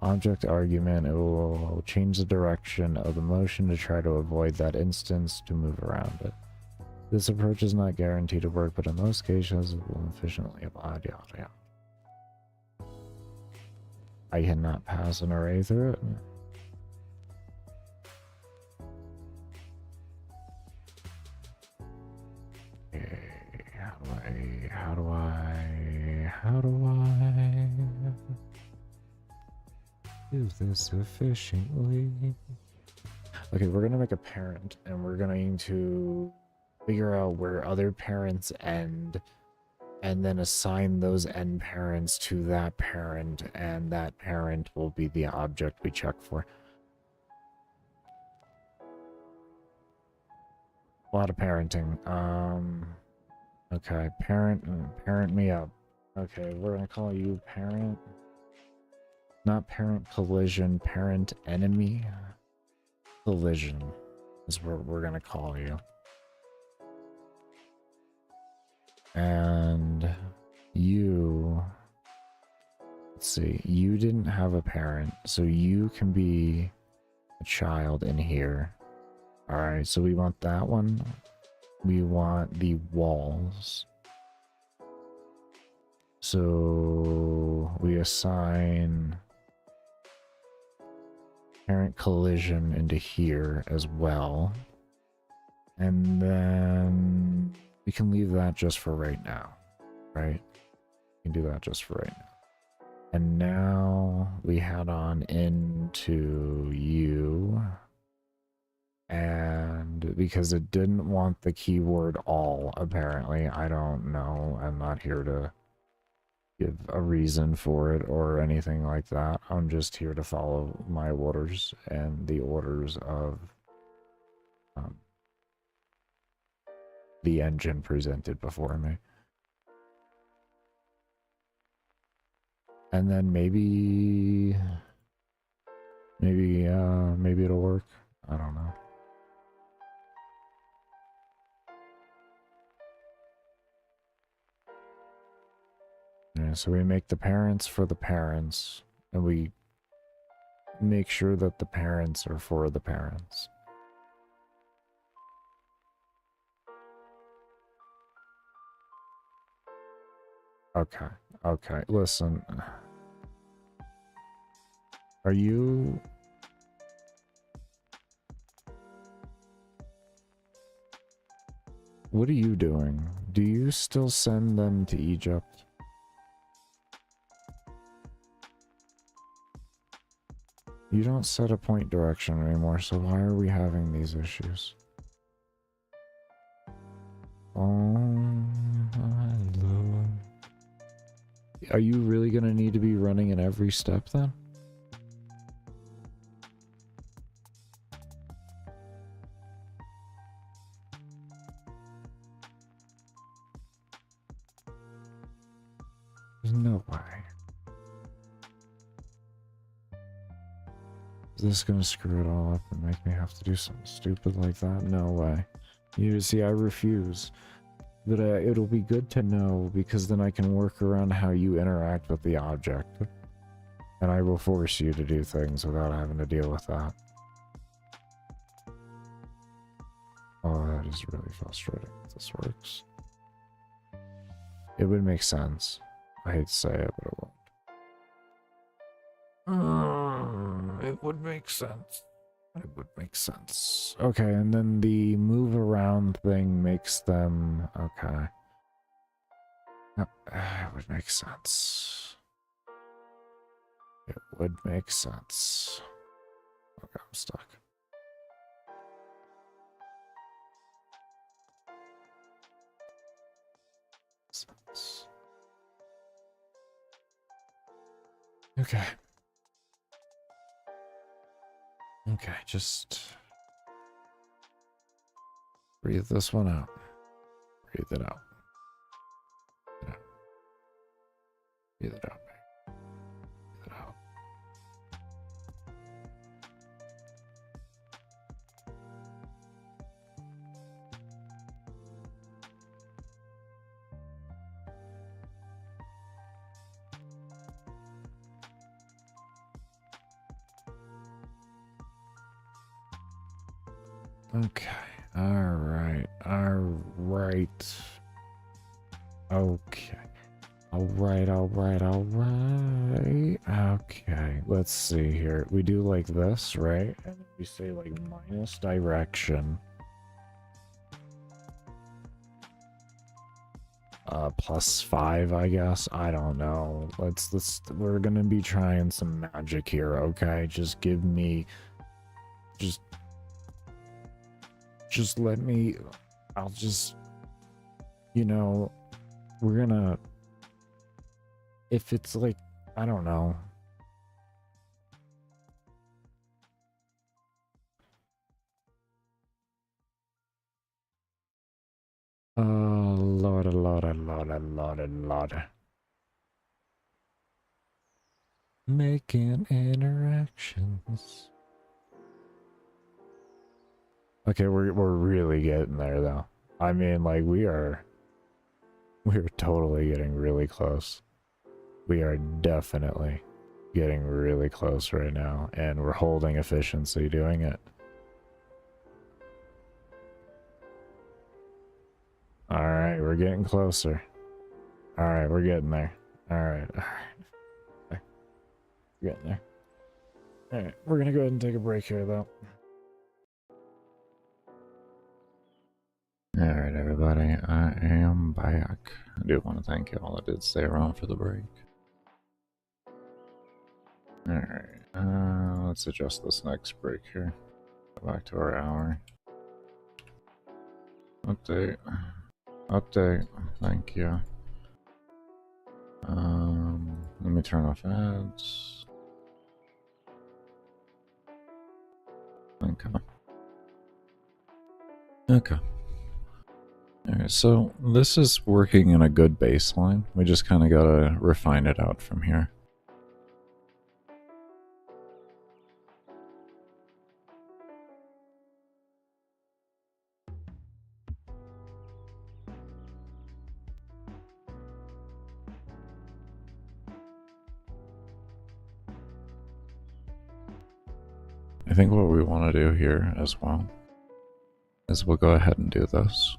[SPEAKER 1] object argument, it will change the direction of the motion to try to avoid that instance to move around it. This approach is not guaranteed to work, but in most cases it will efficiently apply. I cannot pass an array through it. Okay, how do I do this efficiently? Okay, we're gonna make a parent, and we're going to figure out where other parents end, and then assign those end parents to that parent, and that parent will be the object we check for. A lot of parenting. Okay, parent me up. Okay, we're gonna call you parent. Not parent collision, parent enemy collision is what we're gonna call you. And you, let's see, you didn't have a parent, so you can be a child in here. Alright, so we want that one. We want the walls. So we assign parent collision into here as well. And then we can leave that just for right now, right? We can do that just for right now. And now we head on into you. And because it didn't want the keyword all, apparently, I don't know. I'm not here to give a reason for it or anything like that. I'm just here to follow my orders and the orders of the engine presented before me. And then maybe it'll work. I don't know. Yeah, so we make the parents for the parents, and we make sure that the parents are for the parents. Okay. Okay. Listen. Are you... What are you doing? Do you still send them to Egypt? You don't set a point direction anymore, so why are we having these issues? Oh my lord. Are you really gonna need to be running in every step then? There's no way. Is this gonna screw it all up and make me have to do something stupid like that? No way. You see, I refuse. But it'll be good to know, because then I can work around how you interact with the object. And I will force you to do things without having to deal with that. Oh, that is really frustrating if this works. It would make sense. I hate to say it, but it won't. It would make sense. It would make sense. Okay, and then the move around thing makes them... Okay. Yep, it would make sense. It would make sense. Okay, I'm stuck. Sense. Okay. Okay, just breathe this one out. Breathe it out. Breathe it out. Breathe it out. Okay. Alright. Alright. Okay. Alright. Okay. Let's see here. We do like this, right? And we say like minus direction. +5, I guess. I don't know. We're gonna be trying some magic here, okay? Just give me... Just let me... I'll just... You know... We're gonna... If it's like... I don't know. Oh, Lord. Making interactions. Okay, we're really getting there though. I mean, like we're totally getting really close. We are definitely getting really close right now, and we're holding efficiency doing it. All right, we're getting closer. All right, we're getting there. All right. Okay. We're getting there. All right, we're gonna go ahead and take a break here though. Alright everybody, I am back. I do want to thank you all that did stay around for the break. Alright, let's adjust this next break here. Go back to our hour. Update. Update. Thank you. Let me turn off ads. Okay. Okay. Alright, so this is working in a good baseline. We just kind of gotta refine it out from here. I think what we want to do here as well is we'll go ahead and do this.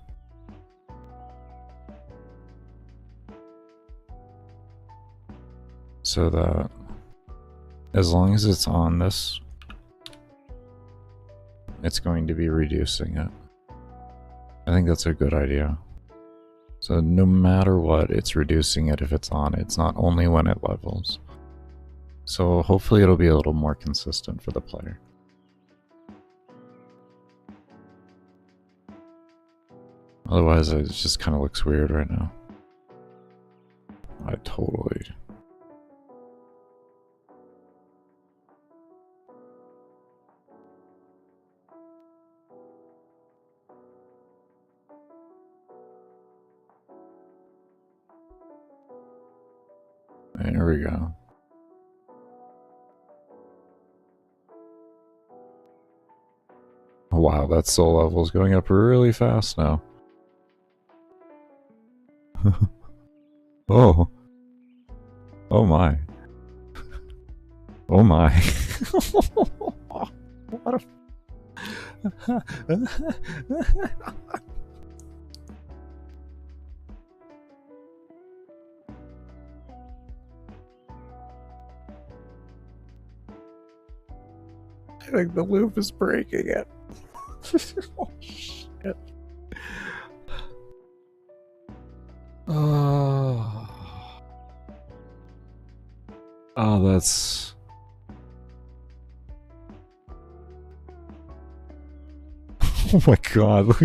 [SPEAKER 1] So that as long as it's on this, it's going to be reducing it. I think that's a good idea. So no matter what, it's reducing it if it's on. It's not only when it levels. So hopefully it'll be a little more consistent for the player. Otherwise, it just kind of looks weird right now. I totally... There we go. Wow, that soul level is going up really fast now. Oh. Oh my. Oh my. What a... I think the loop is breaking it. Oh, shit. Oh, that's... Oh my god.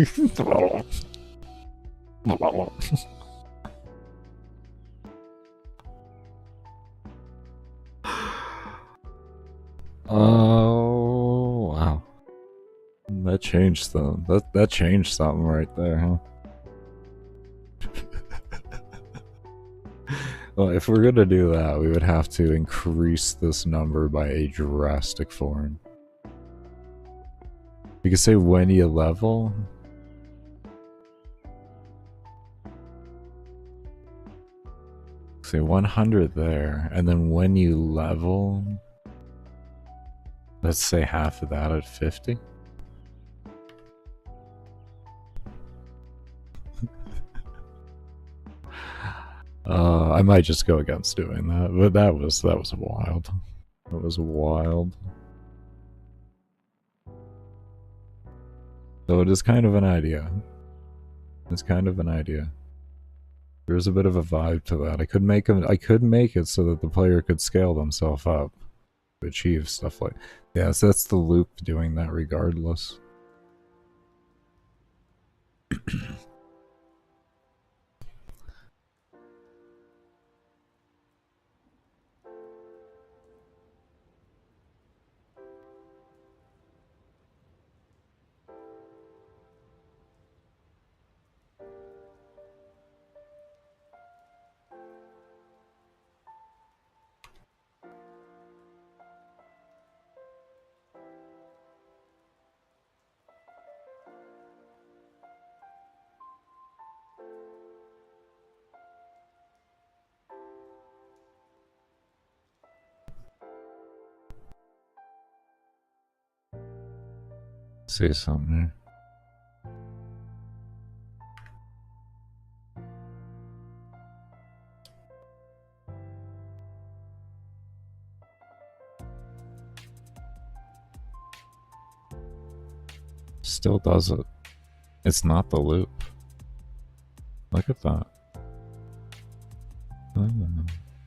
[SPEAKER 1] Oh, wow. That changed that changed something right there, huh? Well, if we're gonna do that, we would have to increase this number by a drastic form. We could say when you level. Say 100 there, and then when you level, let's say half of that at 50. I might just go against doing that, but that was wild. That was wild. So it is kind of an idea. It's kind of an idea. There's a bit of a vibe to that. I could make it so that the player could scale themselves up to achieve stuff like... Yeah, so that's the loop doing that regardless. Say something here. Still does it. It's not the loop. Look at that.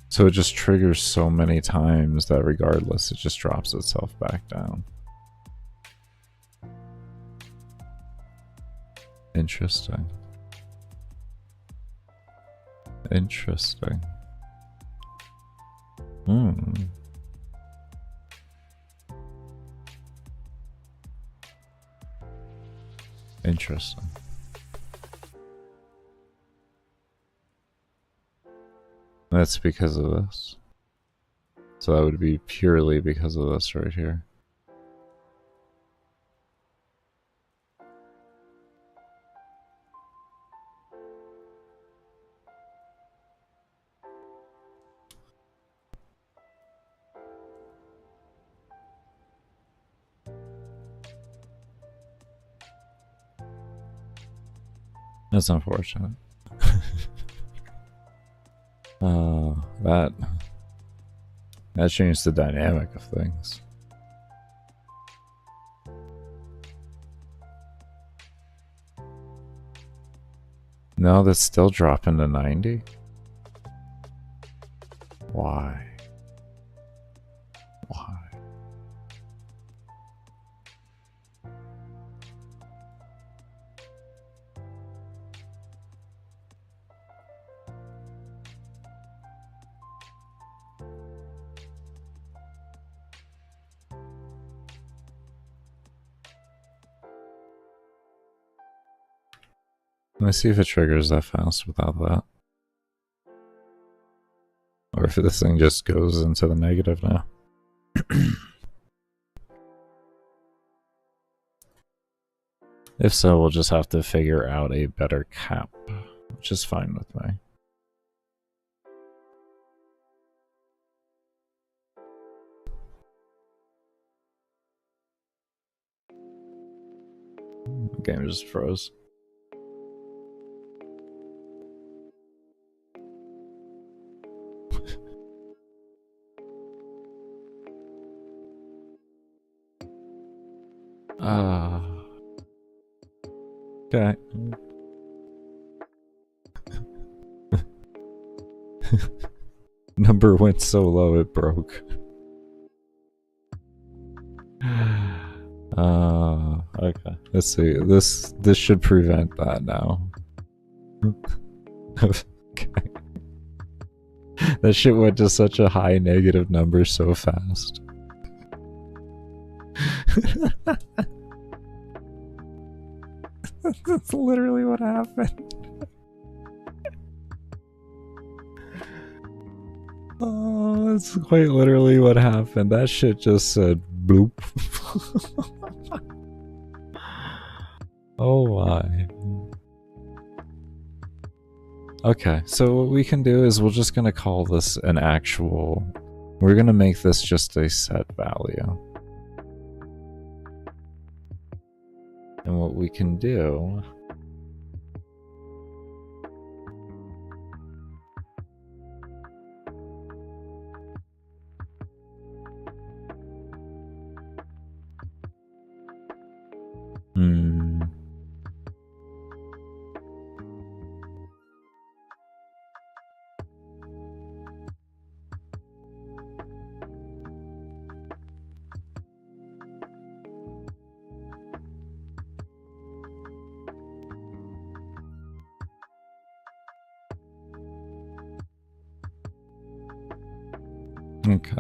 [SPEAKER 1] So it just triggers so many times that regardless, it just drops itself back down. Interesting. Interesting. Interesting. That's because of this. So that would be purely because of this right here. That's unfortunate. That That changed the dynamic of things. No, that's still dropping to 90? Why? Why? Let me see if it triggers that fast without that. Or if this thing just goes into the negative now. If so, we'll just have to figure out a better cap, which is fine with me. The game just froze. Okay. Number went so low it broke. Okay. Let's see. This should prevent that now. Okay. That shit went to such a high negative number so fast. That's literally what happened. Oh, that's quite literally what happened. That shit just said bloop. Oh my. Okay, so what we can do is we're just gonna call this an actual... We're gonna make this just a set value. And what we can do... Okay.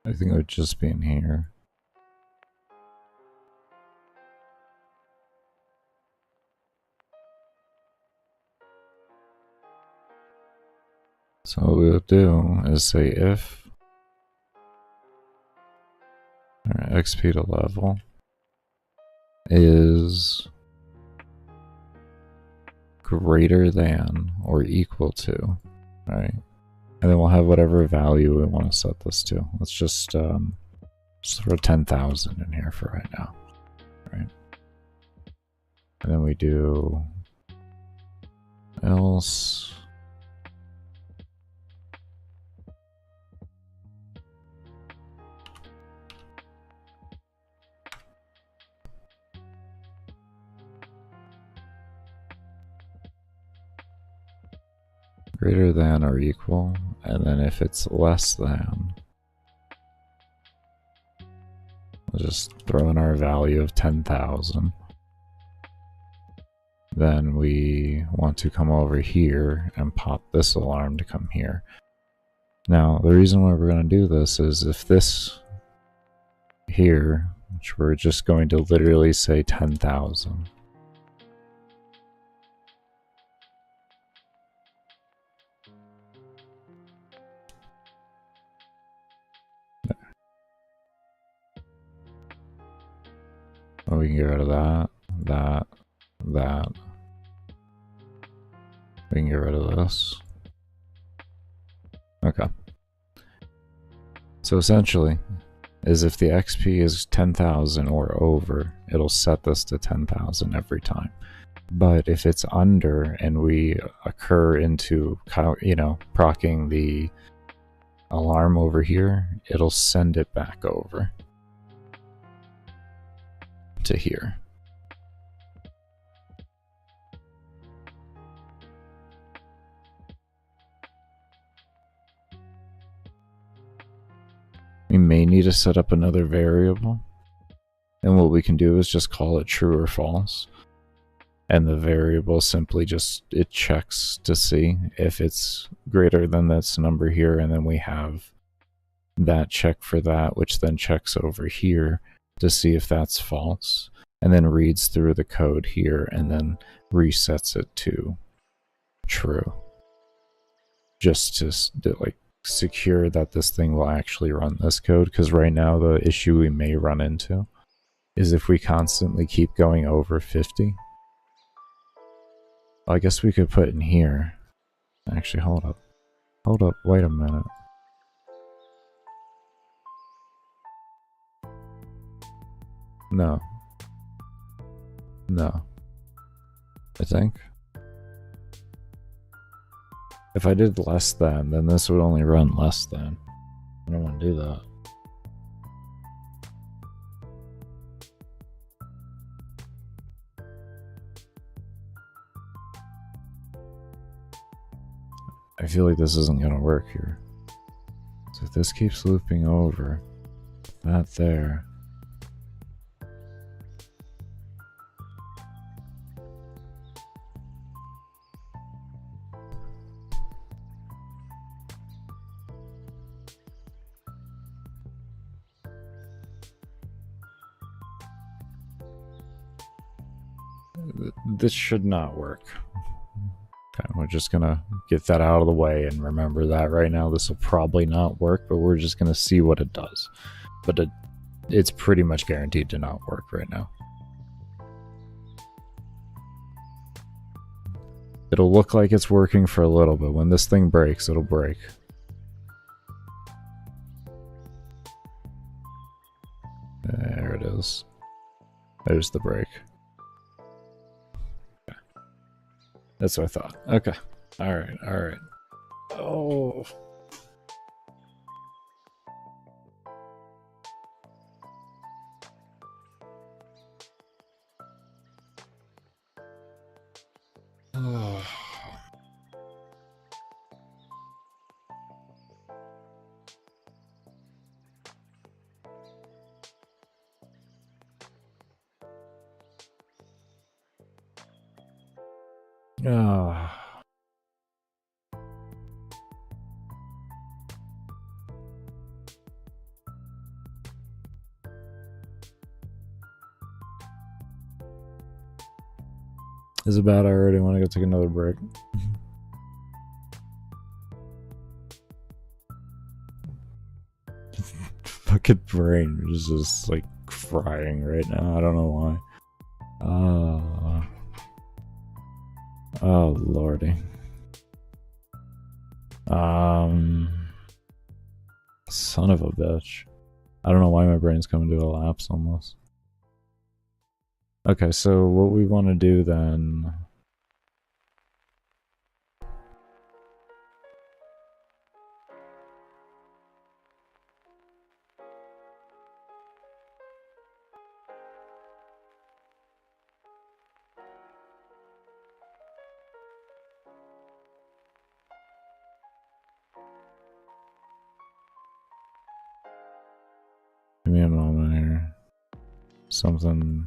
[SPEAKER 1] I think it would just be in here. So what we'll do is say if our XP to level is greater than or equal to, right? And then we'll have whatever value we want to set this to. Let's just throw 10,000 in here for right now, right? And then we do else greater than or equal, and then if it's less than, we'll just throw in our value of 10,000. Then we want to come over here and pop this alarm to come here. Now, the reason why we're going to do this is if this here, which we're just going to literally say 10,000. Well, we can get rid of that, that, We can get rid of this. Okay. So essentially, is if the XP is 10,000 or over, it'll set this to 10,000 every time. But if it's under and we occur into, you know, proccing the alarm over here, it'll send it back over to here. We may need to set up another variable, and what we can do is just call it true or false, and the variable simply just, it checks to see if it's greater than this number here, and then we have that check for that, which then checks over here to see if that's false, and then reads through the code here and then resets it to true, just to like secure that this thing will actually run this code. Because right now the issue we may run into is if we constantly keep going over 50. I guess we could put in here, actually, hold up, wait a minute. No, I think if I did less than, then this would only run less than. I don't want to do that. I feel like this isn't going to work here. So if this keeps looping over, that there. This should not work. Okay, we're just gonna get that out of the way and remember that right now this will probably not work, but we're just gonna see what it does. But it's pretty much guaranteed to not work right now. It'll look like it's working for a little bit. When this thing breaks, it'll break. There it is. There's the break. That's what I thought. Okay. Alright, alright. Oh. Oh. Ah. Is it bad? I already want to go take another break. Fucking brain is just like frying right now. I don't know why. Oh lordy. Son of a bitch. I don't know why my brain's coming to a lapse almost. Okay, so what we want to do then... Give me a moment here. Something...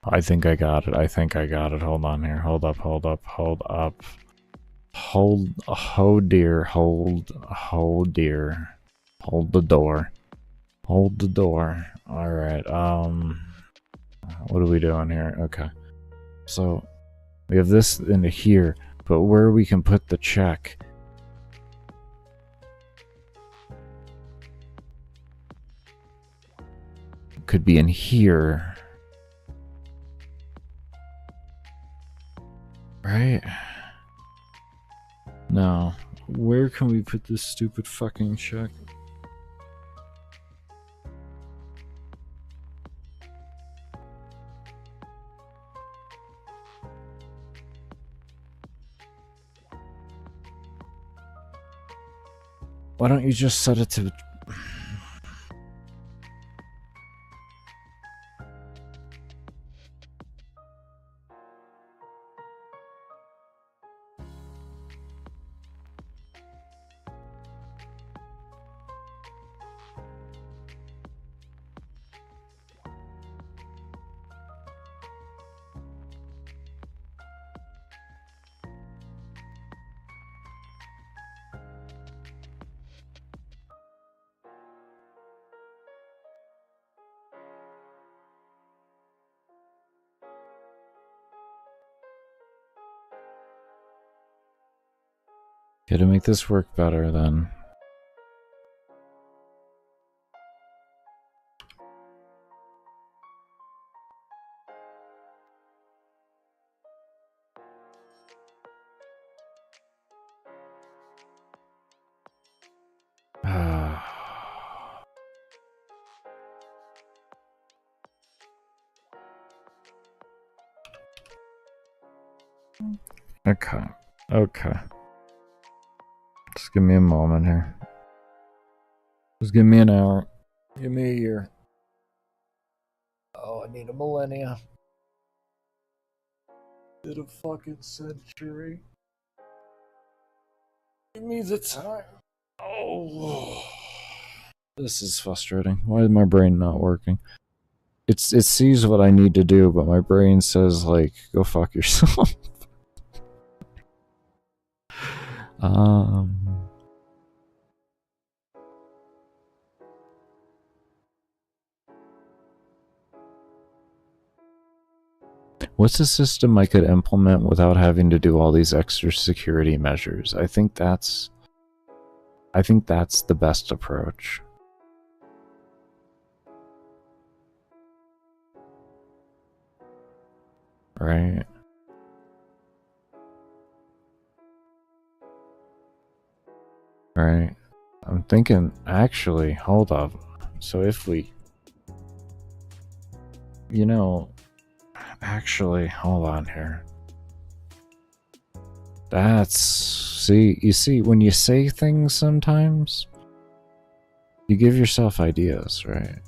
[SPEAKER 1] I think I got it. I think I got it. Hold on here. Hold up, hold up, hold up. Oh dear, oh dear. Hold the door. Hold the door. Alright, what are we doing here? Okay. So, we have this into here, but where we can put the check... could be in here. Right? No. Where can we put this stupid fucking check? Why don't you just set it to... Okay, to make this work better then. Okay. Okay. Just give me a moment here. Just give me an hour. Give me a year. Oh, I need a millennia. Need a fucking century. Give me the time. Oh. This is frustrating. Why is my brain not working? It sees what I need to do, but my brain says, like, go fuck yourself. What's a system I could implement without having to do all these extra security measures? I think that's the best approach. Right? Right. I'm thinking, actually, hold up. So if we, you know, actually, hold on here. You see, when you say things sometimes, you give yourself ideas, right?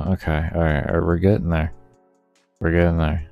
[SPEAKER 1] Okay, alright, we're getting there. We're getting there.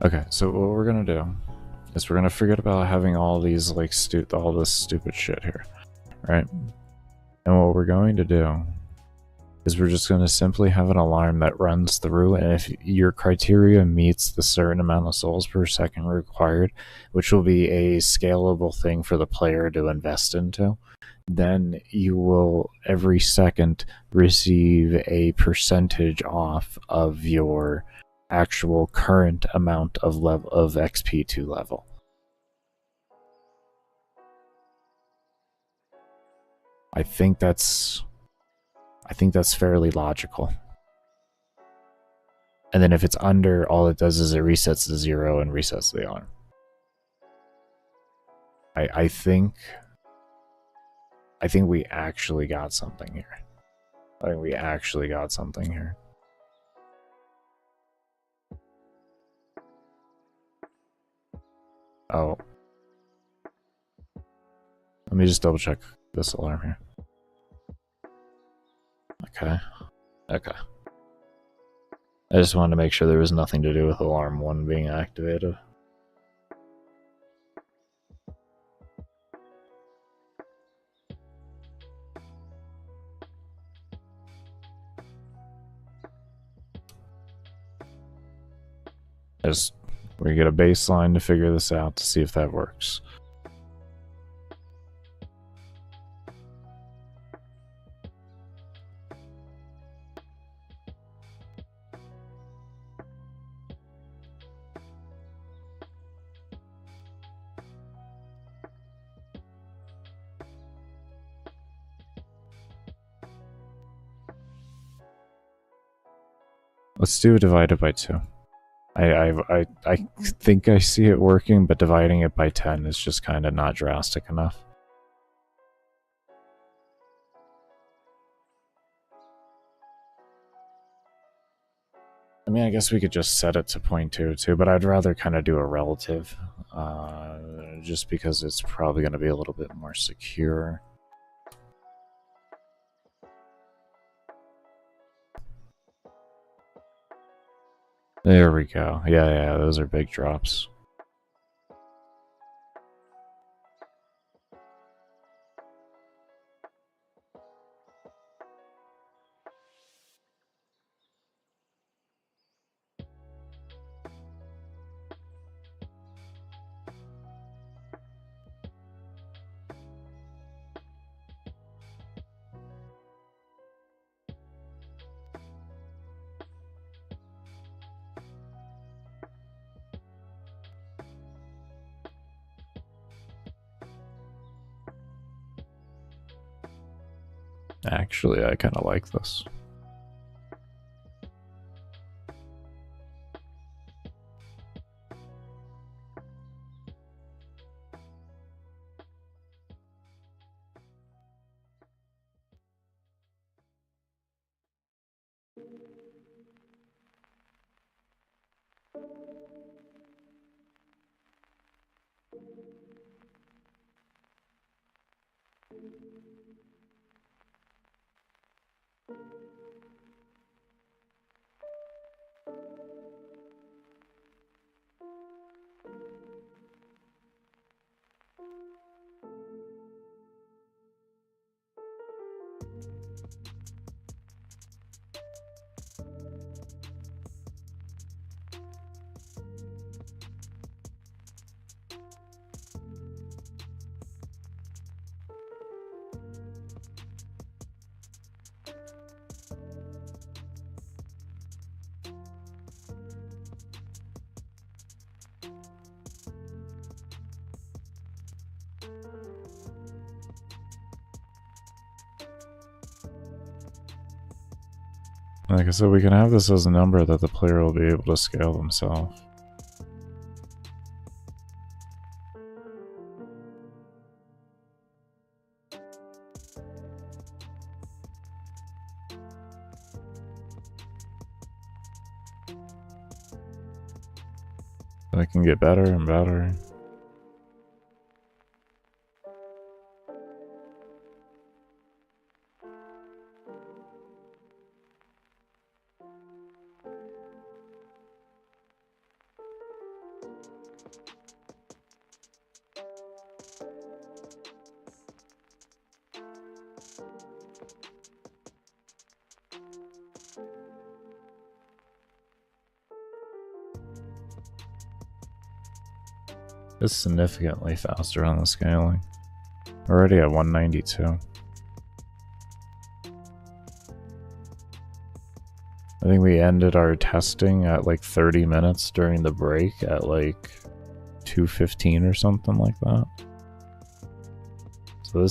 [SPEAKER 1] Okay, so what we're gonna do is we're gonna forget about having all these like all this stupid shit here, right? And what we're going to do is we're just going to simply have an alarm that runs through, and if your criteria meets the certain amount of souls per second required, which will be a scalable thing for the player to invest into, then you will every second receive a percentage off of your actual current amount of level of XP to level. I think that's fairly logical. And then if it's under, all it does is it resets to 0 and resets the alarm. I think we actually got something here. I think we actually got something here. Oh. Let me just double check this alarm here. Okay. Okay. I just wanted to make sure there was nothing to do with alarm 1 being activated. We get a baseline to figure this out to see if that works. Let's do it divided by 2. I think I see it working, but dividing it by 10 is just kind of not drastic enough. I mean, I guess we could just set it to 0.2 too, but I'd rather kind of do a relative, just because it's probably going to be a little bit more secure. There we go. Yeah, those are big drops. Actually, I kind of like this. Like I said, we can have this as a number that the player will be able to scale themselves. It can get better and better. It's significantly faster on the scaling. Already at 192. I think we ended our testing at like 30 minutes during the break at like 2:15 or something like that. So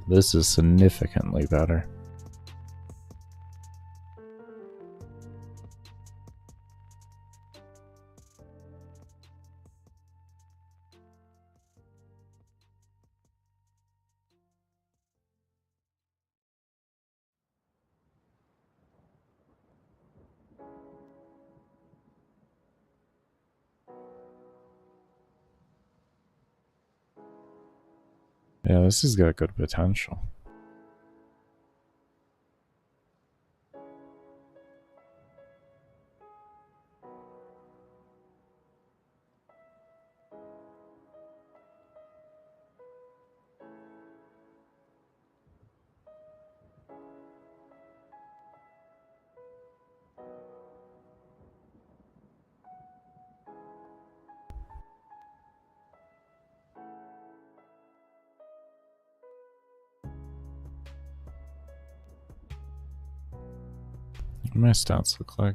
[SPEAKER 1] this is significantly better. Yeah, this has got good potential. What do my stats look like?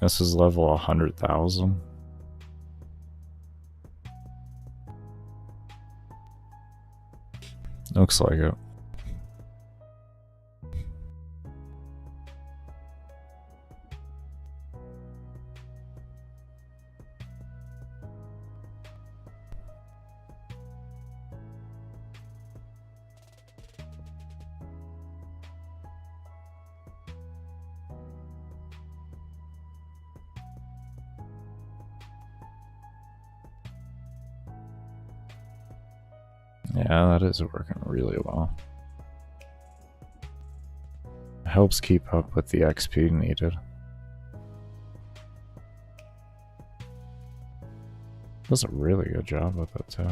[SPEAKER 1] This is level 100,000. Looks like it. Yeah, that is working really well. Helps keep up with the XP needed. Does a really good job with it too.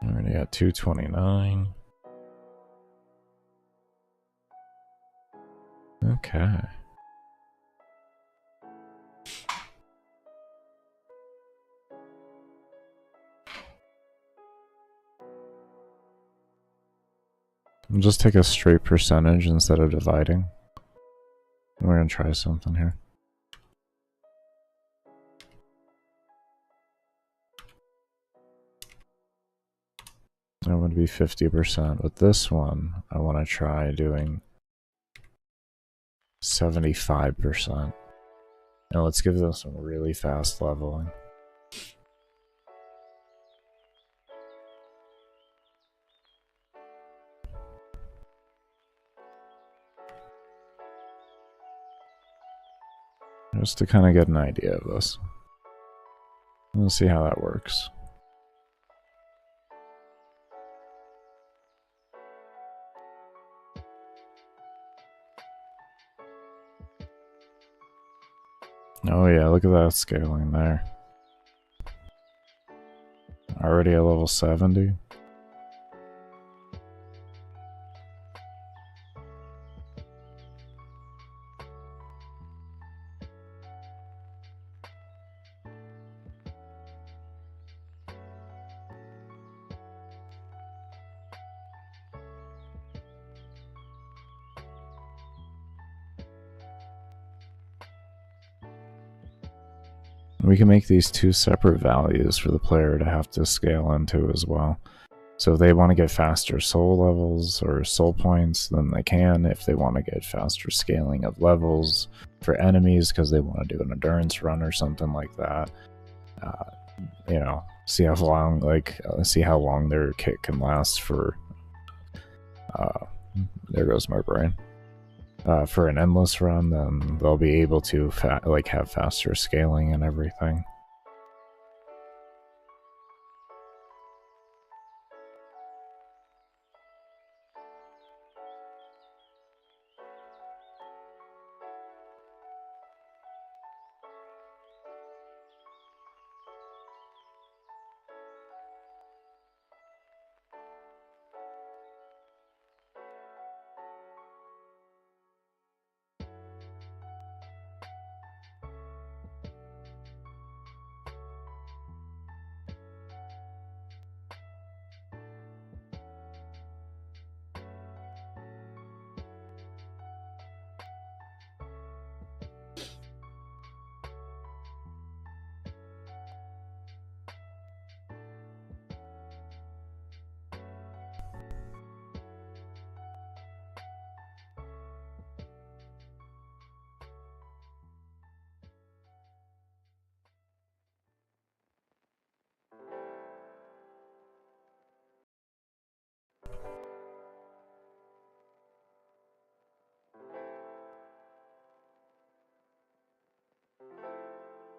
[SPEAKER 1] Already at 229. Okay. We'll just take a straight percentage instead of dividing. We're gonna try something here. That would be 50%. With this one, I want to try doing 75%. Now let's give them some really fast leveling. Just to kind of get an idea of this. We'll see how that works. Oh yeah, look at that scaling there. Already at level 70. We can make these two separate values for the player to have to scale into as well. So if they want to get faster soul levels or soul points, then they can. If they want to get faster scaling of levels for enemies because they want to do an endurance run or something like that, you know, see how long their kit can last for. There goes my brain. for an endless run, then they'll be able to like have faster scaling and everything.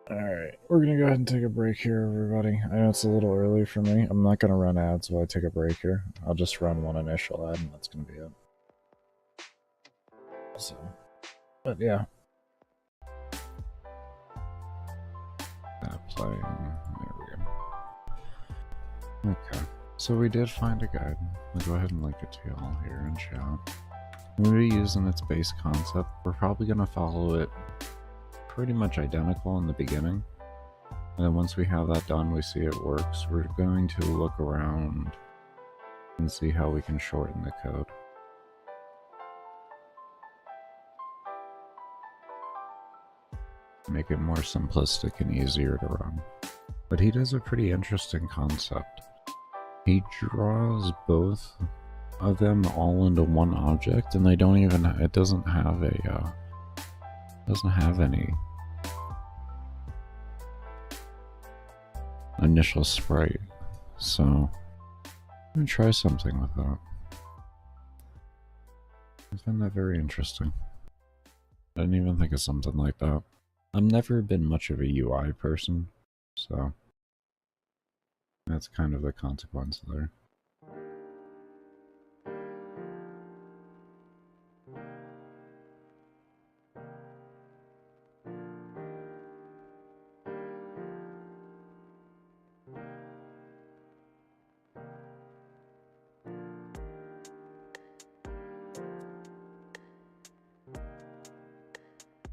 [SPEAKER 1] Alright, we're gonna go ahead and take a break here, everybody. I know it's a little early for me. I'm not gonna run ads while I take a break here. I'll just run one initial ad and that's gonna be it. So, but yeah. Playing. There we go. Okay, so we did find a guide. I'll go ahead and link it to y'all here in chat. I'm gonna be using its base concept. We're probably gonna follow it pretty much identical in the beginning, and then once we have that done, we see it works, we're going to look around and see how we can shorten the code. Make it more simplistic and easier to run. But he does a pretty interesting concept. He draws both of them all into one object, and they don't even, it doesn't have any initial sprite, so I'm gonna try something with that. I find that very interesting. I didn't even think of something like that. I've never been much of a UI person, so that's kind of the consequence there.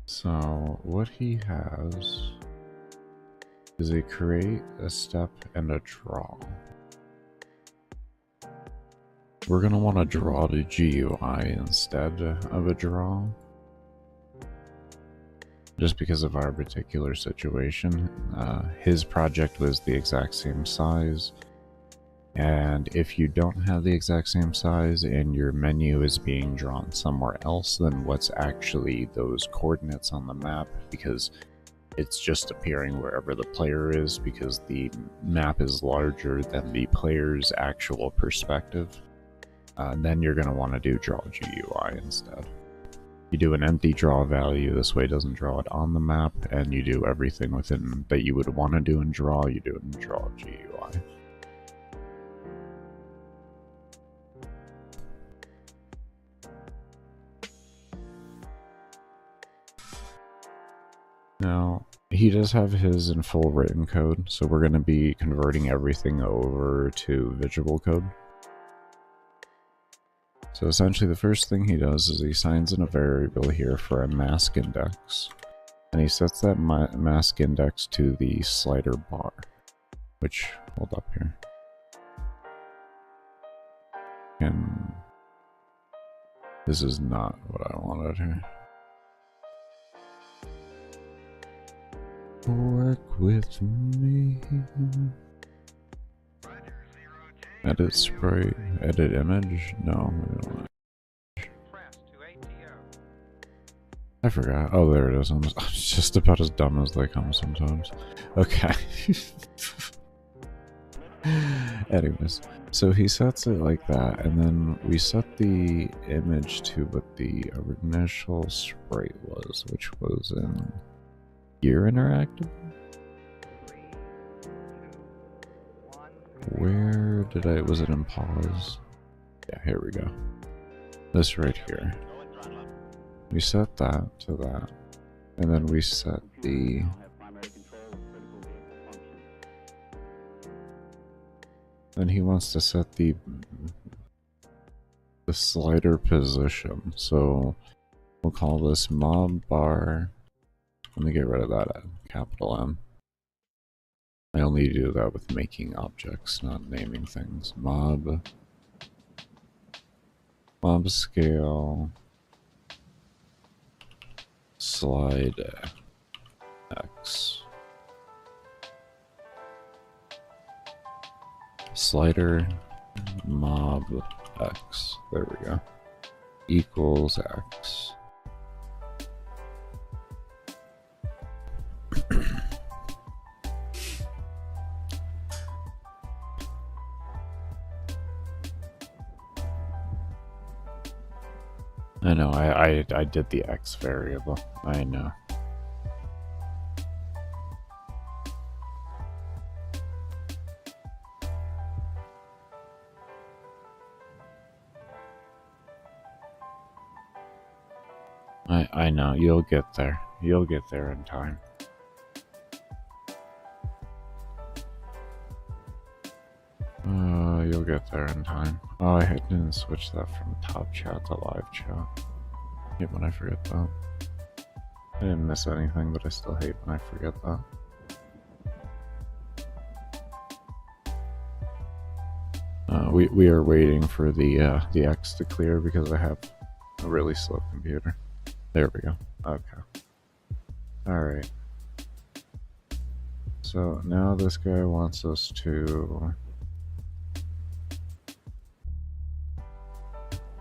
[SPEAKER 1] So what he has is a create, a step, and a draw. We're going to want to draw the GUI instead of a draw, just because of our particular situation. His project was the exact same size, and if you don't have the exact same size and your menu is being drawn somewhere else than what's actually those coordinates on the map, because it's just appearing wherever the player is, because the map is larger than the player's actual perspective, then you're going to want to do draw GUI instead. You do an empty draw value, this way it doesn't draw it on the map, and you do everything within that you would want to do in draw, you do it in draw GUI. Now, he does have his in full written code, so we're going to be converting everything over to visual code. So essentially the first thing he does is he assigns in a variable here for a mask index, and he sets that mask index to the slider bar, which, hold up here, and this is not what I wanted here. Work with me. Edit sprite, edit image? No, we don't want it. I forgot. Oh, there it is. I'm just about as dumb as they come sometimes. Okay. Anyways, so he sets it like that, and then we set the image to what the initial sprite was, which was in Gear Interactive. Where did I, was it in pause? Yeah, here we go. This right here. We set that to that, and then we set the then he wants to set the slider position. So we'll call this mob bar. Let me get rid of that capital M. I only do that with making objects, not naming things. Mob scale slide X. Slider mob X. There we go. Equals X. I know, I did the X variable. I know. I know, you'll get there. You'll get there in time. You'll get there in time. Oh, I didn't switch that from top chat to live chat. I hate when I forget that. I didn't miss anything, but I still hate when I forget that. We are waiting for the X to clear because I have a really slow computer. There we go. Okay. Alright. So now this guy wants us to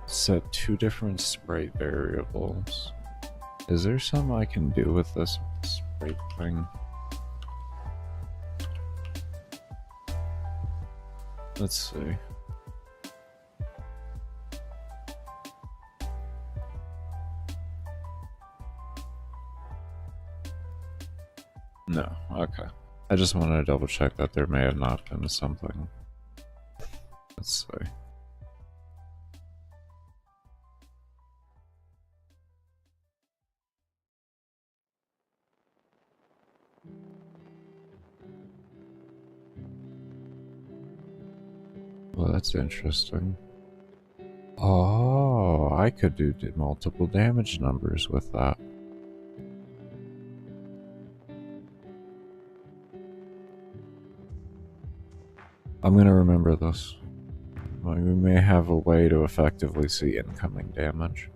[SPEAKER 1] set two different sprite variables. Is there something I can do with this sprite thing? Let's see. No, okay. I just wanted to double check that there may have not been something. Let's see. Well, that's interesting. Oh, I could do multiple damage numbers with that. I'm gonna remember this. We may have a way to effectively see incoming damage.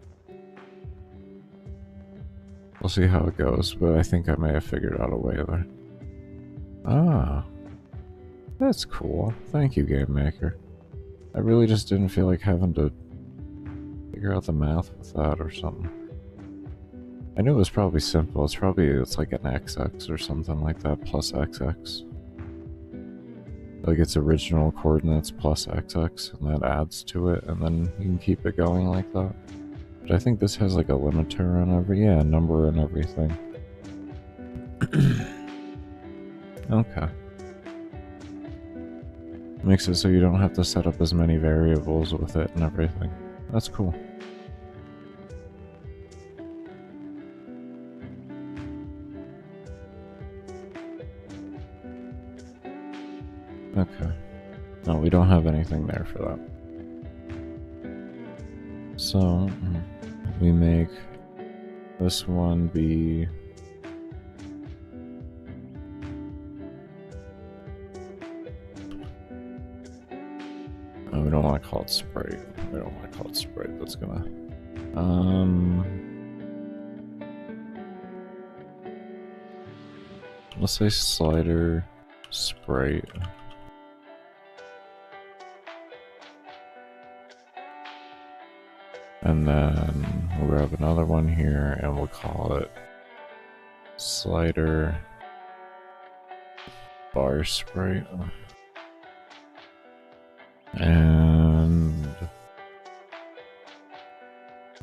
[SPEAKER 1] We'll see how it goes, but I think I may have figured out a way there. Ah. That's cool. Thank you, Game Maker. I really just didn't feel like having to figure out the math with that or something. I knew it was probably simple. It's like an XX or something like that, plus XX. Like its original coordinates plus XX, and that adds to it, and then you can keep it going like that. But I think this has like a limiter on every, number and everything. Okay. Makes it so you don't have to set up as many variables with it and everything. That's cool. Okay. No, we don't have anything there for that. So, we make this one be... Oh, we don't want to call it sprite. We don't want to call it sprite. That's gonna... Let's say slider sprite. And then we'll grab another one here and we'll call it slider bar sprite. And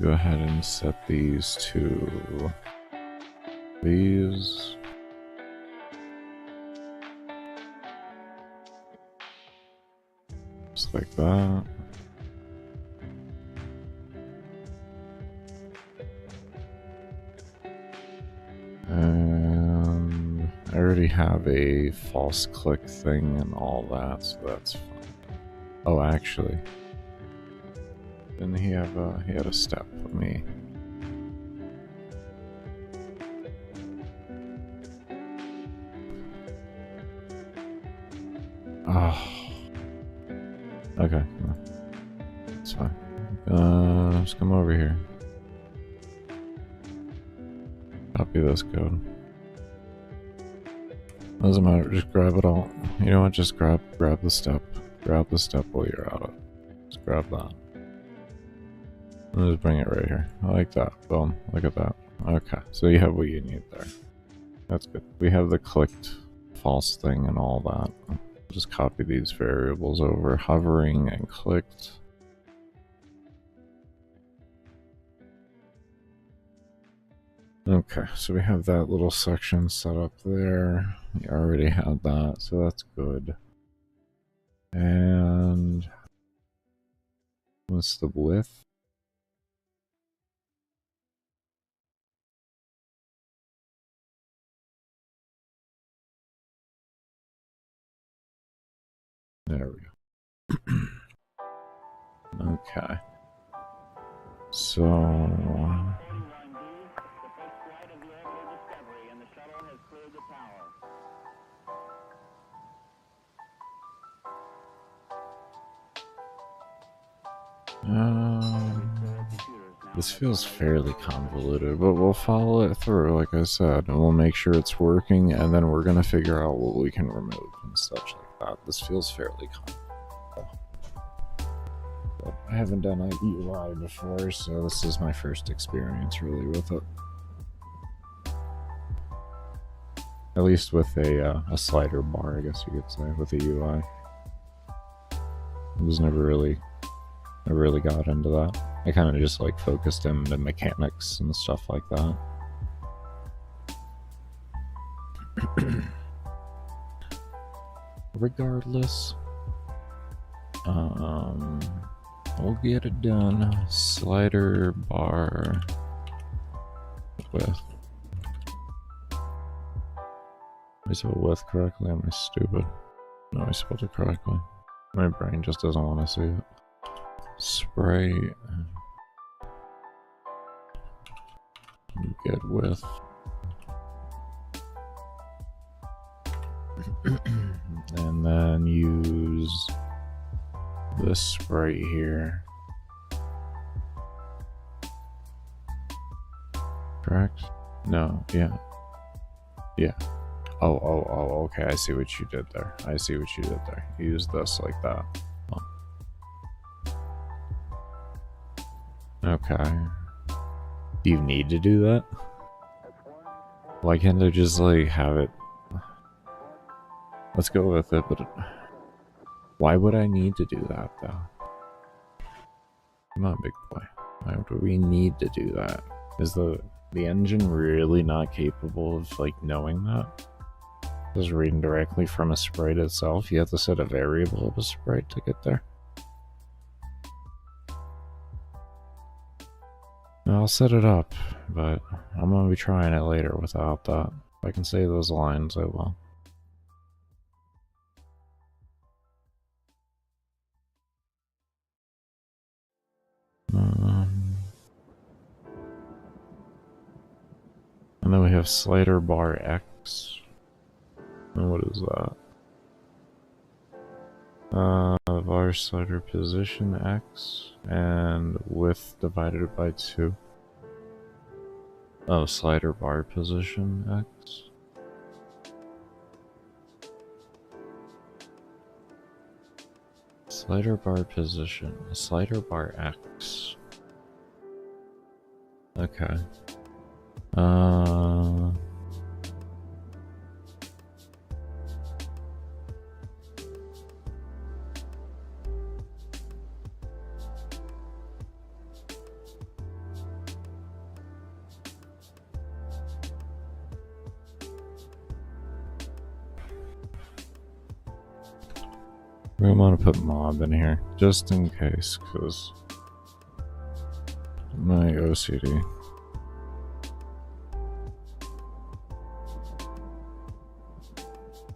[SPEAKER 1] go ahead and set these to these. Just like that. And I already have a false click thing and all that, so that's fine. Oh, actually, didn't he have he had a step with me? Oh. Okay, no. It's fine. Let's come over here. Copy this code. Doesn't matter, just grab it all. You know what, just grab the step. Grab the step while you're at it. Just grab that. And just bring it right here. I like that. Boom. Look at that. Okay, so you have what you need there. That's good. We have the clicked false thing and all that. Just copy these variables over, hovering and clicked. Okay, so we have that little section set up there. We already had that, so that's good. And what's the width? There we go. Okay. So this feels fairly convoluted, but we'll follow it through, like I said, and we'll make sure it's working, and then we're gonna figure out what we can remove and such like that. This feels fairly convoluted. But I haven't done a UI before, so this is my first experience really with it. At least with a slider bar, I guess you could say, with a UI. I was never really got into that. I kind of just like focused in the mechanics and stuff like that. Regardless, we'll get it done. Slider bar width. I spelled width correctly? Am I stupid? No, I spelled it correctly. My brain just doesn't want to see it. Spray. Get width. And then use this sprite here. Correct? No, yeah. Yeah. Oh, okay, I see what you did there. I see what you did there. Use this like that. Oh. Okay. Do you need to do that? Why can't I just, like, have it? Let's go with it, but why would I need to do that, though? Come on, big boy. Why do we need to do that? Is the engine really not capable of, like, knowing that? Just reading directly from a sprite itself? You have to set a variable of a sprite to get there? I'll set it up, but I'm gonna be trying it later without that. If I can say those lines, I will. And then we have slider bar X. And what is that? Var slider position X and width divided by 2. Oh, slider bar position X. Slider bar position, slider bar X. Okay. We want to put mob in here, just in case, because my OCD.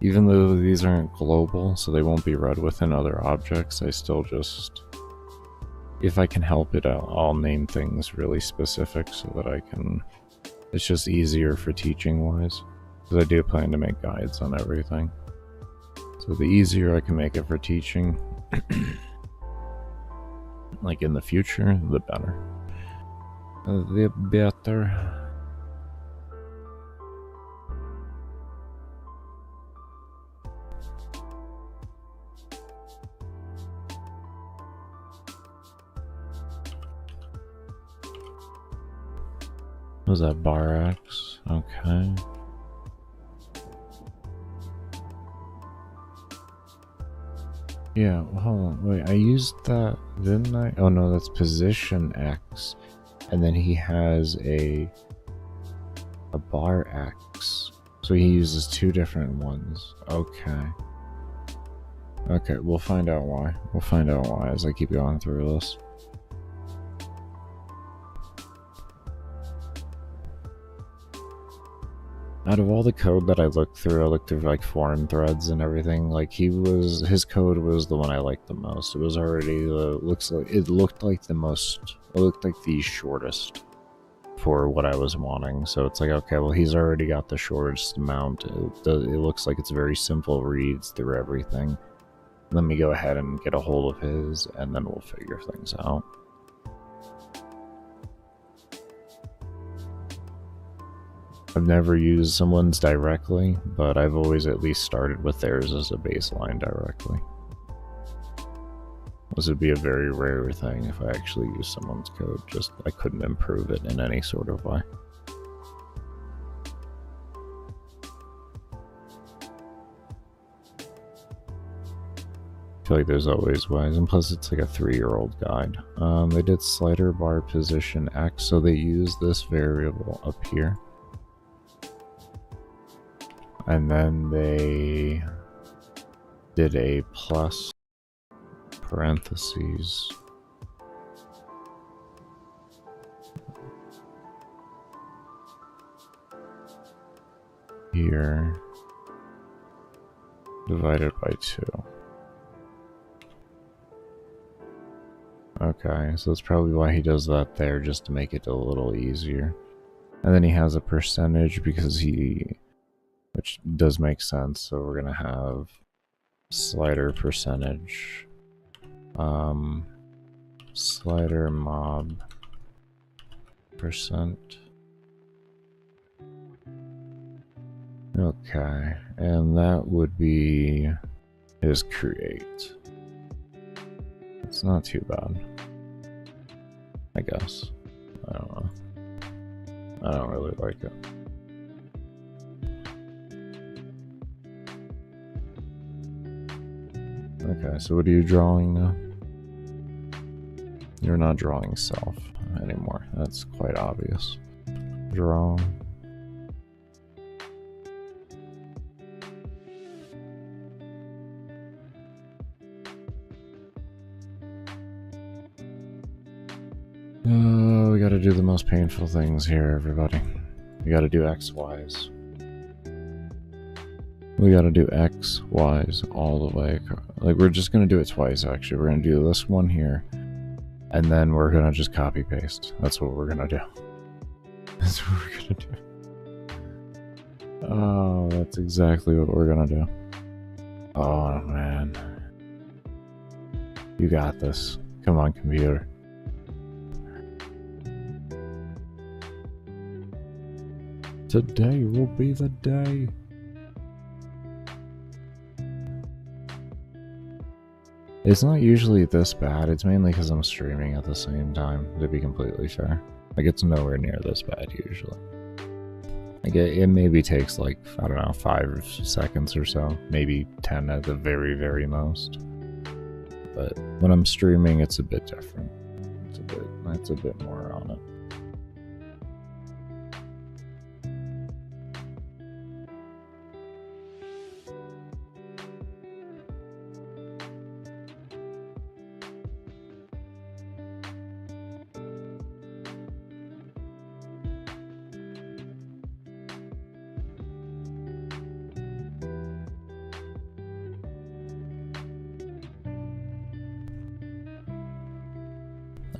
[SPEAKER 1] Even though these aren't global, so they won't be read within other objects, I still just, if I can help it, I'll name things really specific so that I can, it's just easier for teaching wise, because I do plan to make guides on everything. So the easier I can make it for teaching, like in the future, the better. The better. Was that bar X? Okay. Yeah, hold on. Wait, I used that, didn't I? Oh no, that's position X. And then he has a bar X. So he uses two different ones. Okay. Okay, we'll find out why. We'll find out why as I keep going through this. Out of all the code that I looked through like foreign threads and everything. Like his code was the one I liked the most. It was already it looked like the shortest for what I was wanting. So it's like, okay, well he's already got the shortest amount. It looks like it's very simple reads through everything. Let me go ahead and get a hold of his, and then we'll figure things out. I've never used someone's directly, but I've always at least started with theirs as a baseline directly. This would be a very rare thing if I actually used someone's code, just I couldn't improve it in any sort of way. I feel like there's always ways, and plus it's like a 3-year-old guide. They did slider bar position X, so they use this variable up here. And then they did a plus parentheses here divided by 2. Okay, so that's probably why he does that there, just to make it a little easier. And then he has a percentage because which does make sense, so we're gonna have slider percentage, slider mob percent. Okay, and that would be his create. It's not too bad, I guess. I don't know. I don't really like it. Okay, so what are you drawing now? You're not drawing self anymore. That's quite obvious. Draw. We gotta do the most painful things here, everybody. We gotta do X, Ys. We gotta do X, Ys all the way. Like, we're just gonna do it twice, actually. We're gonna do this one here, and then we're gonna just copy paste. That's what we're gonna do. That's what we're gonna do. Oh, that's exactly what we're gonna do. Oh, man. You got this. Come on, computer. Today will be the day. It's not usually this bad. It's mainly because I'm streaming at the same time, to be completely fair. Like, it's nowhere near this bad usually. Like, it maybe takes like, I don't know, 5 seconds or so. Maybe 10 at the very, very most. But when I'm streaming, it's a bit different. It's a bit more on it.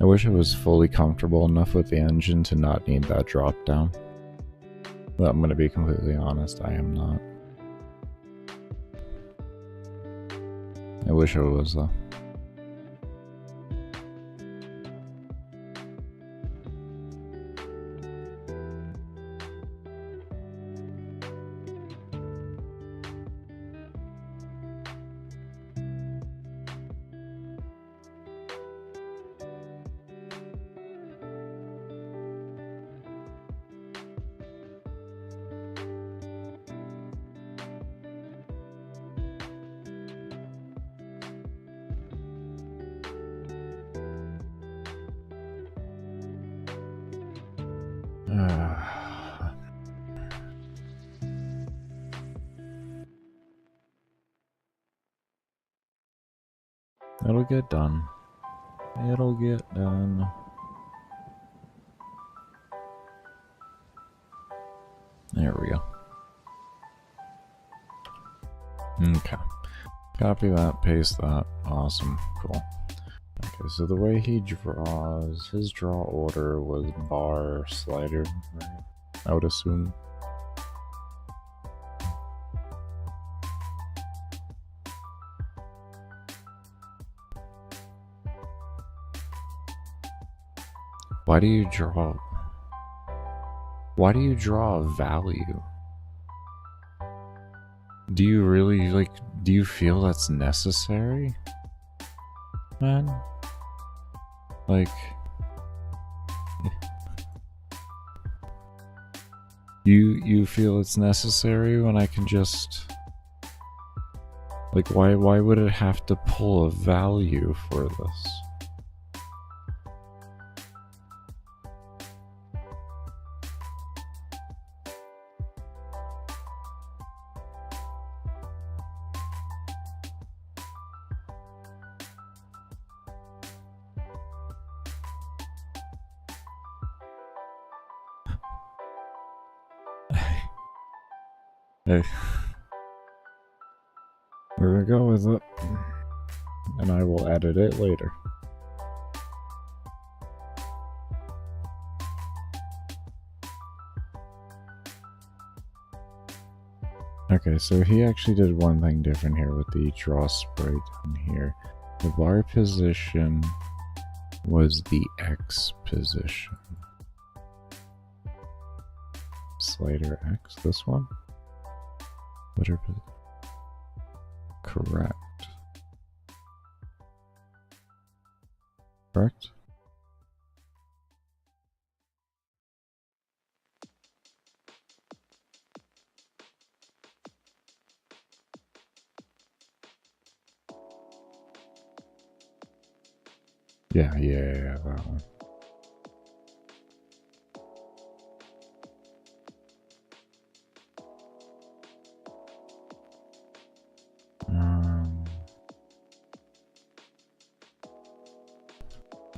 [SPEAKER 1] I wish I was fully comfortable enough with the engine to not need that drop down. But I'm gonna be completely honest, I am not. I wish I was though. It'll get done. It'll get done. There we go. Okay. Copy that, paste that. Awesome. Cool. Okay, so the way he draws, his draw order was bar slider, right? I would assume. Why do you draw a value? Do you really, like, do you feel that's necessary? Man? Like, you feel it's necessary when I can just, like, why would it have to pull a value for this? Hey, we're gonna go with it, and I will edit it later. Okay, so he actually did one thing different here with the draw sprite in here. The bar position was the X position. Slider X, this one? Correct. Correct? Yeah, that one.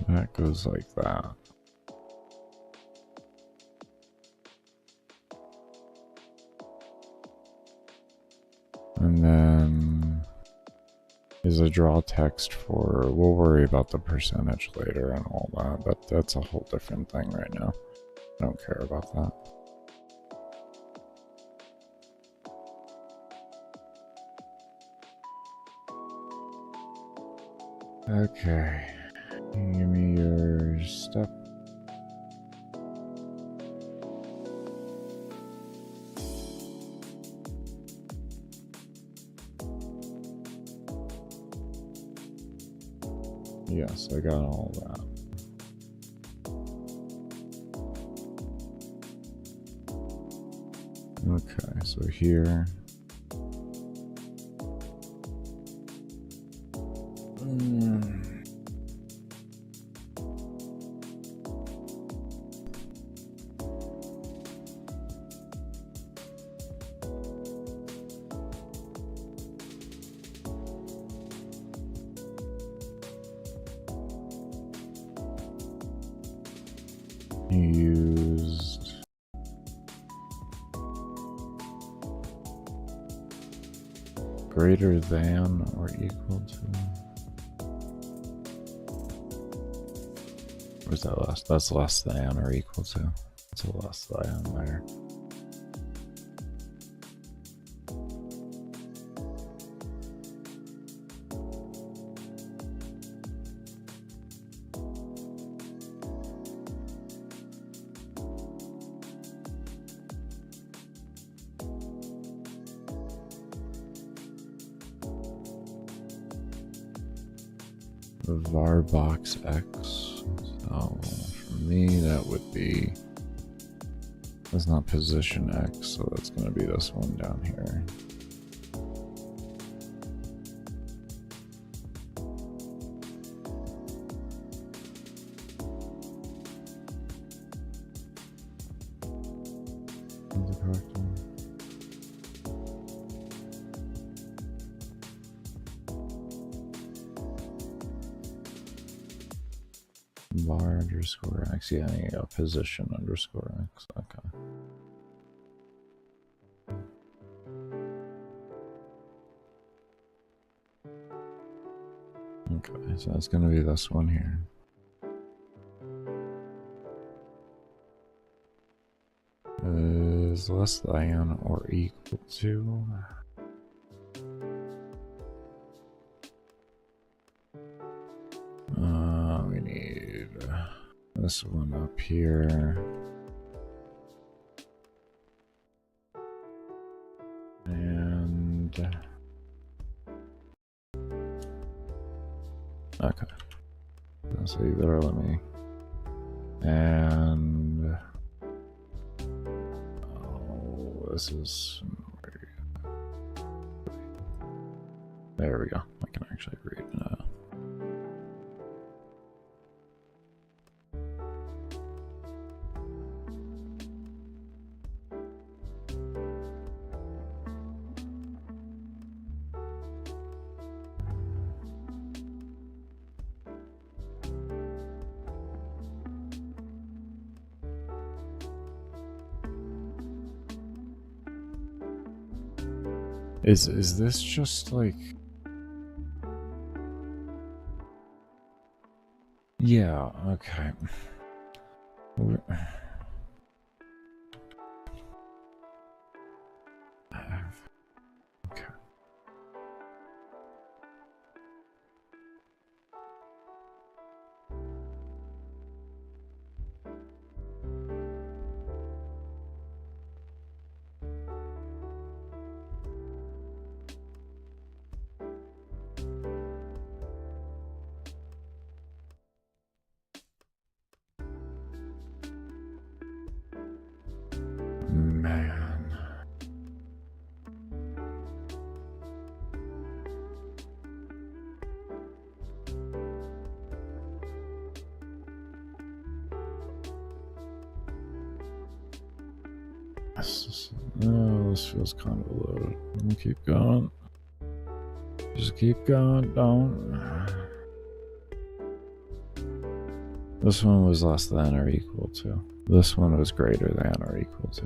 [SPEAKER 1] That goes like that. And then is a draw text for, we'll worry about the percentage later and all that, but that's a whole different thing right now. I don't care about that. Okay, give me your step. Yes, I got all that. Okay, so here. Used greater than or equal to. Where's that less? That's less than or equal to. It's a less than there. Var box X. So for me, that would be. That's not position X, so that's going to be this one down here. That's the correct one. Var underscore X, yeah, position underscore X, okay. Okay, so that's going to be this one here. Is less than or equal to. We need this one up here. And okay. So you better let me. And oh, this is. There we go. I can actually read now. Is this just like? Yeah, okay. Okay. Man. This feels convoluted. Let me keep going. Just keep going, don't. This one was less than or equal to. This one was greater than or equal to.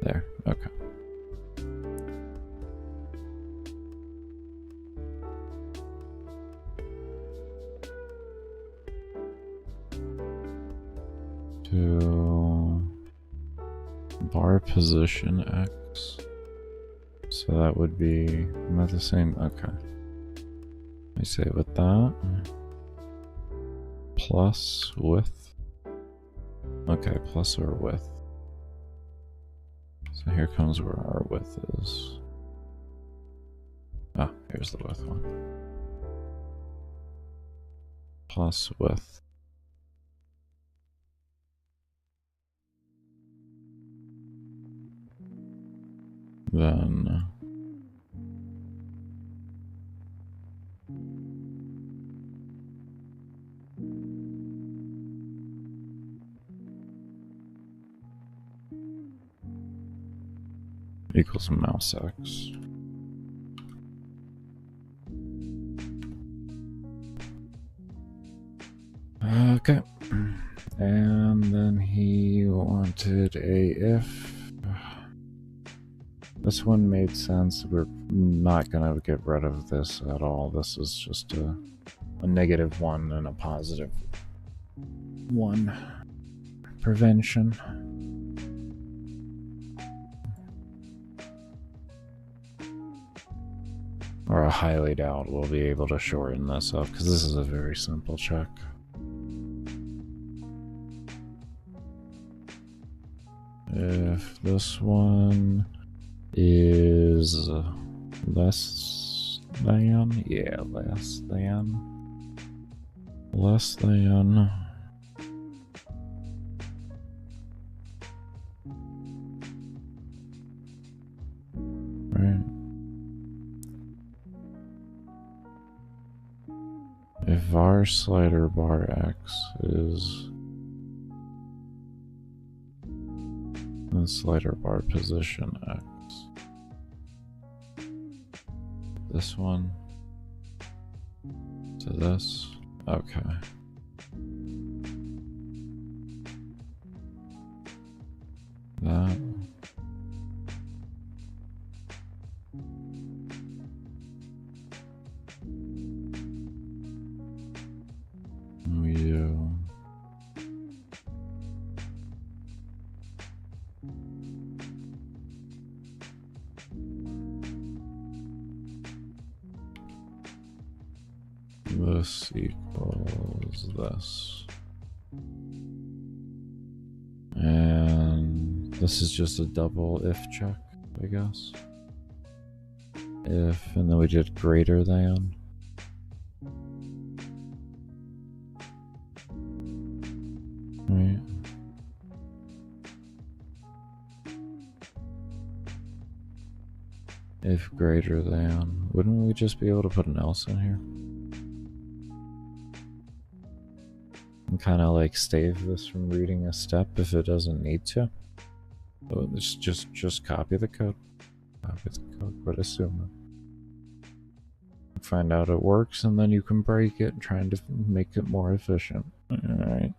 [SPEAKER 1] There, okay. To bar position X. So that would be, am I the same? Okay. Let me say it with that. Plus width. Okay, plus or width. So here comes where our width is. Ah, here's the width one. Plus width. Then equals mouse X. Okay. And then he wanted a if. This one made sense. We're not gonna get rid of this at all. This is just a negative one and a positive one prevention. Or I highly doubt we'll be able to shorten this up, because this is a very simple check. If this one is less than, yeah, less than, right? If var slider bar x is the slider bar position x, this one to this, okay. That. We do. This equals this. And this is just a double if check, I guess. If, and then we did greater than. Right. If greater than, wouldn't we just be able to put an else in here? And kind of like stave this from reading a step if it doesn't need to. So it's just copy the code. Copy the code, but assume it. Find out it works, and then you can break it, trying to make it more efficient. Alright.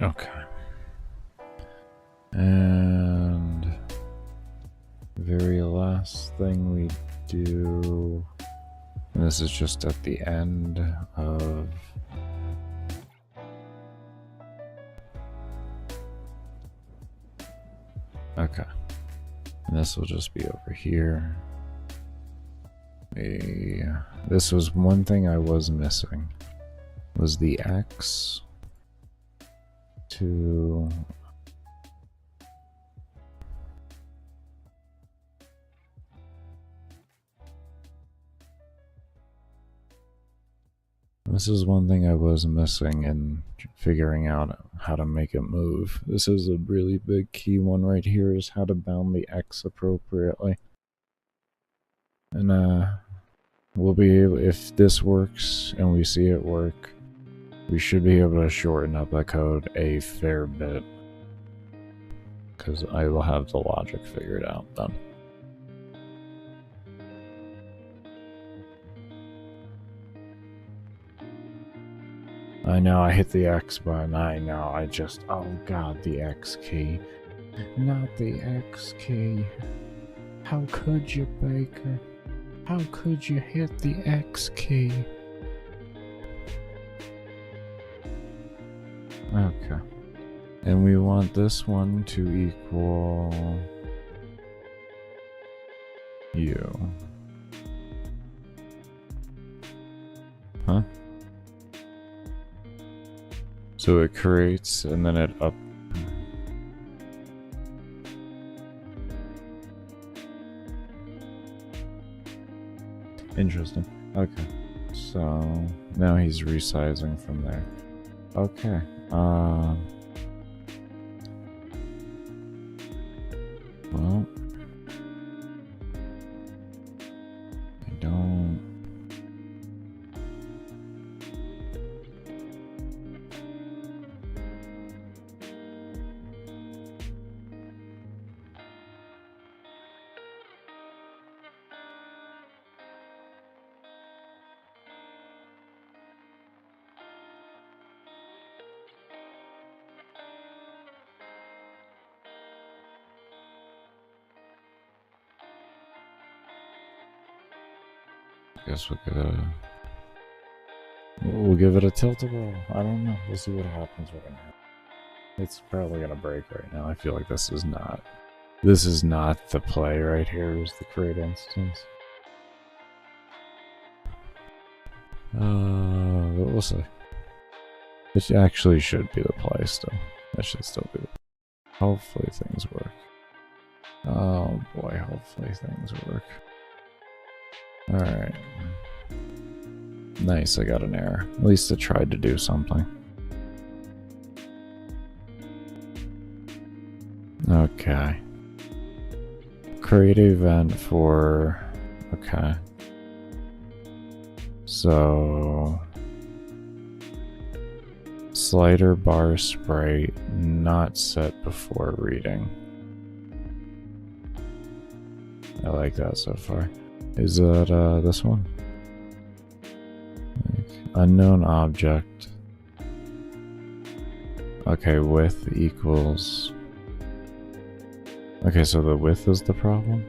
[SPEAKER 1] Okay. And very last thing we do, and this is just at the end of okay. And this will just be over here. This was one thing I was missing, was the X to this is one thing I was missing in figuring out how to make it move. This is a really big key one right here, is how to bound the X appropriately. And we'll be able, if this works and we see it work, we should be able to shorten up that code a fair bit. Because I will have the logic figured out then. I know, I hit the X button. I know, I just... Oh god, the X key. Not the X key. How could you, Baker? How could you hit the X key? Okay. And we want this one to equal... you. Huh? So it creates and then it up. Interesting. Okay. So now he's resizing from there. Okay. Well, I don't. Guess we'll give it a tiltable. I don't know. We'll see what happens right now. It's probably gonna break right now. I feel like this is not the play right here. Is the create instance. But we'll see. It actually should be the play still. That should still be. Hopefully things work. Oh boy, hopefully things work. Alright. Nice, I got an error. At least it tried to do something. Okay. Create event for... Okay. So... Slider bar sprite not set before reading. I like that so far. Is that this one? Like, unknown object. Okay, width equals... Okay, so the width is the problem?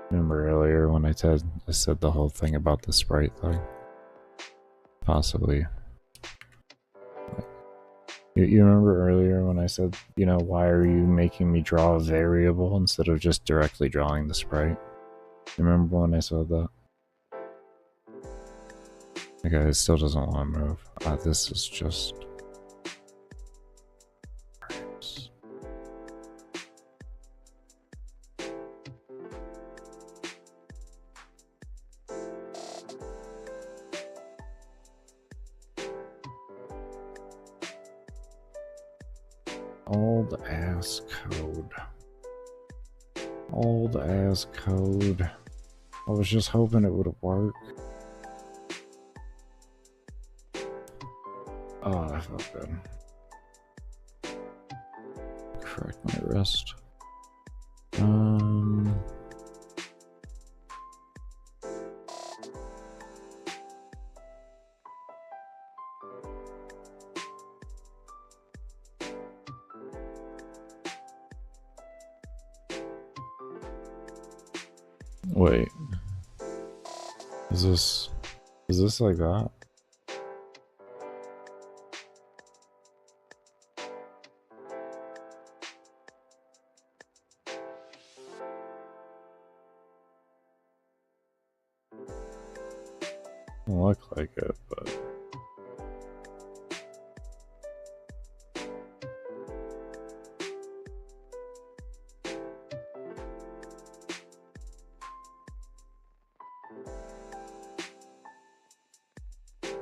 [SPEAKER 1] Remember earlier when I said the whole thing about the sprite thing? Possibly. You remember earlier when I said, you know, why are you making me draw a variable instead of just directly drawing the sprite? You remember when I said that? Okay, it still doesn't want to move. This is just... Old ass code. Old ass code. I was just hoping it would work. Oh, that felt good. Correct my wrist. Wait. Is this... Is this like that? Doesn't look like it, but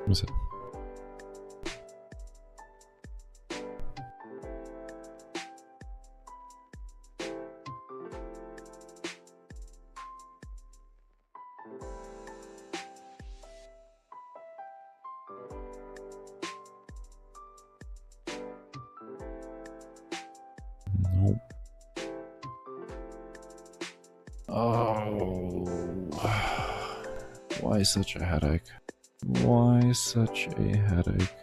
[SPEAKER 1] what's it? Nope. Oh, why such a headache? Why such a headache?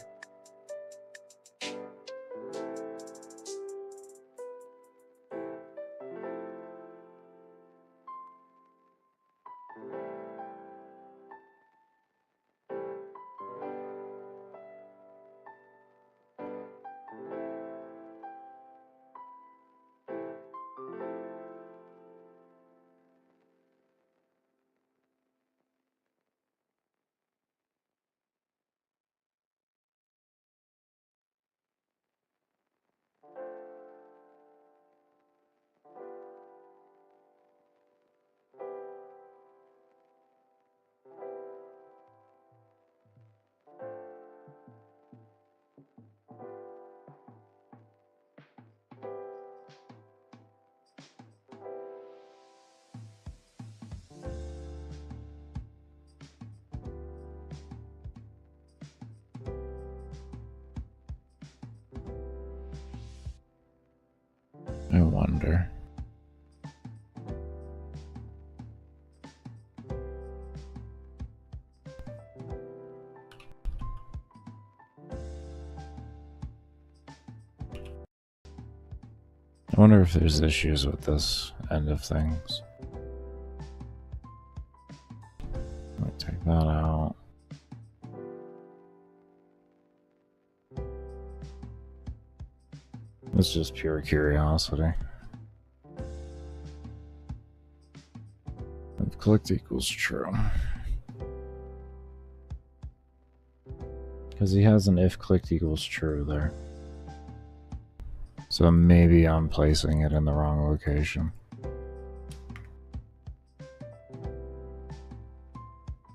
[SPEAKER 1] I wonder. I wonder if there's issues with this end of things. Let me take that out. It's just pure curiosity. If clicked equals true. Because he has an if clicked equals true there. So maybe I'm placing it in the wrong location.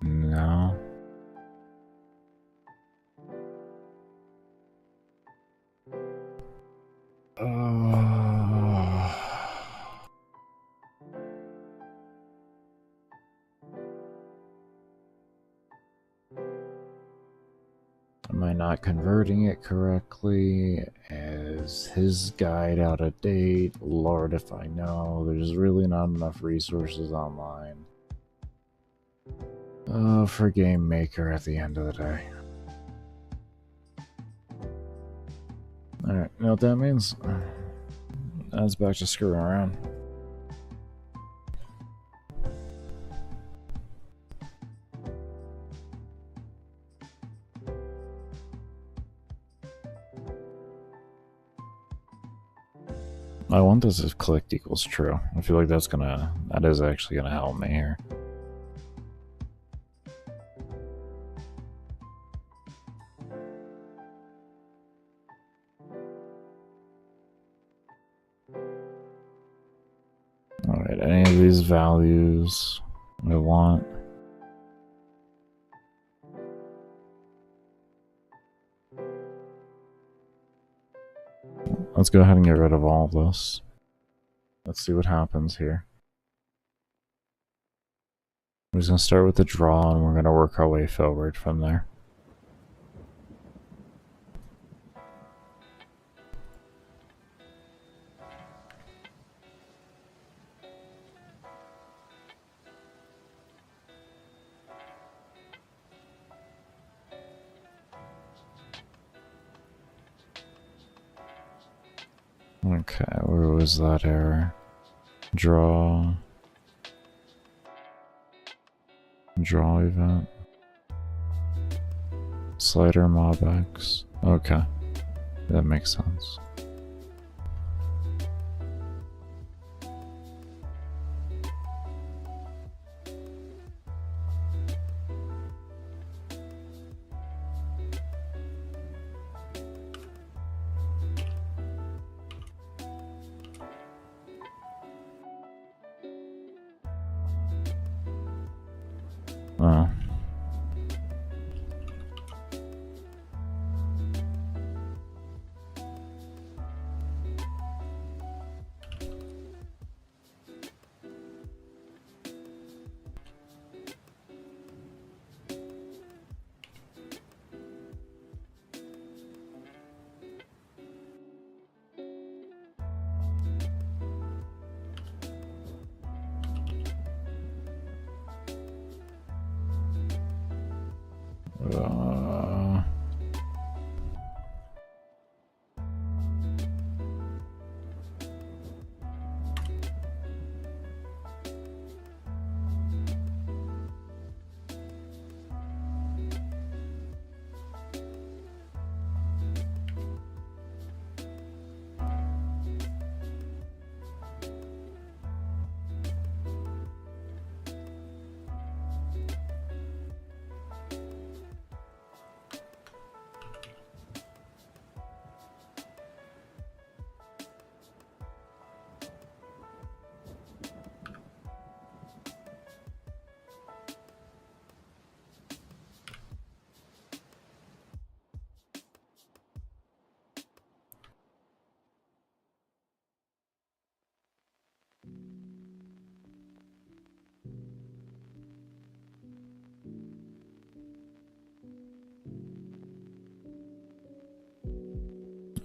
[SPEAKER 1] No. Am I not converting it correctly? Is his guide out of date? Lord, if I know. There's really not enough resources online. For GameMaker at the end of the day. Alright, you know what that means? That's back to screwing around. I want this if clicked equals true. I feel like that is actually gonna help me here. Alright, any of these values I want. Let's go ahead and get rid of all of this. Let's see what happens here. We're just going to start with the draw and we're going to work our way forward from there. Okay, where was that error? Draw event. slider mob X. Okay. That makes sense. Oh.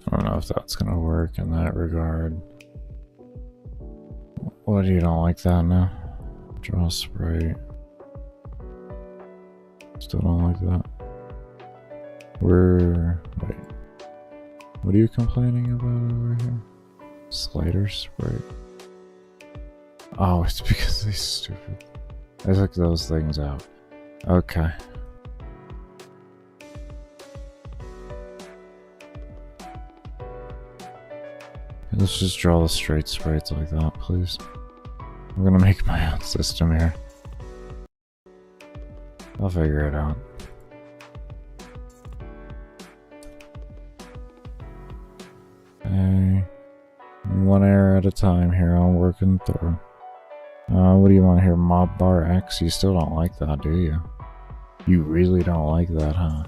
[SPEAKER 1] I don't know if that's gonna work in that regard. What, you don't like that now? Draw sprite. Still don't like that. Wait. What are you complaining about over here? Slider sprite. Oh, it's because they're stupid. I took those things out. Okay. Let's just draw the straight sprites like that, please. I'm gonna make my own system here. I'll figure it out. Okay. One error at a time here, I'm working through. What do you want here? Mob bar X? You still don't like that, do you? You really don't like that, huh?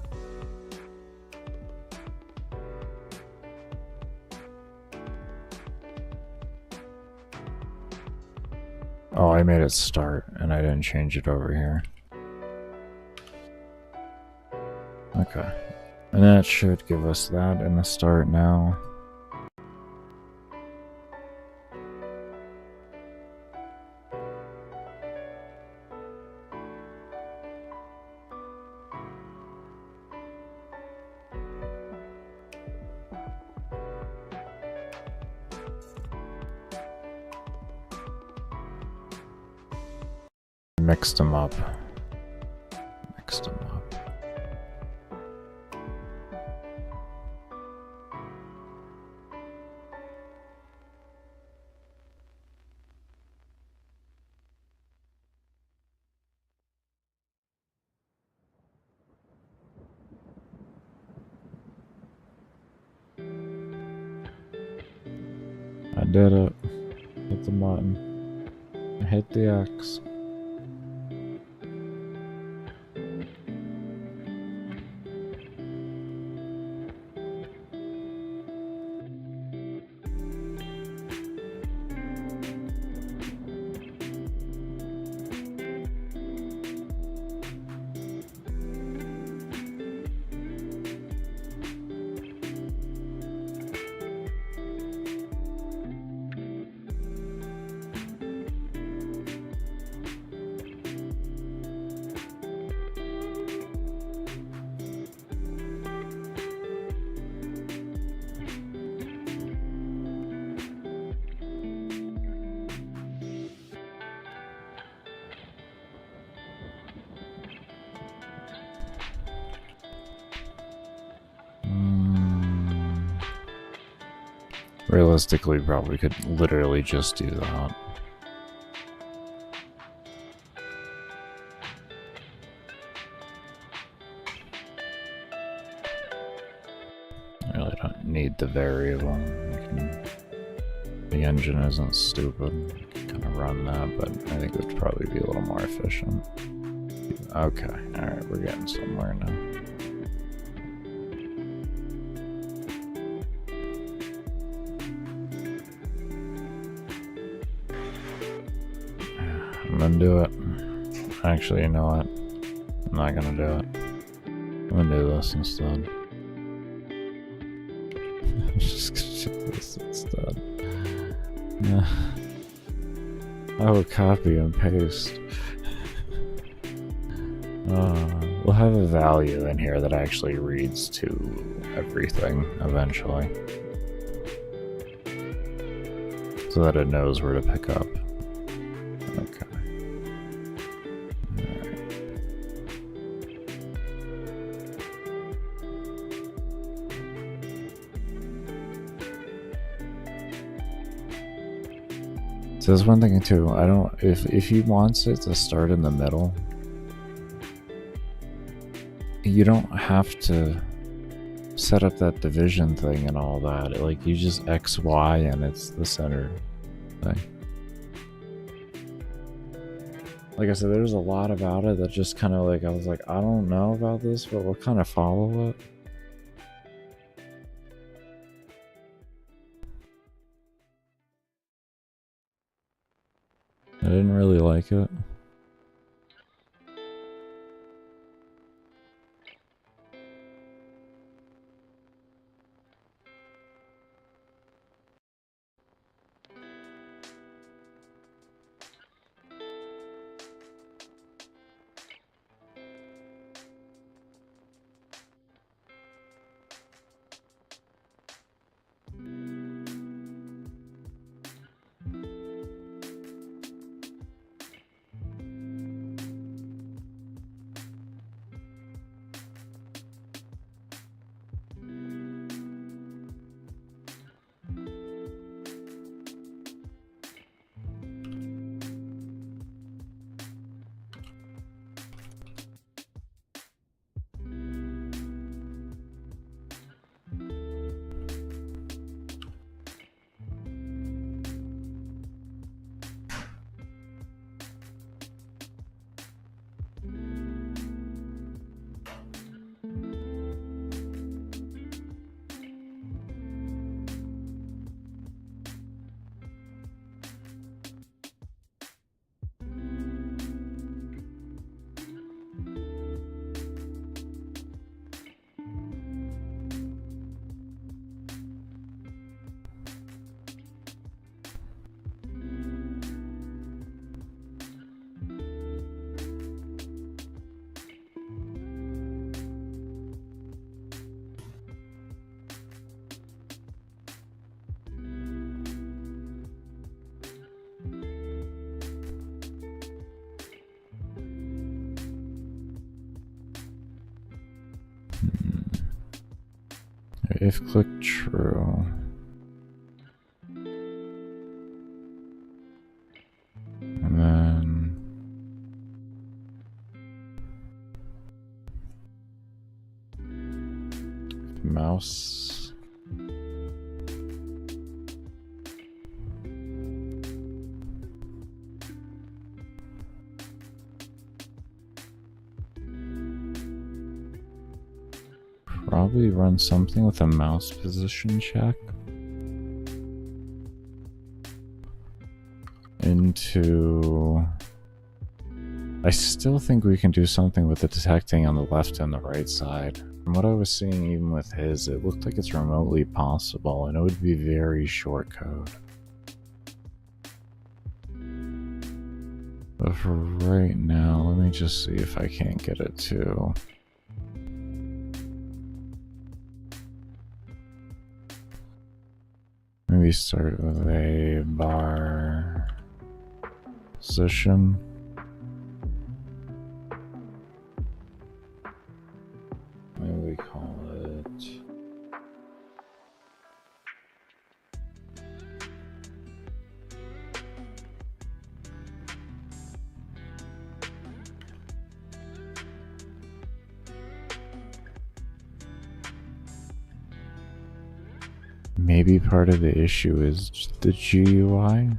[SPEAKER 1] Oh, I made it start, and I didn't change it over here. Okay. And that should give us that in the start now. Mixed them up. Mixed them up. I did it. Hit the button. I hit the X. Realistically, probably could literally just do that. I really don't need the variable. The engine isn't stupid. You can kind of run that, but I think it would probably be a little more efficient. Okay, alright, we're getting somewhere now. I'm gonna do it. Actually, you know what? I'm not gonna do it. I'm gonna do this instead. I'm just gonna do this instead. Yeah. I will copy and paste. We'll have a value in here that actually reads to everything eventually, so that it knows where to pick up. Okay. Alright. So there's one thing too. I don't. If he wants it to start in the middle, you don't have to set up that division thing and all that. Like, you just X, Y, and it's the center thing. Like I said, there's a lot about it that just kind of like, I was like, I don't know about this, but we'll kind of follow it. I didn't really like it. If click true. And then mouse. Probably run something with a mouse position check into. I still think we can do something with the detecting on the left and the right side. From what I was seeing, even with his, it looked like it's remotely possible, and it would be very short code. But for right now, let me just see if I can't get it to. Maybe start with a bar position. Maybe we call it Maybe part of the issue is the GUI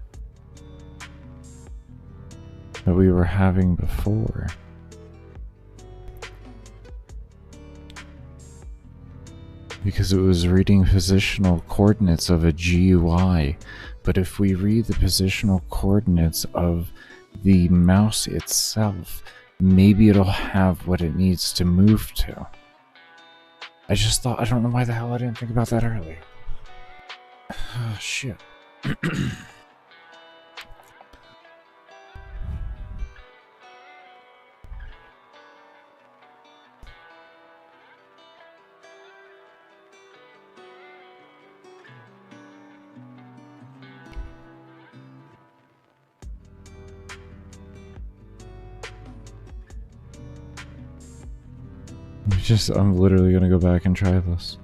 [SPEAKER 1] that we were having before. Because it was reading positional coordinates of a GUI, but if we read the positional coordinates of the mouse itself, maybe it'll have what it needs to move to. I just thought, I don't know why the hell I didn't think about that earlier. Oh, shit. I'm literally gonna go back and try this.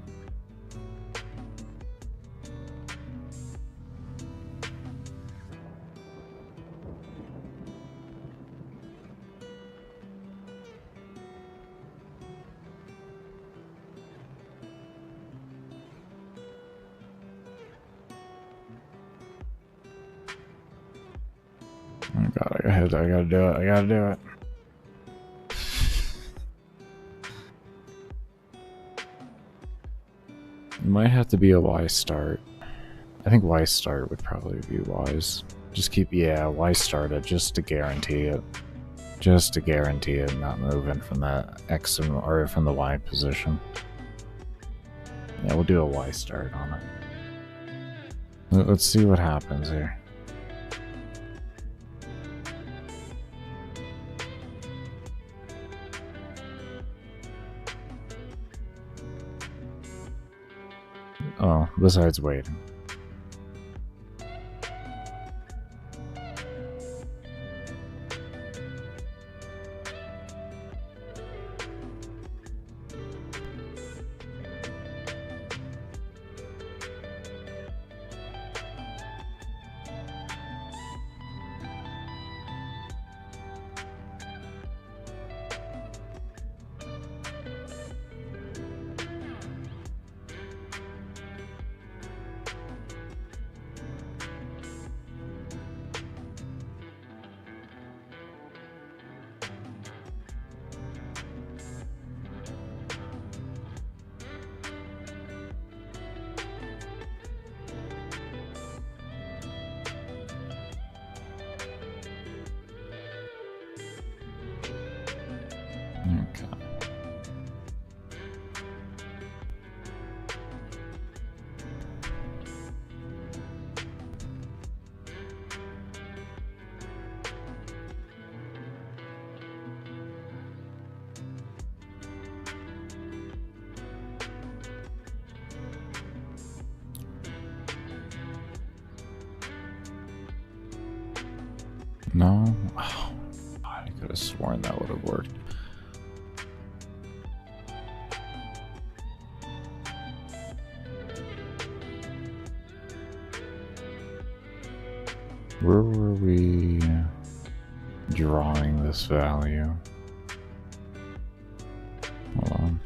[SPEAKER 1] Oh god, I gotta do it. I gotta do it. It might have to be a Y start. I think Y start would probably be wise. Just keep, yeah, Y start it just to guarantee it. Just to guarantee it not moving from that X or from the Y position. Yeah, we'll do a Y start on it. Let's see what happens here. Oh, besides waiting. Okay. No? Oh, I could have sworn that would have worked. Where were we drawing this value? Hold on.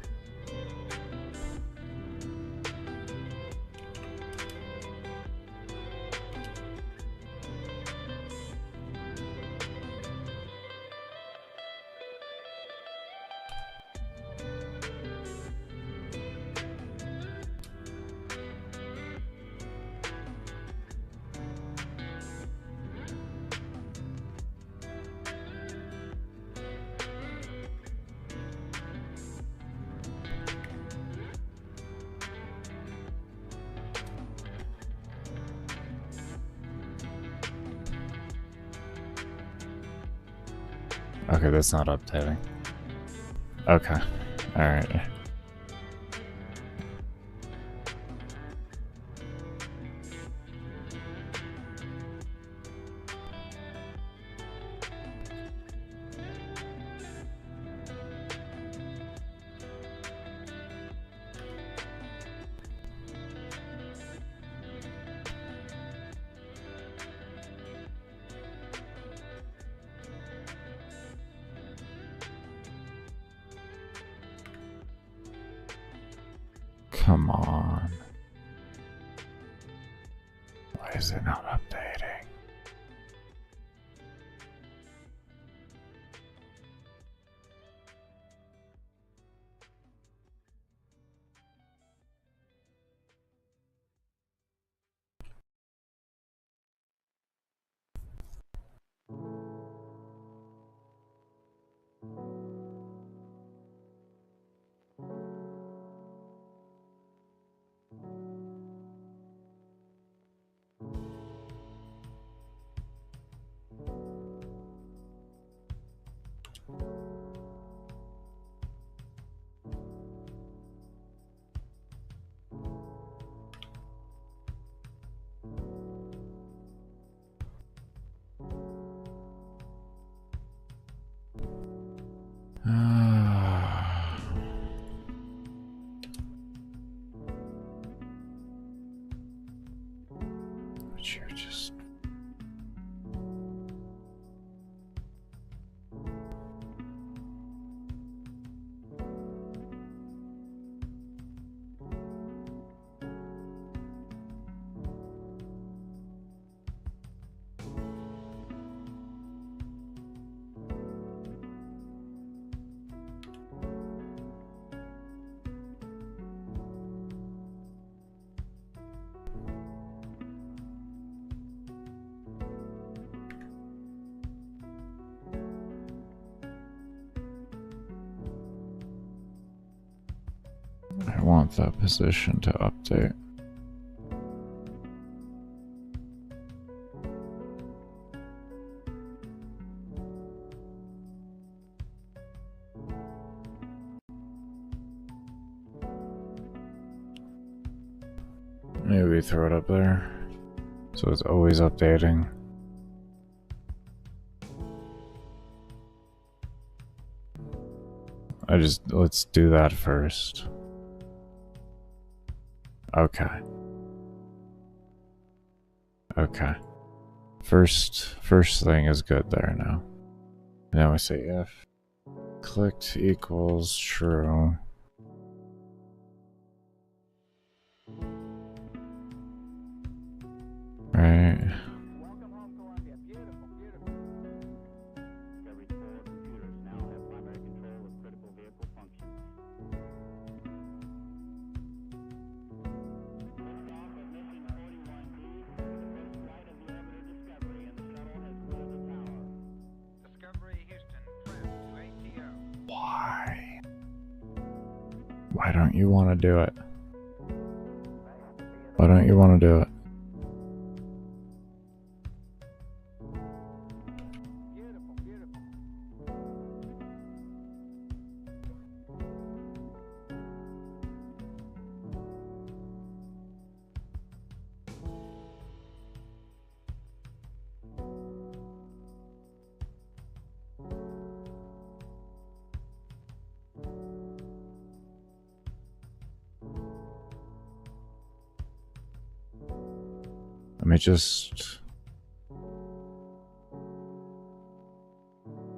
[SPEAKER 1] Okay, that's not updating. Okay. Alright. Come on. is it not updating? But you're just... I want that position to update. Maybe throw it up there, so it's always updating. Let's do that first. Okay. Okay. First thing is good there now. Now we say if clicked equals true. Right.
[SPEAKER 2] Welcome home, Columbia. Beautiful, beautiful. Discovery's 4 computers now have primary control of critical vehicle functions. Liftoff of mission 41D, the first flight of the orbiter Discovery, and the shuttle has cleared the tower.
[SPEAKER 3] Discovery Houston, trim to ATO.
[SPEAKER 1] Why? Why don't you want to do it? Why don't you want to do it?
[SPEAKER 2] Beautiful, beautiful.
[SPEAKER 1] Let me just...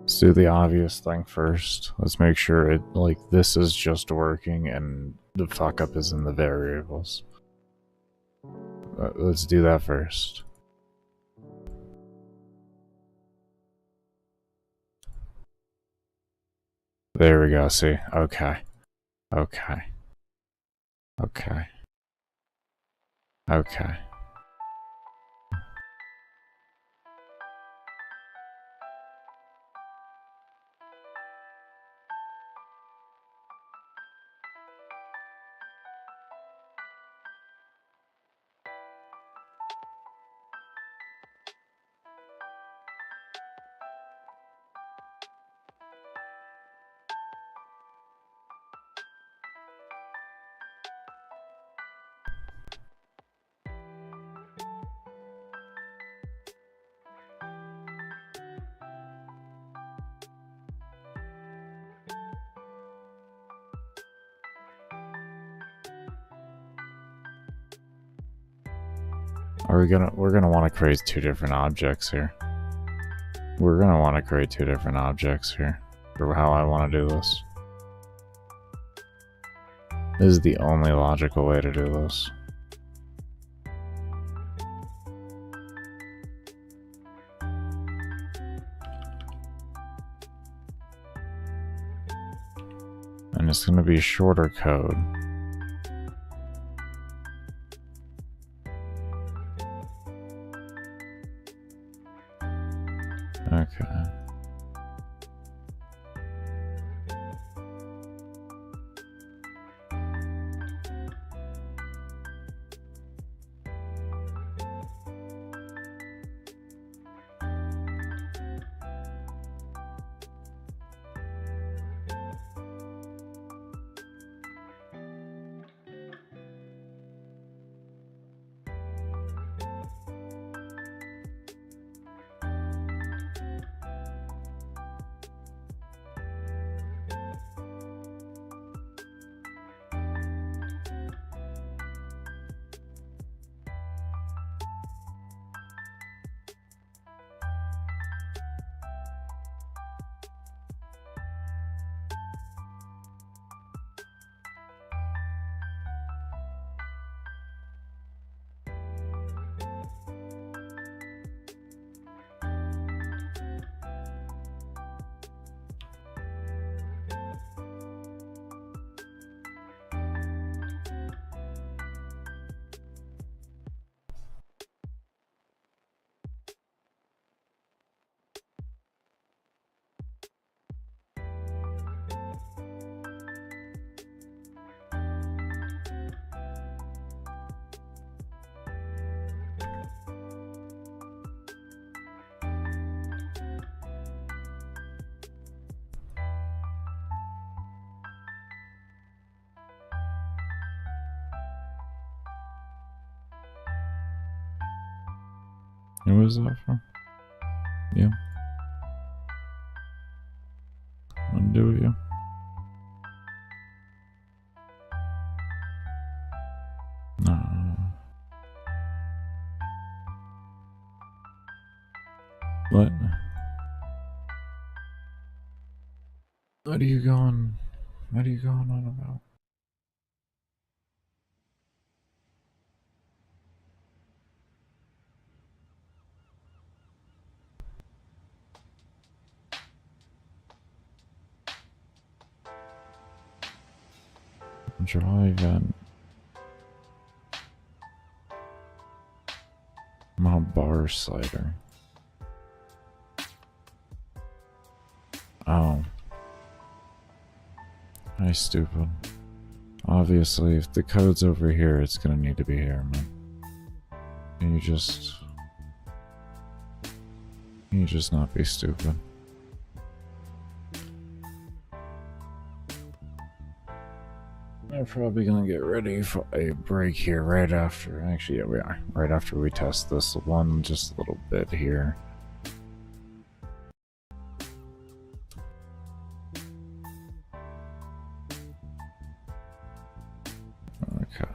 [SPEAKER 1] let's do the obvious thing first. Let's make sure it, like, this is just working and the fuck up is in the variables. Let's do that first. There we go, see? Okay. Okay. Okay. Okay. We're gonna want to create two different objects here. We're gonna want to create two different objects here for how I want to do this. This is the only logical way to do this. fine. It's gonna be shorter code. Okay. Who was that from? You? Undo you? No. What? What are you going? What are you going on about? Draw event. My bar slider. Oh. Hi, stupid. Obviously, if the code's over here, it's gonna need to be here, man. Can you just not be stupid? We're probably gonna get ready for a break here right after. Actually, yeah, we are. Right after we test this one, just a little bit here. Okay.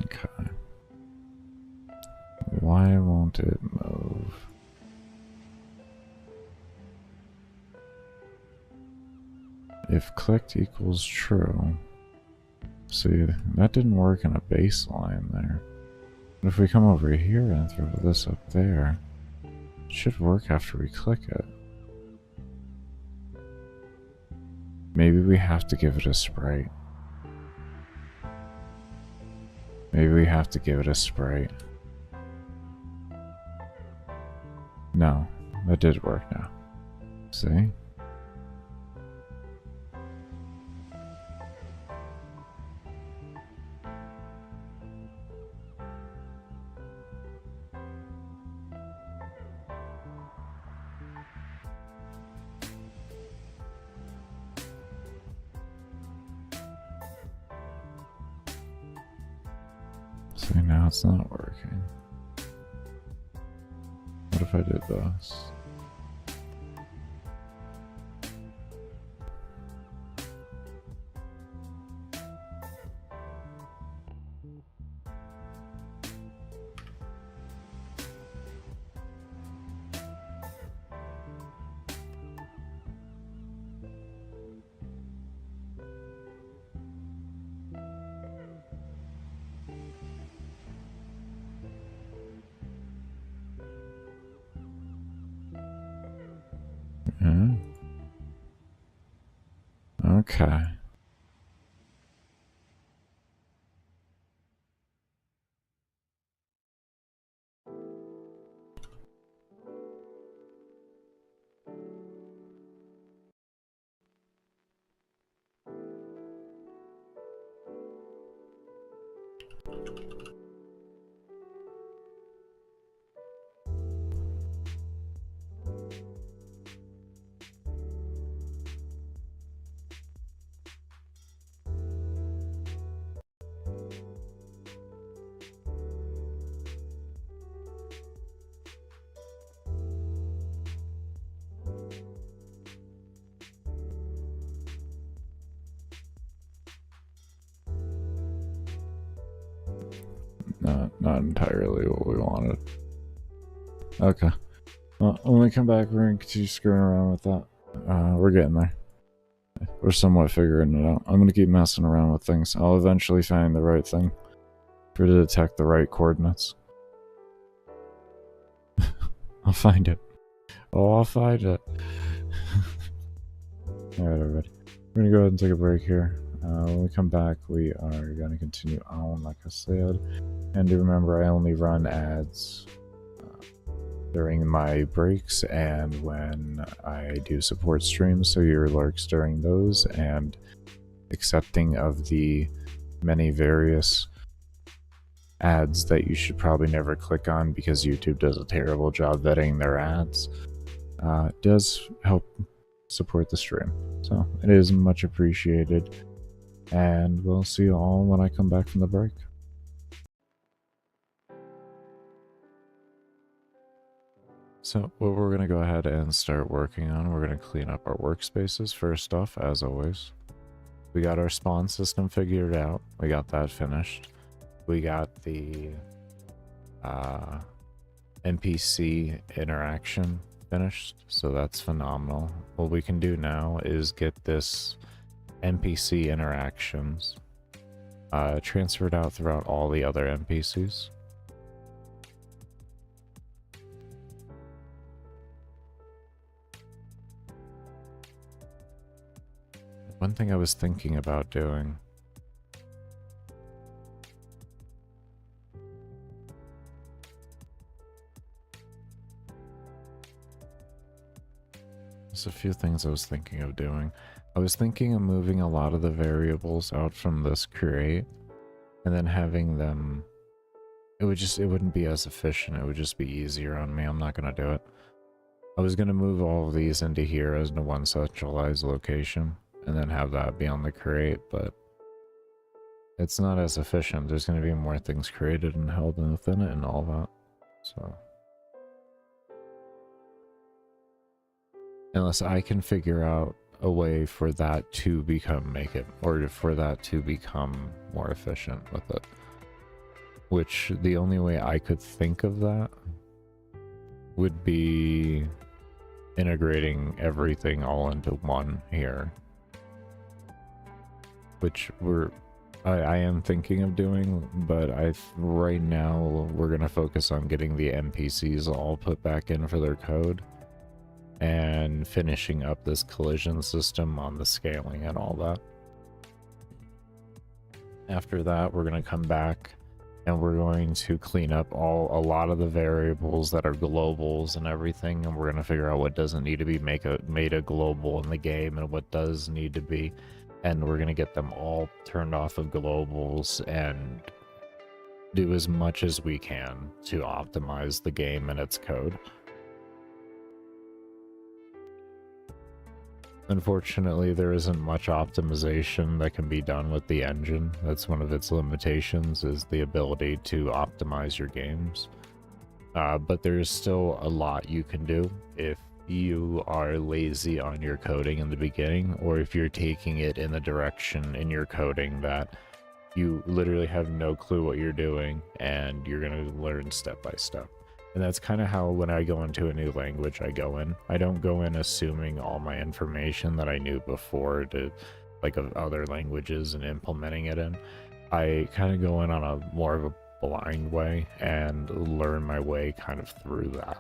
[SPEAKER 1] Okay. Why won't it move? If clicked equals true. See, that didn't work in a baseline there. But if we come over here and throw this up there, it should work after we click it. Maybe we have to give it a sprite. Maybe we have to give it a sprite. No, that did work now. See? See, now it's not working. What if I did this? Okay. Not entirely what we wanted. Okay. Well, when we come back, we're gonna continue screwing around with that. We're getting there. We're somewhat figuring it out. I'm gonna keep messing around with things. I'll eventually find the right thing for to detect the right coordinates. I'll find it. Oh, I'll find it. Alright, everybody. We're gonna go ahead and take a break here. When we come back, we are gonna continue on, like I said. And do remember, I only run ads during my breaks and when I do support streams, so your lurks during those, and accepting of the many various ads that you should probably never click on because YouTube does a terrible job vetting their ads. It does help support the stream, so it is much appreciated, and we'll see you all when I come back from the break. So what we're going to go ahead and start working on, we're going to clean up our workspaces first off, as always. We got our spawn system figured out. We got that finished. We got the NPC interaction finished, so that's phenomenal. What we can do now is get this NPC interactions transferred out throughout all the other NPCs. One thing I was thinking about doing there's a few things I was thinking of doing. I was thinking of moving a lot of the variables out from this create and then having them, it wouldn't be as efficient, it would just be easier on me. I'm not gonna do it. I was gonna move all of these into here as into one centralized location and then have that be on the create, but it's not as efficient. There's going to be more things created and held within it and all that. So unless I can figure out a way for that to become for that to become more efficient with it, which the only way I could think of that would be integrating everything all into one here, which I am thinking of doing, but right now we're gonna focus on getting the NPCs all put back in for their code and finishing up this collision system on the scaling and all that. After that, we're gonna come back and we're going to clean up a lot of the variables that are globals and everything, and we're gonna figure out what doesn't need to be made a global in the game and what does need to be. And we're going to get them all turned off of globals and do as much as we can to optimize the game and its code. Unfortunately, there isn't much optimization that can be done with the engine. That's one of its limitations, is the ability to optimize your games. But there's still a lot you can do if you are lazy on your coding in the beginning, or if you're taking it in the direction in your coding that you literally have no clue what you're doing and you're going to learn step by step. And that's kind of how when I go into a new language I go in. I don't go in assuming all my information that I knew before to like of other languages and implementing it in. I kind of go in on a more of a blind way and learn my way kind of through that.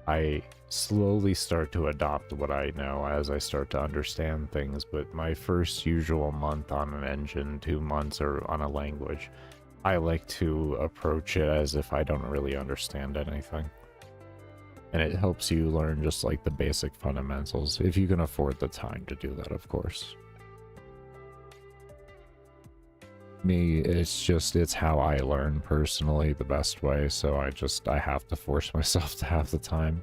[SPEAKER 1] I slowly start to adopt what I know as I start to understand things, but my first usual month on an engine, 2 months, or on a language, I like to approach it as if I don't really understand anything. And it helps you learn just like the basic fundamentals, if you can afford the time to do that, of course. Me, it's how I learn personally the best way, so I have to force myself to have the time.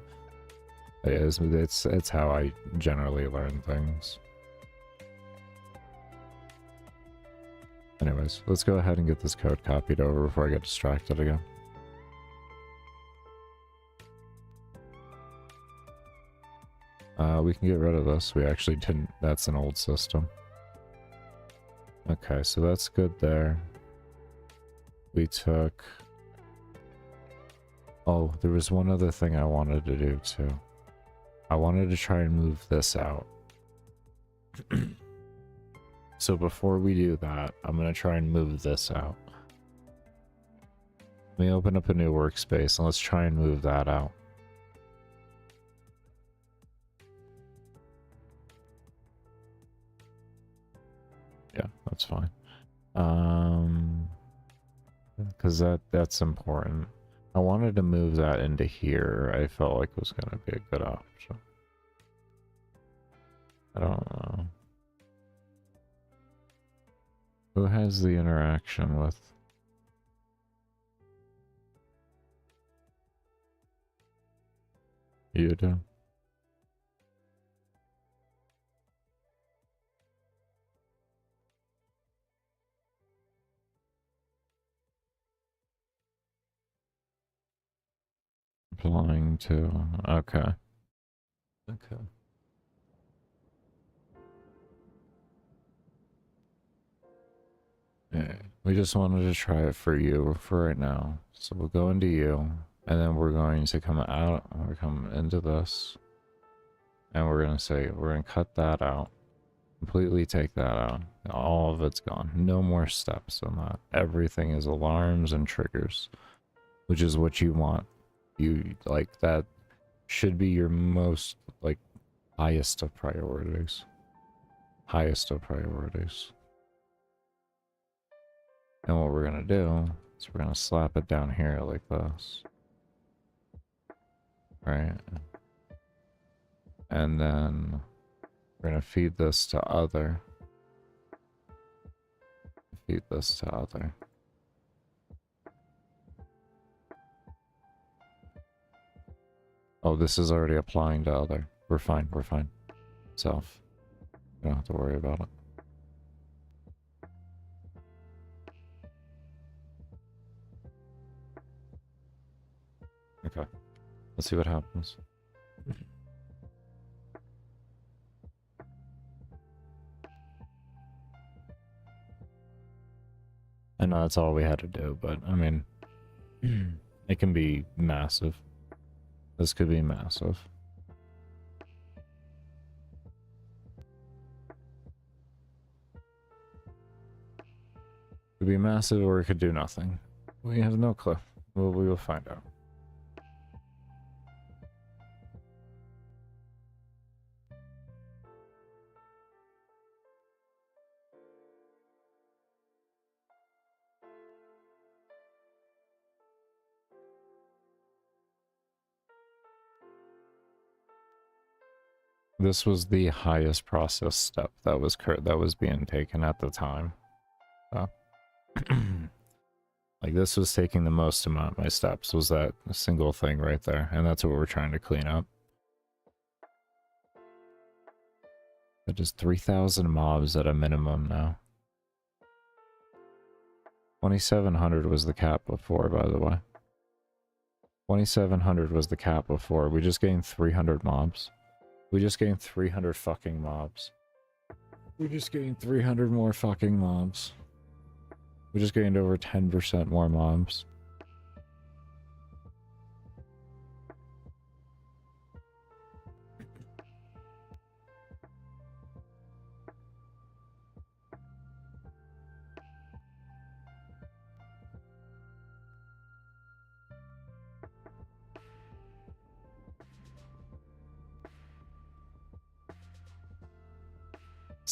[SPEAKER 1] It's how I generally learn things. Anyways, let's go ahead and get this code copied over before I get distracted again. We can get rid of this. We actually didn't. That's an old system. Okay, so that's good there. We took... Oh, there was one other thing I wanted to do too. I wanted to try and move this out. So before we do that, I'm going to try and move this out. Let me open up a new workspace and let's try and move that out. Yeah, that's fine. Because that's important. I wanted to move that into here. I felt like it was going to be a good option. I don't know. Who has the interaction with? You do. Applying to... Okay. Okay. Yeah, we just wanted to try it for you for right now. So we'll go into you, and then we're going to come out, we're coming into this, and we're going to say, we're going to cut that out, completely take that out. All of it's gone. No more steps on that. Everything is alarms and triggers, which is what you want. You, like, that should be your most, like, highest of priorities. Highest of priorities. And what we're gonna do is we're gonna slap it down here like this. Right? And then we're gonna feed this to other. Feed this to other. Oh, this is already applying to other. We're fine, we're fine. Self. You don't have to worry about it. Okay. Let's see what happens. I know that's all we had to do, but I mean, it can be massive. This could be massive. It could be massive or it could do nothing. We have no clue. Well, we will find out. This was the highest process step that was being taken at the time. So, like, this was taking the most amount of my steps, was that single thing right there, and that's what we're trying to clean up. That is 3,000 mobs at a minimum now. 2,700 was the cap before, by the way. 2,700 was the cap before. We just gained 300 mobs. We just gained 300 fucking mobs. We just gained 300 more fucking mobs. We just gained over 10% more mobs.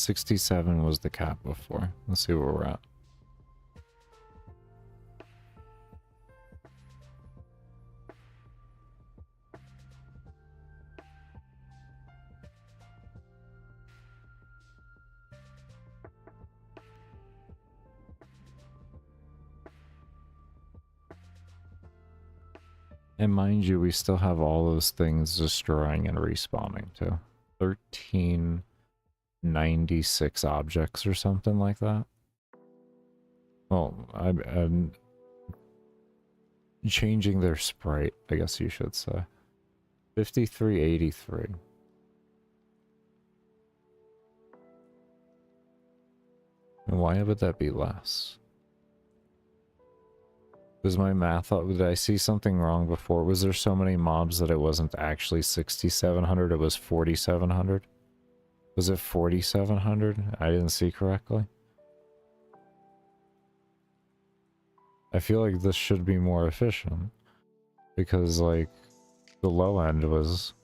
[SPEAKER 1] 67 was the cap before. Let's see where we're at. And mind you, we still have all those things destroying and respawning too. 1396 objects or something like that. Well, I'm changing their sprite, I guess you should say. 5383. And why would that be less? Was my math, did I see something wrong before? Was there so many mobs that it wasn't actually 6,700, it was 4,700? Was it 4,700? I didn't see correctly. I feel like this should be more efficient. Because, like, the low end was...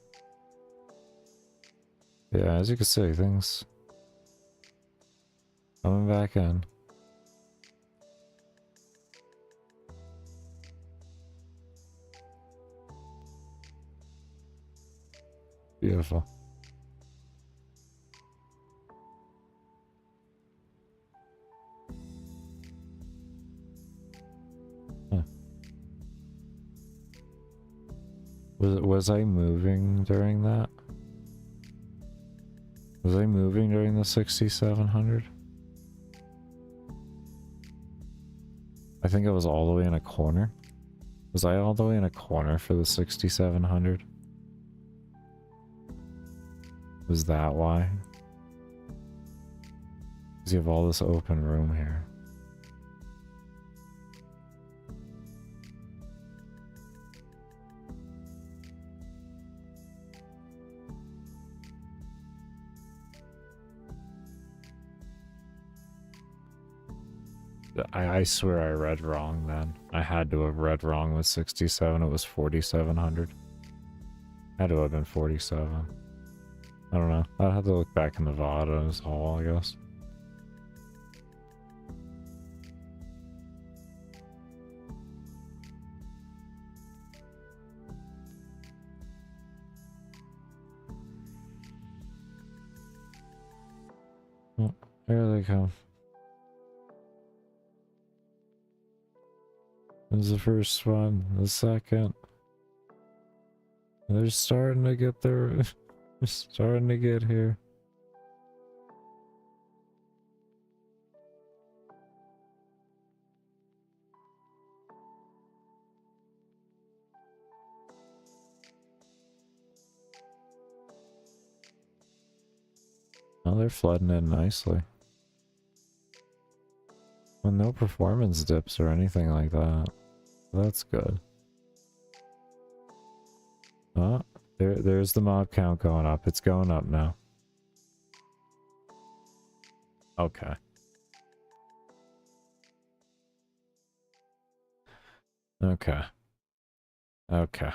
[SPEAKER 1] Yeah, as you can see, things... coming back in. Beautiful. Huh. Was I moving during that? Was I moving during the 6,700? I think I was all the way in a corner. Was I all the way in a corner for the 6,700? Was that why? Because you have all this open room here. I swear I read wrong then. I had to have read wrong with 67. It was 4,700. Had to have been 47. I don't know. I'd have to look back in the VOD as whole, I guess. Oh, there they come. There's the first one, the second. They're starting to get there. They're starting to get here. Oh, they're flooding in nicely. Well, no performance dips or anything like that. That's good. Oh, there's the mob count going up. It's going up now. Okay. Okay. Okay.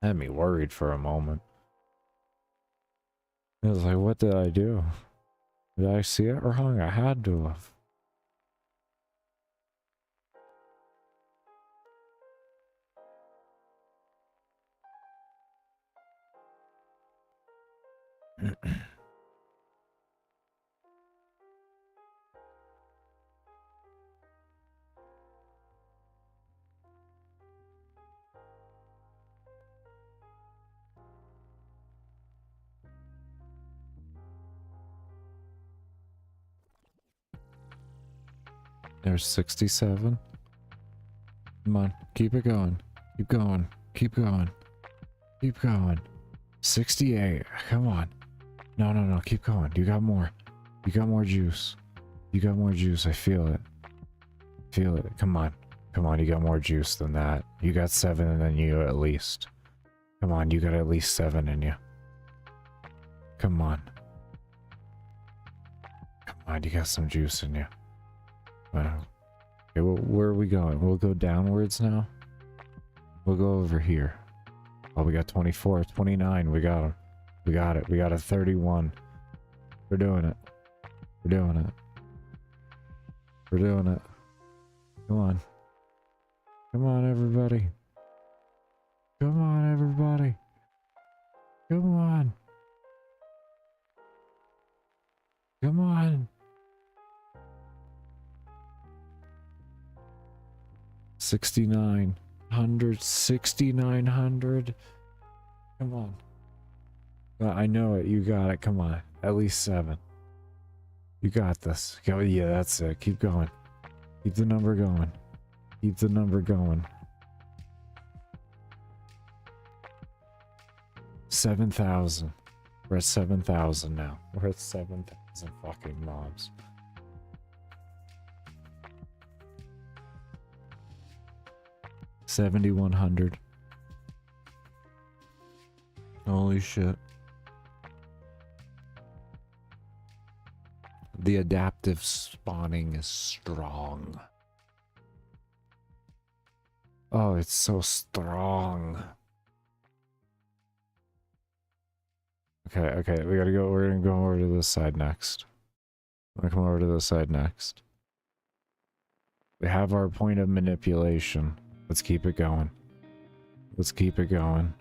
[SPEAKER 1] Had me worried for a moment. I was like, what did I do? Did I see it wrong? I had to have. There's 67. Come on, keep it going. Keep going. Keep going. Keep going. 68. Come on. No, no, no. Keep going. You got more. You got more juice. You got more juice. I feel it. Feel it. Come on. Come on. You got more juice than that. You got 7 in you at least. Come on. You got at least 7 in you. Come on. Come on. You got some juice in you. Wow. Okay, well, where are we going? We'll go downwards now. We'll go over here. Oh, we got 24, 29. We got him. We got it. We got a 31. We're doing it. We're doing it. We're doing it. Come on. Come on, everybody. Come on, everybody. Come on. Come on. 6,900. 6,900. Come on. I know it. You got it. Come on. At least 7. You got this. Go. Yeah, that's it. Keep going. Keep the number going. Keep the number going. 7,000. We're at 7,000 now. We're at 7,000 fucking mobs. $7,100. Holy shit. The adaptive spawning is strong. Oh, it's so strong. Okay, we gotta go. We're gonna go over to this side next. I'm gonna come over to this side next. We have our point of manipulation. Let's keep it going. Let's keep it going.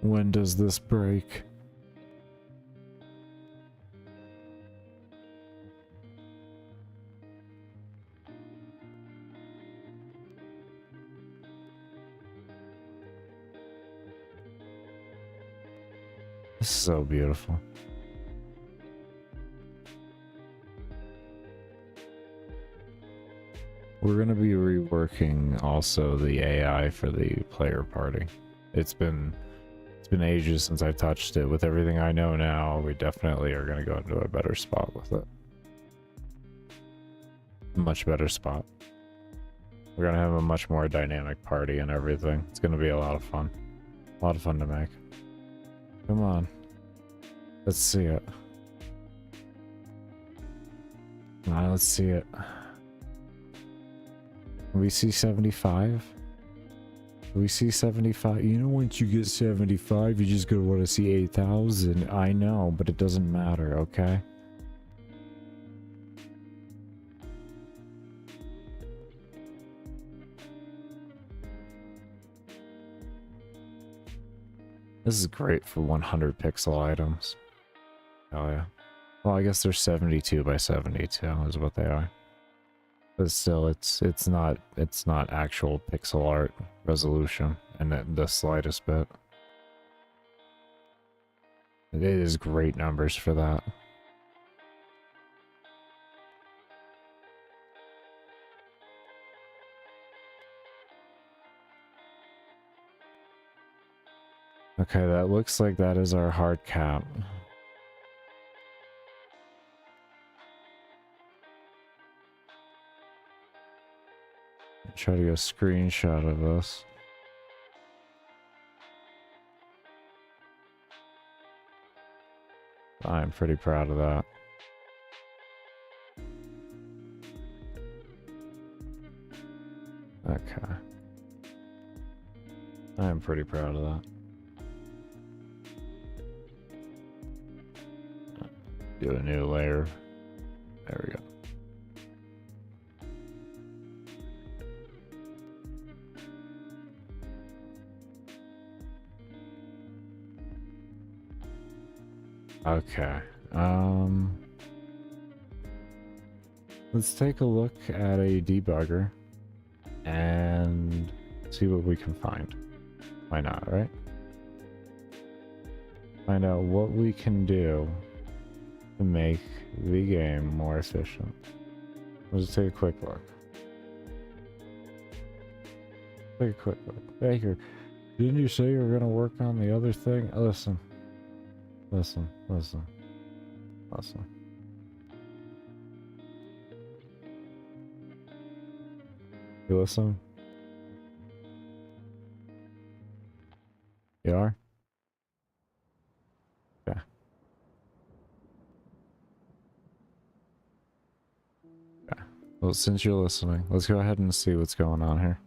[SPEAKER 1] When does this break? This is so beautiful. We're gonna be reworking also the AI for the player party. It's been ages since I touched it. With everything I know now, we definitely are gonna go into a better spot with it. Much better spot. We're gonna have a much more dynamic party and everything. It's gonna be a lot of fun. A lot of fun to make. Come on. Let's see it. Come on, let's see it. Can we see 75? Can we see 75? You know, once you get 75, you're just gonna want to see 8,000. I know, but it doesn't matter, okay? This is great for 100 pixel items. Oh yeah. Well, I guess they're 72 by 72 is what they are. But still, it's not actual pixel art resolution in the slightest bit. It is great numbers for that. Okay, that looks like that is our hard cap. Try to get a screenshot of this. I'm pretty proud of that. Okay. I'm pretty proud of that. Do a new layer. There we go. Okay. Let's take a look at a debugger and see what we can find. Why not, right? Find out what we can do to make the game more efficient. Let's take a quick look. Take a quick look. Baker, didn't you say you were gonna work on the other thing? Listen. Listen. You listen? You are? Yeah. Yeah. Well, since you're listening, let's go ahead and see what's going on here.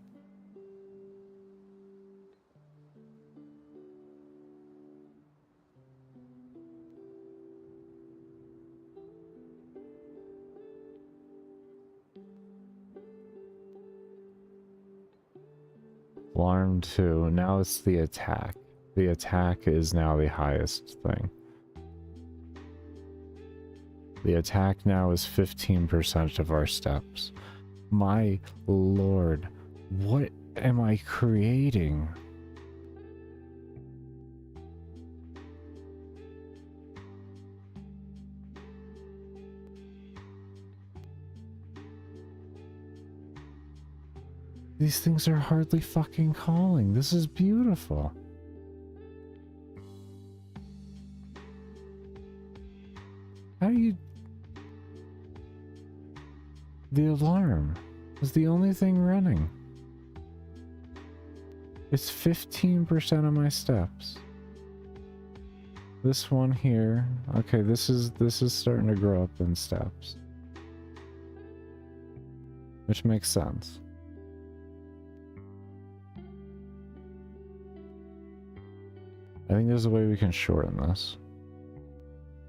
[SPEAKER 1] Alarm 2. Now it's the attack. The attack is now the highest thing. The attack now is 15% of our steps. My lord, what am I creating? These things are hardly fucking calling. This is beautiful. How do you... The alarm is the only thing running. It's 15% of my steps. This one here, okay, this is starting to grow up in steps, which makes sense. I think there's a way we can shorten this.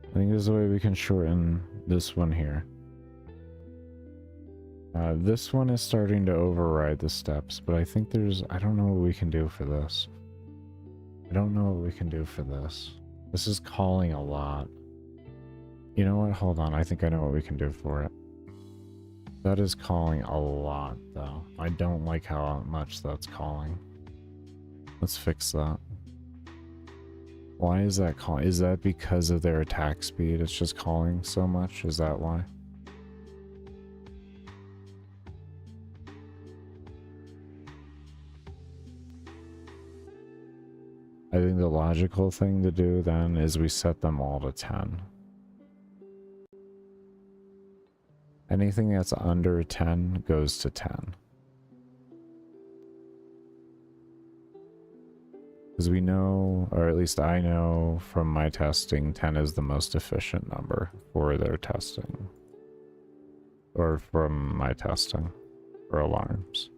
[SPEAKER 1] I think there's a way we can shorten this one here. This one is starting to override the steps, but I think I don't know what we can do for this. I don't know what we can do for this. This is calling a lot. You know what? Hold on. I think I know what we can do for it. That is calling a lot, though. I don't like how much that's calling. Let's fix that. Why is that calling? Is that because of their attack speed? It's just calling so much? Is that why? I think the logical thing to do then is we set them all to 10. Anything that's under 10 goes to 10. Because we know, or at least I know from my testing, 10 is the most efficient number for their testing. Or from my testing for alarms.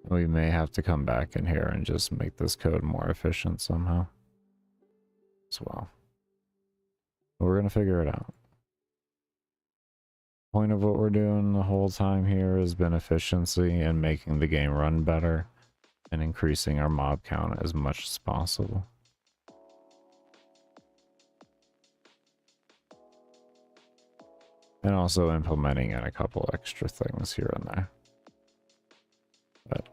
[SPEAKER 1] We may have to come back in here and just make this code more efficient somehow as well. But we're going to figure it out. Point of what we're doing the whole time here has been efficiency and making the game run better and increasing our mob count as much as possible. And also implementing in a couple extra things here and there. But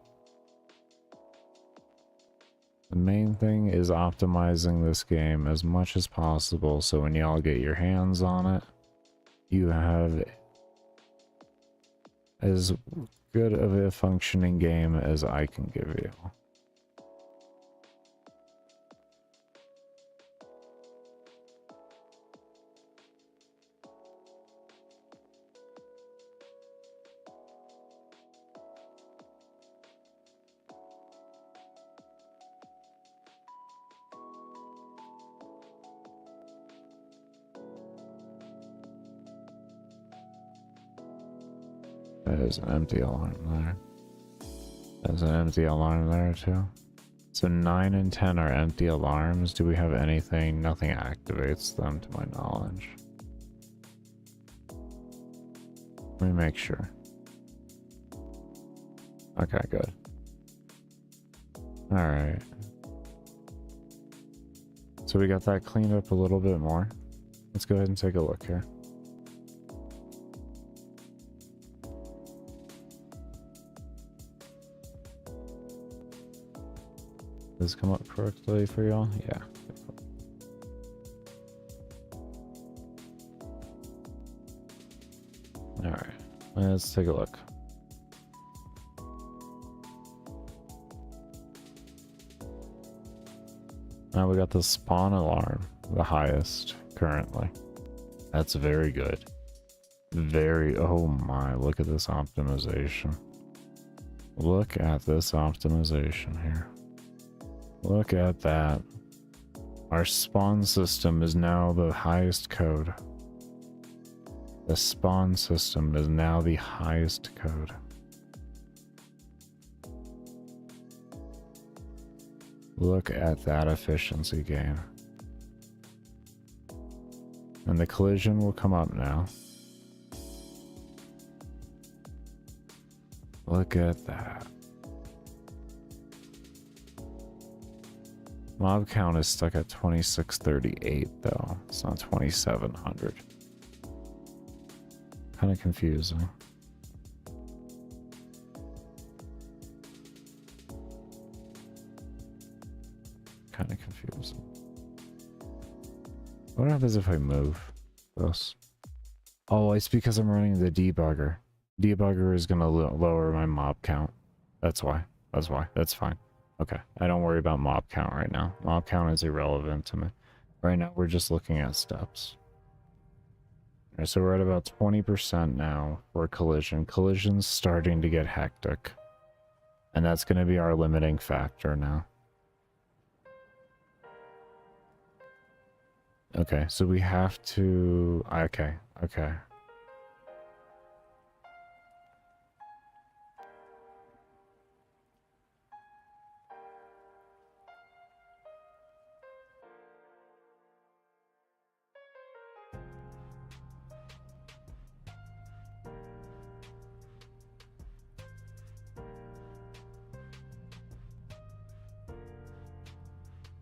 [SPEAKER 1] the main thing is optimizing this game as much as possible so when y'all get your hands on it, you have as good of a functioning game as I can give you. There's an empty alarm there. There's an empty alarm there too. So 9 and 10 are empty alarms. Do we have anything? Nothing activates them to my knowledge. Let me make sure. Okay, good. Alright. So we got that cleaned up a little bit more. Let's go ahead and take a look here. Does this come up correctly for y'all? Yeah. Alright, let's take a look. Now we got the spawn alarm, the highest currently. That's very good. Oh my, look at this optimization. Look at this optimization here. Look at that. Our spawn system is now the highest code. The spawn system is now the highest code. Look at that efficiency gain. And the collision will come up now. Look at that. Mob count is stuck at 2638 though. It's not 2700. Kind of confusing. Kind of confusing. What happens if I move this? Oh, it's because I'm running the debugger. Debugger is going to lower my mob count. That's why. That's why. That's fine. Okay. I don't worry about mob count right now. Mob count is irrelevant to me. Right now, we're just looking at steps. Alright, so we're at about 20% now for collision. Collision's starting to get hectic. And that's going to be our limiting factor now. Okay, so we have to... Okay, okay.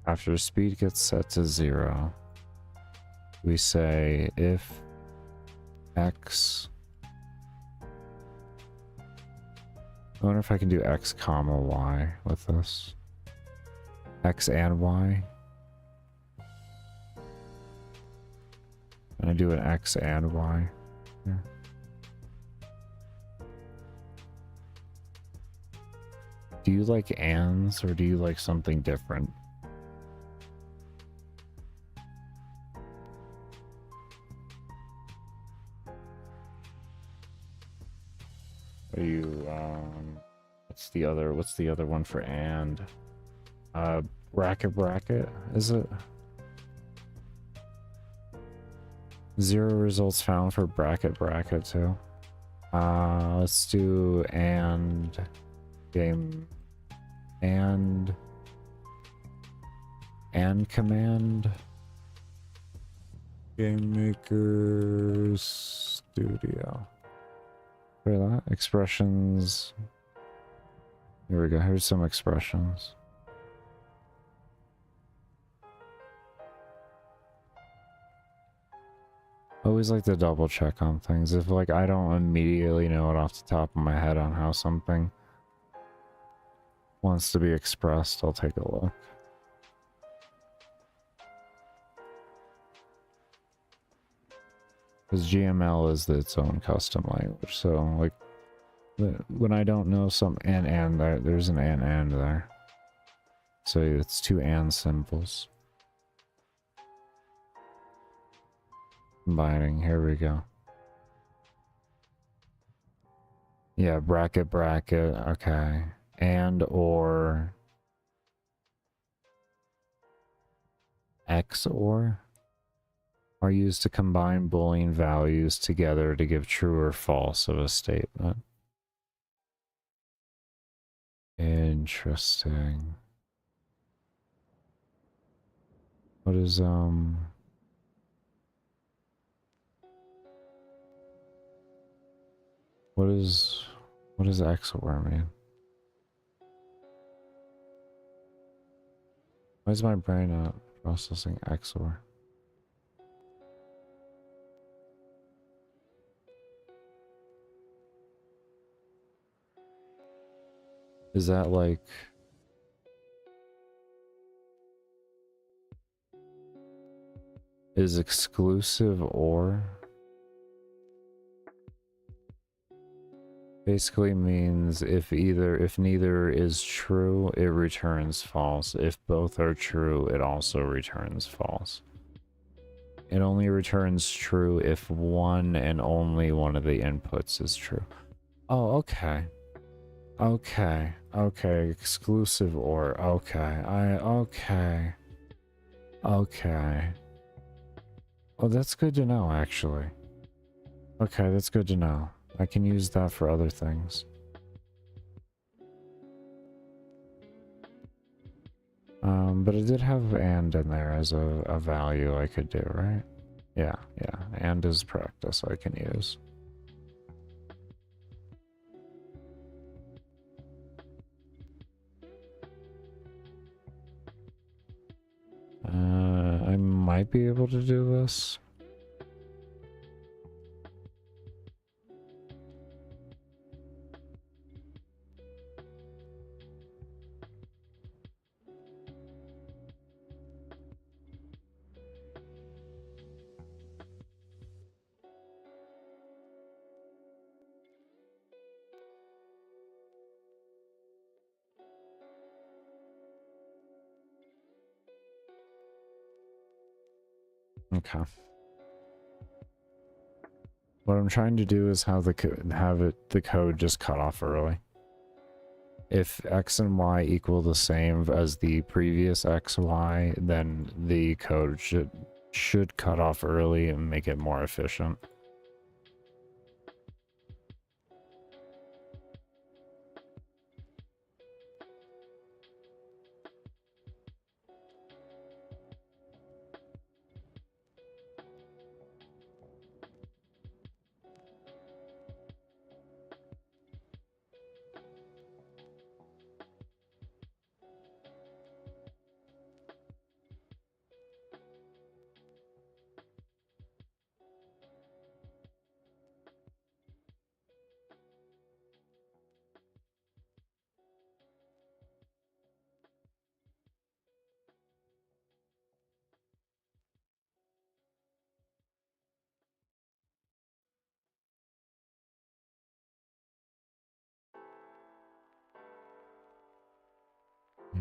[SPEAKER 1] After speed gets set to 0, we say if x... I wonder if I can do x comma y with this. X and y. Can I do an x and y here? Do you like ands or do you like something different? Are you, what's the other one for and? Bracket, is it? 0 results found for bracket too. Let's do and game and command gamemaker studio. For that expressions. Here we go. Here's some expressions. Always like to double check on things. If like I don't immediately know it off the top of my head on how something wants to be expressed, I'll take a look. Because GML is its own custom language, so like when I don't know some and there's an and there. So it's two and symbols. Combining, here we go. Yeah, bracket, okay. And or XOR are used to combine Boolean values together to give true or false of a statement. Interesting. What is what does XOR mean? Why is my brain not processing XOR? Is that like... Is exclusive or... Basically means if neither is true, it returns false. If both are true, it also returns false. It only returns true if one and only one of the inputs is true. Oh, okay. Okay. Okay. Exclusive or okay. Okay. Okay. Oh, that's good to know, actually. Okay, that's good to know. I can use that for other things. But it did have and in there as a value I could do, right? Yeah, yeah. And is practice I can use. I might be able to do this. Okay. What I'm trying to do is have the code just cut off early. If x and y equal the same as the previous x, y, then the code should cut off early and make it more efficient.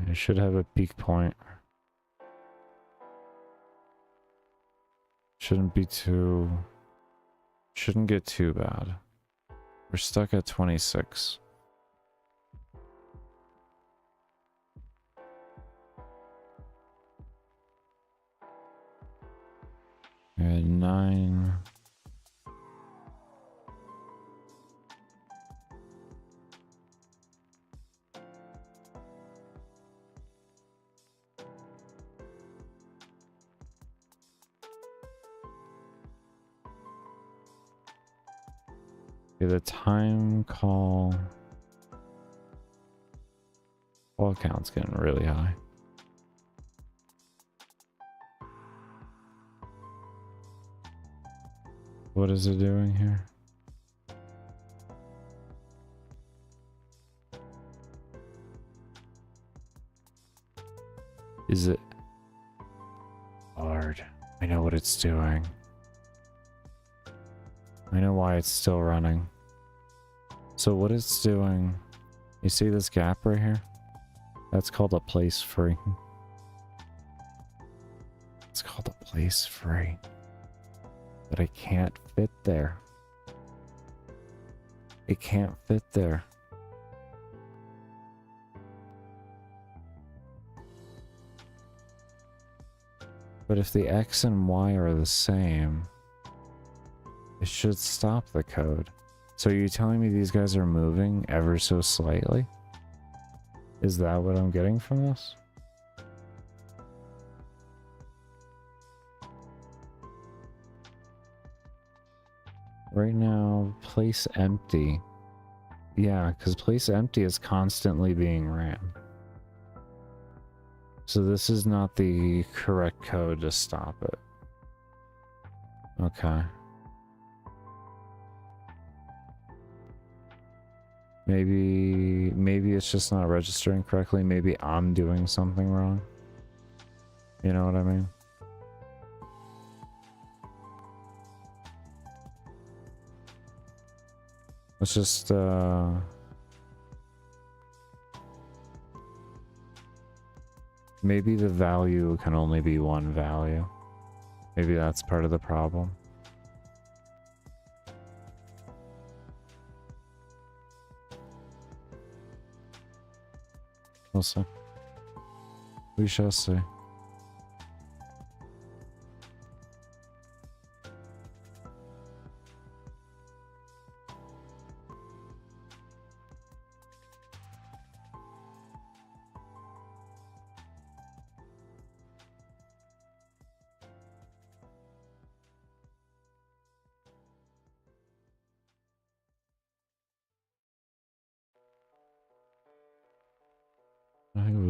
[SPEAKER 1] It should have a peak point. Shouldn't get too bad. We're stuck at 26. And 9. Okay, the time call count's getting really high. What is it doing here? Is it hard? I know what it's doing. I know why it's still running. So what it's doing, you see this gap right here? That's called a place free. It's called a place free. But I can't fit there. It can't fit there. But if the X and Y are the same, it should stop the code. So you're telling me these guys are moving ever so slightly? Is that what I'm getting from this? Right now, place empty. Yeah, because place empty is constantly being ran. So this is not the correct code to stop it. Okay. Maybe it's just not registering correctly. Maybe I'm doing something wrong. You know what I mean? Let's just maybe the value can only be one value. Maybe that's part of the problem. We'll see. We shall see.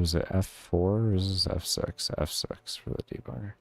[SPEAKER 1] Was it F4 or is this F6? F6 for the debugger.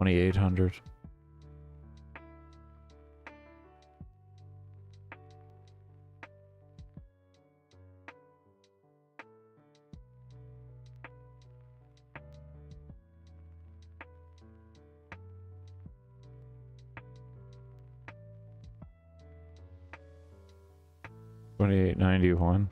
[SPEAKER 1] $2,800. $2,891.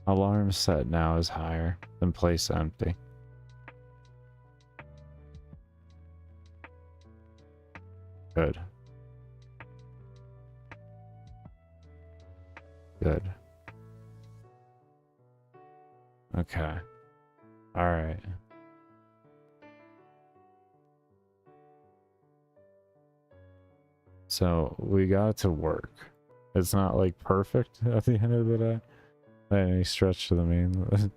[SPEAKER 1] Alarm set now is higher than place empty. Good. Good. Okay. All right. So we got it to work. It's not like perfect at the end of the day. By any stretch of the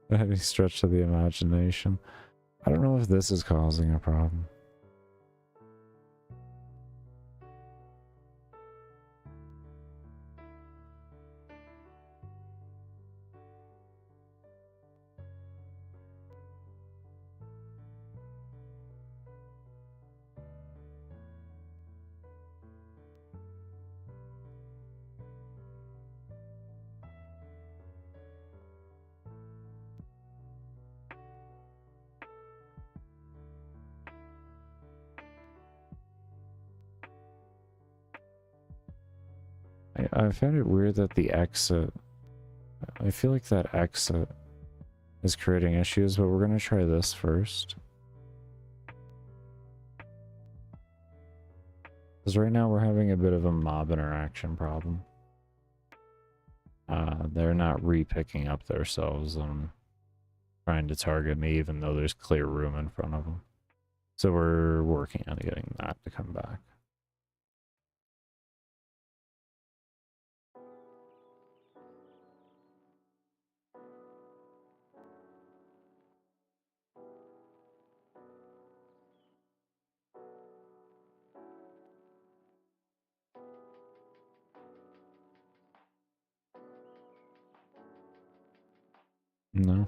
[SPEAKER 1] by any stretch of the imagination. I don't know if this is causing a problem. I found it weird that the exit, I feel like that exit is creating issues, but we're going to try this first. Because right now we're having a bit of a mob interaction problem. They're not re-picking up themselves and trying to target me even though there's clear room in front of them. So we're working on getting that to come back. No.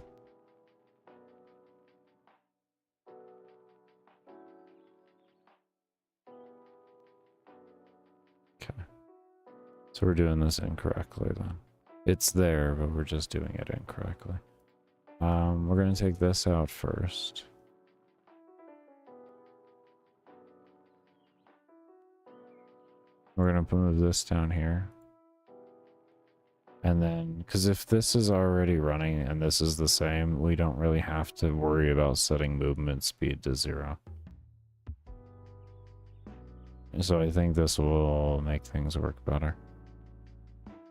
[SPEAKER 1] Okay. So we're doing this incorrectly then. It's there, but we're just doing it incorrectly. We're going to take this out first. We're going to move this down here. And then, because if this is already running and this is the same, we don't really have to worry about setting movement speed to 0. So I think this will make things work better.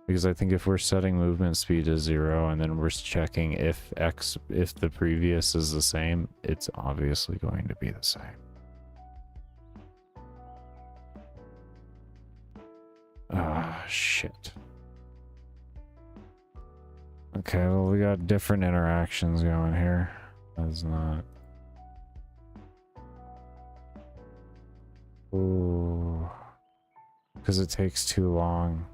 [SPEAKER 1] Because I think if we're setting movement speed to 0 and then we're checking if the previous is the same, it's obviously going to be the same. Ah, shit. Okay, well, we got different interactions going here. That's not... Ooh. Because it takes too long.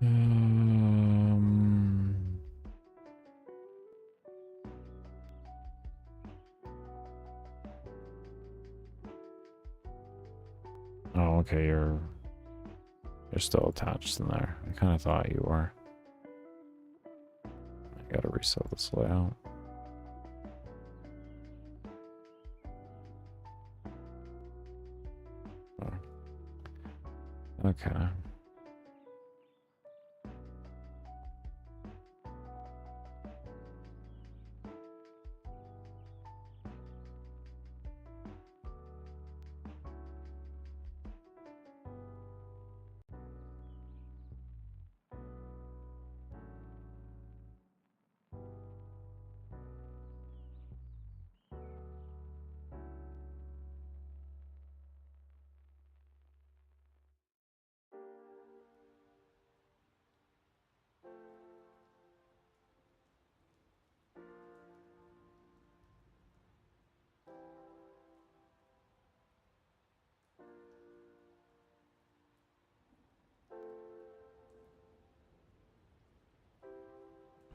[SPEAKER 1] Um, oh, okay, you're still attached in there. I kind of thought you were. I gotta reset this layout. Oh. Okay.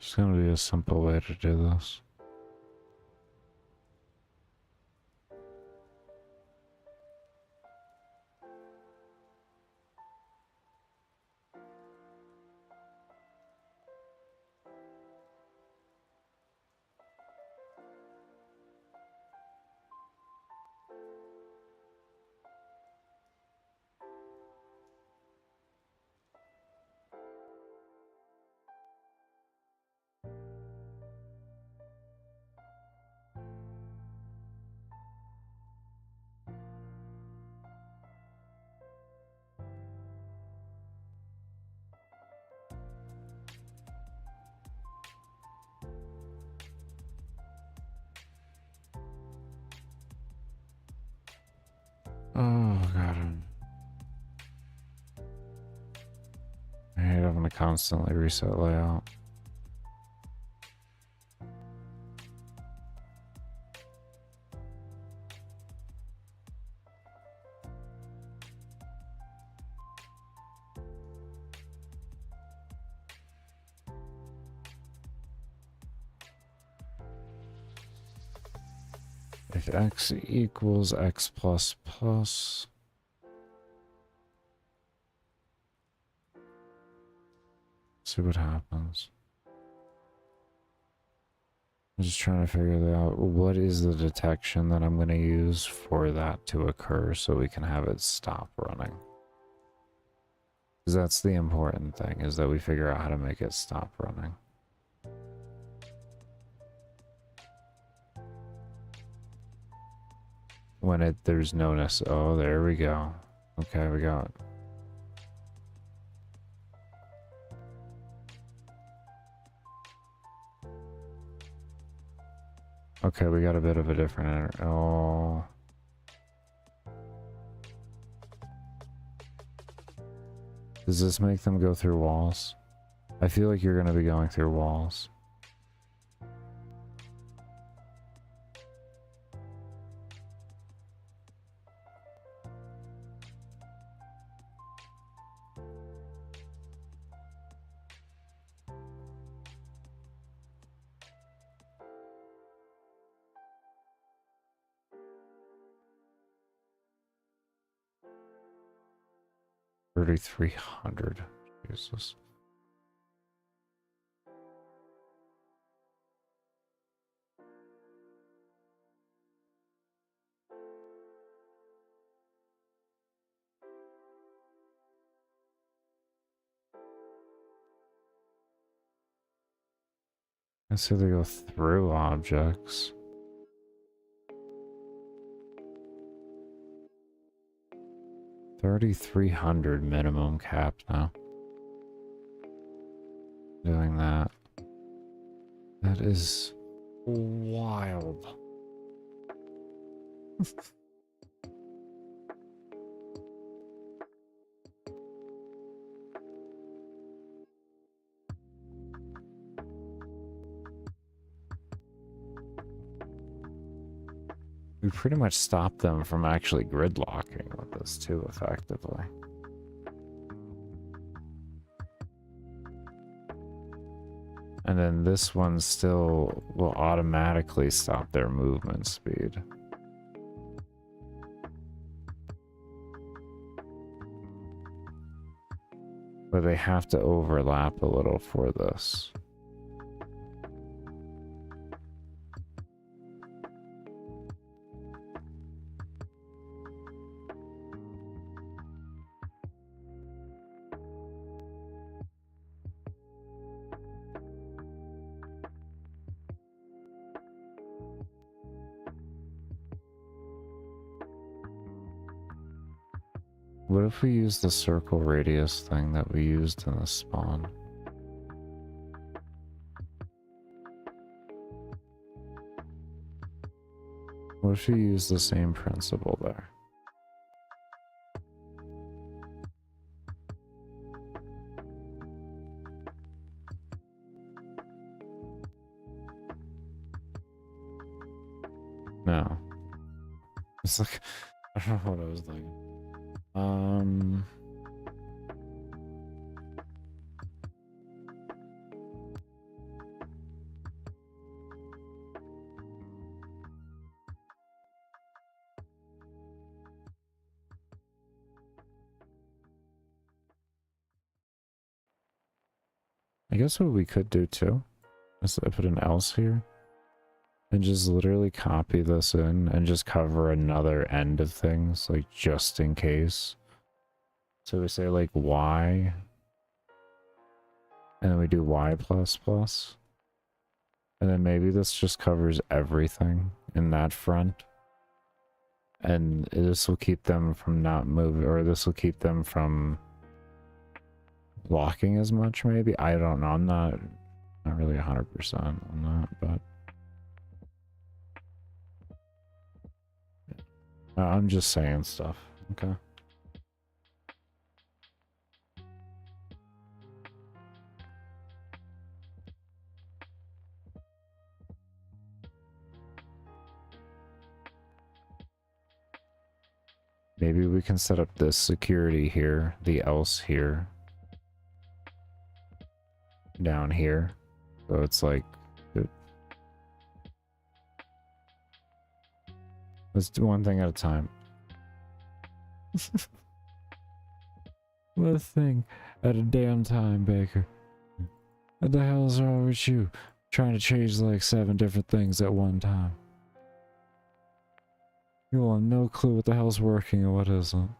[SPEAKER 1] It's gonna be a simple way to do this. Oh god. I hate having to constantly reset layout. If x equals x plus plus. See what happens. I'm just trying to figure out what is the detection that I'm going to use for that to occur so we can have it stop running. Because that's the important thing, is that we figure out how to make it stop running. When there's no oh, there we go. Okay, we got. Okay, we got a bit of a different. Oh. Does this make them go through walls? I feel like you're going to be going through walls. $3,300. Jesus. I say they go through objects. $3,300 minimum cap now. Doing that. That is wild. We pretty much stopped them from actually gridlocking with this too, effectively. And then this one still will automatically stop their movement speed. But they have to overlap a little for this. What if we use the circle radius thing that we used in the spawn? What if we use the same principle there? No. It's like, I don't know what I was thinking. I guess what we could do too is I put an else here and just literally copy this in and just cover another end of things, like just in case. So we say like y, and then we do y++, and then maybe this just covers everything in that front. And this will keep them from not moving, or this will keep them from blocking as much, maybe. I don't know. I'm not really 100% on that, but I'm just saying stuff. Okay. Maybe we can set up this security here, the else here, down here. So it's like, let's do one thing at a time. One thing at a damn time, Baker. What the hell is wrong with you? Trying to change like 7 different things at one time. You will have no clue what the hell's working and what isn't.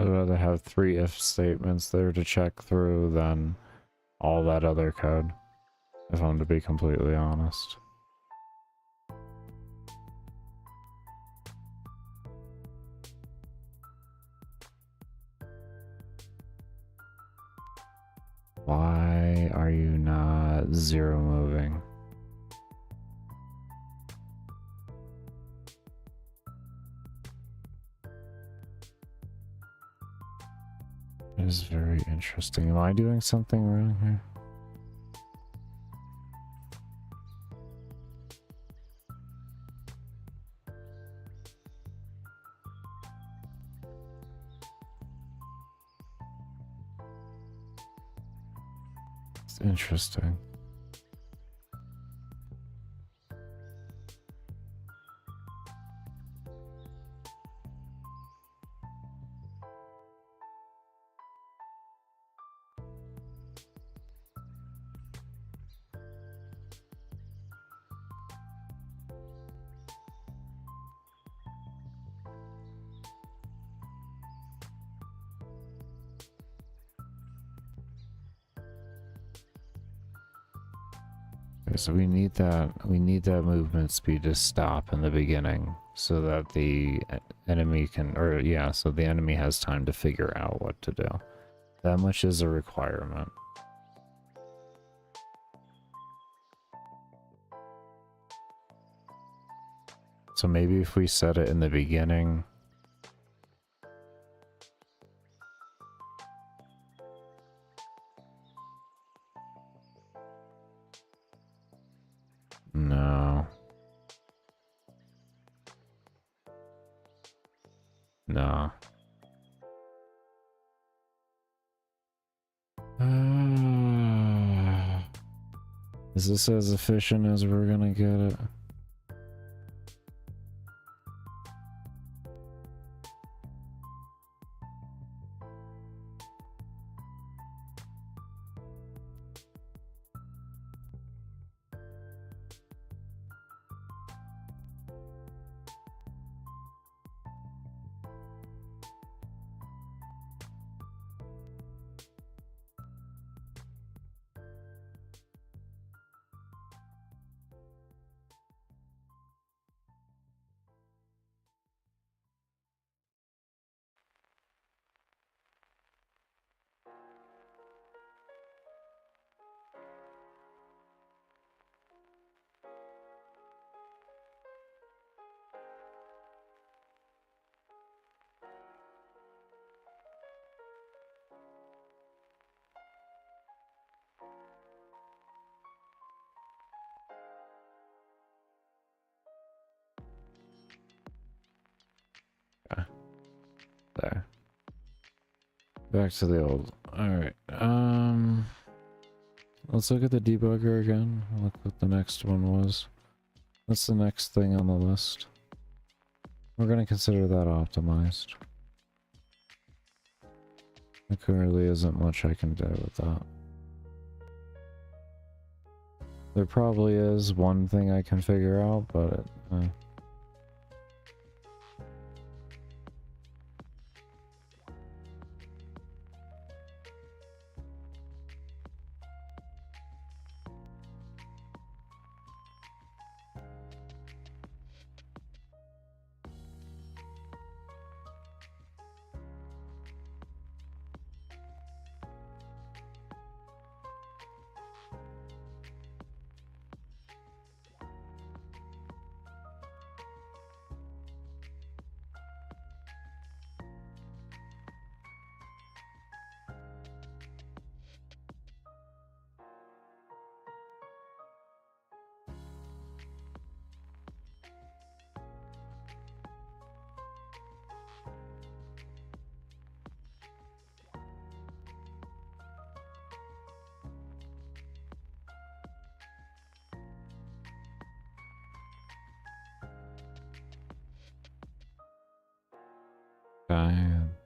[SPEAKER 1] I'd rather have 3 if statements there to check through than all that other code, if I'm to be completely honest. Why are you not 0 moving? is very interesting. Am I doing something wrong here? It's interesting. Okay, so we need that movement speed to stop in the beginning so that the enemy can, or yeah, so the enemy has time to figure out what to do. That much is a requirement. So maybe if we set it in the beginning. No. No. Is this as efficient as we're gonna get it? There. Back to the old. Alright. Let's look at the debugger again. Look what the next one was. What's the next thing on the list? We're going to consider that optimized. There clearly isn't much I can do with that. There probably is one thing I can figure out, but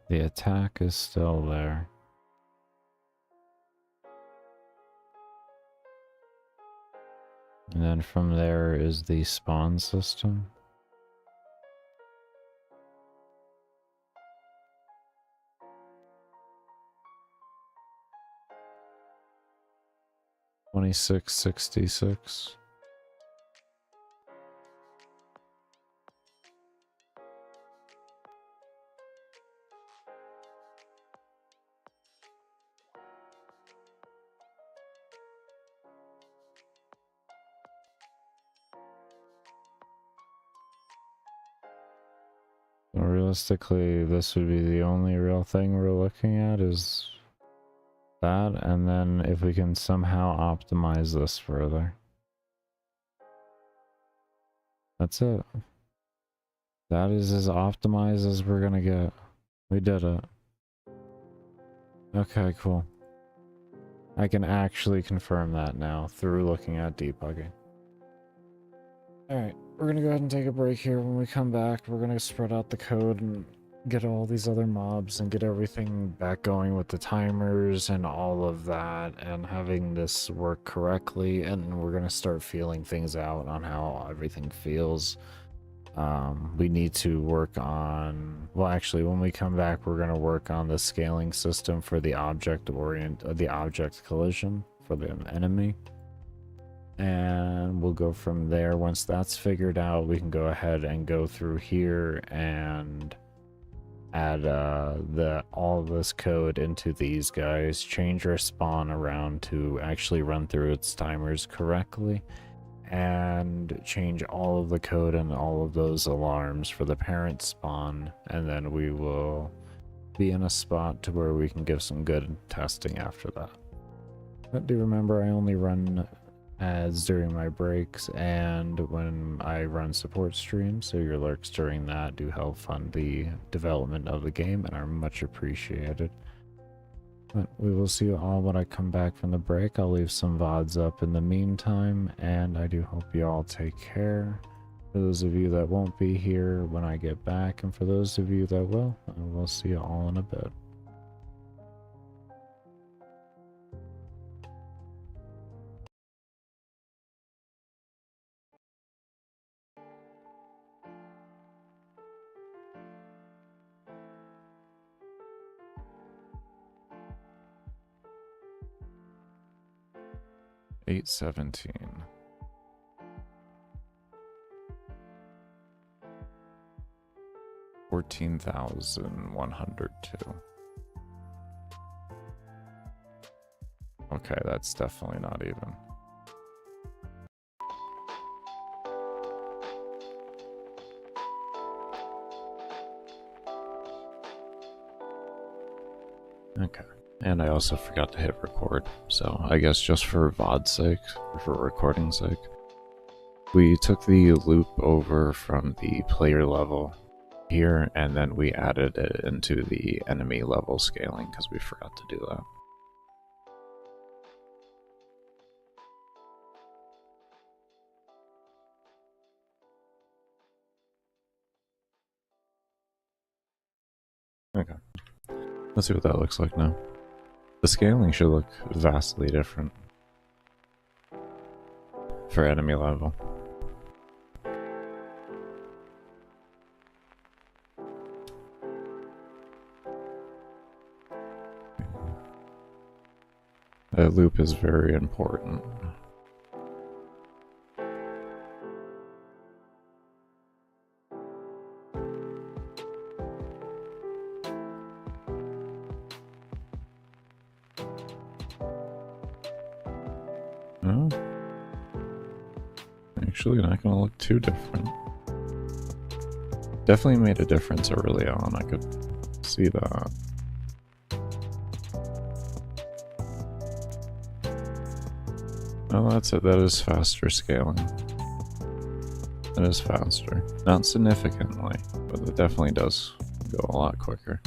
[SPEAKER 1] the attack is still there. And then from there is the spawn system. $26.66. realistically, this would be the only real thing we're looking at is that, and then if we can somehow optimize this further. That's it. That is as optimized as we're gonna get. We did it. Okay, cool. I can actually confirm that now through looking at debugging. Alright, we're gonna go ahead and take a break here. When we come back, we're gonna spread out the code and get all these other mobs and get everything back going with the timers and all of that and having this work correctly, and we're gonna start feeling things out on how everything feels. We need to work on, well, actually, when we come back, we're going to work on the scaling system for the object collision for the enemy, and we'll go from there. Once that's figured out, we can go ahead and go through here and add all of this code into these guys, change our spawn around to actually run through its timers correctly, and change all of the code and all of those alarms for the parent spawn, and then we will be in a spot to where we can give some good testing after that. But do remember, I only run ads during my breaks and when I run support streams, so your lurks during that do help fund the development of the game and are much appreciated. But we will see you all when I come back from the break. I'll leave some VODs up in the meantime, and I do hope you all take care. For those of you that won't be here when I get back, and for those of you that will, I will see you all in a bit. $8.17. 14,102. Okay, that's definitely not even. Okay. And I also forgot to hit record, so I guess just for VOD's sake, or for recording's sake, we took the loop over from the player level here, and then we added it into the enemy level scaling because we forgot to do that. Okay. Let's see what that looks like now. The scaling should look vastly different for enemy level. That loop is very important. No? Actually, not gonna look too different. Definitely made a difference early on, I could see that. Oh, that's it, that is faster scaling. That is faster. Not significantly, but it definitely does go a lot quicker.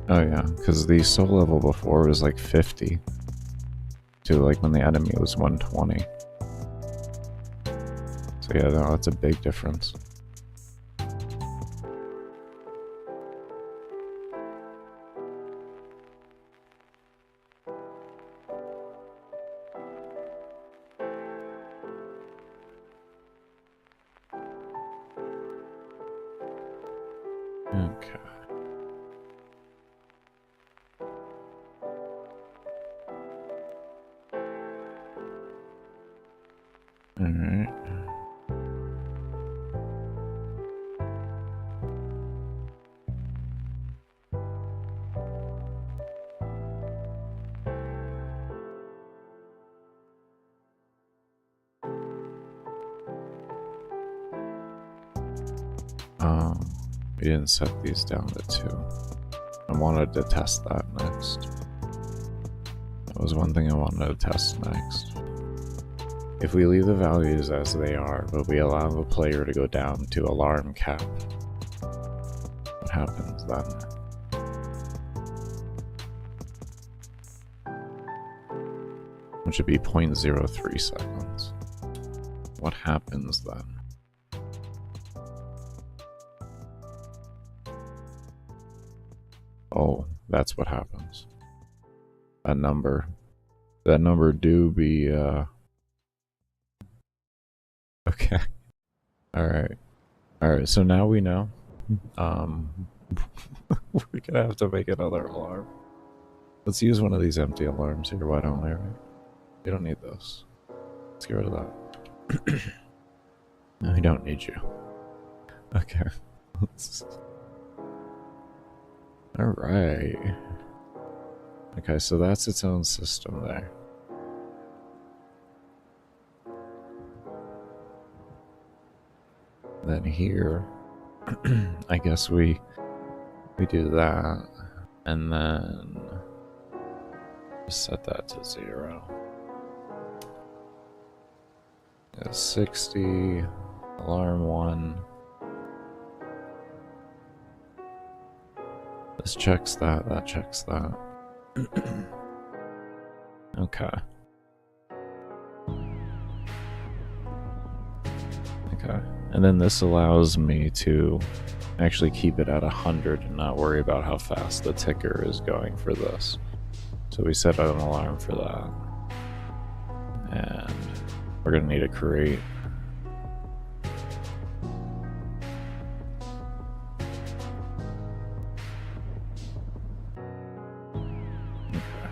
[SPEAKER 1] Oh yeah, because the soul level before was like 50 to like when the enemy was 120. So yeah, no, that's a big difference. Okay. Alright. We didn't set these down to 2. I wanted to test that next. That was one thing I wanted to test next. If we leave the values as they are, but we allow the player to go down to alarm cap, what happens then? Which would be 0.03 seconds. What happens then? Oh, that's what happens. That number do be, okay. Alright, so now we know. We're gonna have to make another alarm. Let's use one of these empty alarms here, why don't we, right? We don't need those. Let's get rid of that. No, we don't need you. Okay. Alright. Okay, so that's its own system there. Then here, I guess we do that, and then just set that to 0. 60, alarm 1. This checks that, that checks that. Okay. Okay. And then this allows me to actually keep it at 100 and not worry about how fast the ticker is going for this. So we set an alarm for that. And we're gonna need to create. Okay.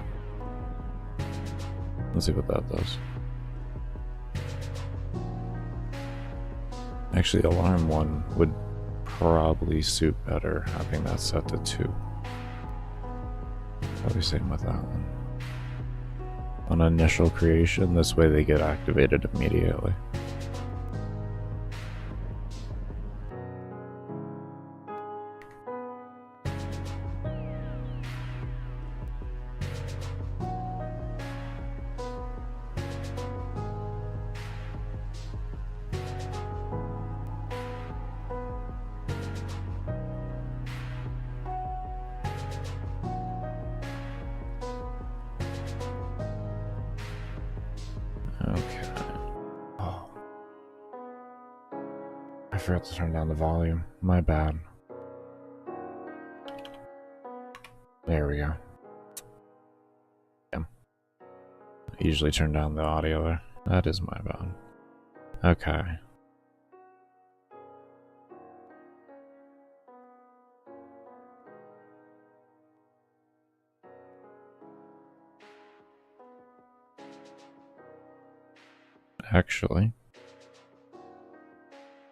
[SPEAKER 1] Let's see what that does. Actually, alarm 1 would probably suit better having that set to 2. Probably same with that one. On initial creation, this way they get activated immediately. Okay. Oh. I forgot to turn down the volume. My bad. There we go. Yeah. I usually turn down the audio there. That is my bad. Okay. Actually,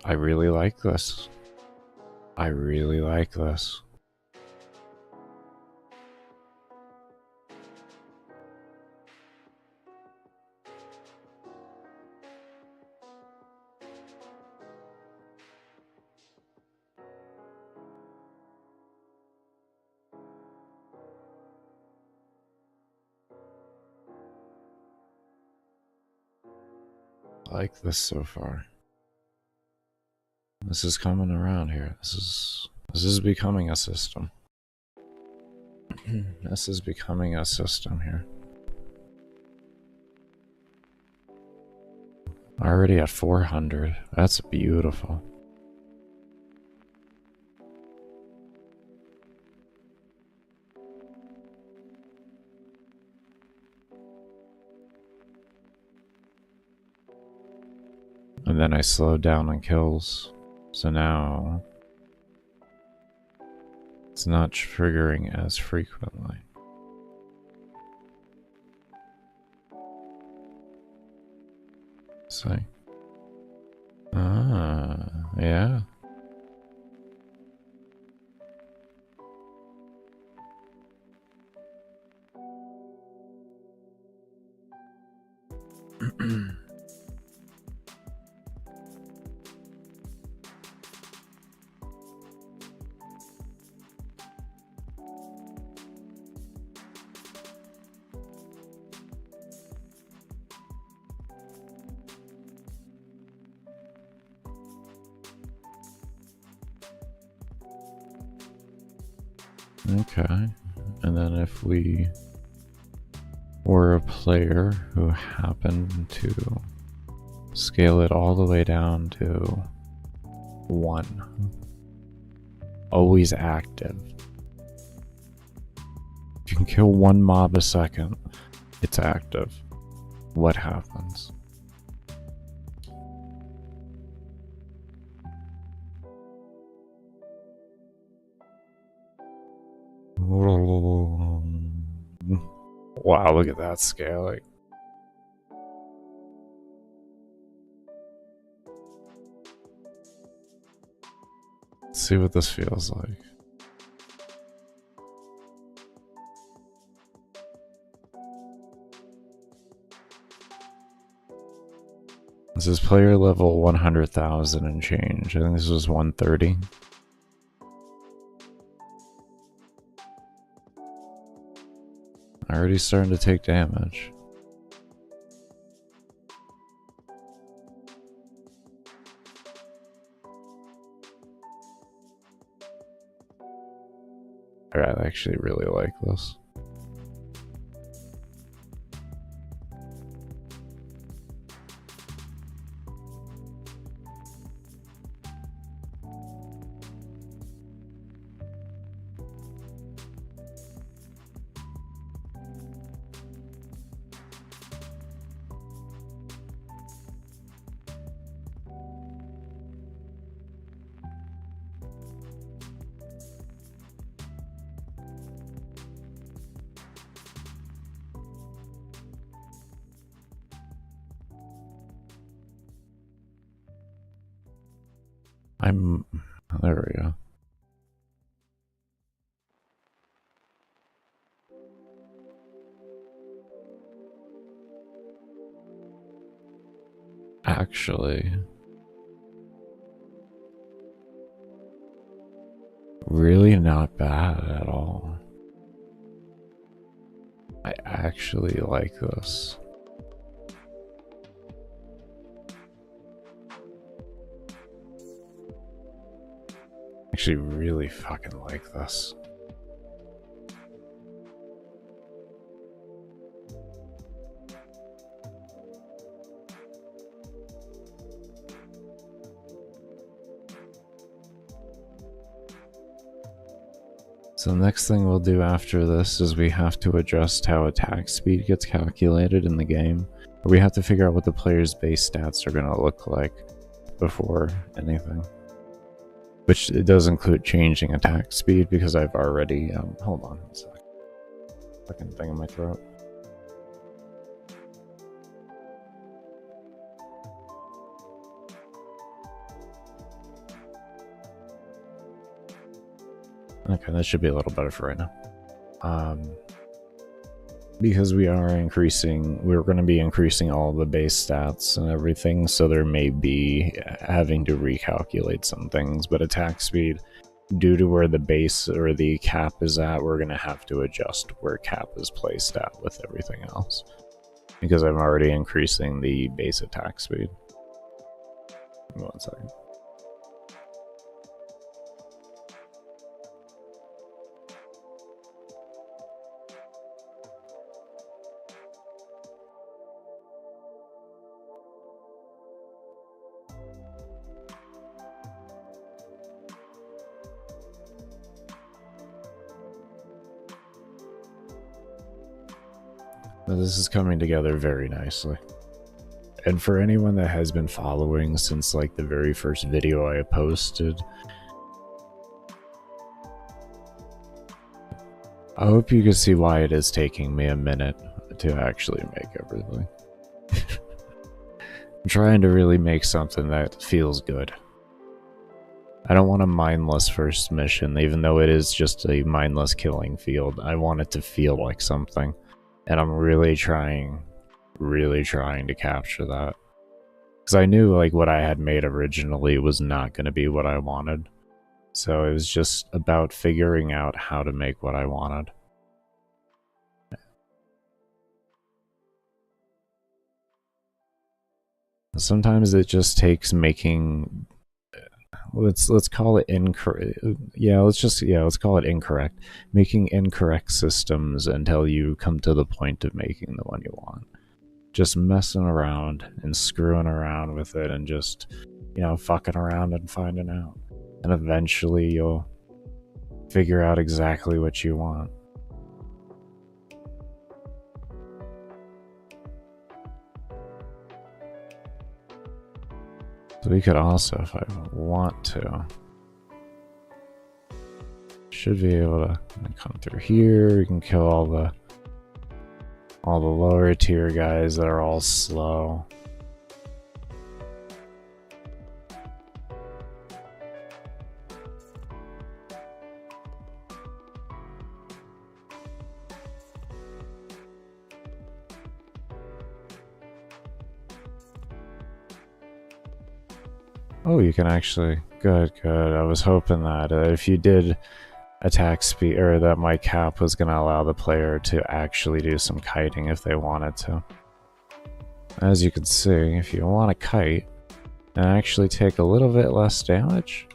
[SPEAKER 1] I really like this. I really like this. I like this so far. This is coming around here. This is becoming a system. This is becoming a system here. Already at 400. That's beautiful. And then I slowed down on kills. So now it's not triggering as frequently. See? Ah, yeah. Okay. And then if we were a player who happened to scale it all the way down to 1, always active. If you can kill 1 mob a second, it's active. What happens? Wow, look at that scaling. Let's see what this feels like. This is player level 100,000 and change. I think this was 130. Already starting to take damage. I actually really like this. There we go. Actually, really not bad at all. I actually like this. Actually really fucking like this. So the next thing we'll do after this is we have to adjust how attack speed gets calculated in the game. We have to figure out what the player's base stats are going to look like before anything. Which it does include changing attack speed because I've already, hold on a sec. Fucking thing in my throat. Okay, that should be a little better for right now. Because we're going to be increasing all the base stats and everything, so there may be having to recalculate some things, but attack speed, due to where the base or the cap is at, we're going to have to adjust where cap is placed at with everything else. Because I'm already increasing the base attack speed. 1 second. Now this is coming together very nicely. And for anyone that has been following since like the very first video I posted, I hope you can see why it is taking me a minute to actually make everything. I'm trying to really make something that feels good. I don't want a mindless first mission, even though it is just a mindless killing field. I want it to feel like something. And I'm really trying to capture that. Because I knew like what I had made originally was not going to be what I wanted. So it was just about figuring out how to make what I wanted. Sometimes it just takes making let's call it incorrect. Yeah, let's call it incorrect. Making incorrect systems until you come to the point of making the one you want. Just messing around and screwing around with it and just, fucking around and finding out. And eventually you'll figure out exactly what you want. So we could also, if I want to, should be able to come through here. We can kill all the lower tier guys that are all slow. Oh, you can actually... Good. I was hoping that if you did attack speed, or that my cap was going to allow the player to actually do some kiting if they wanted to. As you can see, if you want to kite and actually take a little bit less damage,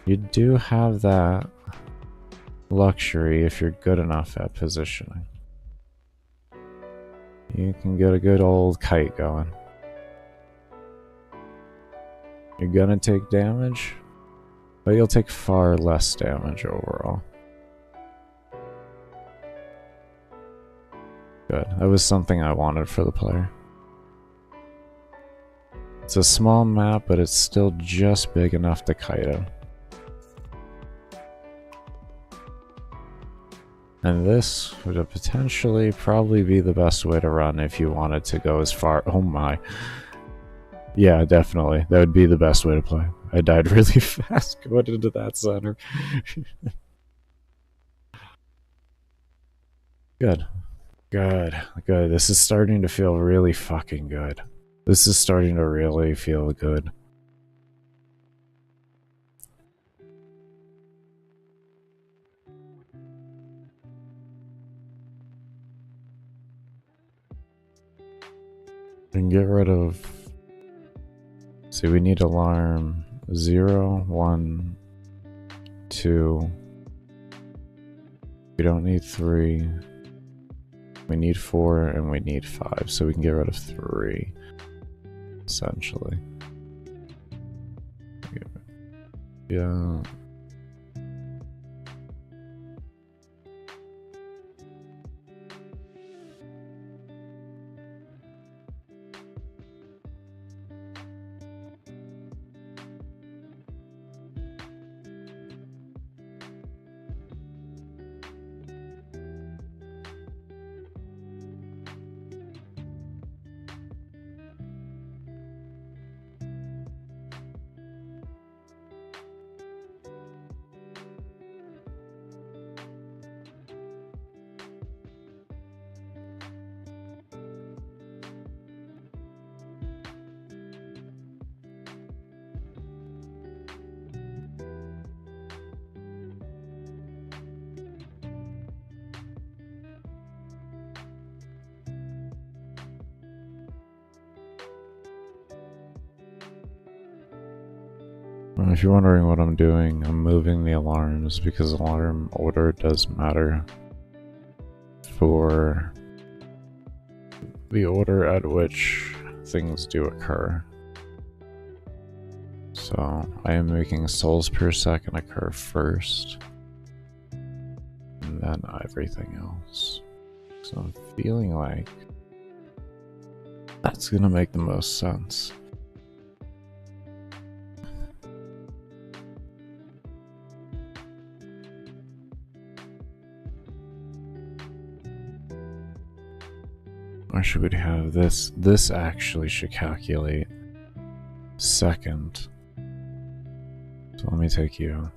[SPEAKER 1] you do have that luxury if you're good enough at positioning. You can get a good old kite going. You're gonna take damage, but you'll take far less damage overall. Good. That was something I wanted for the player. It's a small map, but it's still just big enough to kite in. And this would potentially probably be the best way to run if you wanted to go as far. Oh my. Yeah, definitely. That would be the best way to play. I died really fast going into that center. Good. This is starting to feel really fucking good. This is starting to really feel good. And get rid of... See, we need alarm 0, 1, 2. We don't need 3. We need 4 and we need 5, so we can get rid of 3, essentially. Yeah. If you're wondering what I'm doing, I'm moving the alarms because alarm order does matter for the order at which things do occur. So I am making souls per second occur first, and then everything else. So I'm feeling like that's gonna make the most sense. Or should we have this? This actually should calculate second. So let me take you.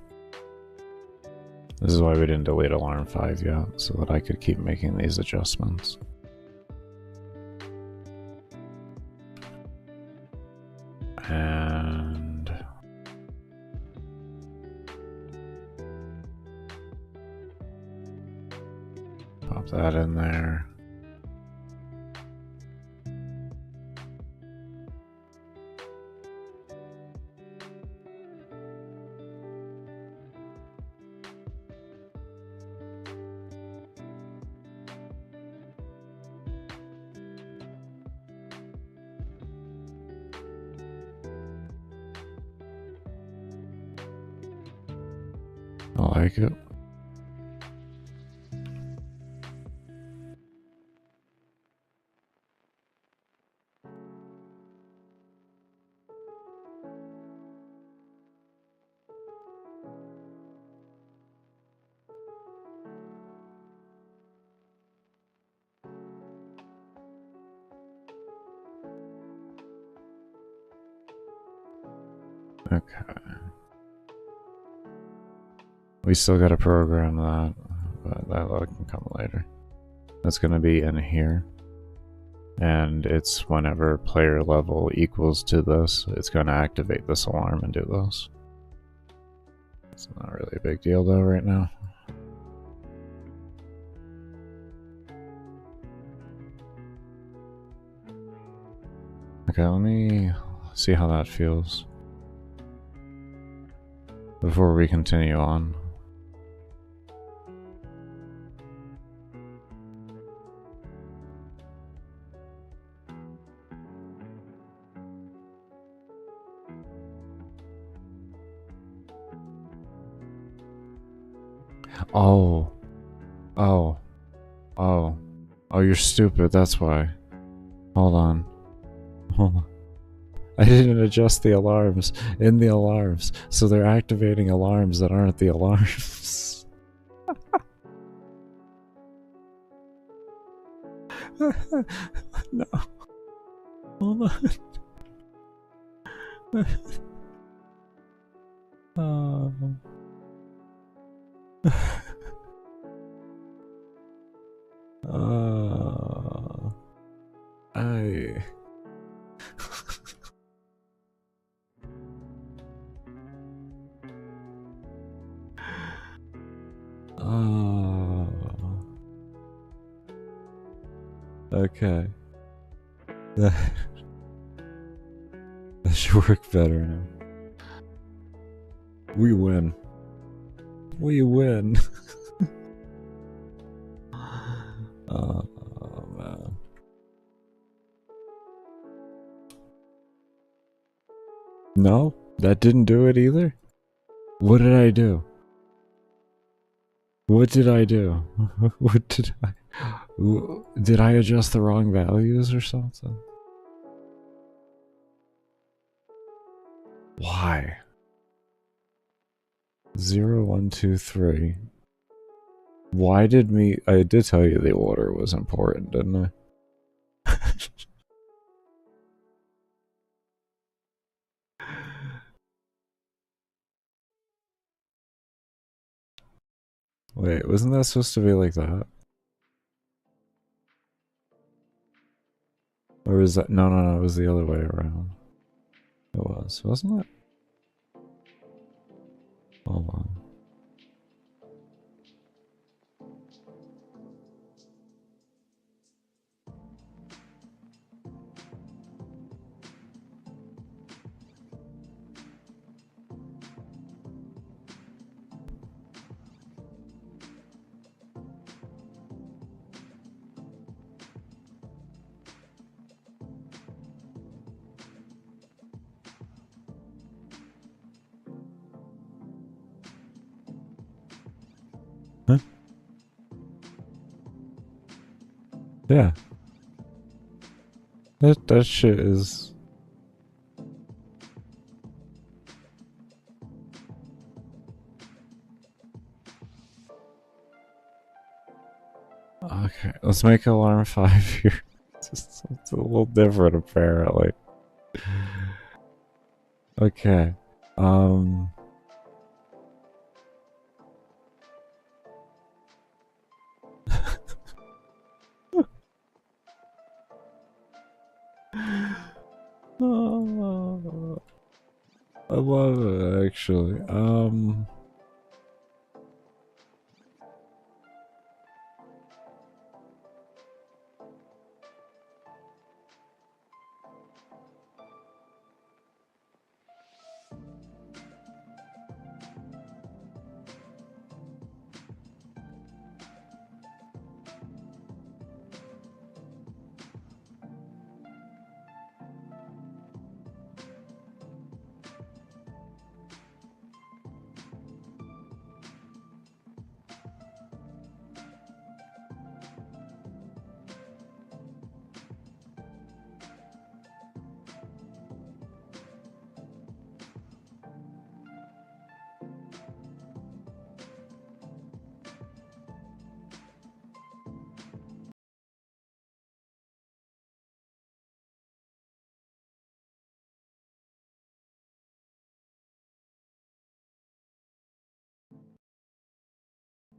[SPEAKER 1] This is why we didn't delete alarm 5 yet, so that I could keep making these adjustments. And pop that in there. I like it. Okay. We still gotta program that, but that can come later. That's gonna be in here. And it's whenever player level equals to this, it's gonna activate this alarm and do this. It's not really a big deal though right now. Okay, let me see how that feels before we continue on. Oh. Oh. Oh. Oh, you're stupid, that's why. Hold on. Hold on. I didn't adjust the alarms in the alarms, so they're activating alarms that aren't the alarms. No. Hold on. I. Okay. That should work better now. We win. We win. Oh man. No, that didn't do it either. What did I do? What did I do? What did I? Did I adjust the wrong values or something? Why? 0, 1, 2, 3. Why did me? I did tell you the order was important, didn't I? Wait, wasn't that supposed to be like that? Or is that? No, no, no, it was the other way around. It was, wasn't it? Hold on. Huh? Yeah. That shit is. Okay, let's make alarm 5 here. It's a little different apparently. Okay. Oh, I love it actually.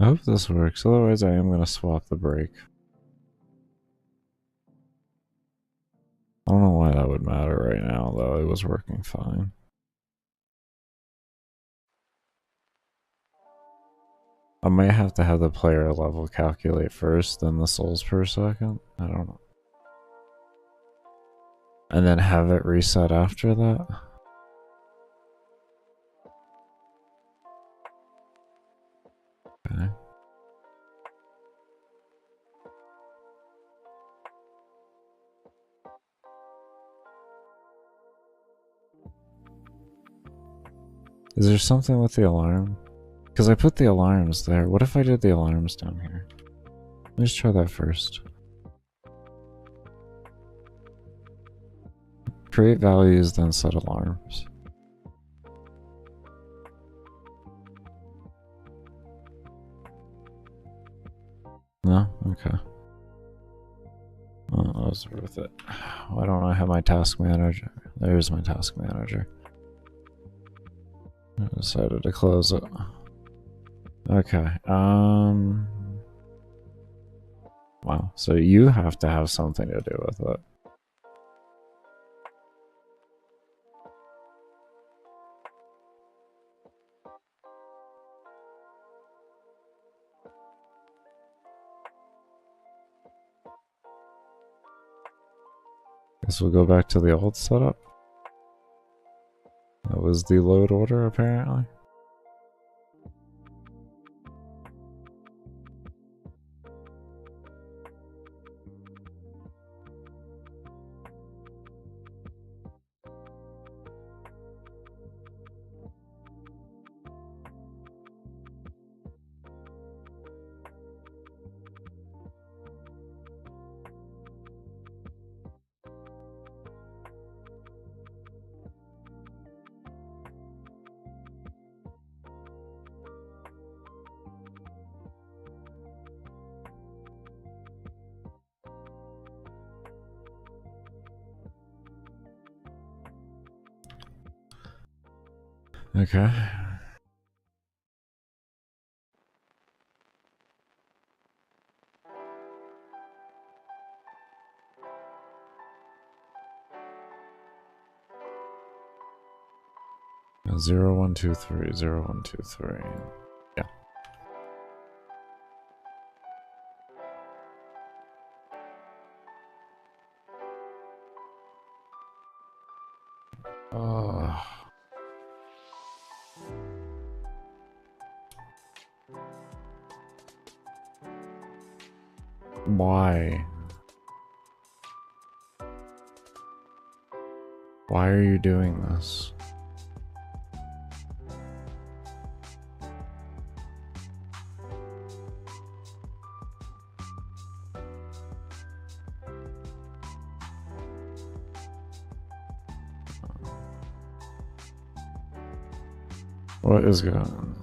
[SPEAKER 1] I hope this works, otherwise I am gonna swap the brake. I don't know why that would matter right now, though. It was working fine. I might have to have the player level calculate first, then the souls per second. I don't know. And then have it reset after that. Okay. Is there something with the alarm? Because I put the alarms there. What if I did the alarms down here? Let's try that first. Create values, then set alarms. No? Okay. Well, that was worth it. Why don't I have my task manager? There's my task manager. I decided to close it. Okay. Wow. So you have to have something to do with it. Guess we'll go back to the old setup. That was the load order, apparently. Okay. Zero, 1, 2, 3, 0, 1, 2, 3. Yeah. Why? Why are you doing this? What is going on?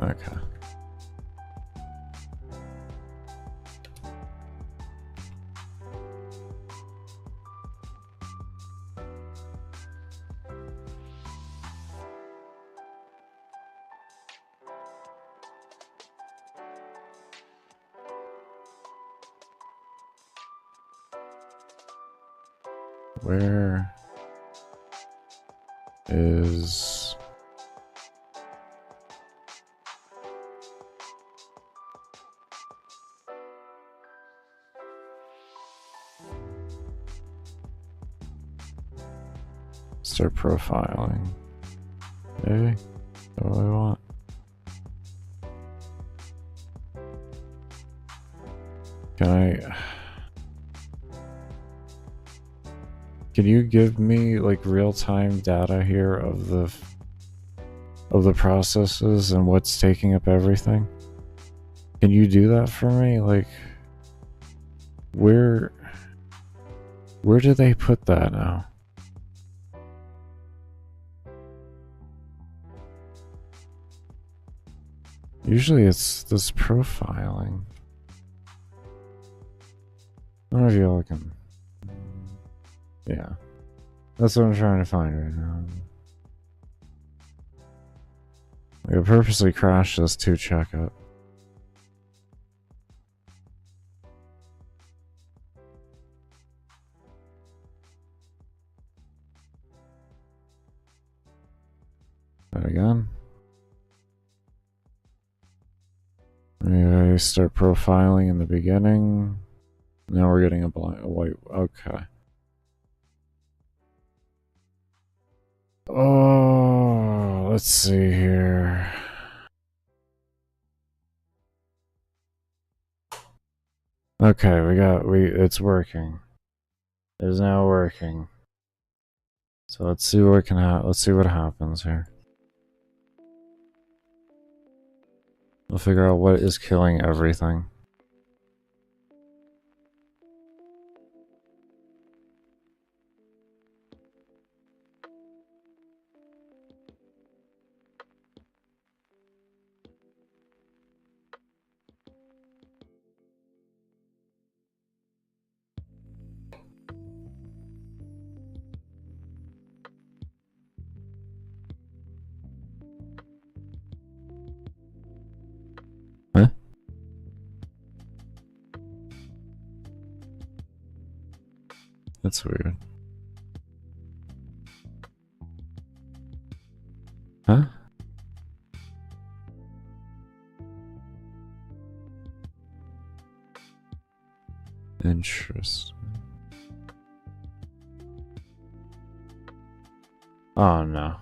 [SPEAKER 1] Okay. Where is start profiling? Okay, that's what I want. Can you give me like real-time data here of the processes and what's taking up everything? Can you do that for me? Like, where do they put that now? Usually it's this profiling. I don't know if you're looking. Yeah. That's what I'm trying to find right now. I purposely crashed this to check it. That again. I start profiling in the beginning. Now we're getting a white. Okay. Oh, let's see here. Okay, it's working. It is now working. So let's see what let's see what happens here. We'll figure out what is killing everything. Huh? That's weird. Huh? Interesting. Oh no.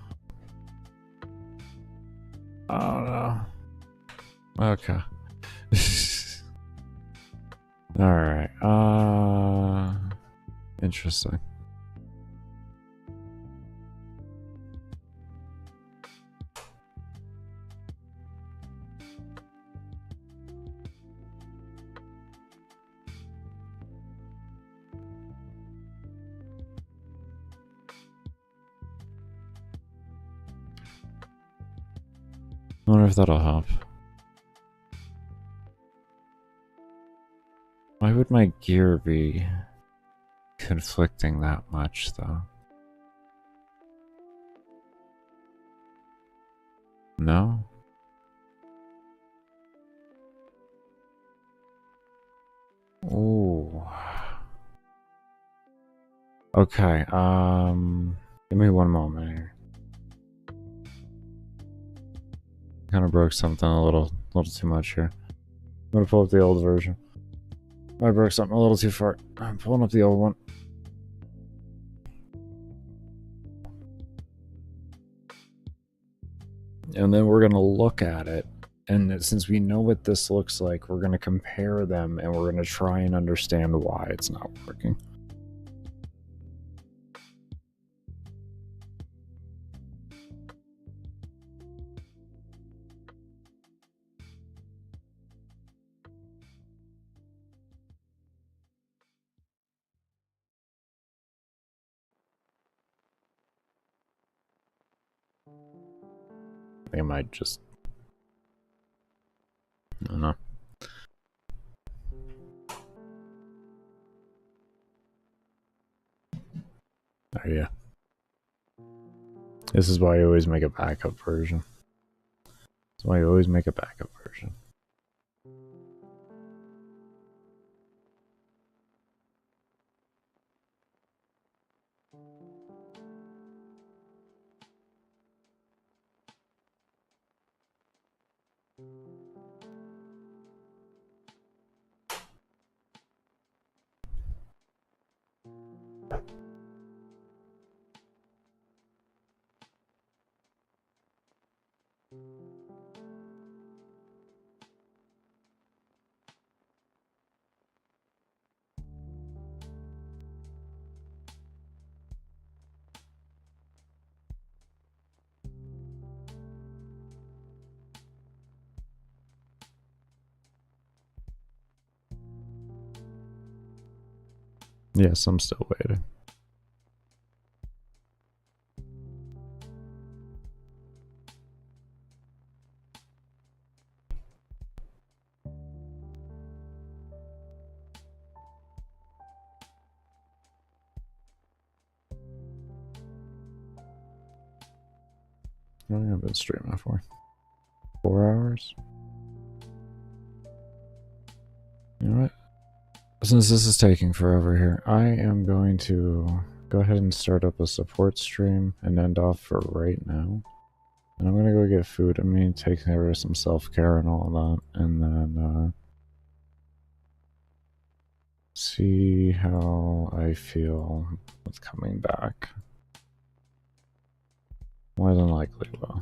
[SPEAKER 1] Oh no. Okay. Alright. Interesting. I wonder if that'll help. Why would my gear be conflicting that much, though? No? Ooh. Okay, give me one moment here. Kind of broke something a little too much here. I'm gonna pull up the old version. I broke something a little too far. I'm pulling up the old one. And then we're gonna look at it. And since we know what this looks like, we're gonna compare them and we're gonna try and understand why it's not working. They might just... I don't know. Oh yeah. This is why I always make a backup version. That's why I always make a backup version. Yes, I'm still waiting. How long have I been streaming for? hours. You know what? Since this is taking forever here, I am going to go ahead and start up a support stream and end off for right now. And I'm gonna go get food. I'm gonna take care of some self-care and all that, and then see how I feel with coming back. More than likely, though.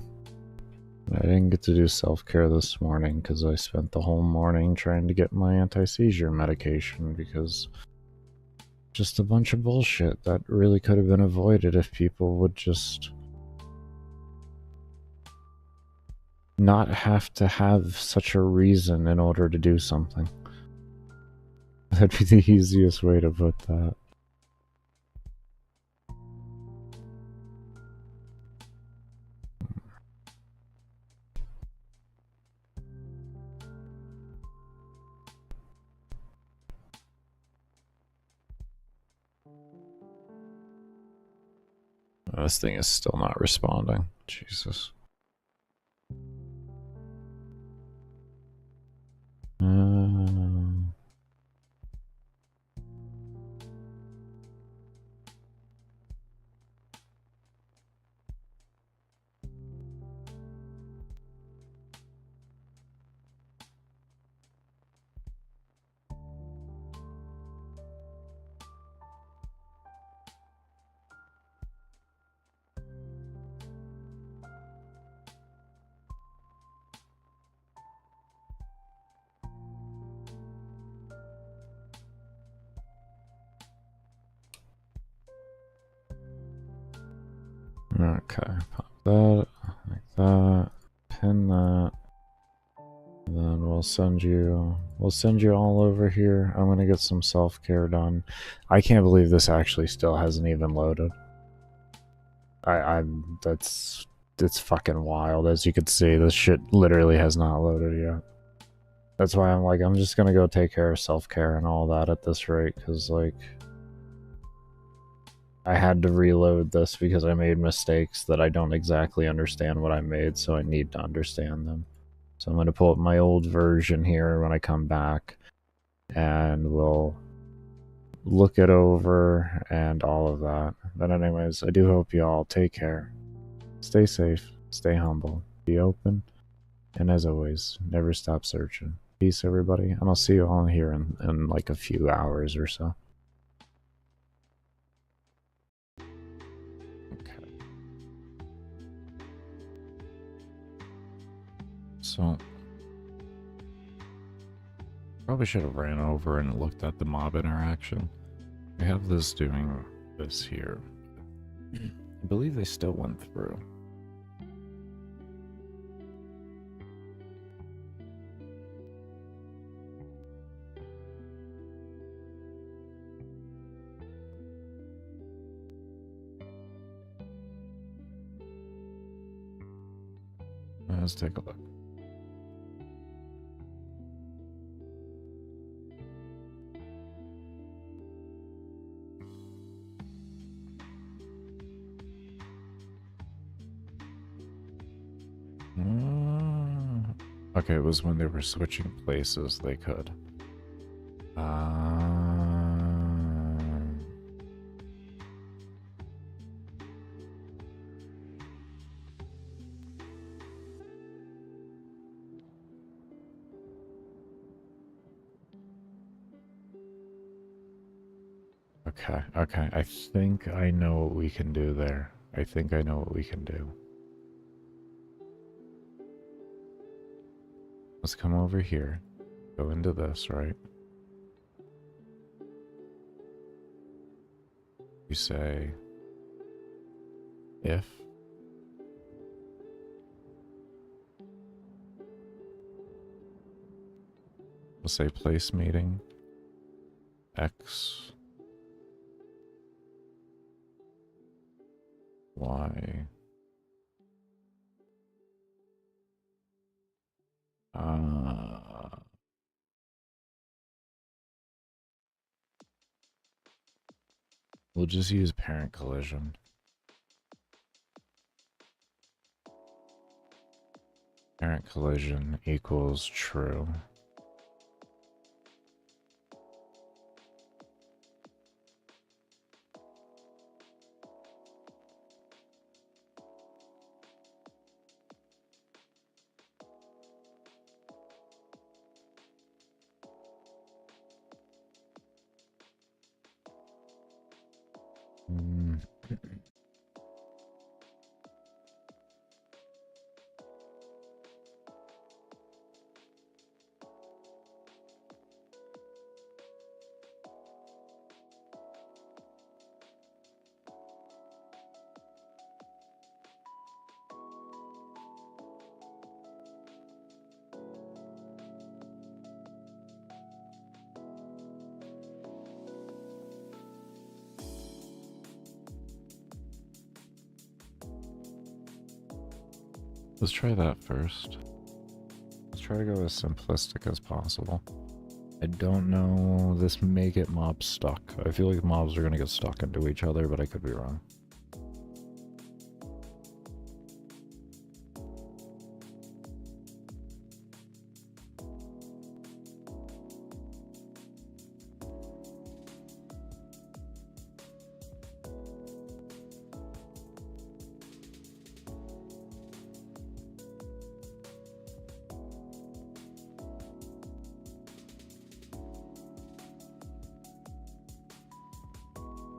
[SPEAKER 1] I didn't get to do self-care this morning because I spent the whole morning trying to get my anti-seizure medication because just a bunch of bullshit that really could have been avoided if people would just not have to have such a reason in order to do something. That'd be the easiest way to put that. This thing is still not responding. Jesus. Okay, pop that, like that, pin that, and then we'll send you all over here. I'm gonna get some self-care done. I can't believe this actually still hasn't even loaded. It's fucking wild. As you can see, this shit literally has not loaded yet. That's why I'm like, I'm just gonna go take care of self-care and all that at this rate, because like I had to reload this because I made mistakes that I don't exactly understand what I made, so I need to understand them. So I'm going to pull up my old version here when I come back, and we'll look it over and all of that. But anyways, I do hope you all take care. Stay safe, stay humble, be open, and as always, never stop searching. Peace, everybody, and I'll see you all here in like a few hours or so. So, probably should have ran over and looked at the mob interaction. I have this doing this here. I believe they still went through. Let's take a look. Okay, it was when they were switching places they could. Okay, I think I know what we can do there. I think I know what we can do. Let's come over here. Go into this, right? You say if we'll say place meeting X Y we'll just use parent collision. Parent collision equals true. Mm. Let's try that first. Let's try to go as simplistic as possible. I don't know, this may get mobs stuck. I feel like mobs are gonna get stuck into each other, but I could be wrong.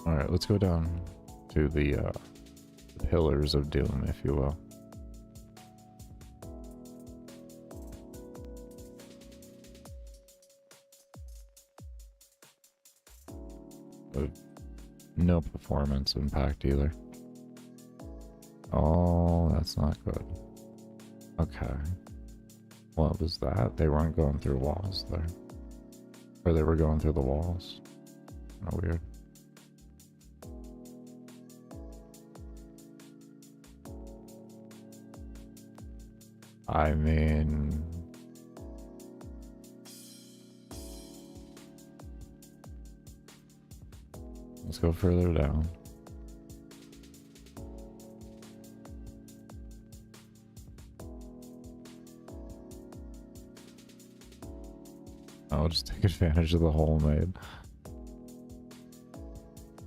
[SPEAKER 1] Alright, let's go down to the pillars of doom, if you will. But no performance impact either. Oh, that's not good. Okay. What was that? They weren't going through walls there. Or they were going through the walls. Kinda weird. I mean... let's go further down. I'll just take advantage of the hole made.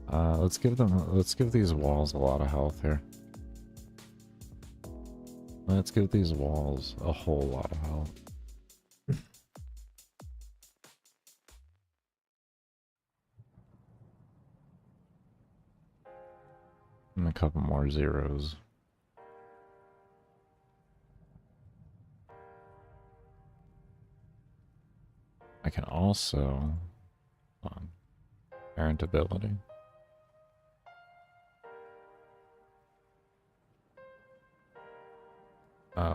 [SPEAKER 1] Let's give these walls a lot of health here. Let's give these walls a whole lot of health. And a couple more zeros. I can also... hold on. Parent ability.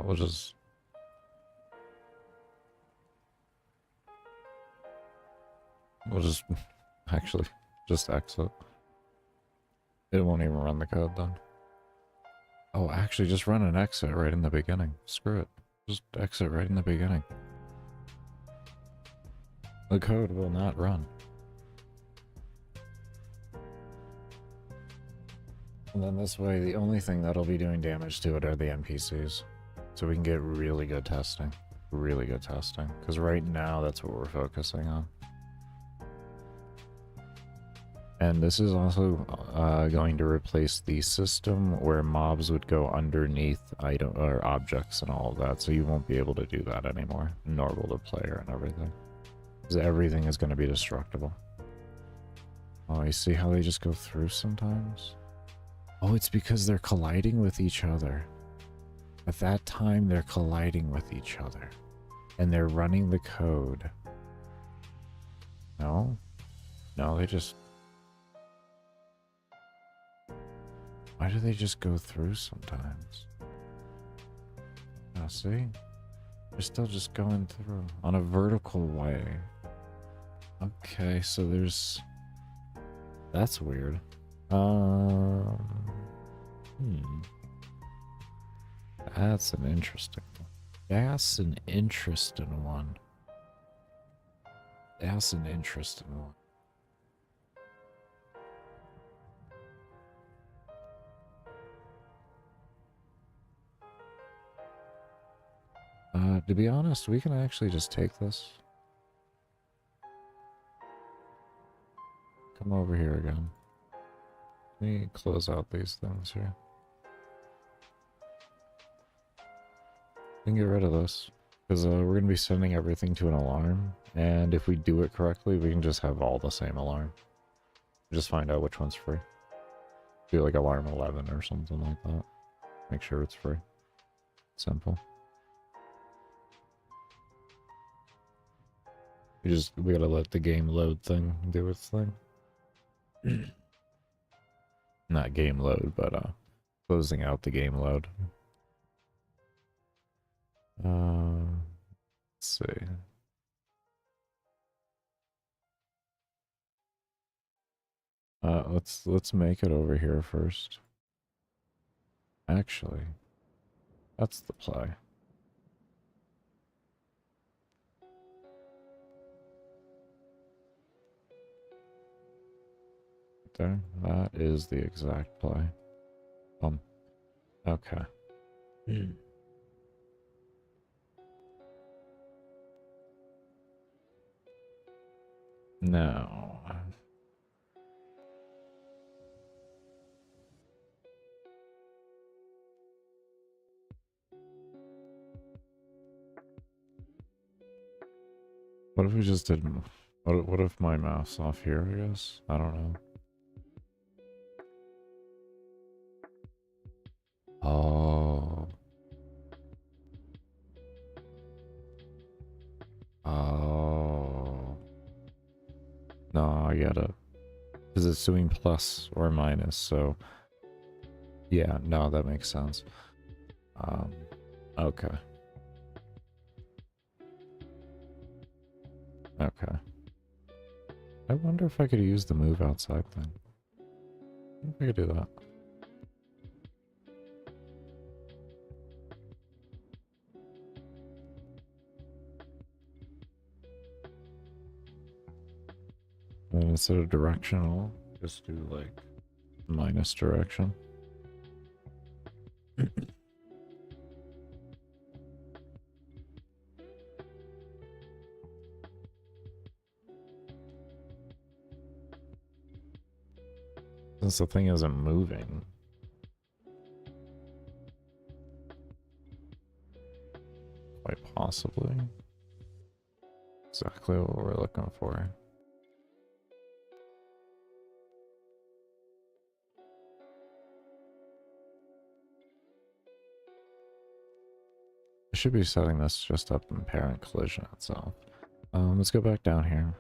[SPEAKER 1] We'll just... actually, just exit. It won't even run the code then. Oh, actually, just run an exit right in the beginning. Screw it. Just exit right in the beginning. The code will not run. And then this way, the only thing that'll be doing damage to it are the NPCs. So we can get really good testing. Really good testing. Because right now, that's what we're focusing on. And this is also going to replace the system where mobs would go underneath item or objects and all of that. So you won't be able to do that anymore. Nor will the player and everything. Because everything is going to be destructible. Oh, you see how they just go through sometimes? Oh, it's because they're colliding with each other. At that time, they're colliding with each other. And they're running the code. No? No, they just... why do they just go through sometimes? Oh, see? They're still just going through. On a vertical way. Okay, so there's... that's weird. That's an interesting one. That's an interesting one. That's an interesting one. To be honest, we can actually just take this. Come over here again. Let me close out these things here. We can get rid of this. Because we're going to be sending everything to an alarm. And if we do it correctly, we can just have all the same alarm. Just find out which one's free. Do like alarm 11 or something like that. Make sure it's free. Simple. We gotta let the game load thing do its thing. Not game load, but closing out the game load. Let's see. Let's make it over here first. Actually, that's the play. There, that is the exact play. Okay. Now, what if we just did? What if my mouth's off here? I guess I don't know. Oh. Oh. No, I get it. Because it's doing plus or minus, so yeah, no, that makes sense. Okay. Okay. I wonder if I could use the move outside thing. I think I could do that. And instead of directional, just do like minus direction. Since the thing isn't moving. Quite possibly. Exactly what we're looking for. I should be setting this just up in parent collision itself. Let's go back down here.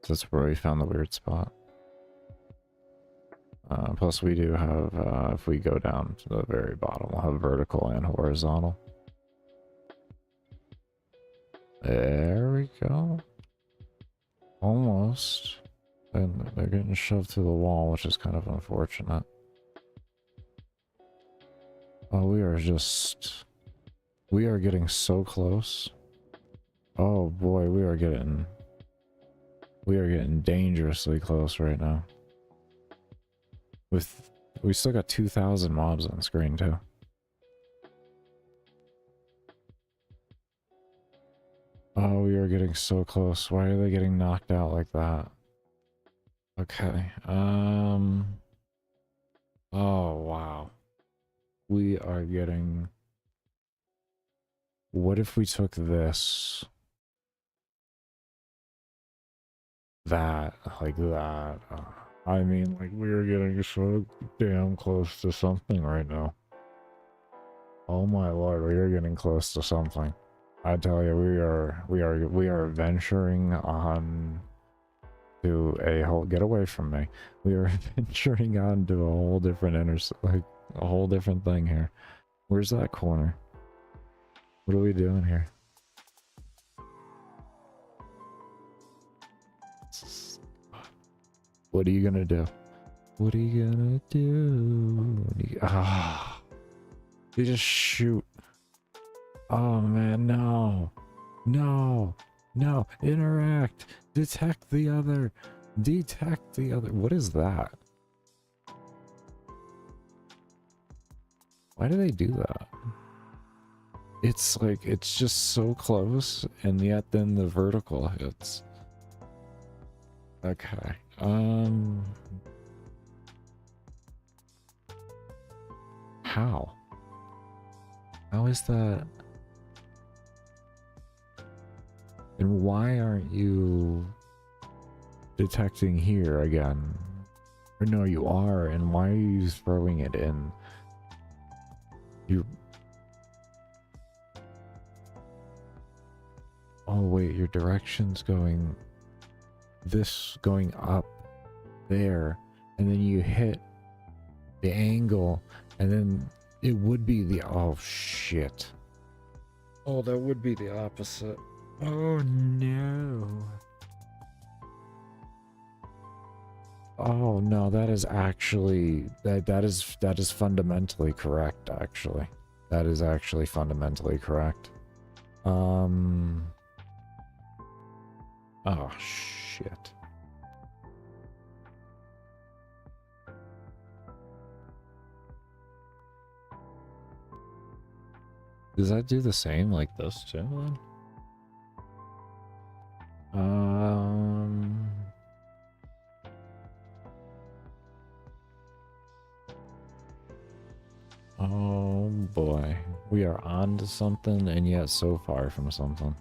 [SPEAKER 1] That's where we found the weird spot. Plus we do have, if we go down to the very bottom, we'll have vertical and horizontal. There we go. Almost. And they're getting shoved through the wall, which is kind of unfortunate. Oh, we are getting so close. Oh boy, we are getting dangerously close right now. We still got 2,000 mobs on screen too. Oh, we are getting so close. Why are they getting knocked out like that? Okay. Oh wow. We are getting... What if we took this? That, like that. I mean, like, we're getting so damn close to something right now. Oh my lord, we are getting close to something. I tell you, we are venturing on to a whole... Get away from me. We are venturing on to a whole different a whole different thing here. Where's that corner? What are we doing here? What are you gonna do? What are you gonna do? You just shoot. Oh man, no. No. No. Interact. Detect the other. Detect the other. What is that? Why do they do that? It's like, it's just so close, and yet then the vertical hits. Okay. How? How is that? And why aren't you detecting here again? Or no, you are, and why are you throwing it in? You... Oh wait, your direction's going... This going up there, and then you hit the angle, and then it would be the... Oh shit. Oh, that would be the opposite. Oh no. Oh no, that is actually that is fundamentally correct, actually. That is actually fundamentally correct. Oh shit. Does that do the same like this too then? Oh boy, we are on to something and yet so far from something.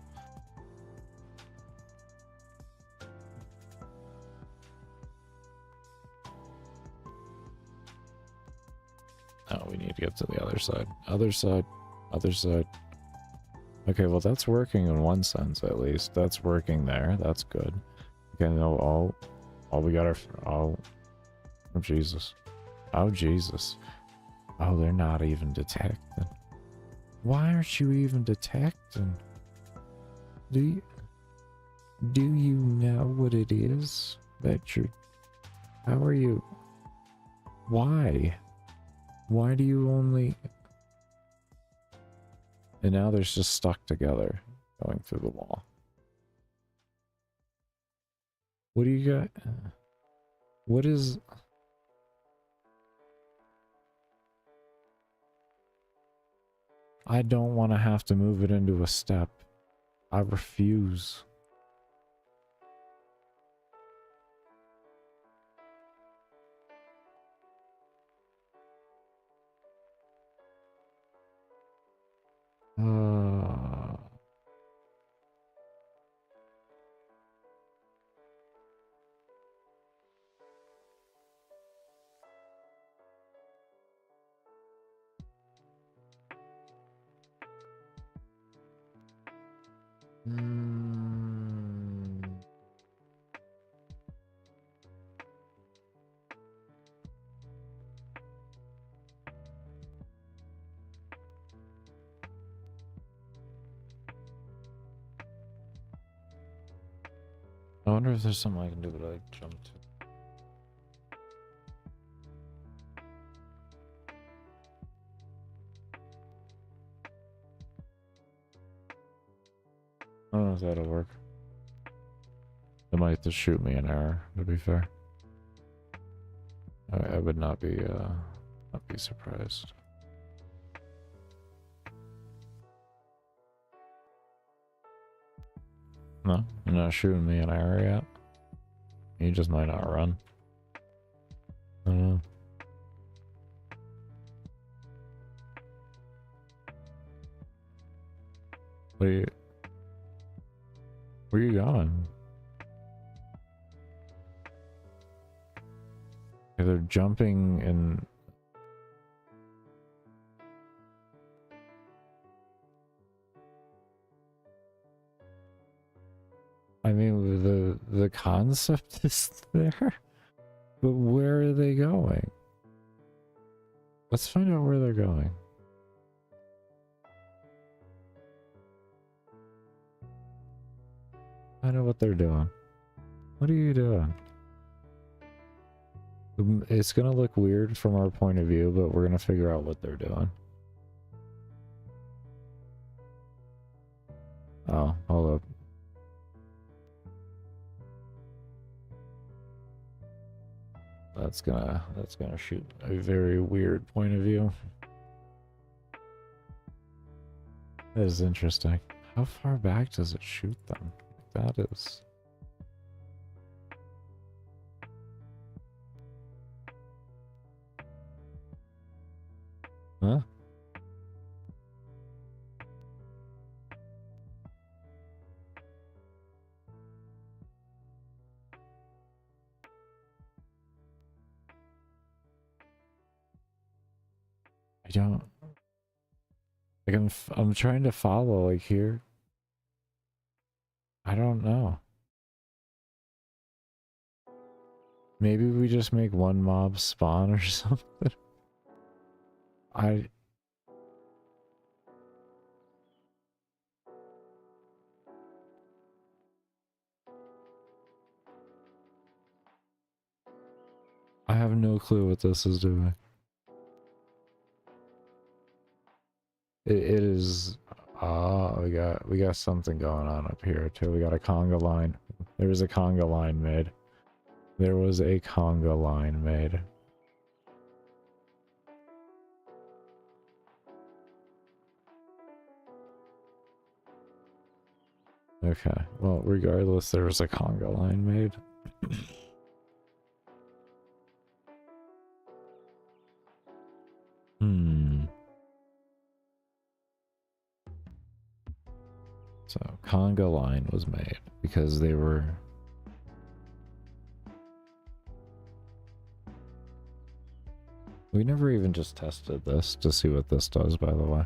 [SPEAKER 1] Oh, we need to get to the other side. Other side. Other side. Okay, well that's working in one sense at least. That's working there. That's good. Okay, no, oh, we got our... Oh Jesus. Oh Jesus. Oh, they're not even detecting. Why aren't you even detecting? Do you know what it is that you're... How are you... Why? Why do you only... And now they're just stuck together, going through the wall. What do you got? What is... I don't want to have to move it into a step. I refuse. I wonder if there's something I can do that I jump to. I don't know if that'll work. It might just shoot me an error, to be fair. I would not be surprised. No, you're not shooting me an error yet. You just might not run. I don't know. Where are you going? Okay, they're jumping in. I mean, the concept is there, but where are they going? Let's find out where they're going. I know what they're doing. What are you doing? It's gonna look weird from our point of view, but we're gonna figure out what they're doing. Oh, hold up. That's gonna shoot a very weird point of view. That is interesting. How far back does it shoot them? That is... Huh? I don't... Like, I'm trying to follow, like, here. I don't know. Maybe we just make one mob spawn or something. I have no clue what this is doing. It is... Ah, we got something going on up here too. We got a conga line. There was a conga line made. There was a conga line made. Okay, well, regardless, there was a conga line made. So, conga line was made because they were... We never even just tested this to see what this does, by the way.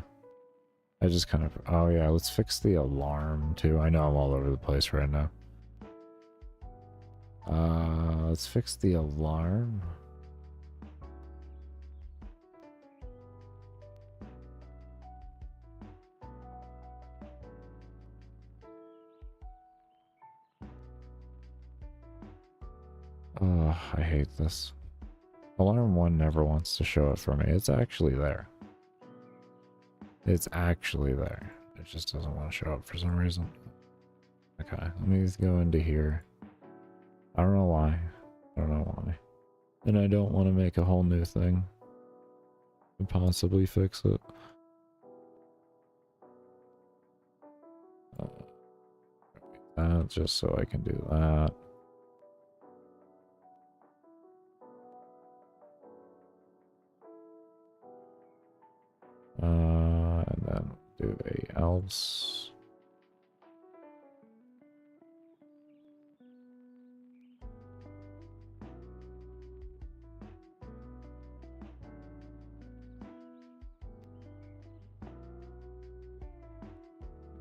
[SPEAKER 1] I just kind of... Oh yeah, let's fix the alarm too. I know I'm all over the place right now. Let's fix the alarm. Oh, I hate this. Alarm 1 never wants to show it for me. It's actually there. It's actually there. It just doesn't want to show up for some reason. Okay, let me go into here. I don't know why. I don't know why. And I don't want to make a whole new thing and possibly fix it. That just so I can do that. And then do a else.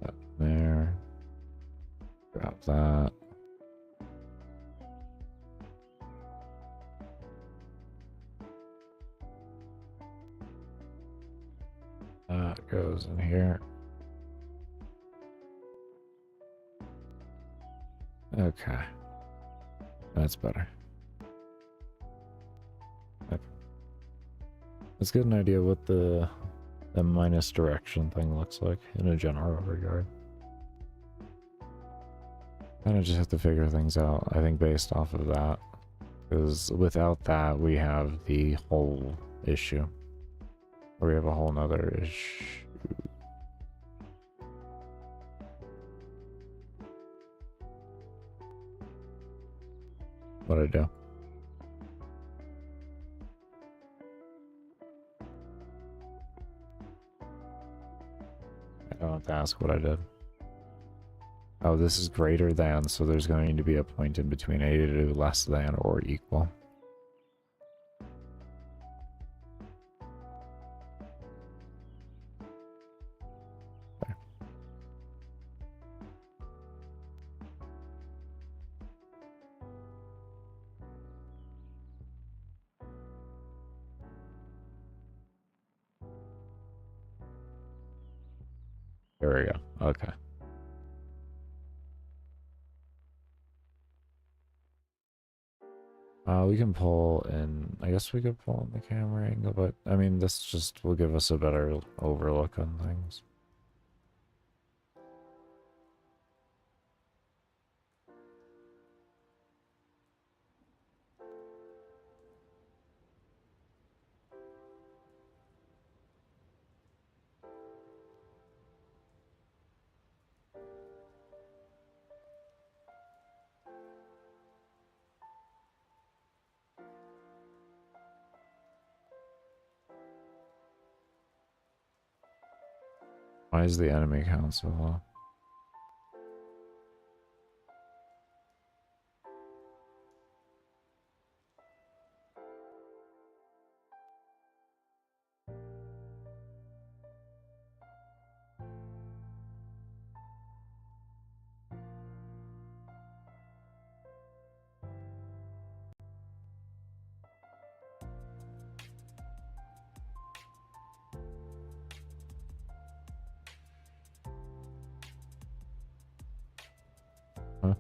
[SPEAKER 1] That there. Grab that. That goes in here. Okay. That's better. Let's get an idea what the minus direction thing looks like in a general regard. Kind of just have to figure things out, I think, based off of that. Because without that, we have the whole issue. Or we have a whole nother issue. What'd I do? I don't have to ask what I did. Oh, this is greater than, so there's going to be a point in between a to do less than or equal. Okay. There we go. Okay. We can pull in, I guess we could pull in the camera angle, but I mean, this just will give us a better overlook on things. Why is the enemy count so low? Huh?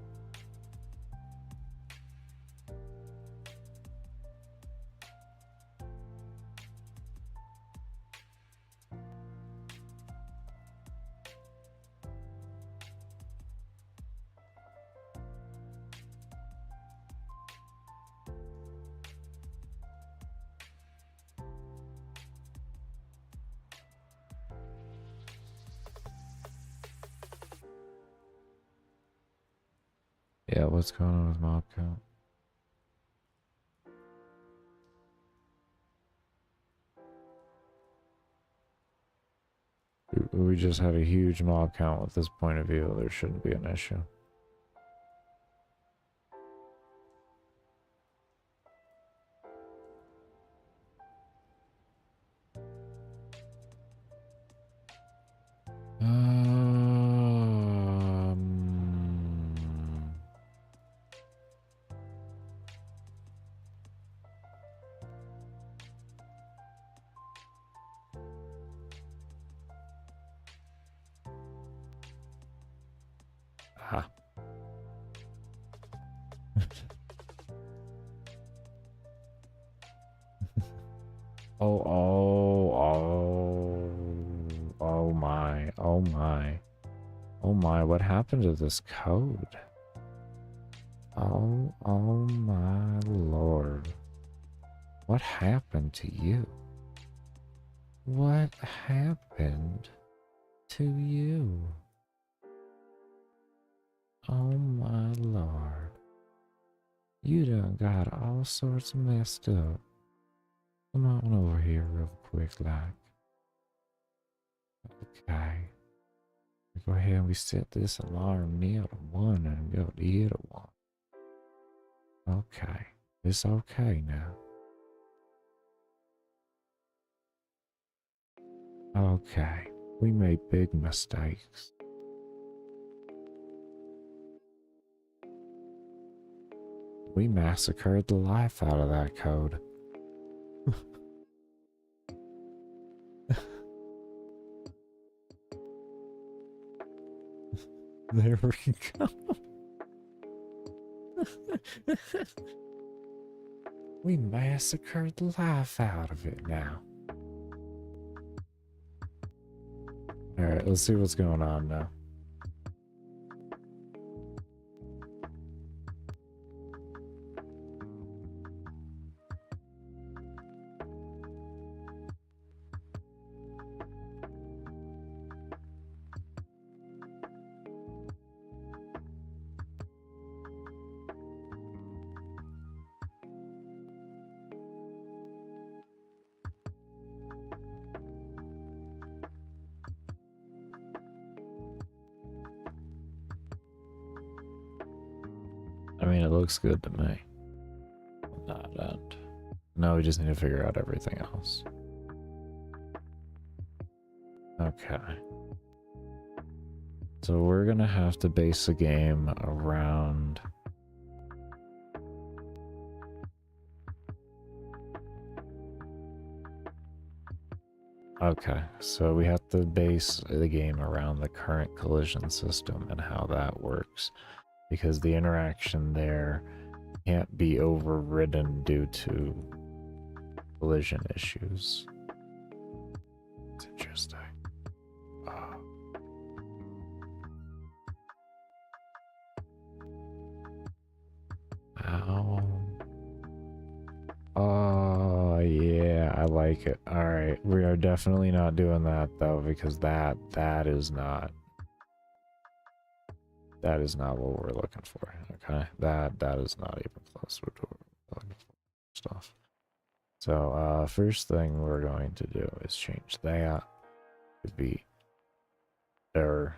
[SPEAKER 1] Yeah, what's going on with mob count? We just have a huge mob count with this point of view. There shouldn't be an issue. Um, ah. Oh my, oh my. Oh my, what happened to this code? Oh my lord. What happened to you? What happened to you? Oh my lord. You done got all sorts messed up. Come on over here real quick, like. Okay. We go ahead and we set this alarm near to 1 and go to the other one. Okay. It's okay now. Okay. We made big mistakes. We massacred the life out of that code. There we go. We massacred the life out of it now. Alright, let's see what's going on now. I mean, it looks good to me. Not that. No, we just need to figure out everything else. Okay. So we're gonna have to base the game around... Okay, so we have to base the game around the current collision system and how that works, because the interaction there can't be overridden due to collision issues. It's interesting. Ow. Oh, yeah, I like it. Alright, we are definitely not doing that, though, because that is not what we're looking for, okay? That is not even close to what we're looking for. Stuff. So, first thing we're going to do is change that to be Der.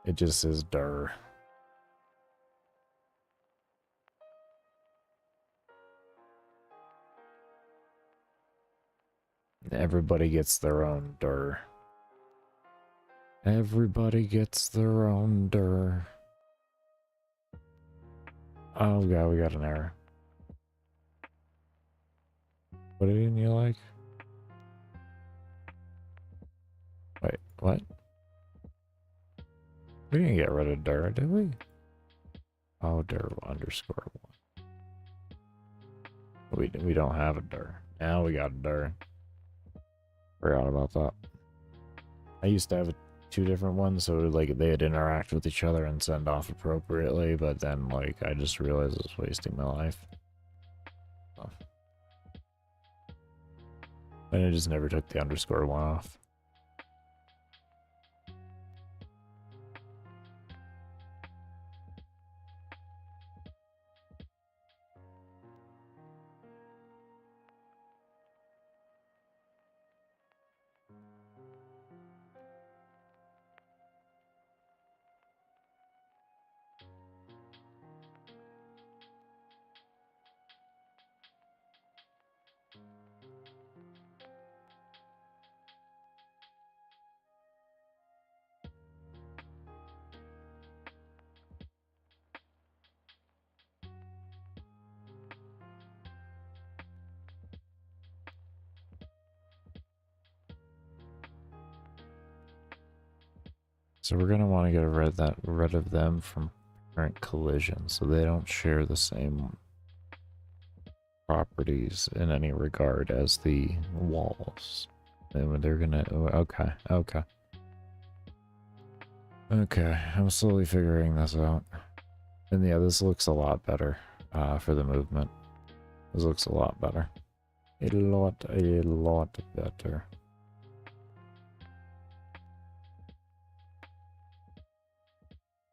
[SPEAKER 1] It just says der. Everybody gets their own der. Everybody gets their own der. Oh god, we got an error. What didn't you like? Wait, what? We didn't get rid of der, did we? Oh, der underscore one. We don't have a der. Now we got a der. Forgot about that. I used to have two different ones, so like they'd interact with each other and send off appropriately, but then like I just realized it was wasting my life. Oh. And I just never took the underscore one off. So we're gonna want to get rid of them from parent collision, so they don't share the same properties in any regard as the walls. And they're gonna okay. I'm slowly figuring this out. And yeah, this looks a lot better for the movement. This looks a lot better. A lot better.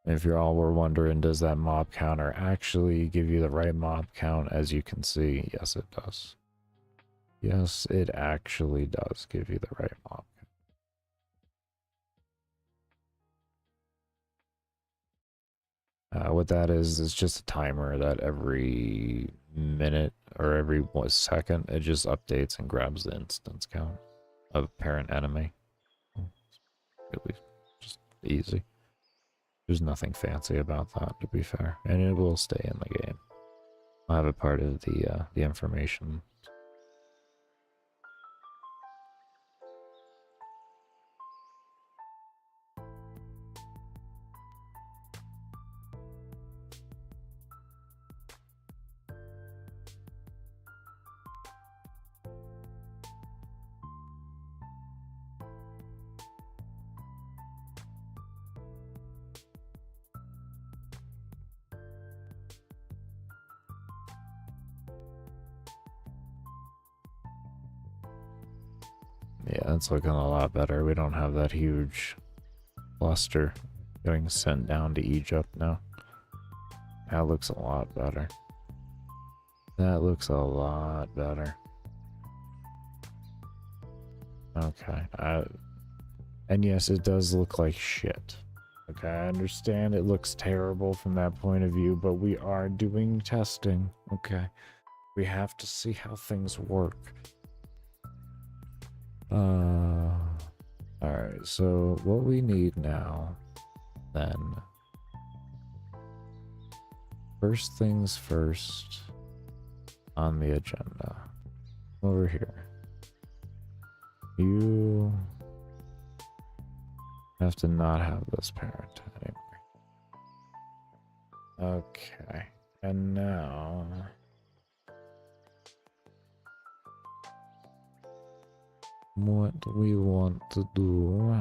[SPEAKER 1] If you all were wondering, does that mob counter actually give you the right mob count? As you can see, yes it does. Yes, it actually does give you the right mob count. What that is just a timer that every minute or every 1 second, it just updates and grabs the instance count of parent enemy. Really just easy. There's nothing fancy about that, to be fair, and it will stay in the game. I'll have it part of the information. Yeah, it's looking a lot better. We don't have that huge cluster getting sent down to Egypt now. That looks a lot better. That looks a lot better. Okay. And yes, it does look like shit. Okay, I understand it looks terrible from that point of view, but we are doing testing. Okay. We have to see how things work. Alright, so what we need now, then, first things first on the agenda, over here, you have to not have this parent anymore. Okay, and now, what we want to do,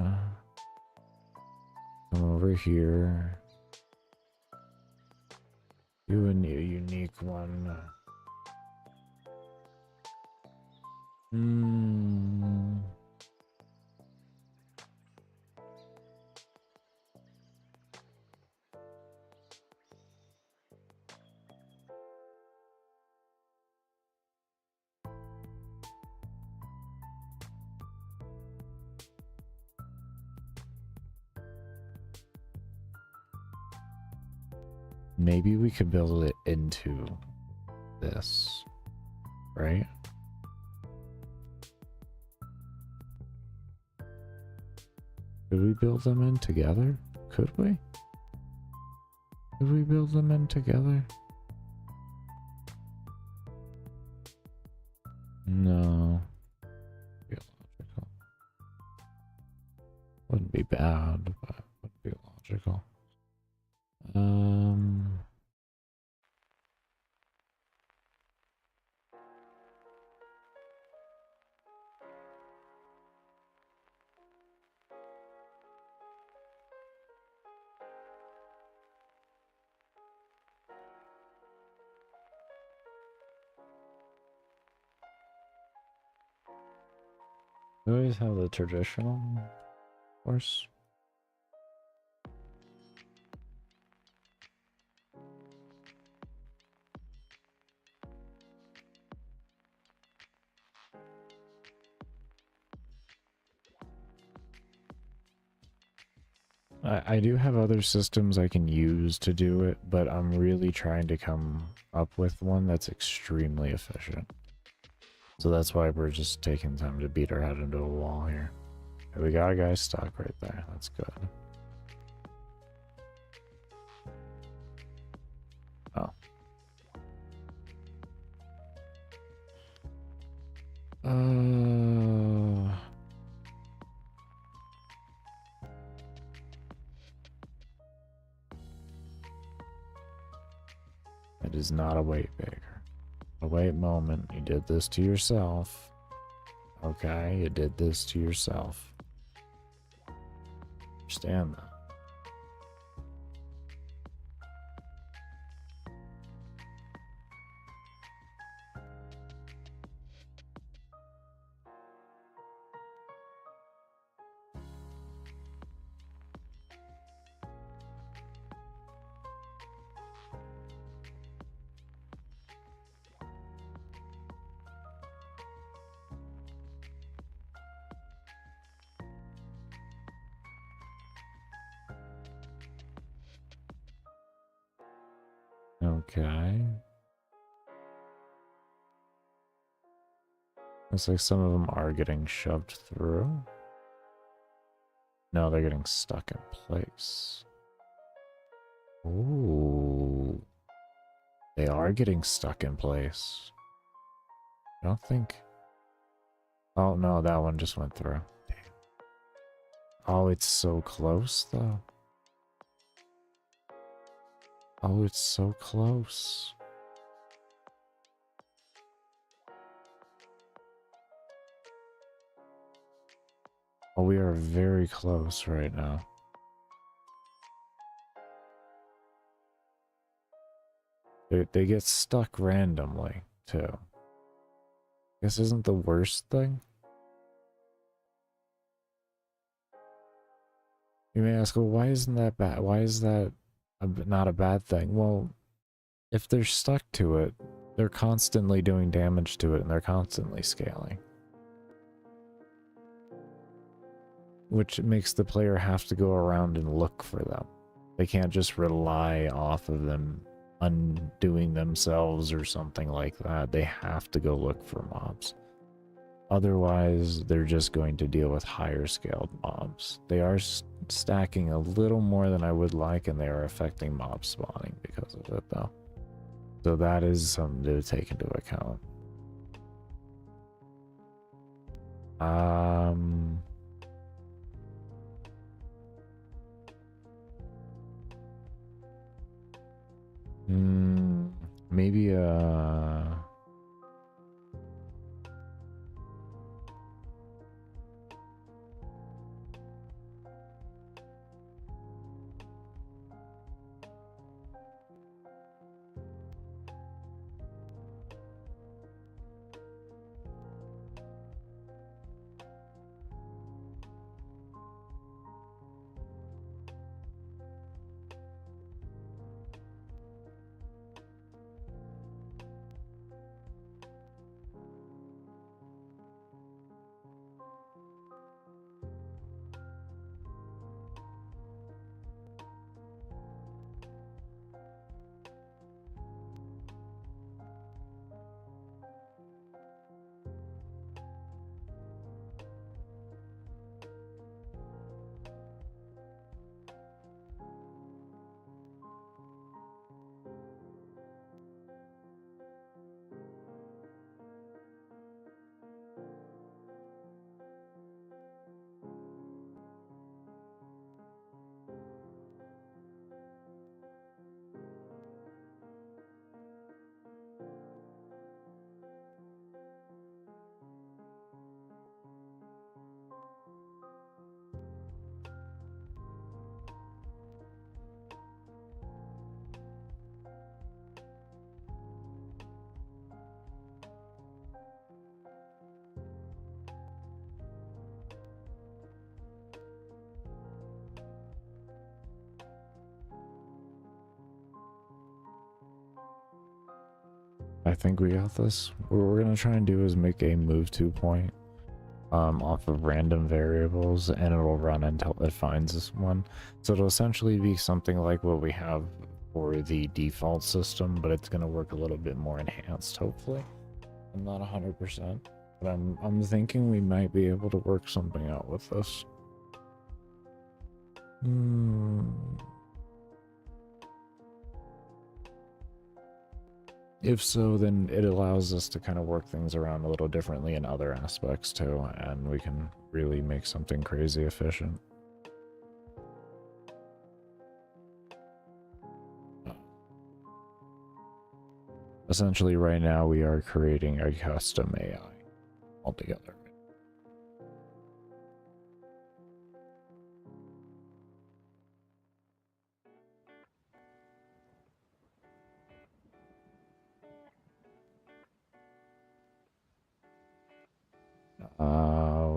[SPEAKER 1] come over here, do a new unique one. Maybe we could build it into this, right? Could we build them in together? Could we? Could we build them in together? No. Illogical. Wouldn't be bad, but would be logical. We always have the traditional horse. I do have other systems I can use to do it, but I'm really trying to come up with one that's extremely efficient. So that's why we're just taking time to beat our head into a wall here. Okay, we got a guy stuck right there. That's good. Oh. It is not a weight maker. A wait moment. You did this to yourself. Okay, you did this to yourself. Understand that. Okay. Looks like some of them are getting shoved through. No, they're getting stuck in place. Ooh. They are getting stuck in place. I don't think... Oh, no, that one just went through. Damn. Oh, it's so close, though. Oh, it's so close. Oh, we are very close right now. They get stuck randomly, too. This isn't the worst thing. You may ask, well, why isn't that bad? Why is that not a bad thing? Well, if they're stuck to it, they're constantly doing damage to it and they're constantly scaling. Which makes the player have to go around and look for them. They can't just rely off of them undoing themselves or something like that. They have to go look for mobs. Otherwise, they're just going to deal with higher scaled mobs. They are stacking a little more than I would like, and they are affecting mob spawning because of it, though. So that is something to take into account. Maybe I think we got this. What we're gonna try and do is make a move to point off of random variables, and it'll run until it finds this one. So it'll essentially be something like what we have for the default system, but it's gonna work a little bit more enhanced, hopefully. I'm not 100%, but I'm thinking we might be able to work something out with this. If so, then it allows us to kind of work things around a little differently in other aspects too, and we can really make something crazy efficient. Essentially, right now we are creating a custom AI altogether.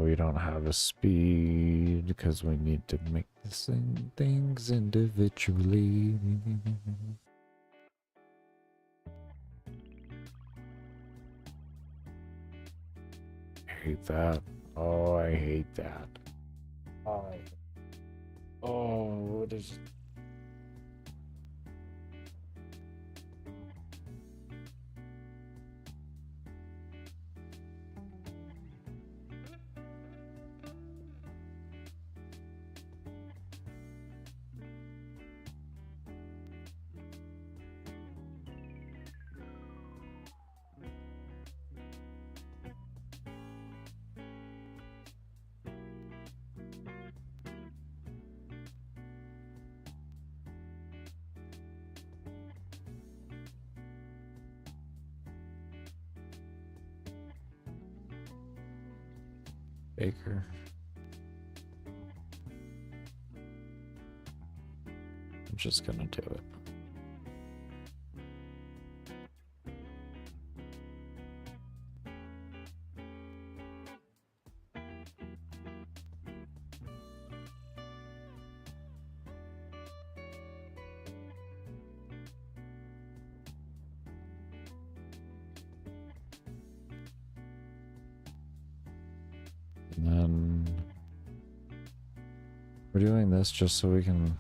[SPEAKER 1] We don't have a speed because we need to make the same things individually. I hate that. Oh, I hate that. Oh, what is... Baker. I'm just gonna do it. And then we're doing this just so we can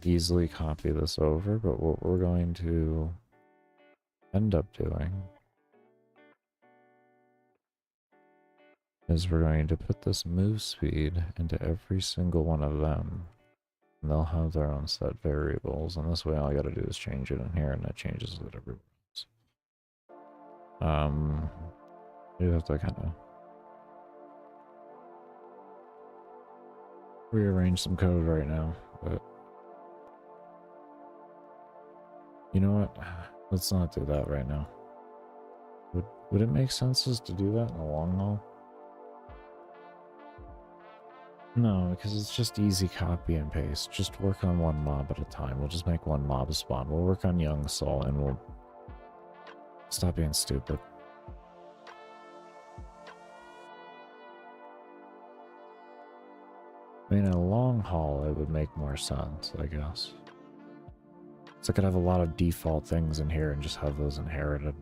[SPEAKER 1] easily copy this over, but what we're going to end up doing is we're going to put this move speed into every single one of them, and they'll have their own set variables, and this way all I gotta do is change it in here and it changes it everywhere else. You have to kind of rearrange some code right now, but you know what? Let's not do that right now. Would it make sense just to do that in the long haul? No, because it's just easy copy and paste. Just work on one mob at a time. We'll just make one mob spawn. We'll work on Young Soul and we'll stop being stupid. I mean, in a long haul, it would make more sense, I guess. So I could have a lot of default things in here and just have those inherited.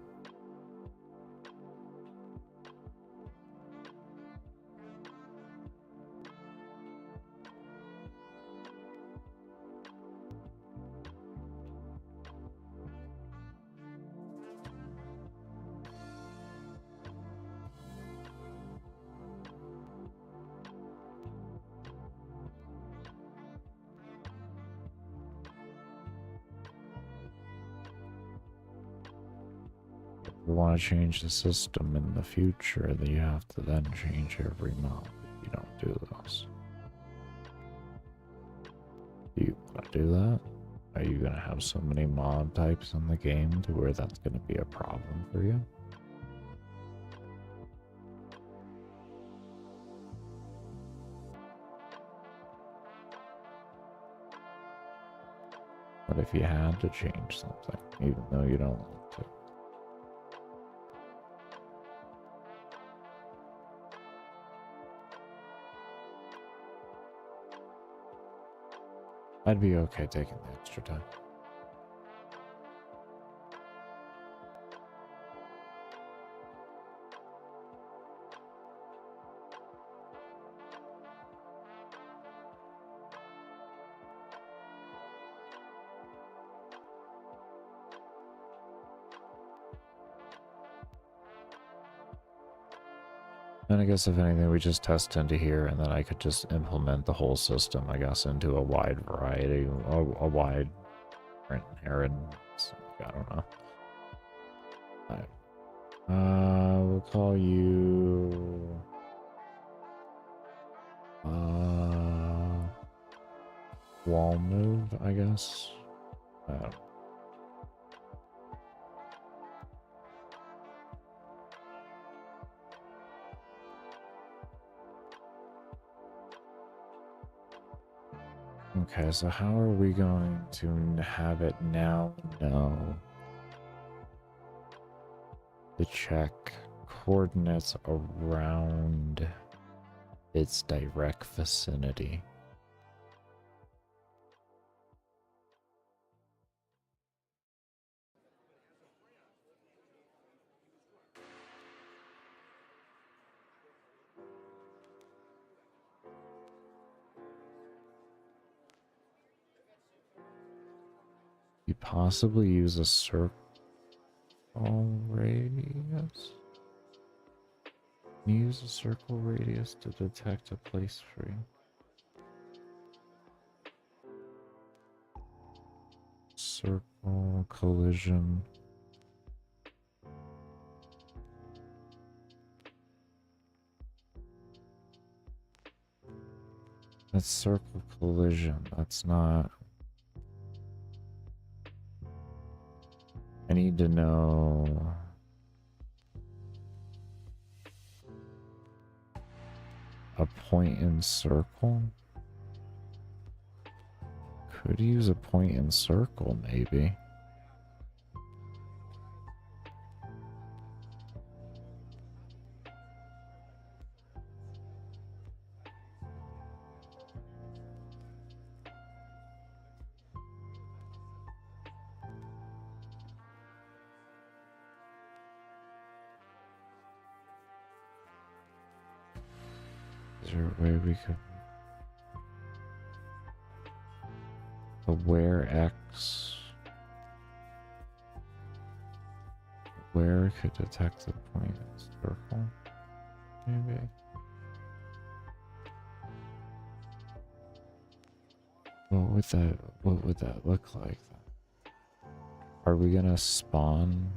[SPEAKER 1] If you want to change the system in the future, then you have to then change every mob if you don't do those. Do you want to do that? Are you going to have so many mob types in the game to where that's going to be a problem for you? What if you had to change something, even though you don't want to? I'd be okay taking the extra time. And I guess if anything, we just test into here, and then I could just implement the whole system, I guess, into a wide variety, a wide inheritance. I don't know. Alright. We'll call you... wall move, I guess. Okay, so how are we going to have it now know to check coordinates around its direct vicinity? You possibly use a circle radius? Use a circle radius to detect a place free. Circle collision. That's circle collision. That's not. I need to know. A point in circle? Could use a point in circle, maybe. Is there a way we could... Aware X... Where could detect the point in circle? Maybe. What would that look like then? Are we gonna spawn?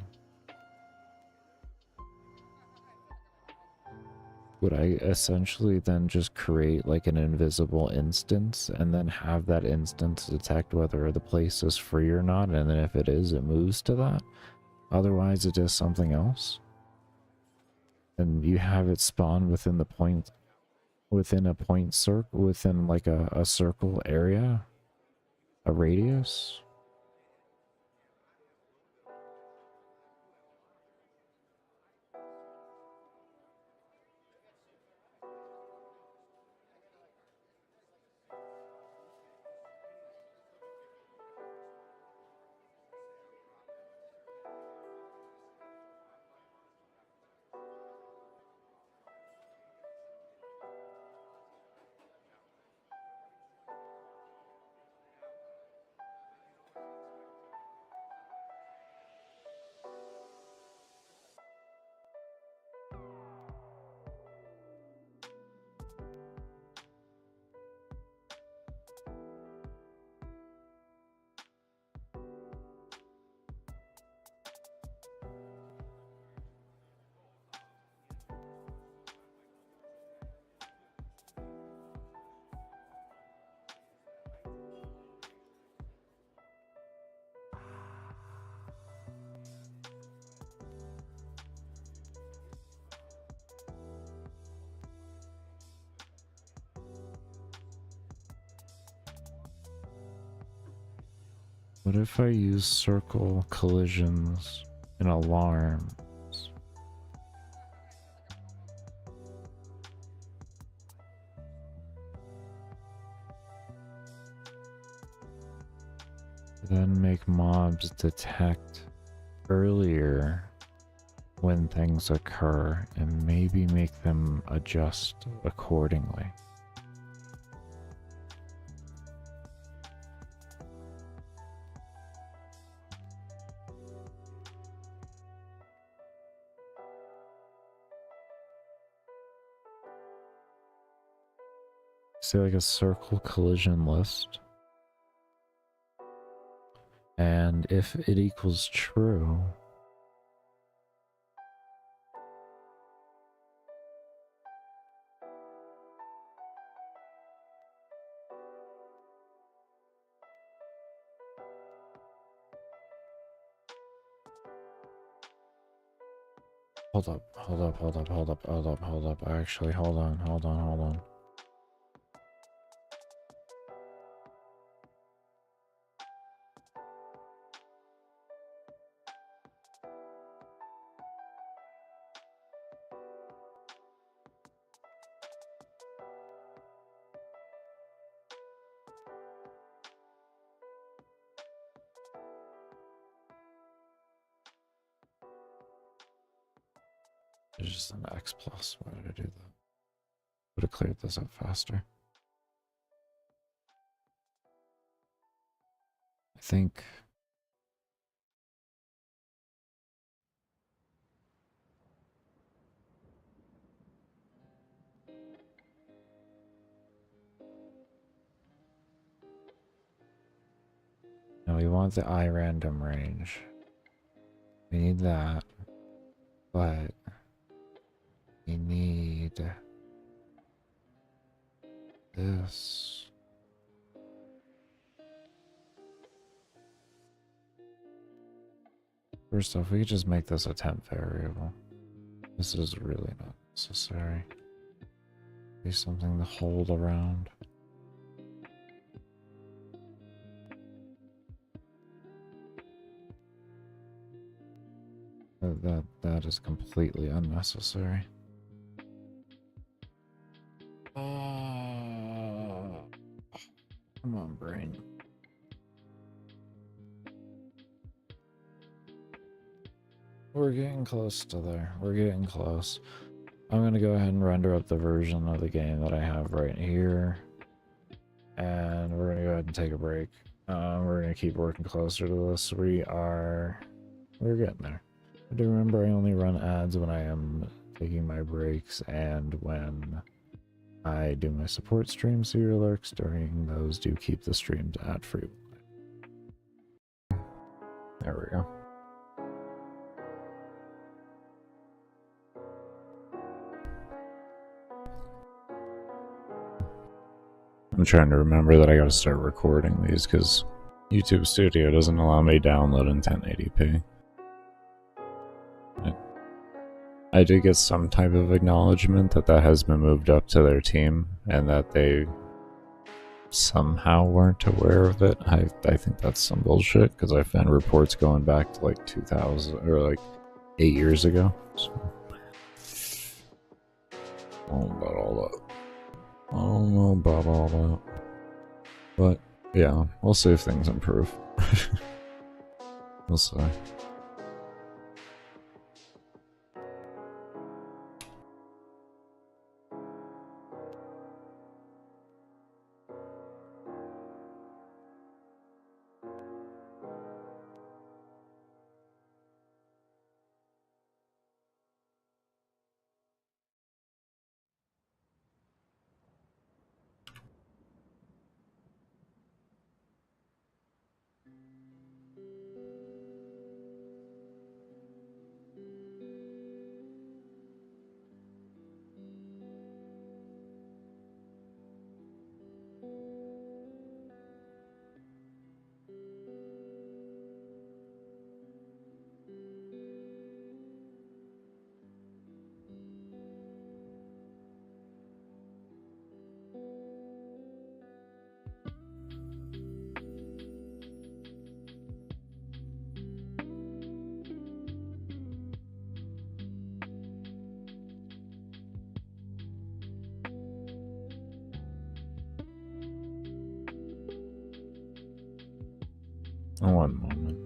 [SPEAKER 1] Would I essentially then just create like an invisible instance and then have that instance detect whether the place is free or not, and then if it is, it moves to that? Otherwise it does something else? And you have it spawn within the point, within a point circle, within like a circle area? A radius? What if I use circle collisions and alarms? Then make mobs detect earlier when things occur and maybe make them adjust accordingly. See like a circle collision list. And if it equals true, hold up. Actually, hold on. There's just an X plus. Why did I do that? Would have cleared this up faster. I think. Now we want the iRandom range. We need that. But we need this. First off, we could just make this a temp variable. This is really not necessary. Be something to hold around. That is completely unnecessary. Come on, brain. We're getting close to there. We're getting close. I'm gonna go ahead and render up the version of the game that I have right here. And we're gonna go ahead and take a break. We're gonna keep working closer to this. We're getting there. I do remember I only run ads when I am taking my breaks and when I do my support streams. So your lurks during those do keep the streams ad free. There we go. I'm trying to remember that I gotta start recording these because YouTube Studio doesn't allow me to download in 1080p. I did get some type of acknowledgement that that has been moved up to their team and that they somehow weren't aware of it. I think that's some bullshit because I found reports going back to like 2000 or like 8 years ago. So. I don't know about all that. I don't know about all that. But yeah, we'll see if things improve. We'll see. One moment.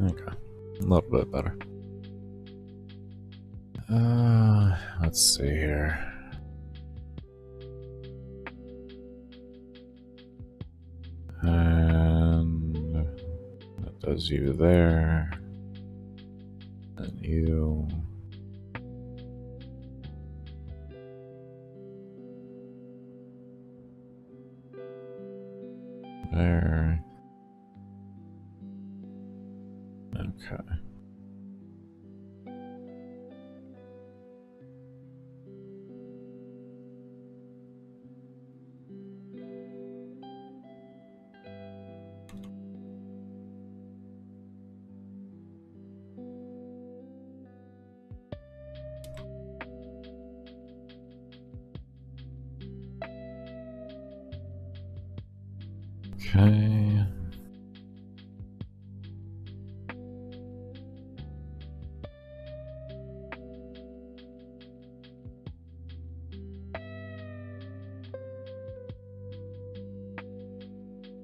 [SPEAKER 1] Okay, a little bit better. Let's see here. because you there, and you. There. Okay. Okay.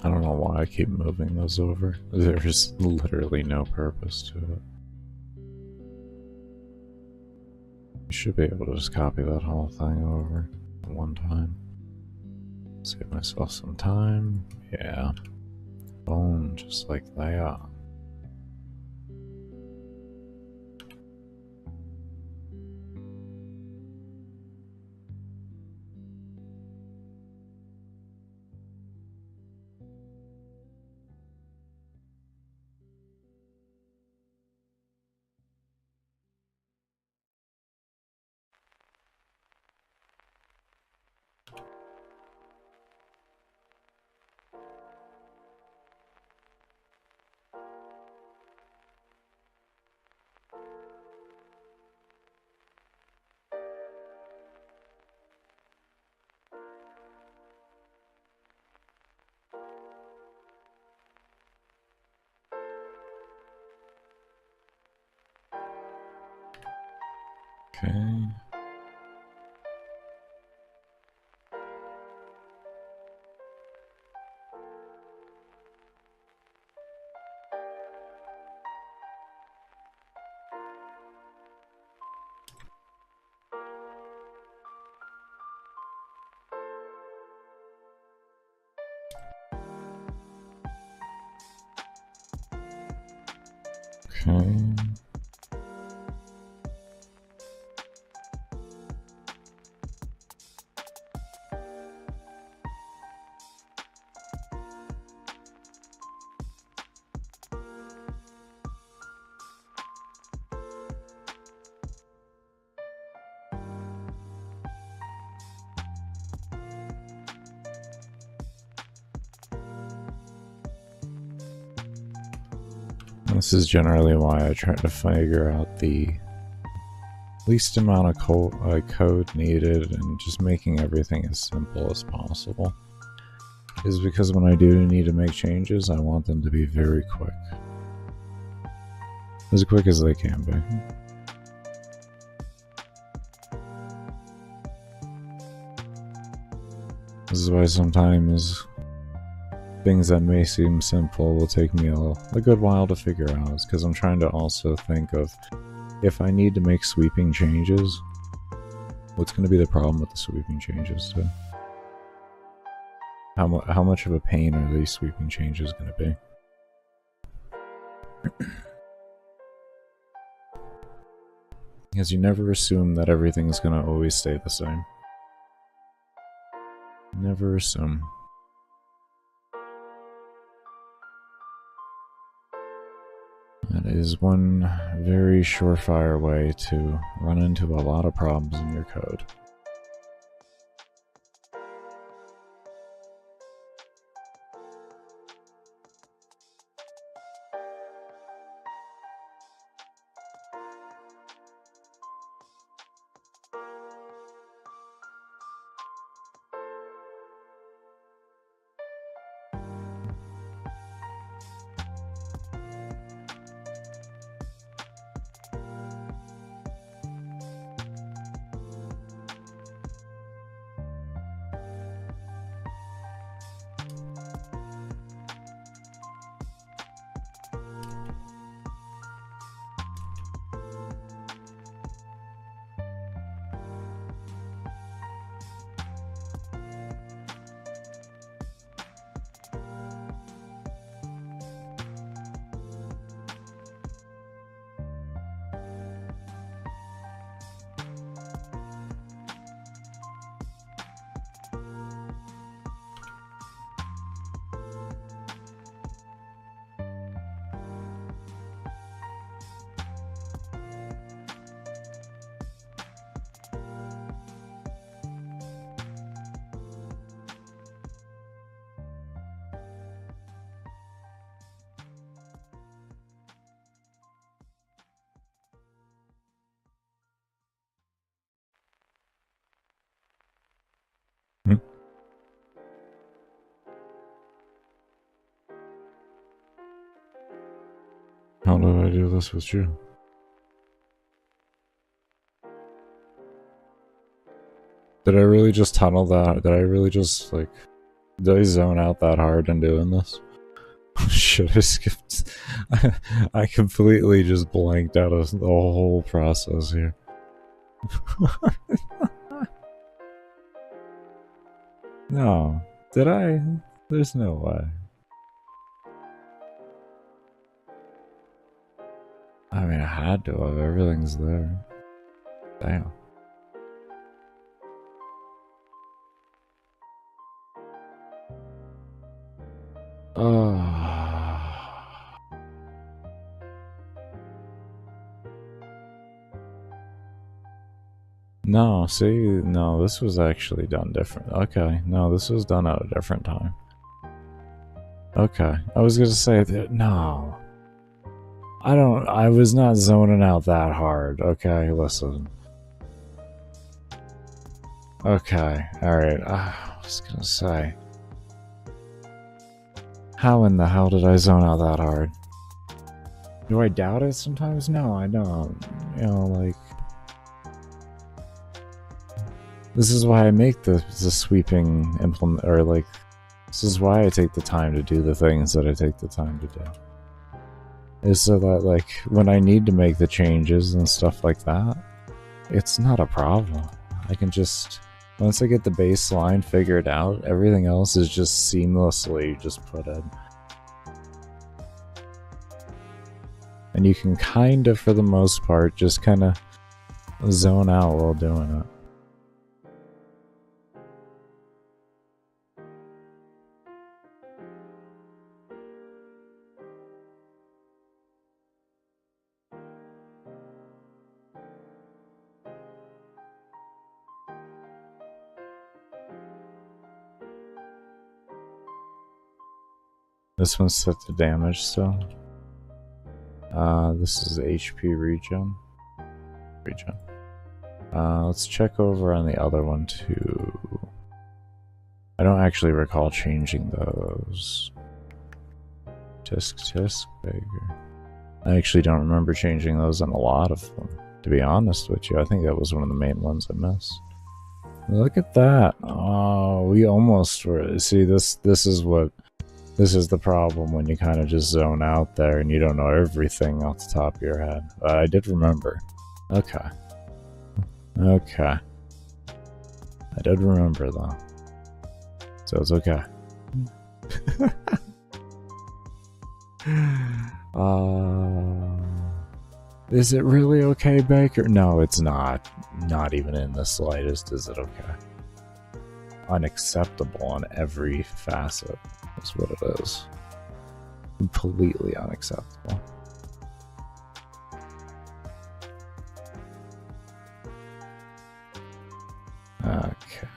[SPEAKER 1] I don't know why I keep moving those over. There's literally no purpose to it. You should be able to just copy that whole thing over at one time. Save myself some time. Yeah. Boom, just like that. Okay. Okay. This is generally why I try to figure out the least amount of code needed and just making everything as simple as possible. Is because when I do need to make changes, I want them to be very quick. As quick as they can be. This is why sometimes things that may seem simple will take me a good while to figure out. It's because I'm trying to also think of, if I need to make sweeping changes, what's going to be the problem with the sweeping changes too? How much of a pain are these sweeping changes going to be? Because you never assume that everything is going to always stay the same. Never assume. That is one very surefire way to run into a lot of problems in your code. How do I do this with you? Did I really just tunnel that? Did I really just, like... Did I zone out that hard in doing this? Should I skipped? I completely just blanked out of the whole process here. No. Did I? There's no way. I mean, I had to have. Everything's there. Damn. No, see, no, this was actually done different. Okay, no, this was done at a different time. Okay, I was gonna say that, no. I was not zoning out that hard. Okay, listen. Okay, alright, I was gonna say. How in the hell did I zone out that hard? Do I doubt it sometimes? No, I don't. You know, like... This is why I make the sweeping implement, or like... This is why I take the time to do the things that I take the time to do. Is so that, like, when I need to make the changes and stuff like that, it's not a problem. I can just... Once I get the baseline figured out, everything else is just seamlessly just put in. And you can kind of, for the most part, just kind of zone out while doing it. This one's set to damage still. This is HP regen. Let's check over on the other one too. I don't actually recall changing those. Tisk Baker. I actually don't remember changing those on a lot of them, to be honest with you. I think that was one of the main ones I missed. Look at that. Oh, we almost were. See, this is the problem when you kind of just zone out there and you don't know everything off the top of your head. I did remember. Okay. Okay. I did remember though. So it's okay. Is it really okay, Baker? No, it's not. Not even in the slightest is it okay. Unacceptable on every facet. That's what it is. Completely unacceptable. Okay.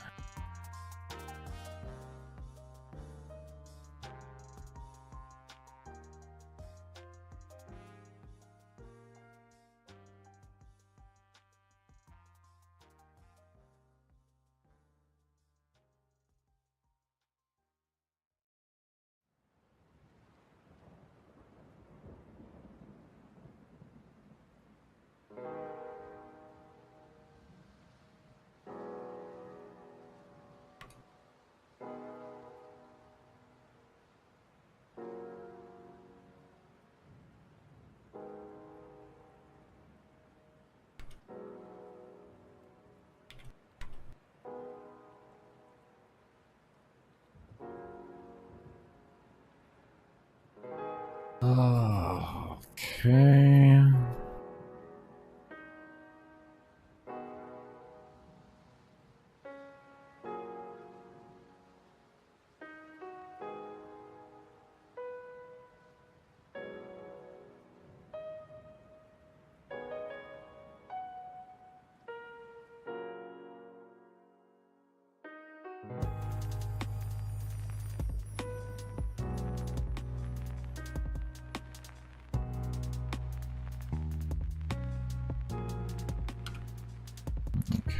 [SPEAKER 1] Okay.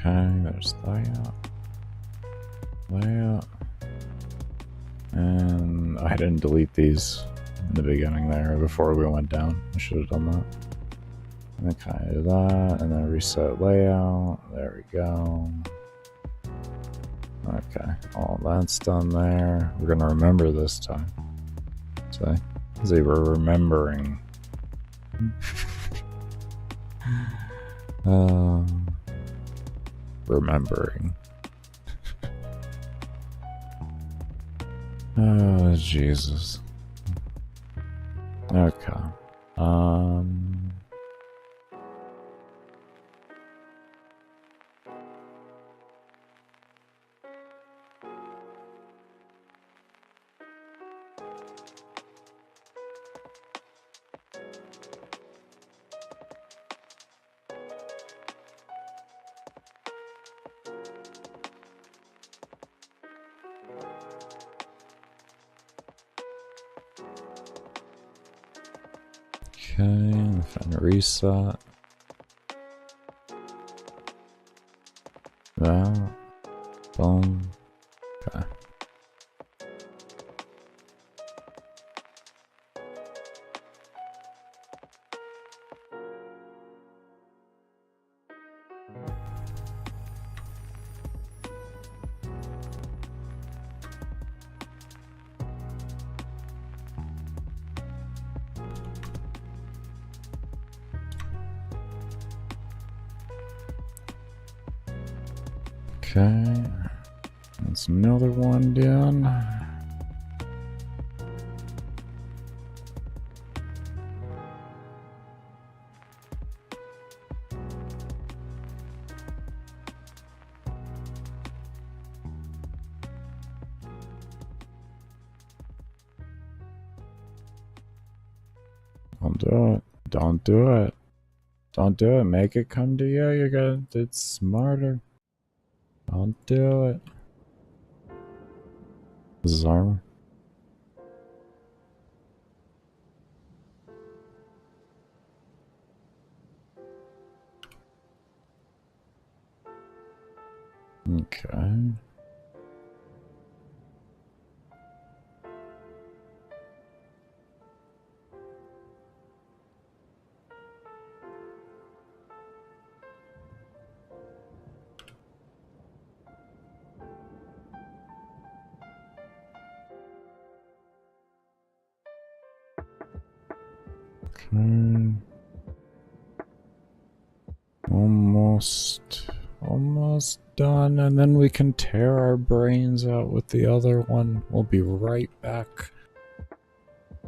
[SPEAKER 1] Okay, there's that. Layout. And I didn't delete these. in the beginning there before we went down. I should have done that. And then kind of do that, and then reset layout. There we go. Okay, all that's done there. We're gonna remember this time. See, we're remembering. Remembering. Oh, Jesus. Okay. Okay, find a reset. That. Boom. Okay. Okay, that's another one done. Don't do it. Don't do it. Don't do it. Make it come to you. You gotta, it's smarter. Don't do it. This is armor. Okay. Okay. Almost done, and then we can tear our brains out with the other one. We'll be right back.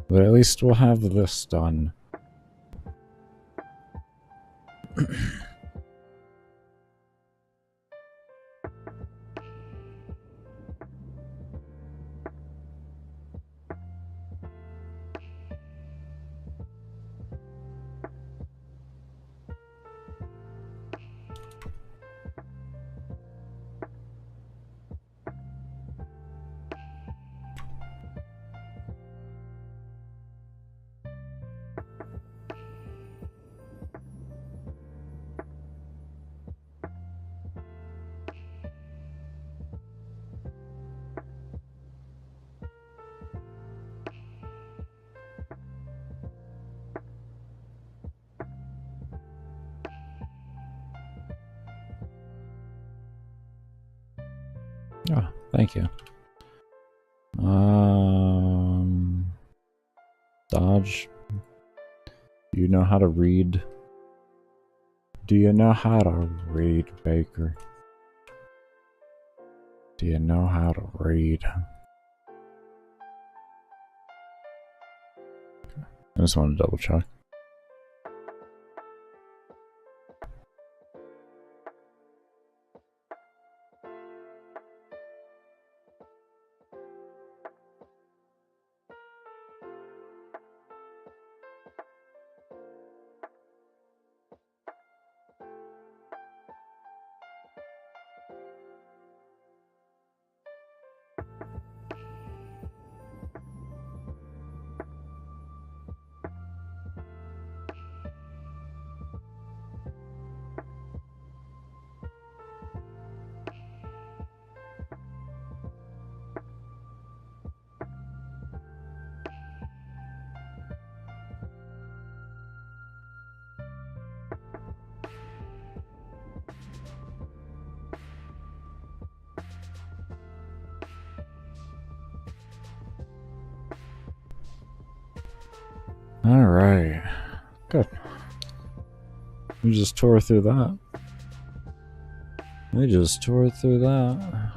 [SPEAKER 1] But at least we'll have this done. Oh, thank you. Dodge. You know how to read? Do you know how to read, Baker? Do you know how to read? I just want to double check. Alright. Good. We just tore through that. We just tore through that.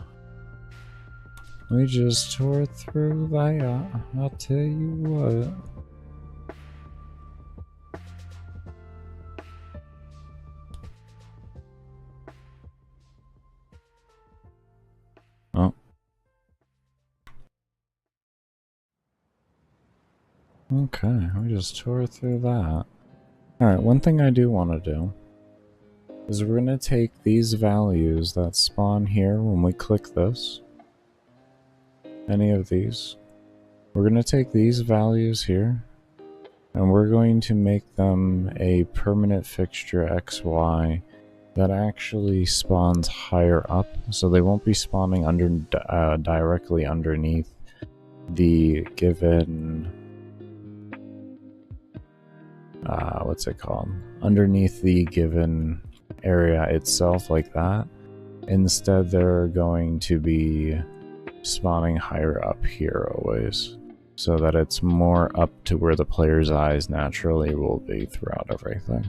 [SPEAKER 1] We just tore through that. I'll tell you what. Oh. Okay, we just tore through that. Alright, one thing I do want to do is we're going to take these values that spawn here when we click this. Any of these. We're going to take these values here and we're going to make them a permanent fixture XY that actually spawns higher up, so they won't be spawning directly underneath the given what's it called? Underneath the given area itself like that. Instead, they're going to be spawning higher up here always, so that it's more up to where the player's eyes naturally will be throughout everything.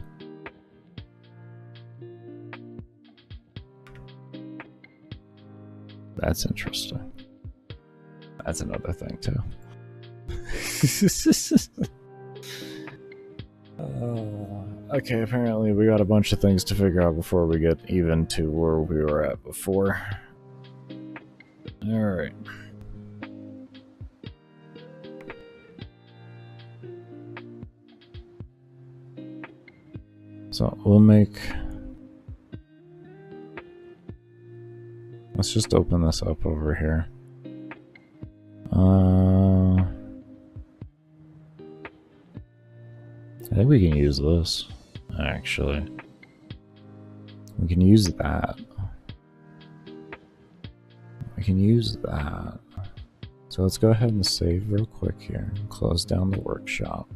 [SPEAKER 1] That's interesting. That's another thing too. Okay, apparently we got a bunch of things to figure out before we get even to where we were at before. Alright. So we'll make... Let's just open this up over here. I think we can use this, actually. We can use that. We can use that. So let's go ahead and save real quick here. Close down the workshop.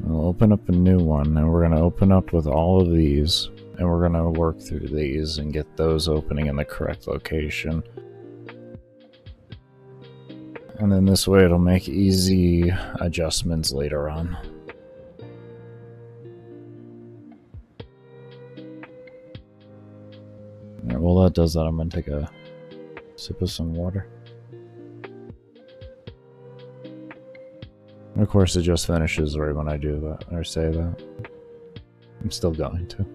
[SPEAKER 1] We'll open up a new one, and we're going to open up with all of these, and we're going to work through these and get those opening in the correct location. And then this way it'll make easy adjustments later on. Alright, while that does that, I'm going to take a sip of some water. And of course it just finishes right when I do that, or say that. I'm still going to.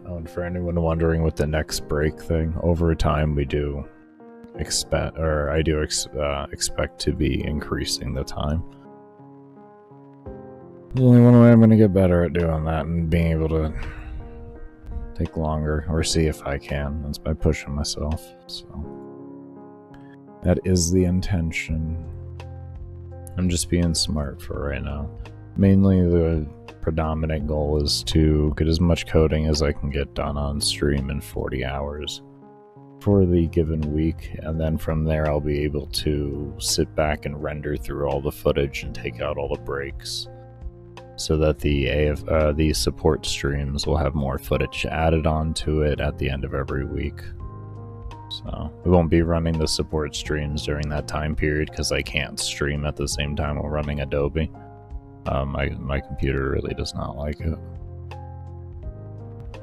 [SPEAKER 1] Oh, and for anyone wondering what the next break thing, over time we do expect, or I do expect to be increasing the time. There's only one way I'm going to get better at doing that and being able to take longer, or see if I can. That's by pushing myself, so that is the intention. I'm just being smart for right now. Mainly the predominant goal is to get as much coding as I can get done on stream in 40 hours for the given week, and then from there I'll be able to sit back and render through all the footage and take out all the breaks, so that the support streams will have more footage added onto it at the end of every week. So we won't be running the support streams during that time period because I can't stream at the same time while running Adobe. My computer really does not like it.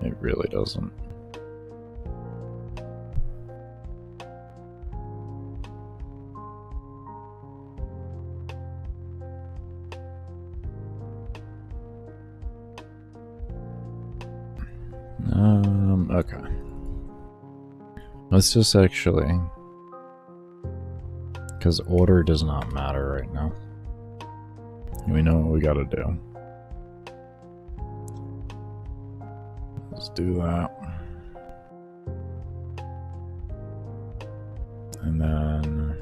[SPEAKER 1] It really doesn't. Okay. Let's just actually... because order does not matter right now. We know what we gotta do. Let's do that. And then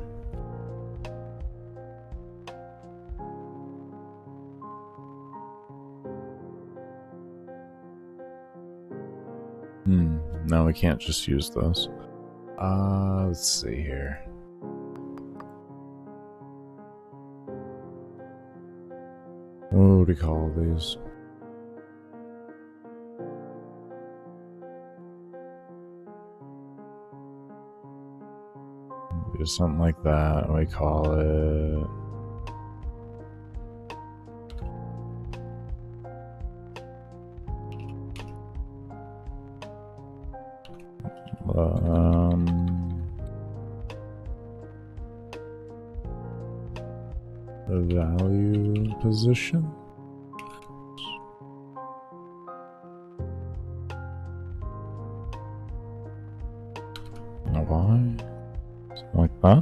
[SPEAKER 1] no, we can't just use those. Let's see here. What do we call these? Do something like that. We call it the value position. Why? Something like that?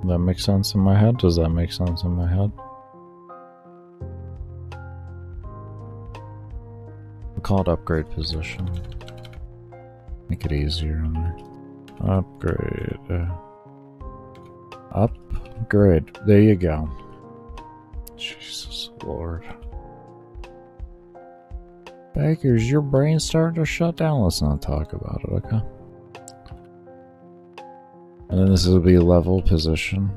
[SPEAKER 1] Does that make sense in my head? Does that make sense in my head? We call it upgrade position. Make it easier on there. Upgrade. Upgrade. There you go. Jesus Lord. Bakers, your brain starting to shut down. Let's not talk about it, okay? And then this will be level position.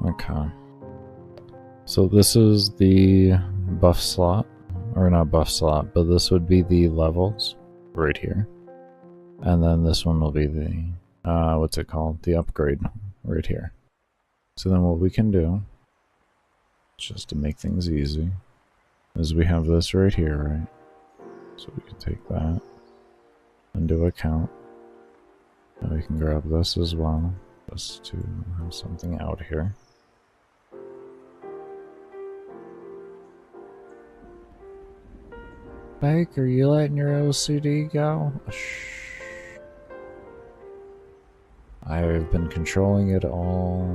[SPEAKER 1] Okay. So this is the buff slot. Or not buff slot, but this would be the levels right here. And then this one will be the, what's it called? The upgrade right here. So then what we can do, just to make things easy, is we have this right here, right? So we can take that and do a count. And we can grab this as well, just to have something out here. Baker, you letting your OCD go? Shh. I've been controlling it all